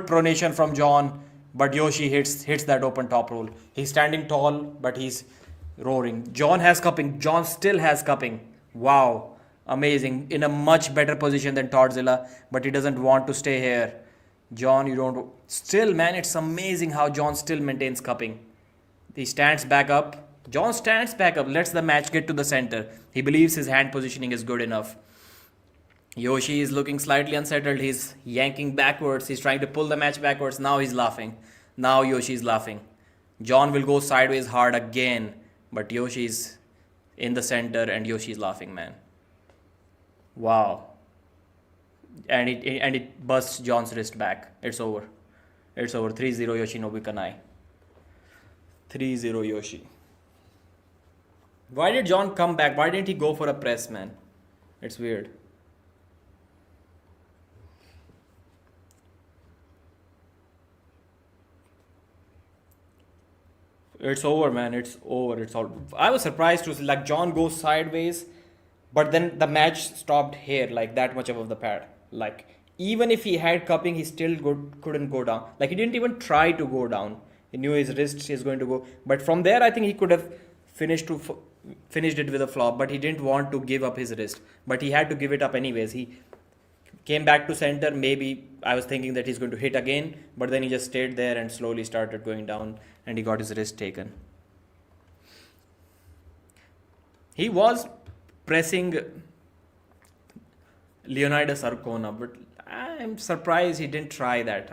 pronation from John. But Yoshi hits that open top roll. He's standing tall, but he's roaring. John has cupping. John still has cupping. Wow, amazing. In a much better position than Todzilla, but he doesn't want to stay here. John, you don't... Still, man, it's amazing how John still maintains cupping. He stands back up. John stands back up, lets the match get to the center. He believes his hand positioning is good enough. Yoshi is looking slightly unsettled. He's yanking backwards. He's trying to pull the match backwards. Now he's laughing. Now Yoshi is laughing. John will go sideways hard again. But Yoshi's in the center and Yoshi's laughing, man. Wow. And it busts John's wrist back. It's over. It's over. 3-0 Yoshinobu Kanai. 3-0 Yoshi. Why did John come back? Why didn't he go for a press, man? It's weird. It's over, man. It's over. It's all. I was surprised to see like John goes sideways, but then the match stopped here, like that much above the pad. Like even if he had cupping, he still couldn't go down. Like he didn't even try to go down. He knew his wrist is going to go, but from there, I think he could have finished it with a flop. But he didn't want to give up his wrist. But he had to give it up anyways. He came back to center. Maybe I was thinking that he's going to hit again, but then he just stayed there and slowly started going down. And he got his wrist taken. He was pressing Leonidas Arcona, but I'm surprised he didn't try that.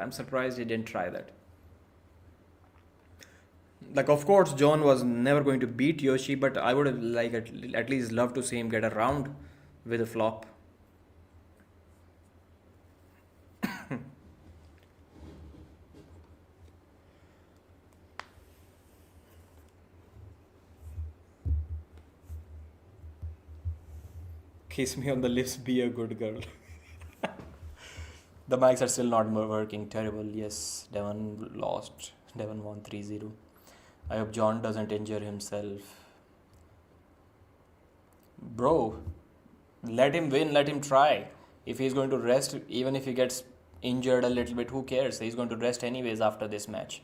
Like, of course, John was never going to beat Yoshi, but I would have at least loved to see him get a round with a flop. Kiss me on the lips, be a good girl. The mics are still not working. Terrible. Yes, Devon lost. Devon won 3-0. I hope John doesn't injure himself. Bro, let him win. Let him try. If he's going to rest, even if he gets injured a little bit, who cares? He's going to rest anyways after this match.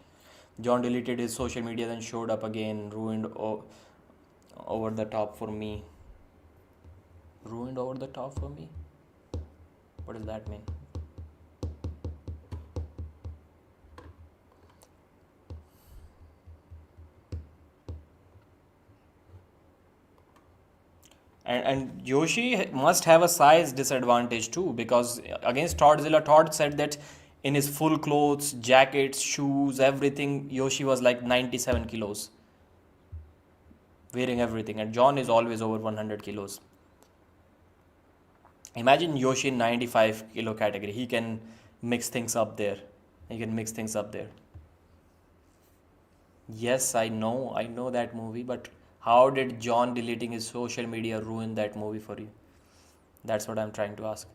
John deleted his social media, then showed up again. Ruined over the top for me. Ruined over the top for me? What does that mean? And Yoshi must have a size disadvantage too, because against Todzilla, Todd said that in his full clothes, jackets, shoes, everything. Yoshi was like 97 kilos, wearing everything, and John is always over 100 kilos. Imagine Yoshi in 95 kilo category. He can mix things up there. He can mix things up there. Yes, I know that movie, but how did John deleting his social media ruin that movie for you? That's what I'm trying to ask.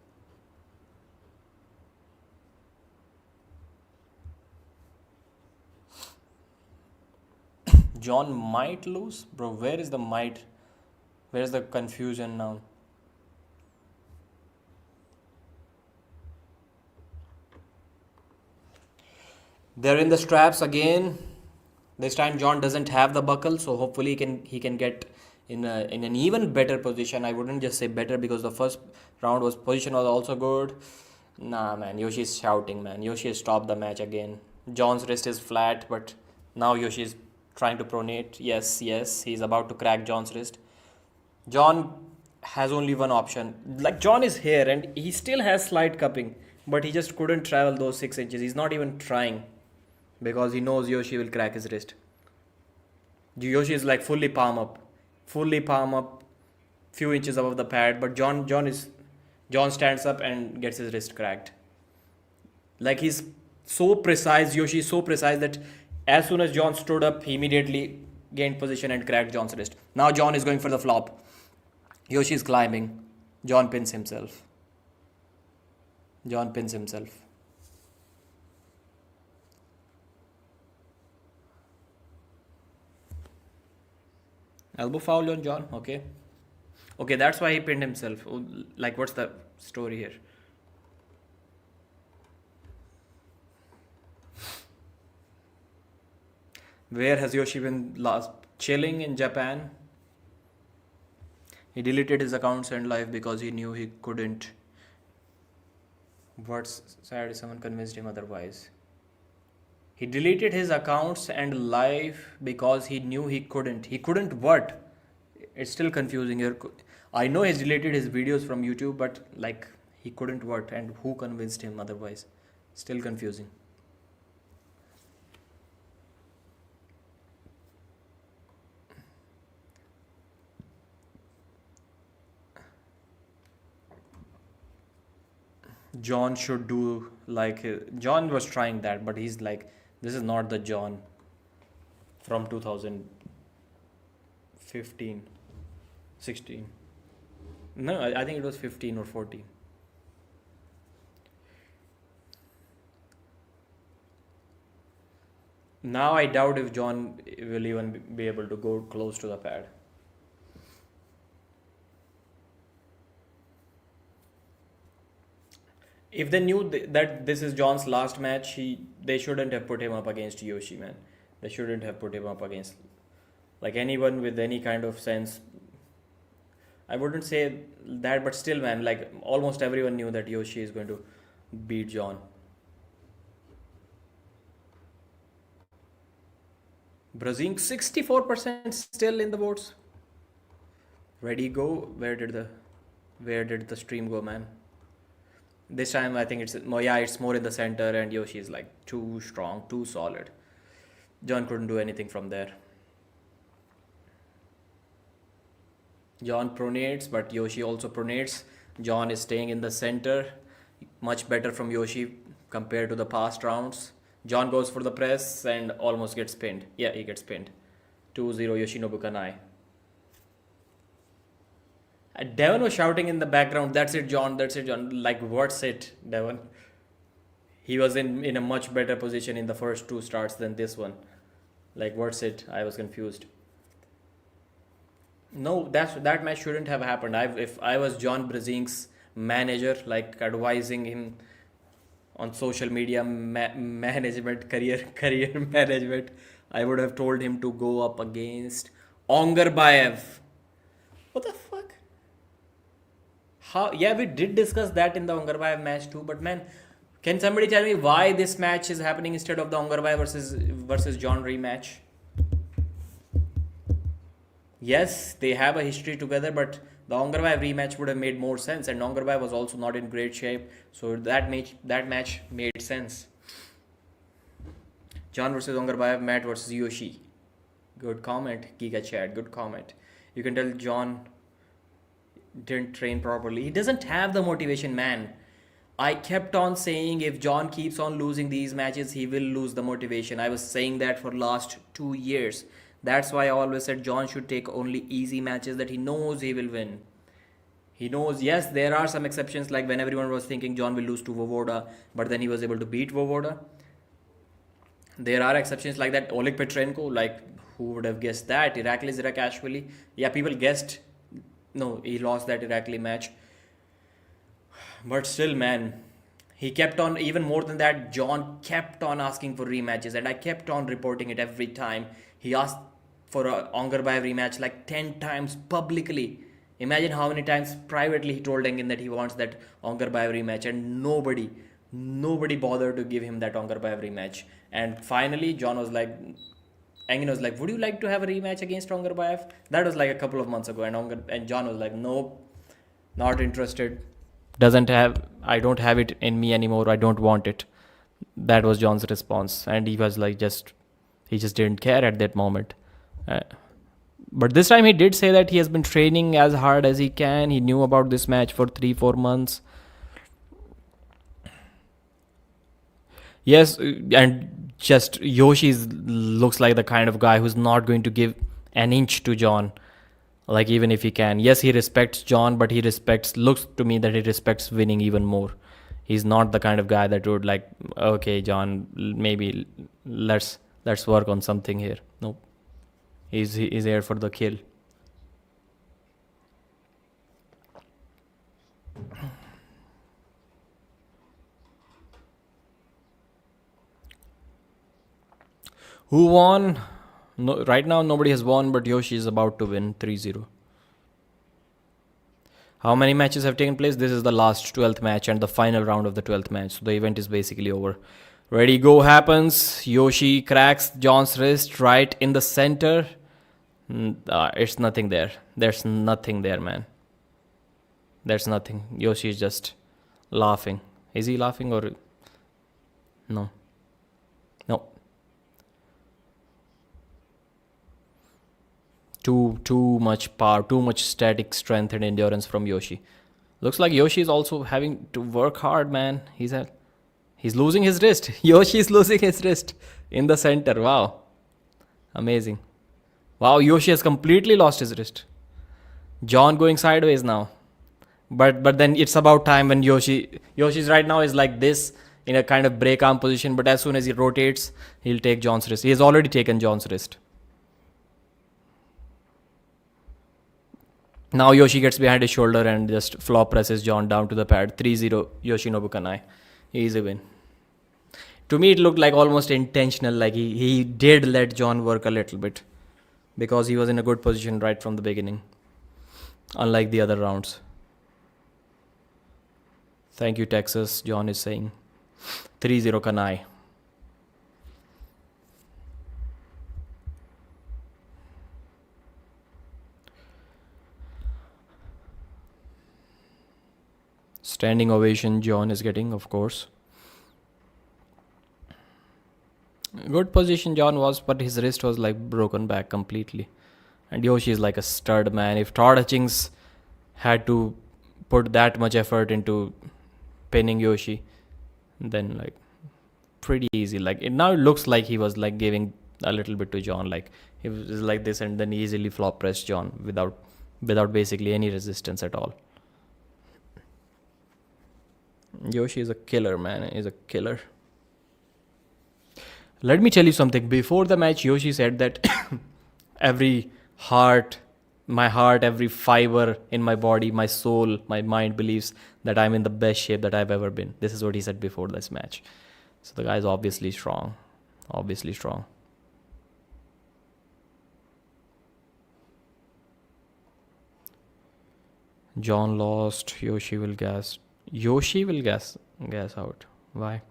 John might lose? Bro, where is the might? Where's the confusion now? They're in the straps again. This time John doesn't have the buckle, so hopefully he can get in an even better position. I wouldn't just say better because the first round was position was also good. Nah, man, Yoshi's shouting, man. Yoshi has stopped the match again. John's wrist is flat, but now Yoshi's trying to pronate. Yes, yes, he's about to crack John's wrist. John has only one option. Like John is here and he still has slight cupping, but he just couldn't travel those 6 inches. He's not even trying because he knows Yoshi will crack his wrist. Yoshi is like fully palm up, few inches above the pad. But John stands up and gets his wrist cracked. Like he's so precise. Yoshi is so precise that as soon as John stood up, he immediately gained position and cracked John's wrist. Now John is going for the flop. Yoshi is climbing. John pins himself. John pins himself. Elbow foul on John. Okay. Okay, that's why he pinned himself. Oh, like, what's the story here? Where has Yoshi been last? Chilling in Japan. He deleted his accounts and live because he knew he couldn't. What's sad is someone convinced him otherwise. He deleted his accounts and live because he knew he couldn't. He couldn't what? It's still confusing here. I know he's deleted his videos from YouTube, but like he couldn't what? And who convinced him otherwise? Still confusing. John should do like John was trying that, but he's like, this is not the John from 2015, 16. No, I think it was 15 or 14. Now I doubt if John will even be able to go close to the pad. If they knew that this is John's last match, they shouldn't have put him up against Yoshi, man. They shouldn't have put him up against like anyone with any kind of sense. I wouldn't say that, but still, man, like almost everyone knew that Yoshi is going to beat John. Brzenk 64% still in the votes. Ready go? Where did the stream go, man? This time I think it's more in the center and Yoshi is like too strong, too solid. John couldn't do anything from there. John pronates, but Yoshi also pronates. John is staying in the center. Much better from Yoshi compared to the past rounds. John goes for the press and almost gets pinned. Yeah, he gets pinned. 2-0 Yoshinobu Kanai. Devon was shouting in the background, that's it, John, that's it, John. Like, what's it, Devon? He was in a much better position in the first two starts than this one. Like, what's it? I was confused. No, that match shouldn't have happened. If I was John Brzenk's manager, like advising him on social media management, career management, I would have told him to go up against Ongarbayev. What the fuck? How? Yeah, we did discuss that in the Ongarbayev match too. But man, can somebody tell me why this match is happening instead of the Ongarbayev versus John rematch? Yes, they have a history together, but The Ongarbayev rematch would have made more sense, and Ongarbayev was also not in great shape, so that match made sense. John versus Ongarbayev, Matt versus Yoshi. Good comment, Giga Chat. Good comment. You can tell John didn't train properly. He doesn't have the motivation, man. I kept on saying if John keeps on losing these matches, he will lose the motivation. I was saying that for last 2 years. That's why I always said John should take only easy matches that he knows he will win. He knows, yes, there are some exceptions, like when everyone was thinking John will lose to Vovoda, but then he was able to beat Vovoda. There are exceptions like that. Oleg Petrenko, like who would have guessed that? Iraklis Irakashvili. Yeah, people guessed. No, he lost that Irakli match. But still, man, he kept on, even more than that, John kept on asking for rematches, and I kept on reporting it every time. He asked for a Ongarbayev rematch like 10 times publicly. Imagine how many times privately he told Engin that he wants that Ongarbayev rematch, and nobody bothered to give him that Ongarbayev rematch. And finally, Engin was like, would you like to have a rematch against Ongarbayev? That was like a couple of months ago, and John was like, nope, not interested. I don't have it in me anymore. I don't want it. That was John's response, and he was like, he just didn't care at that moment. But this time he did say that he has been training as hard as he can. He knew about this match for 3-4 months. Yes, and just Yoshi looks like the kind of guy who's not going to give an inch to John. Like, even if he can. Yes, he respects John, but looks to me that he respects winning even more. He's not the kind of guy that would like, okay, John, maybe let's work on something here. Nope. He's here for the kill. Who won? No, right now nobody has won, but Yoshi is about to win 3-0. How many matches have taken place? This is the last 12th match and the final round of the 12th match. So the event is basically over. Ready, go happens. Yoshi cracks John's wrist right in the center. It's nothing there. There's nothing there, man. There's nothing. Yoshi is just laughing. Is he laughing or... No. No. Too much power, too much static strength and endurance from Yoshi. Looks like Yoshi is also having to work hard, man. He's losing his wrist. Yoshi is losing his wrist in the center. Wow. Amazing. Wow, Yoshi has completely lost his wrist. John going sideways now. But then it's about time when Yoshi's right now is like this in a kind of break arm position, but as soon as he rotates, he'll take John's wrist. He has already taken John's wrist. Now Yoshi gets behind his shoulder and just flop presses John down to the pad. 3-0 Yoshinobu Kanai. Easy win. To me it looked like almost intentional, like he did let John work a little bit. Because he was in a good position right from the beginning. Unlike the other rounds. Thank you, Texas, John is saying. 3-0 Kanai. Standing ovation John is getting, of course. Good position John was, but his wrist was like broken back completely. And Yoshi is like a stud, man. If Todd Hutchings had to put that much effort into pinning Yoshi, then like pretty easy. Like it now looks like he was like giving a little bit to John. Like he was like this and then easily flop pressed John without basically any resistance at all. Yoshi is a killer, man. He's a killer. Let me tell you something. Before the match, Yoshi said that my heart, every fiber in my body, my soul, my mind believes that I'm in the best shape that I've ever been. This is what he said before this match. So the guy is obviously strong. Obviously strong. John lost. Yoshi will gas out. Why?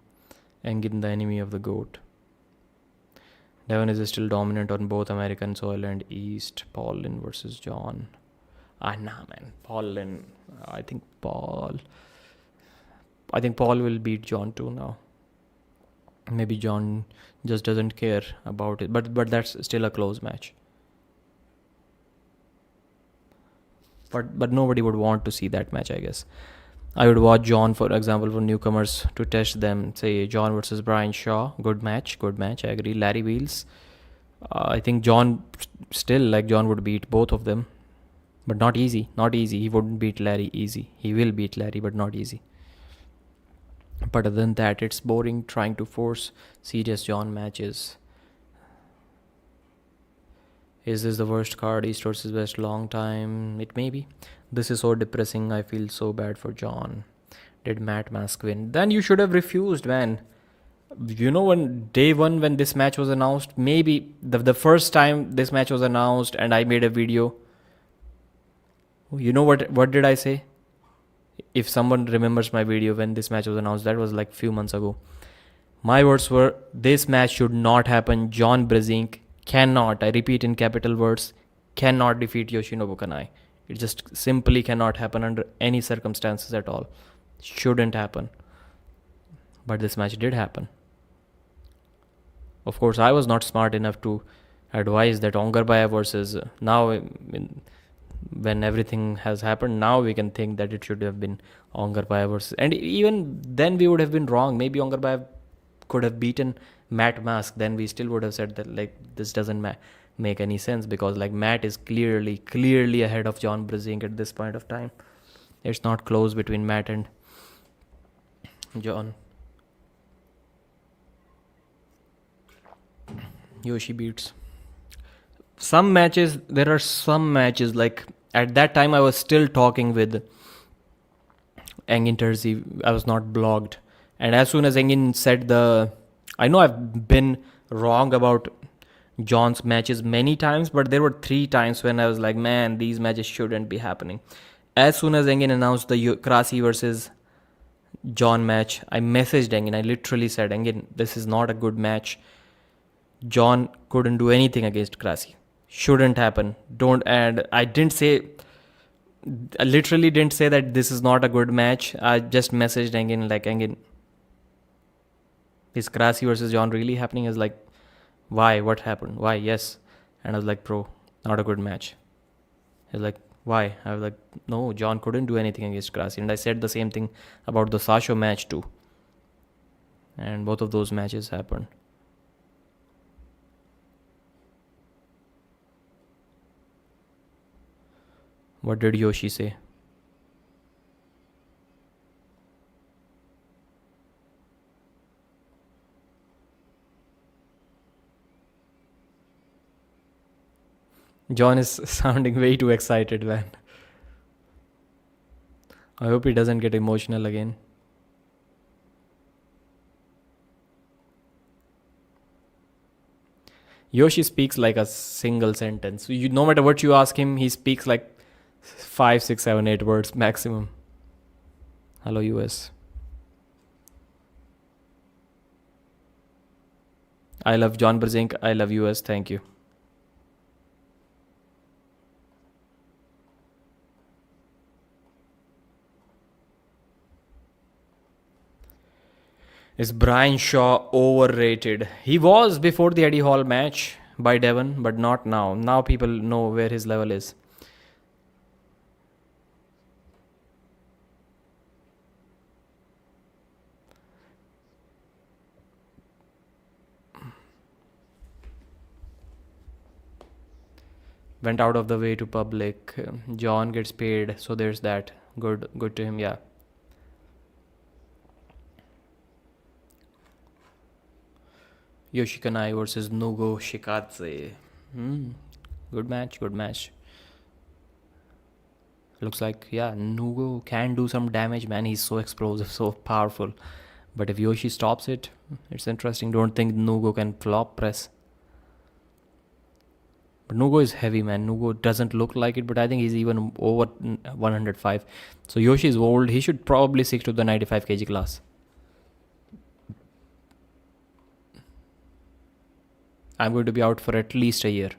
Engin, the enemy of the GOAT. Devon is still dominant on both American soil and East. Paulin versus John. Nah, man. Paul and I think Paul. I think Paul will beat John too now. Maybe John just doesn't care about it, but that's still a close match. But nobody would want to see that match, I guess. I would watch John, for example, for newcomers to test them. Say John versus Brian Shaw, good match, good match. I agree. Larry Wheels. I think John still like John would beat both of them, but not easy. Not easy. He wouldn't beat Larry easy. He will beat Larry, but not easy. But other than that, it's boring trying to force serious John matches. Is this the worst card? East versus West, long time. It may be. This is so depressing. I feel so bad for John. Did Matt Mask win? Then you should have refused, man. You know, when day one, when this match was announced, maybe the first time this match was announced and I made a video, you know what did I say? If someone remembers my video when this match was announced, that was like few months ago. My words were, this match should not happen. John Brzenk cannot, I repeat in capital words, cannot defeat Yoshinobu Kanai. It just simply cannot happen under any circumstances at all. Shouldn't happen. But this match did happen. Of course, I was not smart enough to advise that Ongerbaya versus now, when everything has happened, now we can think that it should have been Ongerbaya versus, and even then we would have been wrong. Maybe Ongerbaya could have beaten Matt Mask. Then we still would have said that like this doesn't make any sense, because like Matt is clearly ahead of John Brzenk at this point of time. It's not close between Matt and John. Yoshi beats. There are some matches, like at that time I was still talking with Engin Terzi. I was not blogged. And as soon as Engin said I know I've been wrong about John's matches many times, but there were 3 times when I was like, man, these matches shouldn't be happening. As soon as Engin announced the Krasi versus John match, I messaged Engin. I literally said, Engin, this is not a good match. John couldn't do anything against Krasi. Shouldn't happen. And I literally didn't say that this is not a good match. I just messaged Engin like, Engin, is Krasi versus John really happening? Is like, why? What happened? Why? Yes. And I was like, bro, not a good match. He's like, why? I was like, no, John couldn't do anything against Krasi. And I said the same thing about the Sasho match too. And both of those matches happened. What did Yoshi say? John is sounding way too excited, man. I hope he doesn't get emotional again. Yoshi speaks like a single sentence. No matter what you ask him, he speaks like 5, 6, 7, 8 words maximum. Hello, US. I love John Brzenk. I love US. Thank you. Is Brian Shaw overrated? He was before the Eddie Hall match by Devon, but not now. Now people know where his level is. Went out of the way to public. John gets paid, so there's that. Good to him, yeah. Yoshi Kanai versus Nugo Shikadze. Good match. Looks like, yeah, Nugo can do some damage, man. He's so explosive, so powerful. But if Yoshi stops it, it's interesting. Don't think Nugo can flop press. But Nugo is heavy, man. Nugo doesn't look like it, but I think he's even over 105. So Yoshi is old. He should probably stick to the 95 kg class. I'm going to be out for at least a year.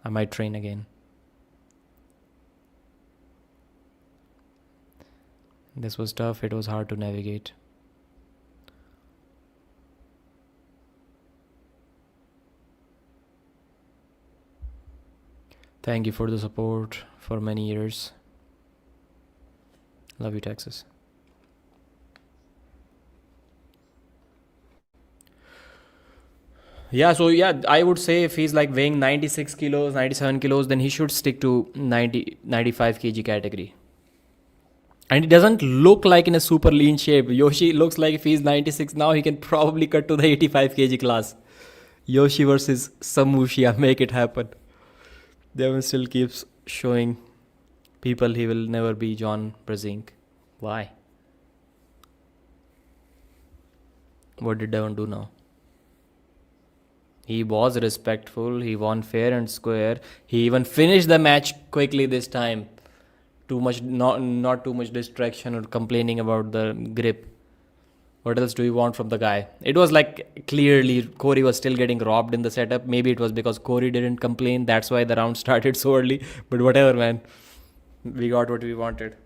I might train again. This was tough. It was hard to navigate. Thank you for the support for many years. Love you, Texas. Yeah, so yeah, I would say if he's like weighing 96 kilos, 97 kilos, then he should stick to 90, 95 kg category. And he doesn't look like in a super lean shape. Yoshi looks like if he's 96 now, he can probably cut to the 85 kg class. Yoshi versus Samushia, make it happen. Devon still keeps showing people he will never be John Brzenk. Why? What did Devon do now? He was respectful. He won fair and square. He even finished the match quickly this time. Too much, not too much distraction or complaining about the grip. What else do you want from the guy? It was like clearly Cory was still getting robbed in the setup. Maybe it was because Cory didn't complain. That's why the round started so early. But whatever, man. We got what we wanted.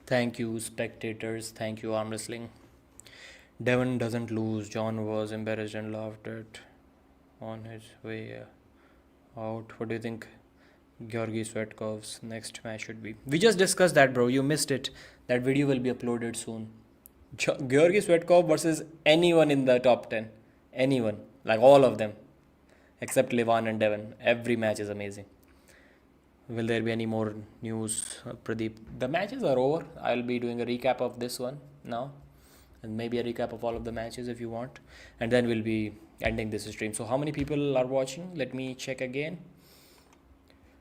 Thank you, spectators. Thank you, arm wrestling. Devon doesn't lose. John was embarrassed and laughed at on his way out. What do you think Georgi Svetkov's next match should be? We just discussed that, bro. You missed it. That video will be uploaded soon. Georgi Svetkov versus anyone in the top 10. Anyone. Like all of them. Except Levan and Devon. Every match is amazing. Will there be any more news, Pradeep? The matches are over. I'll be doing a recap of this one now. And maybe a recap of all of the matches if you want. And then we'll be ending this stream. So how many people are watching? Let me check again.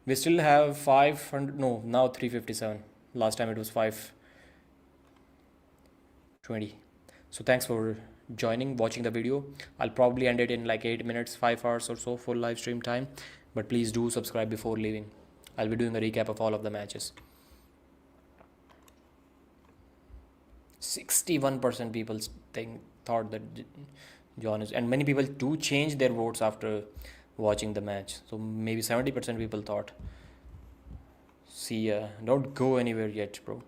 We still have 500. No, now 357. Last time it was 520. So thanks for joining, watching the video. I'll probably end it in like 8 minutes, 5 hours or so, full live stream time. But please do subscribe before leaving. I'll be doing a recap of all of the matches. 61% people thought that John is, and many people do change their votes after watching the match. So maybe 70% people thought. See ya. Don't go anywhere yet, bro.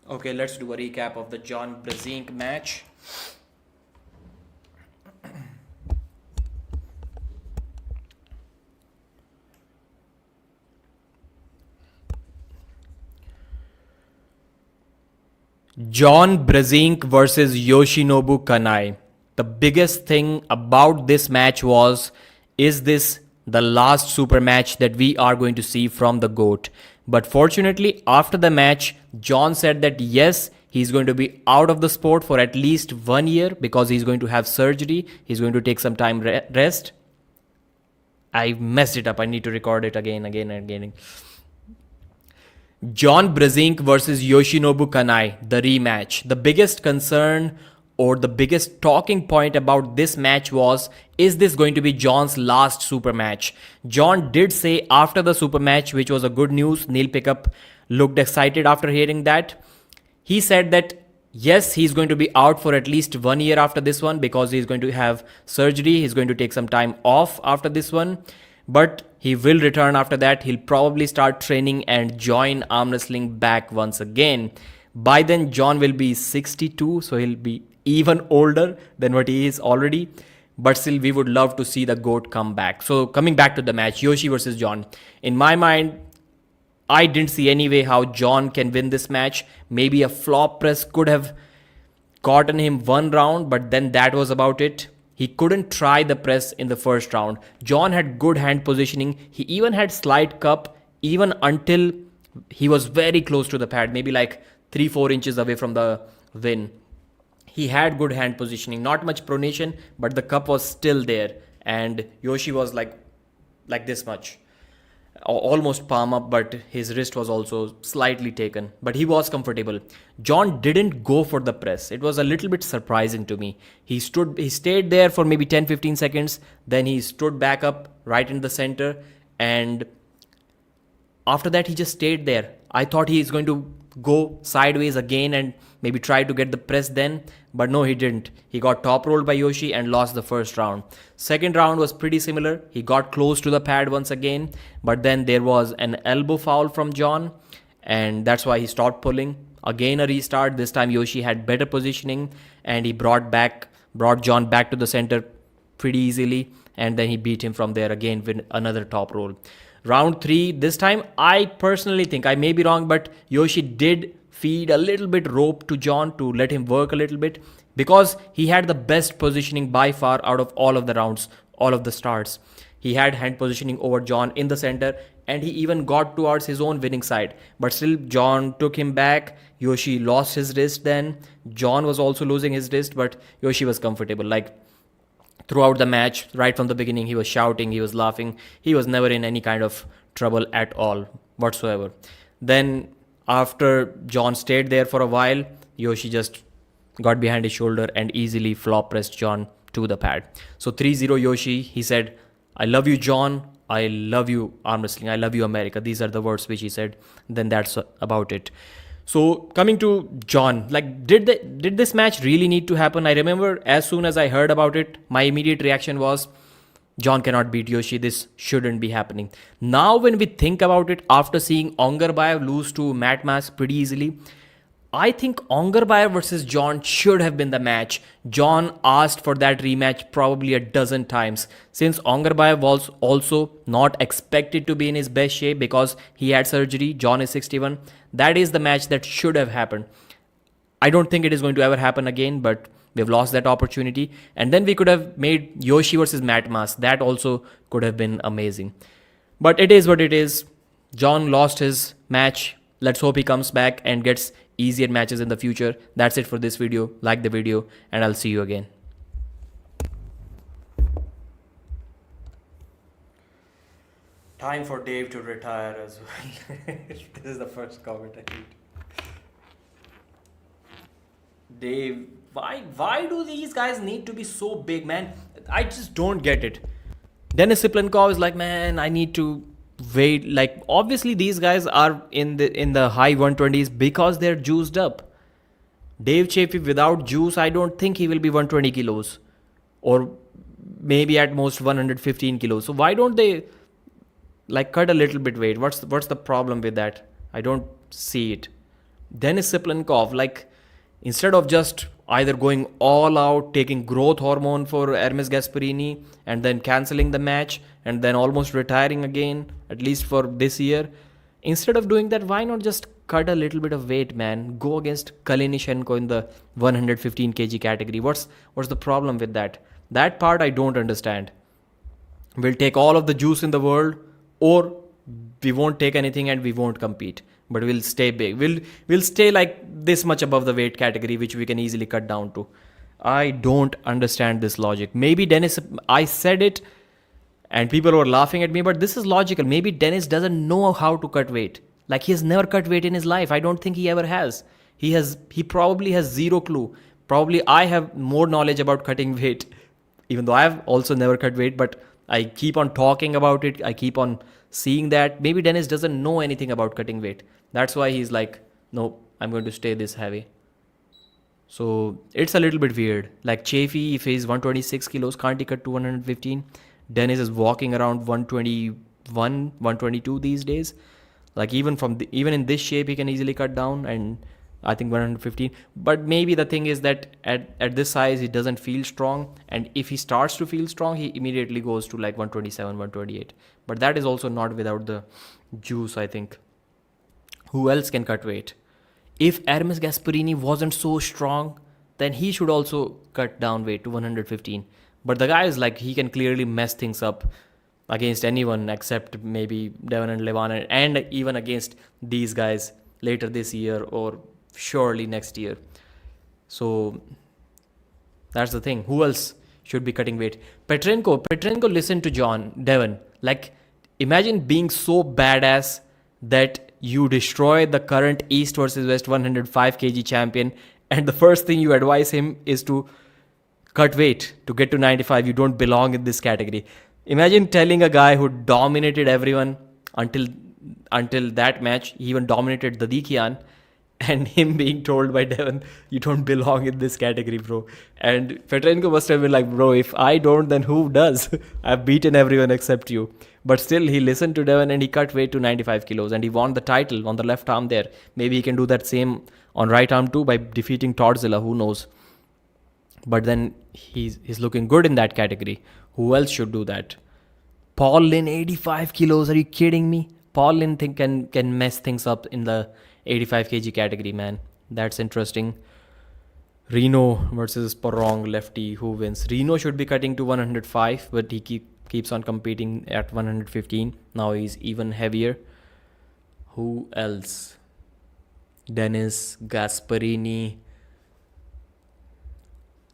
Okay, let's do a recap of the John Brzenk match. John Brzenk versus Yoshinobu Kanai. The biggest thing about this match was, is this the last super match that we are going to see from the GOAT? But fortunately, after the match, John said that yes, he's going to be out of the sport for at least 1 year because he's going to have surgery. He's going to take some time rest. I messed it up. I need to record it again. John Brzenk versus Yoshinobu Kanai, the rematch. The biggest concern or the biggest talking point about this match was, is this going to be John's last super match? John did say after the super match, which was a good news. Neil Pickup looked excited after hearing that. He said that yes, he's going to be out for at least 1 year after this one because he's going to have surgery. He's going to take some time off after this one. But he will return after that. He'll probably start training and join arm wrestling back once again. By then, John will be 62, so he'll be even older than what he is already. But still, we would love to see the GOAT come back. So coming back to the match, Yoshi versus John. In my mind, I didn't see any way how John can win this match. Maybe a flop press could have gotten him 1 round, but then that was about it. He couldn't try the press in the first round. John had good hand positioning. He even had slight cup even until He was very close to the pad, maybe like 3-4 inches away from the win. He had good hand positioning, not much pronation, but the cup was still there, and Yoshi was like this much, almost palm up, but his wrist was also slightly taken, but he was comfortable. John didn't go for the press. It was a little bit surprising to me. He stayed there for maybe 10-15 seconds, then he stood back up right in the center, and after that he just stayed there. I thought he is going to go sideways again and maybe try to get the press then, but no, he didn't. He got top rolled by Yoshi and lost the first round. Second round was pretty similar. He got close to the pad once again, but then there was an elbow foul from John, and that's why he stopped pulling. Again a restart. This time Yoshi had better positioning, and he brought John back to the center pretty easily, and then he beat him from there again with another top roll. Round 3, this time I personally think, I may be wrong, but Yoshi did feed a little bit rope to John to let him work a little bit, because he had the best positioning by far out of all of the rounds, all of the starts. He had hand positioning over John in the center, and he even got towards his own winning side. But still, John took him back. Yoshi lost his wrist then. John was also losing his wrist, but Yoshi was comfortable. Like, throughout the match, right from the beginning, he was shouting, he was laughing. He was never in any kind of trouble at all whatsoever. Then after John stayed there for a while, Yoshi just got behind his shoulder and easily flop pressed John to the pad. So 3-0 Yoshi. He said, "I love you, John. I love you, arm wrestling. I love you, America." These are the words which he said. Then that's about it. So coming to John, like, did this match really need to happen? I remember as soon as I heard about it, my immediate reaction was, John cannot beat Yoshi. This shouldn't be happening. Now when we think about it, after seeing Ongarbayev lose to Matt Mask pretty easily, I think Ongarbayev versus John should have been the match. John asked for that rematch probably a dozen times. Since Ongarbayev was also not expected to be in his best shape because he had surgery, John is 61. That is the match that should have happened. I don't think it is going to ever happen again, but we've lost that opportunity. And then we could have made Yoshi versus Matt Mask. That also could have been amazing. But it is what it is. John lost his match. Let's hope he comes back and gets easier matches in the future. That's it for this video. Like the video, and I'll see you again. Time for Dave to retire as well. This is the first comment I read. Dave, why do these guys need to be so big, man? I just don't get it. Dennis Siplenkov is like, man, I need to wait. Like, obviously these guys are in the high 120s because they're juiced up. Dave Chaffee without juice, I don't think he will be 120 kilos, or maybe at most 115 kilos. So why don't they like cut a little bit weight? What's the problem with that? I don't see it. Dennis Siplenkov, like, instead of just either going all out, taking growth hormone for Hermes Gasparini and then cancelling the match and then almost retiring again, at least for this year, instead of doing that, why not just cut a little bit of weight, man? Go against Kalinishenko in the 115 kg category. What's the problem with that? That part I don't understand. We'll take all of the juice in the world, or we won't take anything and we won't compete, but we'll stay big. We'll stay like this much above the weight category, which we can easily cut down to. I don't understand this logic. Maybe Dennis, I said it and people were laughing at me, but this is logical. Maybe Dennis doesn't know how to cut weight. Like, he has never cut weight in his life. I don't think he ever has. He probably has zero clue. Probably I have more knowledge about cutting weight, even though I have also never cut weight, but I keep on talking about it. I keep on seeing that. Maybe Dennis doesn't know anything about cutting weight. That's why he's like, no, I'm going to stay this heavy. So it's a little bit weird. Like, Chaffee, if he's 126 kilos, can't he cut to 115? Dennis is walking around 121, 122 these days. Like, even in this shape, he can easily cut down, and I think 115. But maybe the thing is that at this size, he doesn't feel strong. And if he starts to feel strong, he immediately goes to like 127, 128. But that is also not without the juice, I think. Who else can cut weight? If Hermes Gasparini wasn't so strong, then he should also cut down weight to 115. But the guy is like, he can clearly mess things up. against anyone except maybe Devon and Levan, and even against these guys later this year or surely next year. So that's the thing. Who else should be cutting weight? Petrenko listened to Devon. Like, imagine being so badass that you destroy the current East versus West 105 kg champion, and the first thing you advise him is to cut weight to get to 95. You don't belong in this category. Imagine telling a guy who dominated everyone until that match, he even dominated the Dikian, and him being told by Devon, you don't belong in this category, bro. And Petrenko must have been like, bro, if I don't, then who does? I've beaten everyone except you. But still, he listened to Devon and he cut weight to 95 kilos and he won the title on the left arm there. Maybe he can do that same on right arm too by defeating Todzilla, who knows. But then he's looking good in that category. Who else should do that? Paul Lynn, 85 kilos. Are you kidding me? Paul Lynn can mess things up in the 85 kg category, man. That's interesting. Reno versus Porong, lefty. Who wins? Reno should be cutting to 105, but he keeps on competing at 115. Now he's even heavier. Who else? Dennis, Gasparini,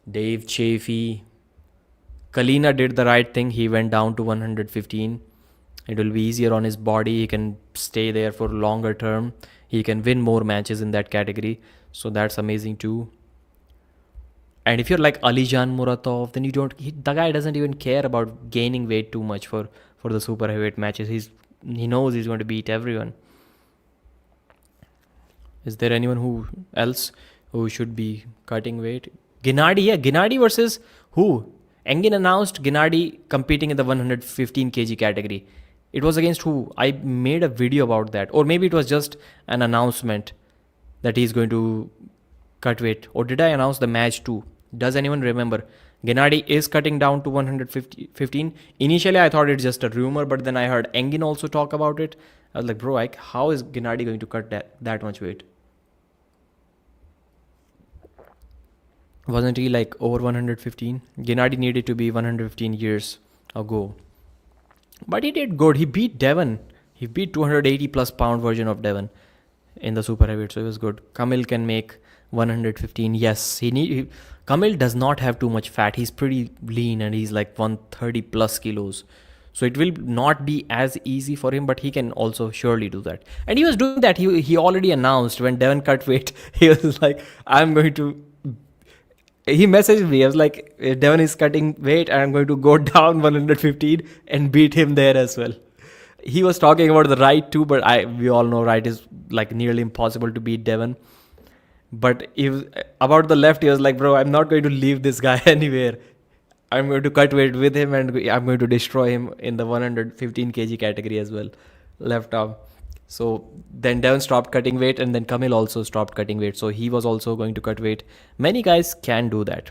Dave Chaffee. Kalina did the right thing. He went down to 115. It will be easier on his body. He can stay there for longer term. He can win more matches in that category. So that's amazing too. And if you're like Alijan Muratov, then the guy doesn't even care about gaining weight too much for the super heavyweight matches. He knows he's going to beat everyone. Is there anyone else who should be cutting weight? Gennady versus who? Engin announced Gennady competing in the 115 kg category. It was against who? I made a video about that. Or maybe it was just an announcement that he's going to cut weight. Or did I announce the match too? Does anyone remember? Gennady is cutting down to 115. Initially, I thought it's just a rumor, but then I heard Engin also talk about it. I was like, bro, how is Gennady going to cut that much weight? Wasn't he like over 115? Gennady needed to be 115 years ago. But he did good. He beat Devon. He beat 280 plus pound version of Devon in the super heavyweight. So it was good. Kamil can make 115. Yes, Kamil does not have too much fat. He's pretty lean and he's like 130 plus kilos. So it will not be as easy for him, but he can also surely do that. And he was doing that. He already announced when Devon cut weight. He was like, he messaged me. I was like, Devon is cutting weight and I'm going to go down 115 and beat him there as well. He was talking about the right too, but we all know right is like nearly impossible to beat Devon. But about the left, he was like, bro, I'm not going to leave this guy anywhere. I'm going to cut weight with him and I'm going to destroy him in the 115 kg category as well. Left arm. So then Devon stopped cutting weight and then Kamil also stopped cutting weight. So he was also going to cut weight. Many guys can do that.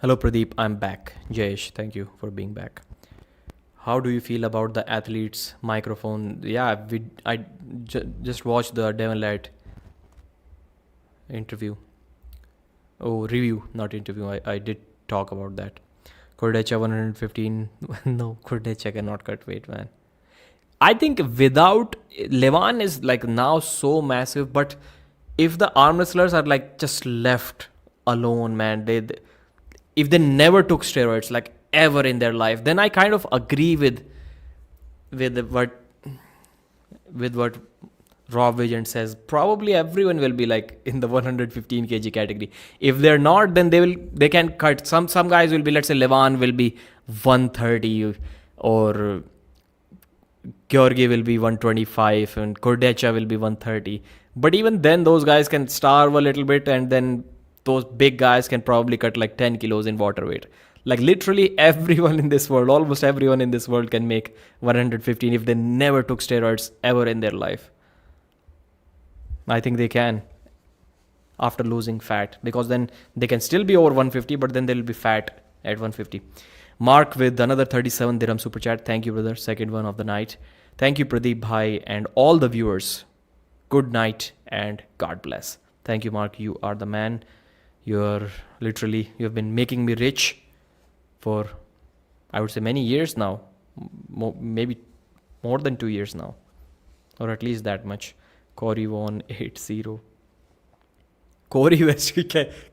Hello Pradeep, I'm back. Jayesh, thank you for being back. How do you feel about the athletes' microphone? Yeah, I just watched the Devon Larratt interview. Oh, review, not interview. I did talk about that. Kordecha 115. No, Kordecha cannot cut weight, man. I think without Levan is like now so massive, but if the arm wrestlers are like just left alone, man, if they never took steroids like ever in their life, then I kind of agree with what Raw Vision says. Probably everyone will be like in the 115 kg category. If they're not, then they can cut. Some guys will be, let's say Levan will be 130 or Georgi will be 125 and Kordecha will be 130. But even then those guys can starve a little bit and then those big guys can probably cut like 10 kilos in water weight. Like literally everyone in this world, almost everyone in this world can make 115 if they never took steroids ever in their life. I think they can after losing fat, because then they can still be over 150, but then they'll be fat at 150. Mark with another 37 dirham super chat. Thank you, brother. Second one of the night. Thank you, Pradeep Bhai, and all the viewers. Good night and God bless. Thank you, Mark. You are the man. You're literally, you've been making me rich for, I would say, many years now. Maybe more than 2 years now. Or at least that much. Cory won 8-0. Cory West,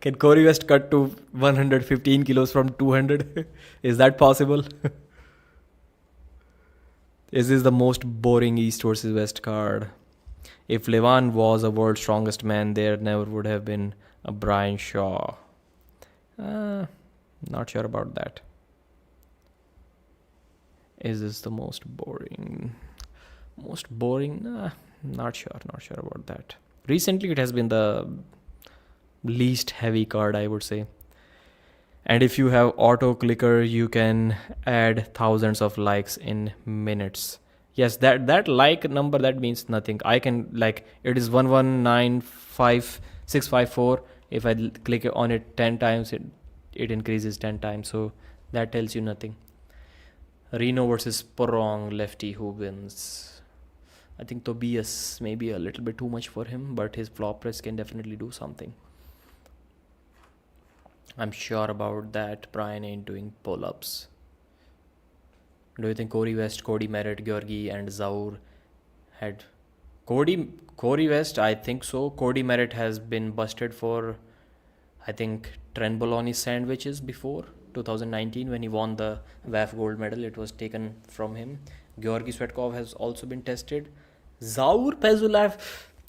can Cory West cut to 115 kilos from 200? Is that possible? Is this the most boring East versus West card? If Levan was a world's strongest man, there never would have been a Brian Shaw. Not sure about that. Is this the most boring? Most boring? Not sure about that. Recently, it has been the least heavy card, I would say. And if you have auto clicker, you can add thousands of likes in minutes. Yes, that like number, that means nothing. I can, like, it is 1195654. If I click on it 10 times, it increases 10 times. So that tells you nothing. Reno versus Porong, lefty, who wins? I think Tobias may be a little bit too much for him, but his flop press can definitely do something. I'm sure about that. Brian ain't doing pull-ups. Do you think Cory West, Cody Merritt, Georgi and Zaur had... Cory West, I think so. Cody Merritt has been busted for, I think, Trenbolone sandwiches before. 2019 when he won the WAF gold medal, it was taken from him. Georgi Svetkov has also been tested. Zaur Pezulaev,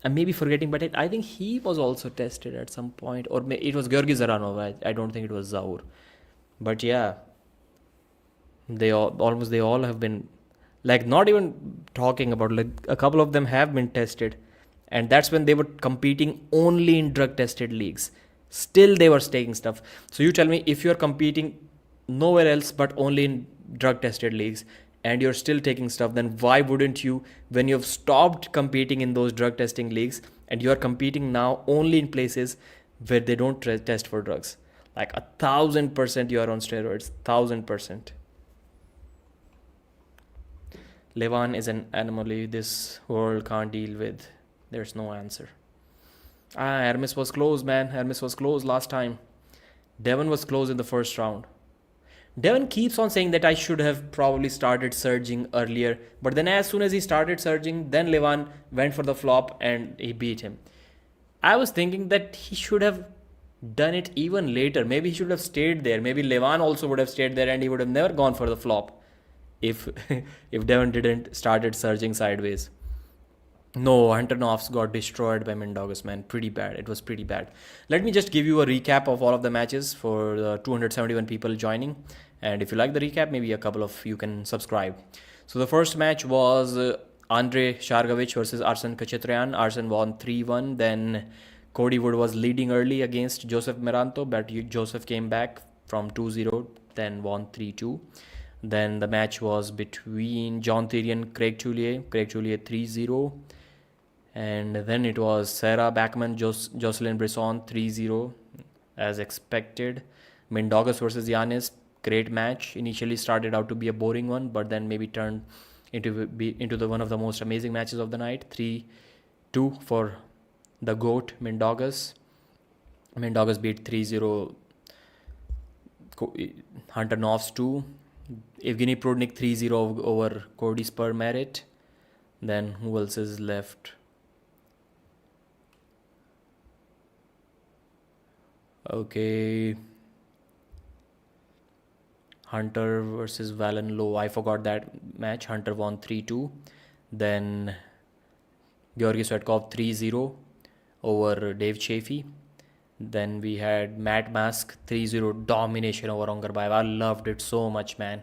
I may be forgetting, but I think he was also tested at some point. Or it was Georgi Zaranov. I don't think it was Zaur. But yeah, they all have been, like, not even talking about, like, a couple of them have been tested. And that's when they were competing only in drug tested leagues. Still they were taking stuff. So you tell me, if you're competing nowhere else but only in drug tested leagues and you're still taking stuff, then why wouldn't you, when you've stopped competing in those drug testing leagues and you're competing now only in places where they don't test for drugs? Like 1,000% you are on steroids. 1,000%. Levan is an anomaly this world can't deal with. There's no answer. Hermes was close, man. Hermes was close last time. Devon was close in the first round. Devon keeps on saying that I should have probably started surging earlier. But then as soon as he started surging, then Levan went for the flop and he beat him. I was thinking that he should have done it even later. Maybe he should have stayed there. Maybe Levan also would have stayed there and he would have never gone for the flop if Devon didn't started surging sideways. No, Antonovs got destroyed by Mindaugas, man. Pretty bad. It was pretty bad. Let me just give you a recap of all of the matches for the 271 people joining. And if you like the recap, maybe a couple of you can subscribe. So the first match was Andrei Shargovich versus Arson Kachetrian. Arson won 3-1. Then Cody Wood was leading early against Joseph Meranto, but Joseph came back from 2-0, then won 3-2. Then the match was between John Thierry and Craig Choulier. Craig Choulier 3-0. And then it was Sarah Backman, Joselyn Brisson 3-0 as expected. Mindaugas versus Janis, great match. Initially started out to be a boring one, but then maybe turned into the one of the most amazing matches of the night. 3-2 for the GOAT Mindaugas. Mindaugas beat 3-0 Hunter Novs 2. Evgeny Prudnik 3-0 over Cody Spur Merritt. Then who else is left? Okay. Hunter versus Valen Low. I forgot that match. Hunter won 3-2. Then Georgi Svetkov 3-0 over Dave Chaffee. Then we had Matt Mask 3-0 domination over Ongarbaev. I loved it so much, man.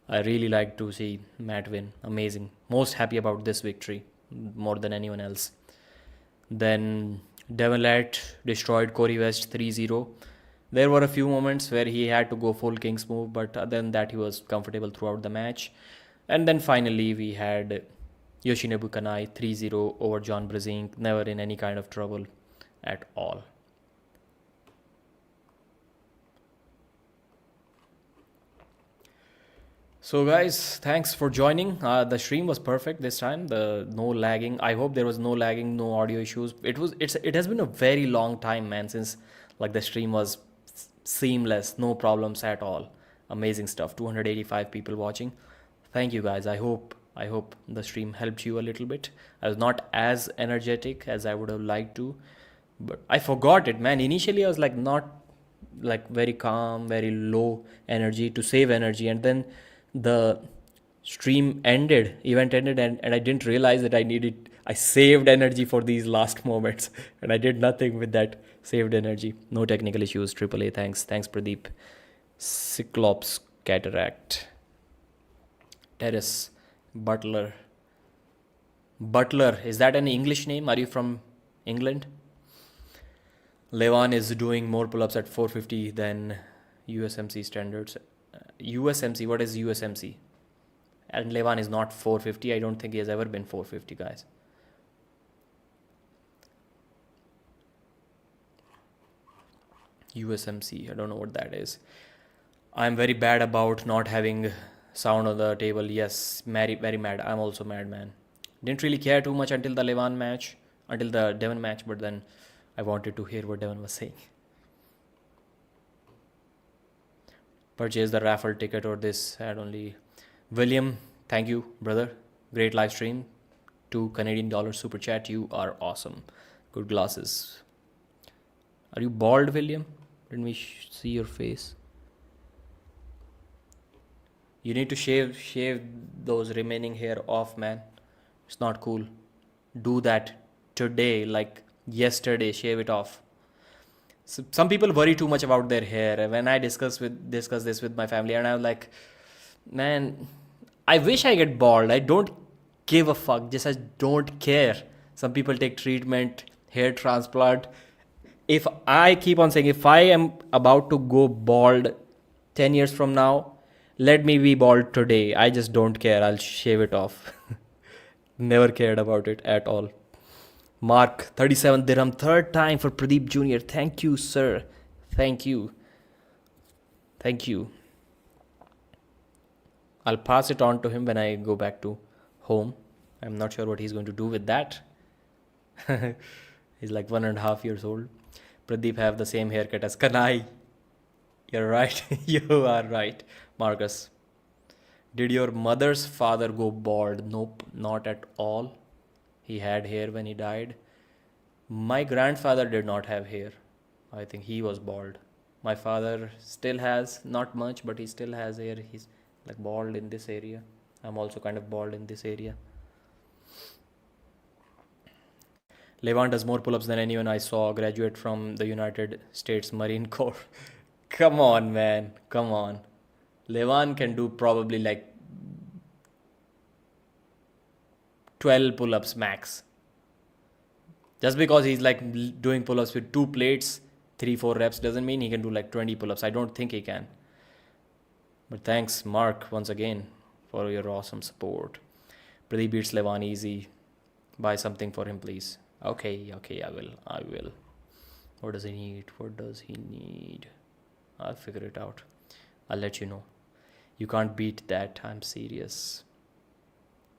I really like to see Matt win. Amazing. Most happy about this victory more than anyone else. Then Devon Larratt destroyed Cory West 3-0. There were a few moments where he had to go full King's move, but other than that, he was comfortable throughout the match. And then finally, we had Yoshinobu Kanai 3-0 over John Brzenk. Never in any kind of trouble at all. So guys, thanks for joining. The stream was perfect this time. No lagging. I hope there was no lagging, no audio issues. It has been a very long time, man, since Like the stream was seamless, no problems at all. Amazing stuff. 285 people watching. Thank you guys. I hope the stream helped you a little bit. I was not as energetic as I would have liked to, but I forgot it, man. Initially I was like not like very calm, very low energy to save energy, and then the event ended, and I didn't realize that I saved energy for these last moments, and I did nothing with that saved energy. No technical issues. AAA. Thanks Pradeep. Cyclops Cataract. Terrace. Butler, is that an English name? Are you from England? Levan is doing more pull-ups at 450 than USMC standards. USMC, what is USMC? And Levan is not 450. I don't think he has ever been 450, guys. USMC, I don't know what that is. I'm very bad about not having sound on the table. Yes, very, very mad. I'm also mad, man. Didn't really care too much until the Devon match, but then I wanted to hear what Devon was saying. Purchase the raffle ticket or this ad only. William, thank you, brother. Great live stream. $2 super chat. You are awesome. Good glasses. Are you bald, William? Let me see your face. You need to shave those remaining hair off, man. It's not cool. Do that today, like yesterday. Shave it off. So some people worry too much about their hair. When I discuss this with my family, and I'm like, man, I wish I get bald. I don't give a fuck. Just I don't care. Some people take treatment, hair transplant. If I keep on saying, if I am about to go bald 10 years from now, let me be bald today. I just don't care. I'll shave it off. Never cared about it at all. Mark, 37 dirham, third time for Pradeep Jr. Thank you, sir. Thank you. I'll pass it on to him when I go back to home. I'm not sure what he's going to do with that. He's like 1.5 years old. Pradeep have the same haircut as Kanai. You're right. You are right, Marcus. Did your mother's father go bald? Nope, not at all. He had hair when he died. My grandfather did not have hair. I think he was bald. My father still has, not much, but he still has hair. He's like bald in this area. I'm also kind of bald in this area. Levan does more pull-ups than anyone I saw graduate from the United States Marine Corps. Come on, man. Come on. Levan can do probably like 12 pull-ups max. Just because he's like doing pull-ups with 2 plates, 3-4 reps doesn't mean he can do like 20 pull-ups. I don't think he can. But thanks, Mark, once again for your awesome support. Pradeep beats Levan easy. Buy something for him, please. Okay, I will. What does he need? I'll figure it out. I'll let you know. You can't beat that. I'm serious.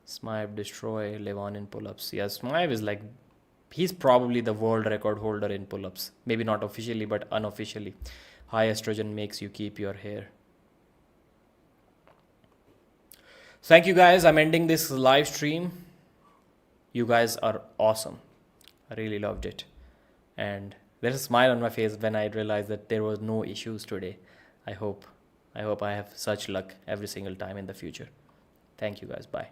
Smyve destroy Levan in pull-ups. Yeah, Smyve is like, he's probably the world record holder in pull-ups. Maybe not officially, but unofficially. High estrogen makes you keep your hair. Thank you guys. I'm ending this live stream. You guys are awesome. I really loved it. And there's a smile on my face when I realized that there was no issues today. I hope I have such luck every single time in the future. Thank you guys. Bye.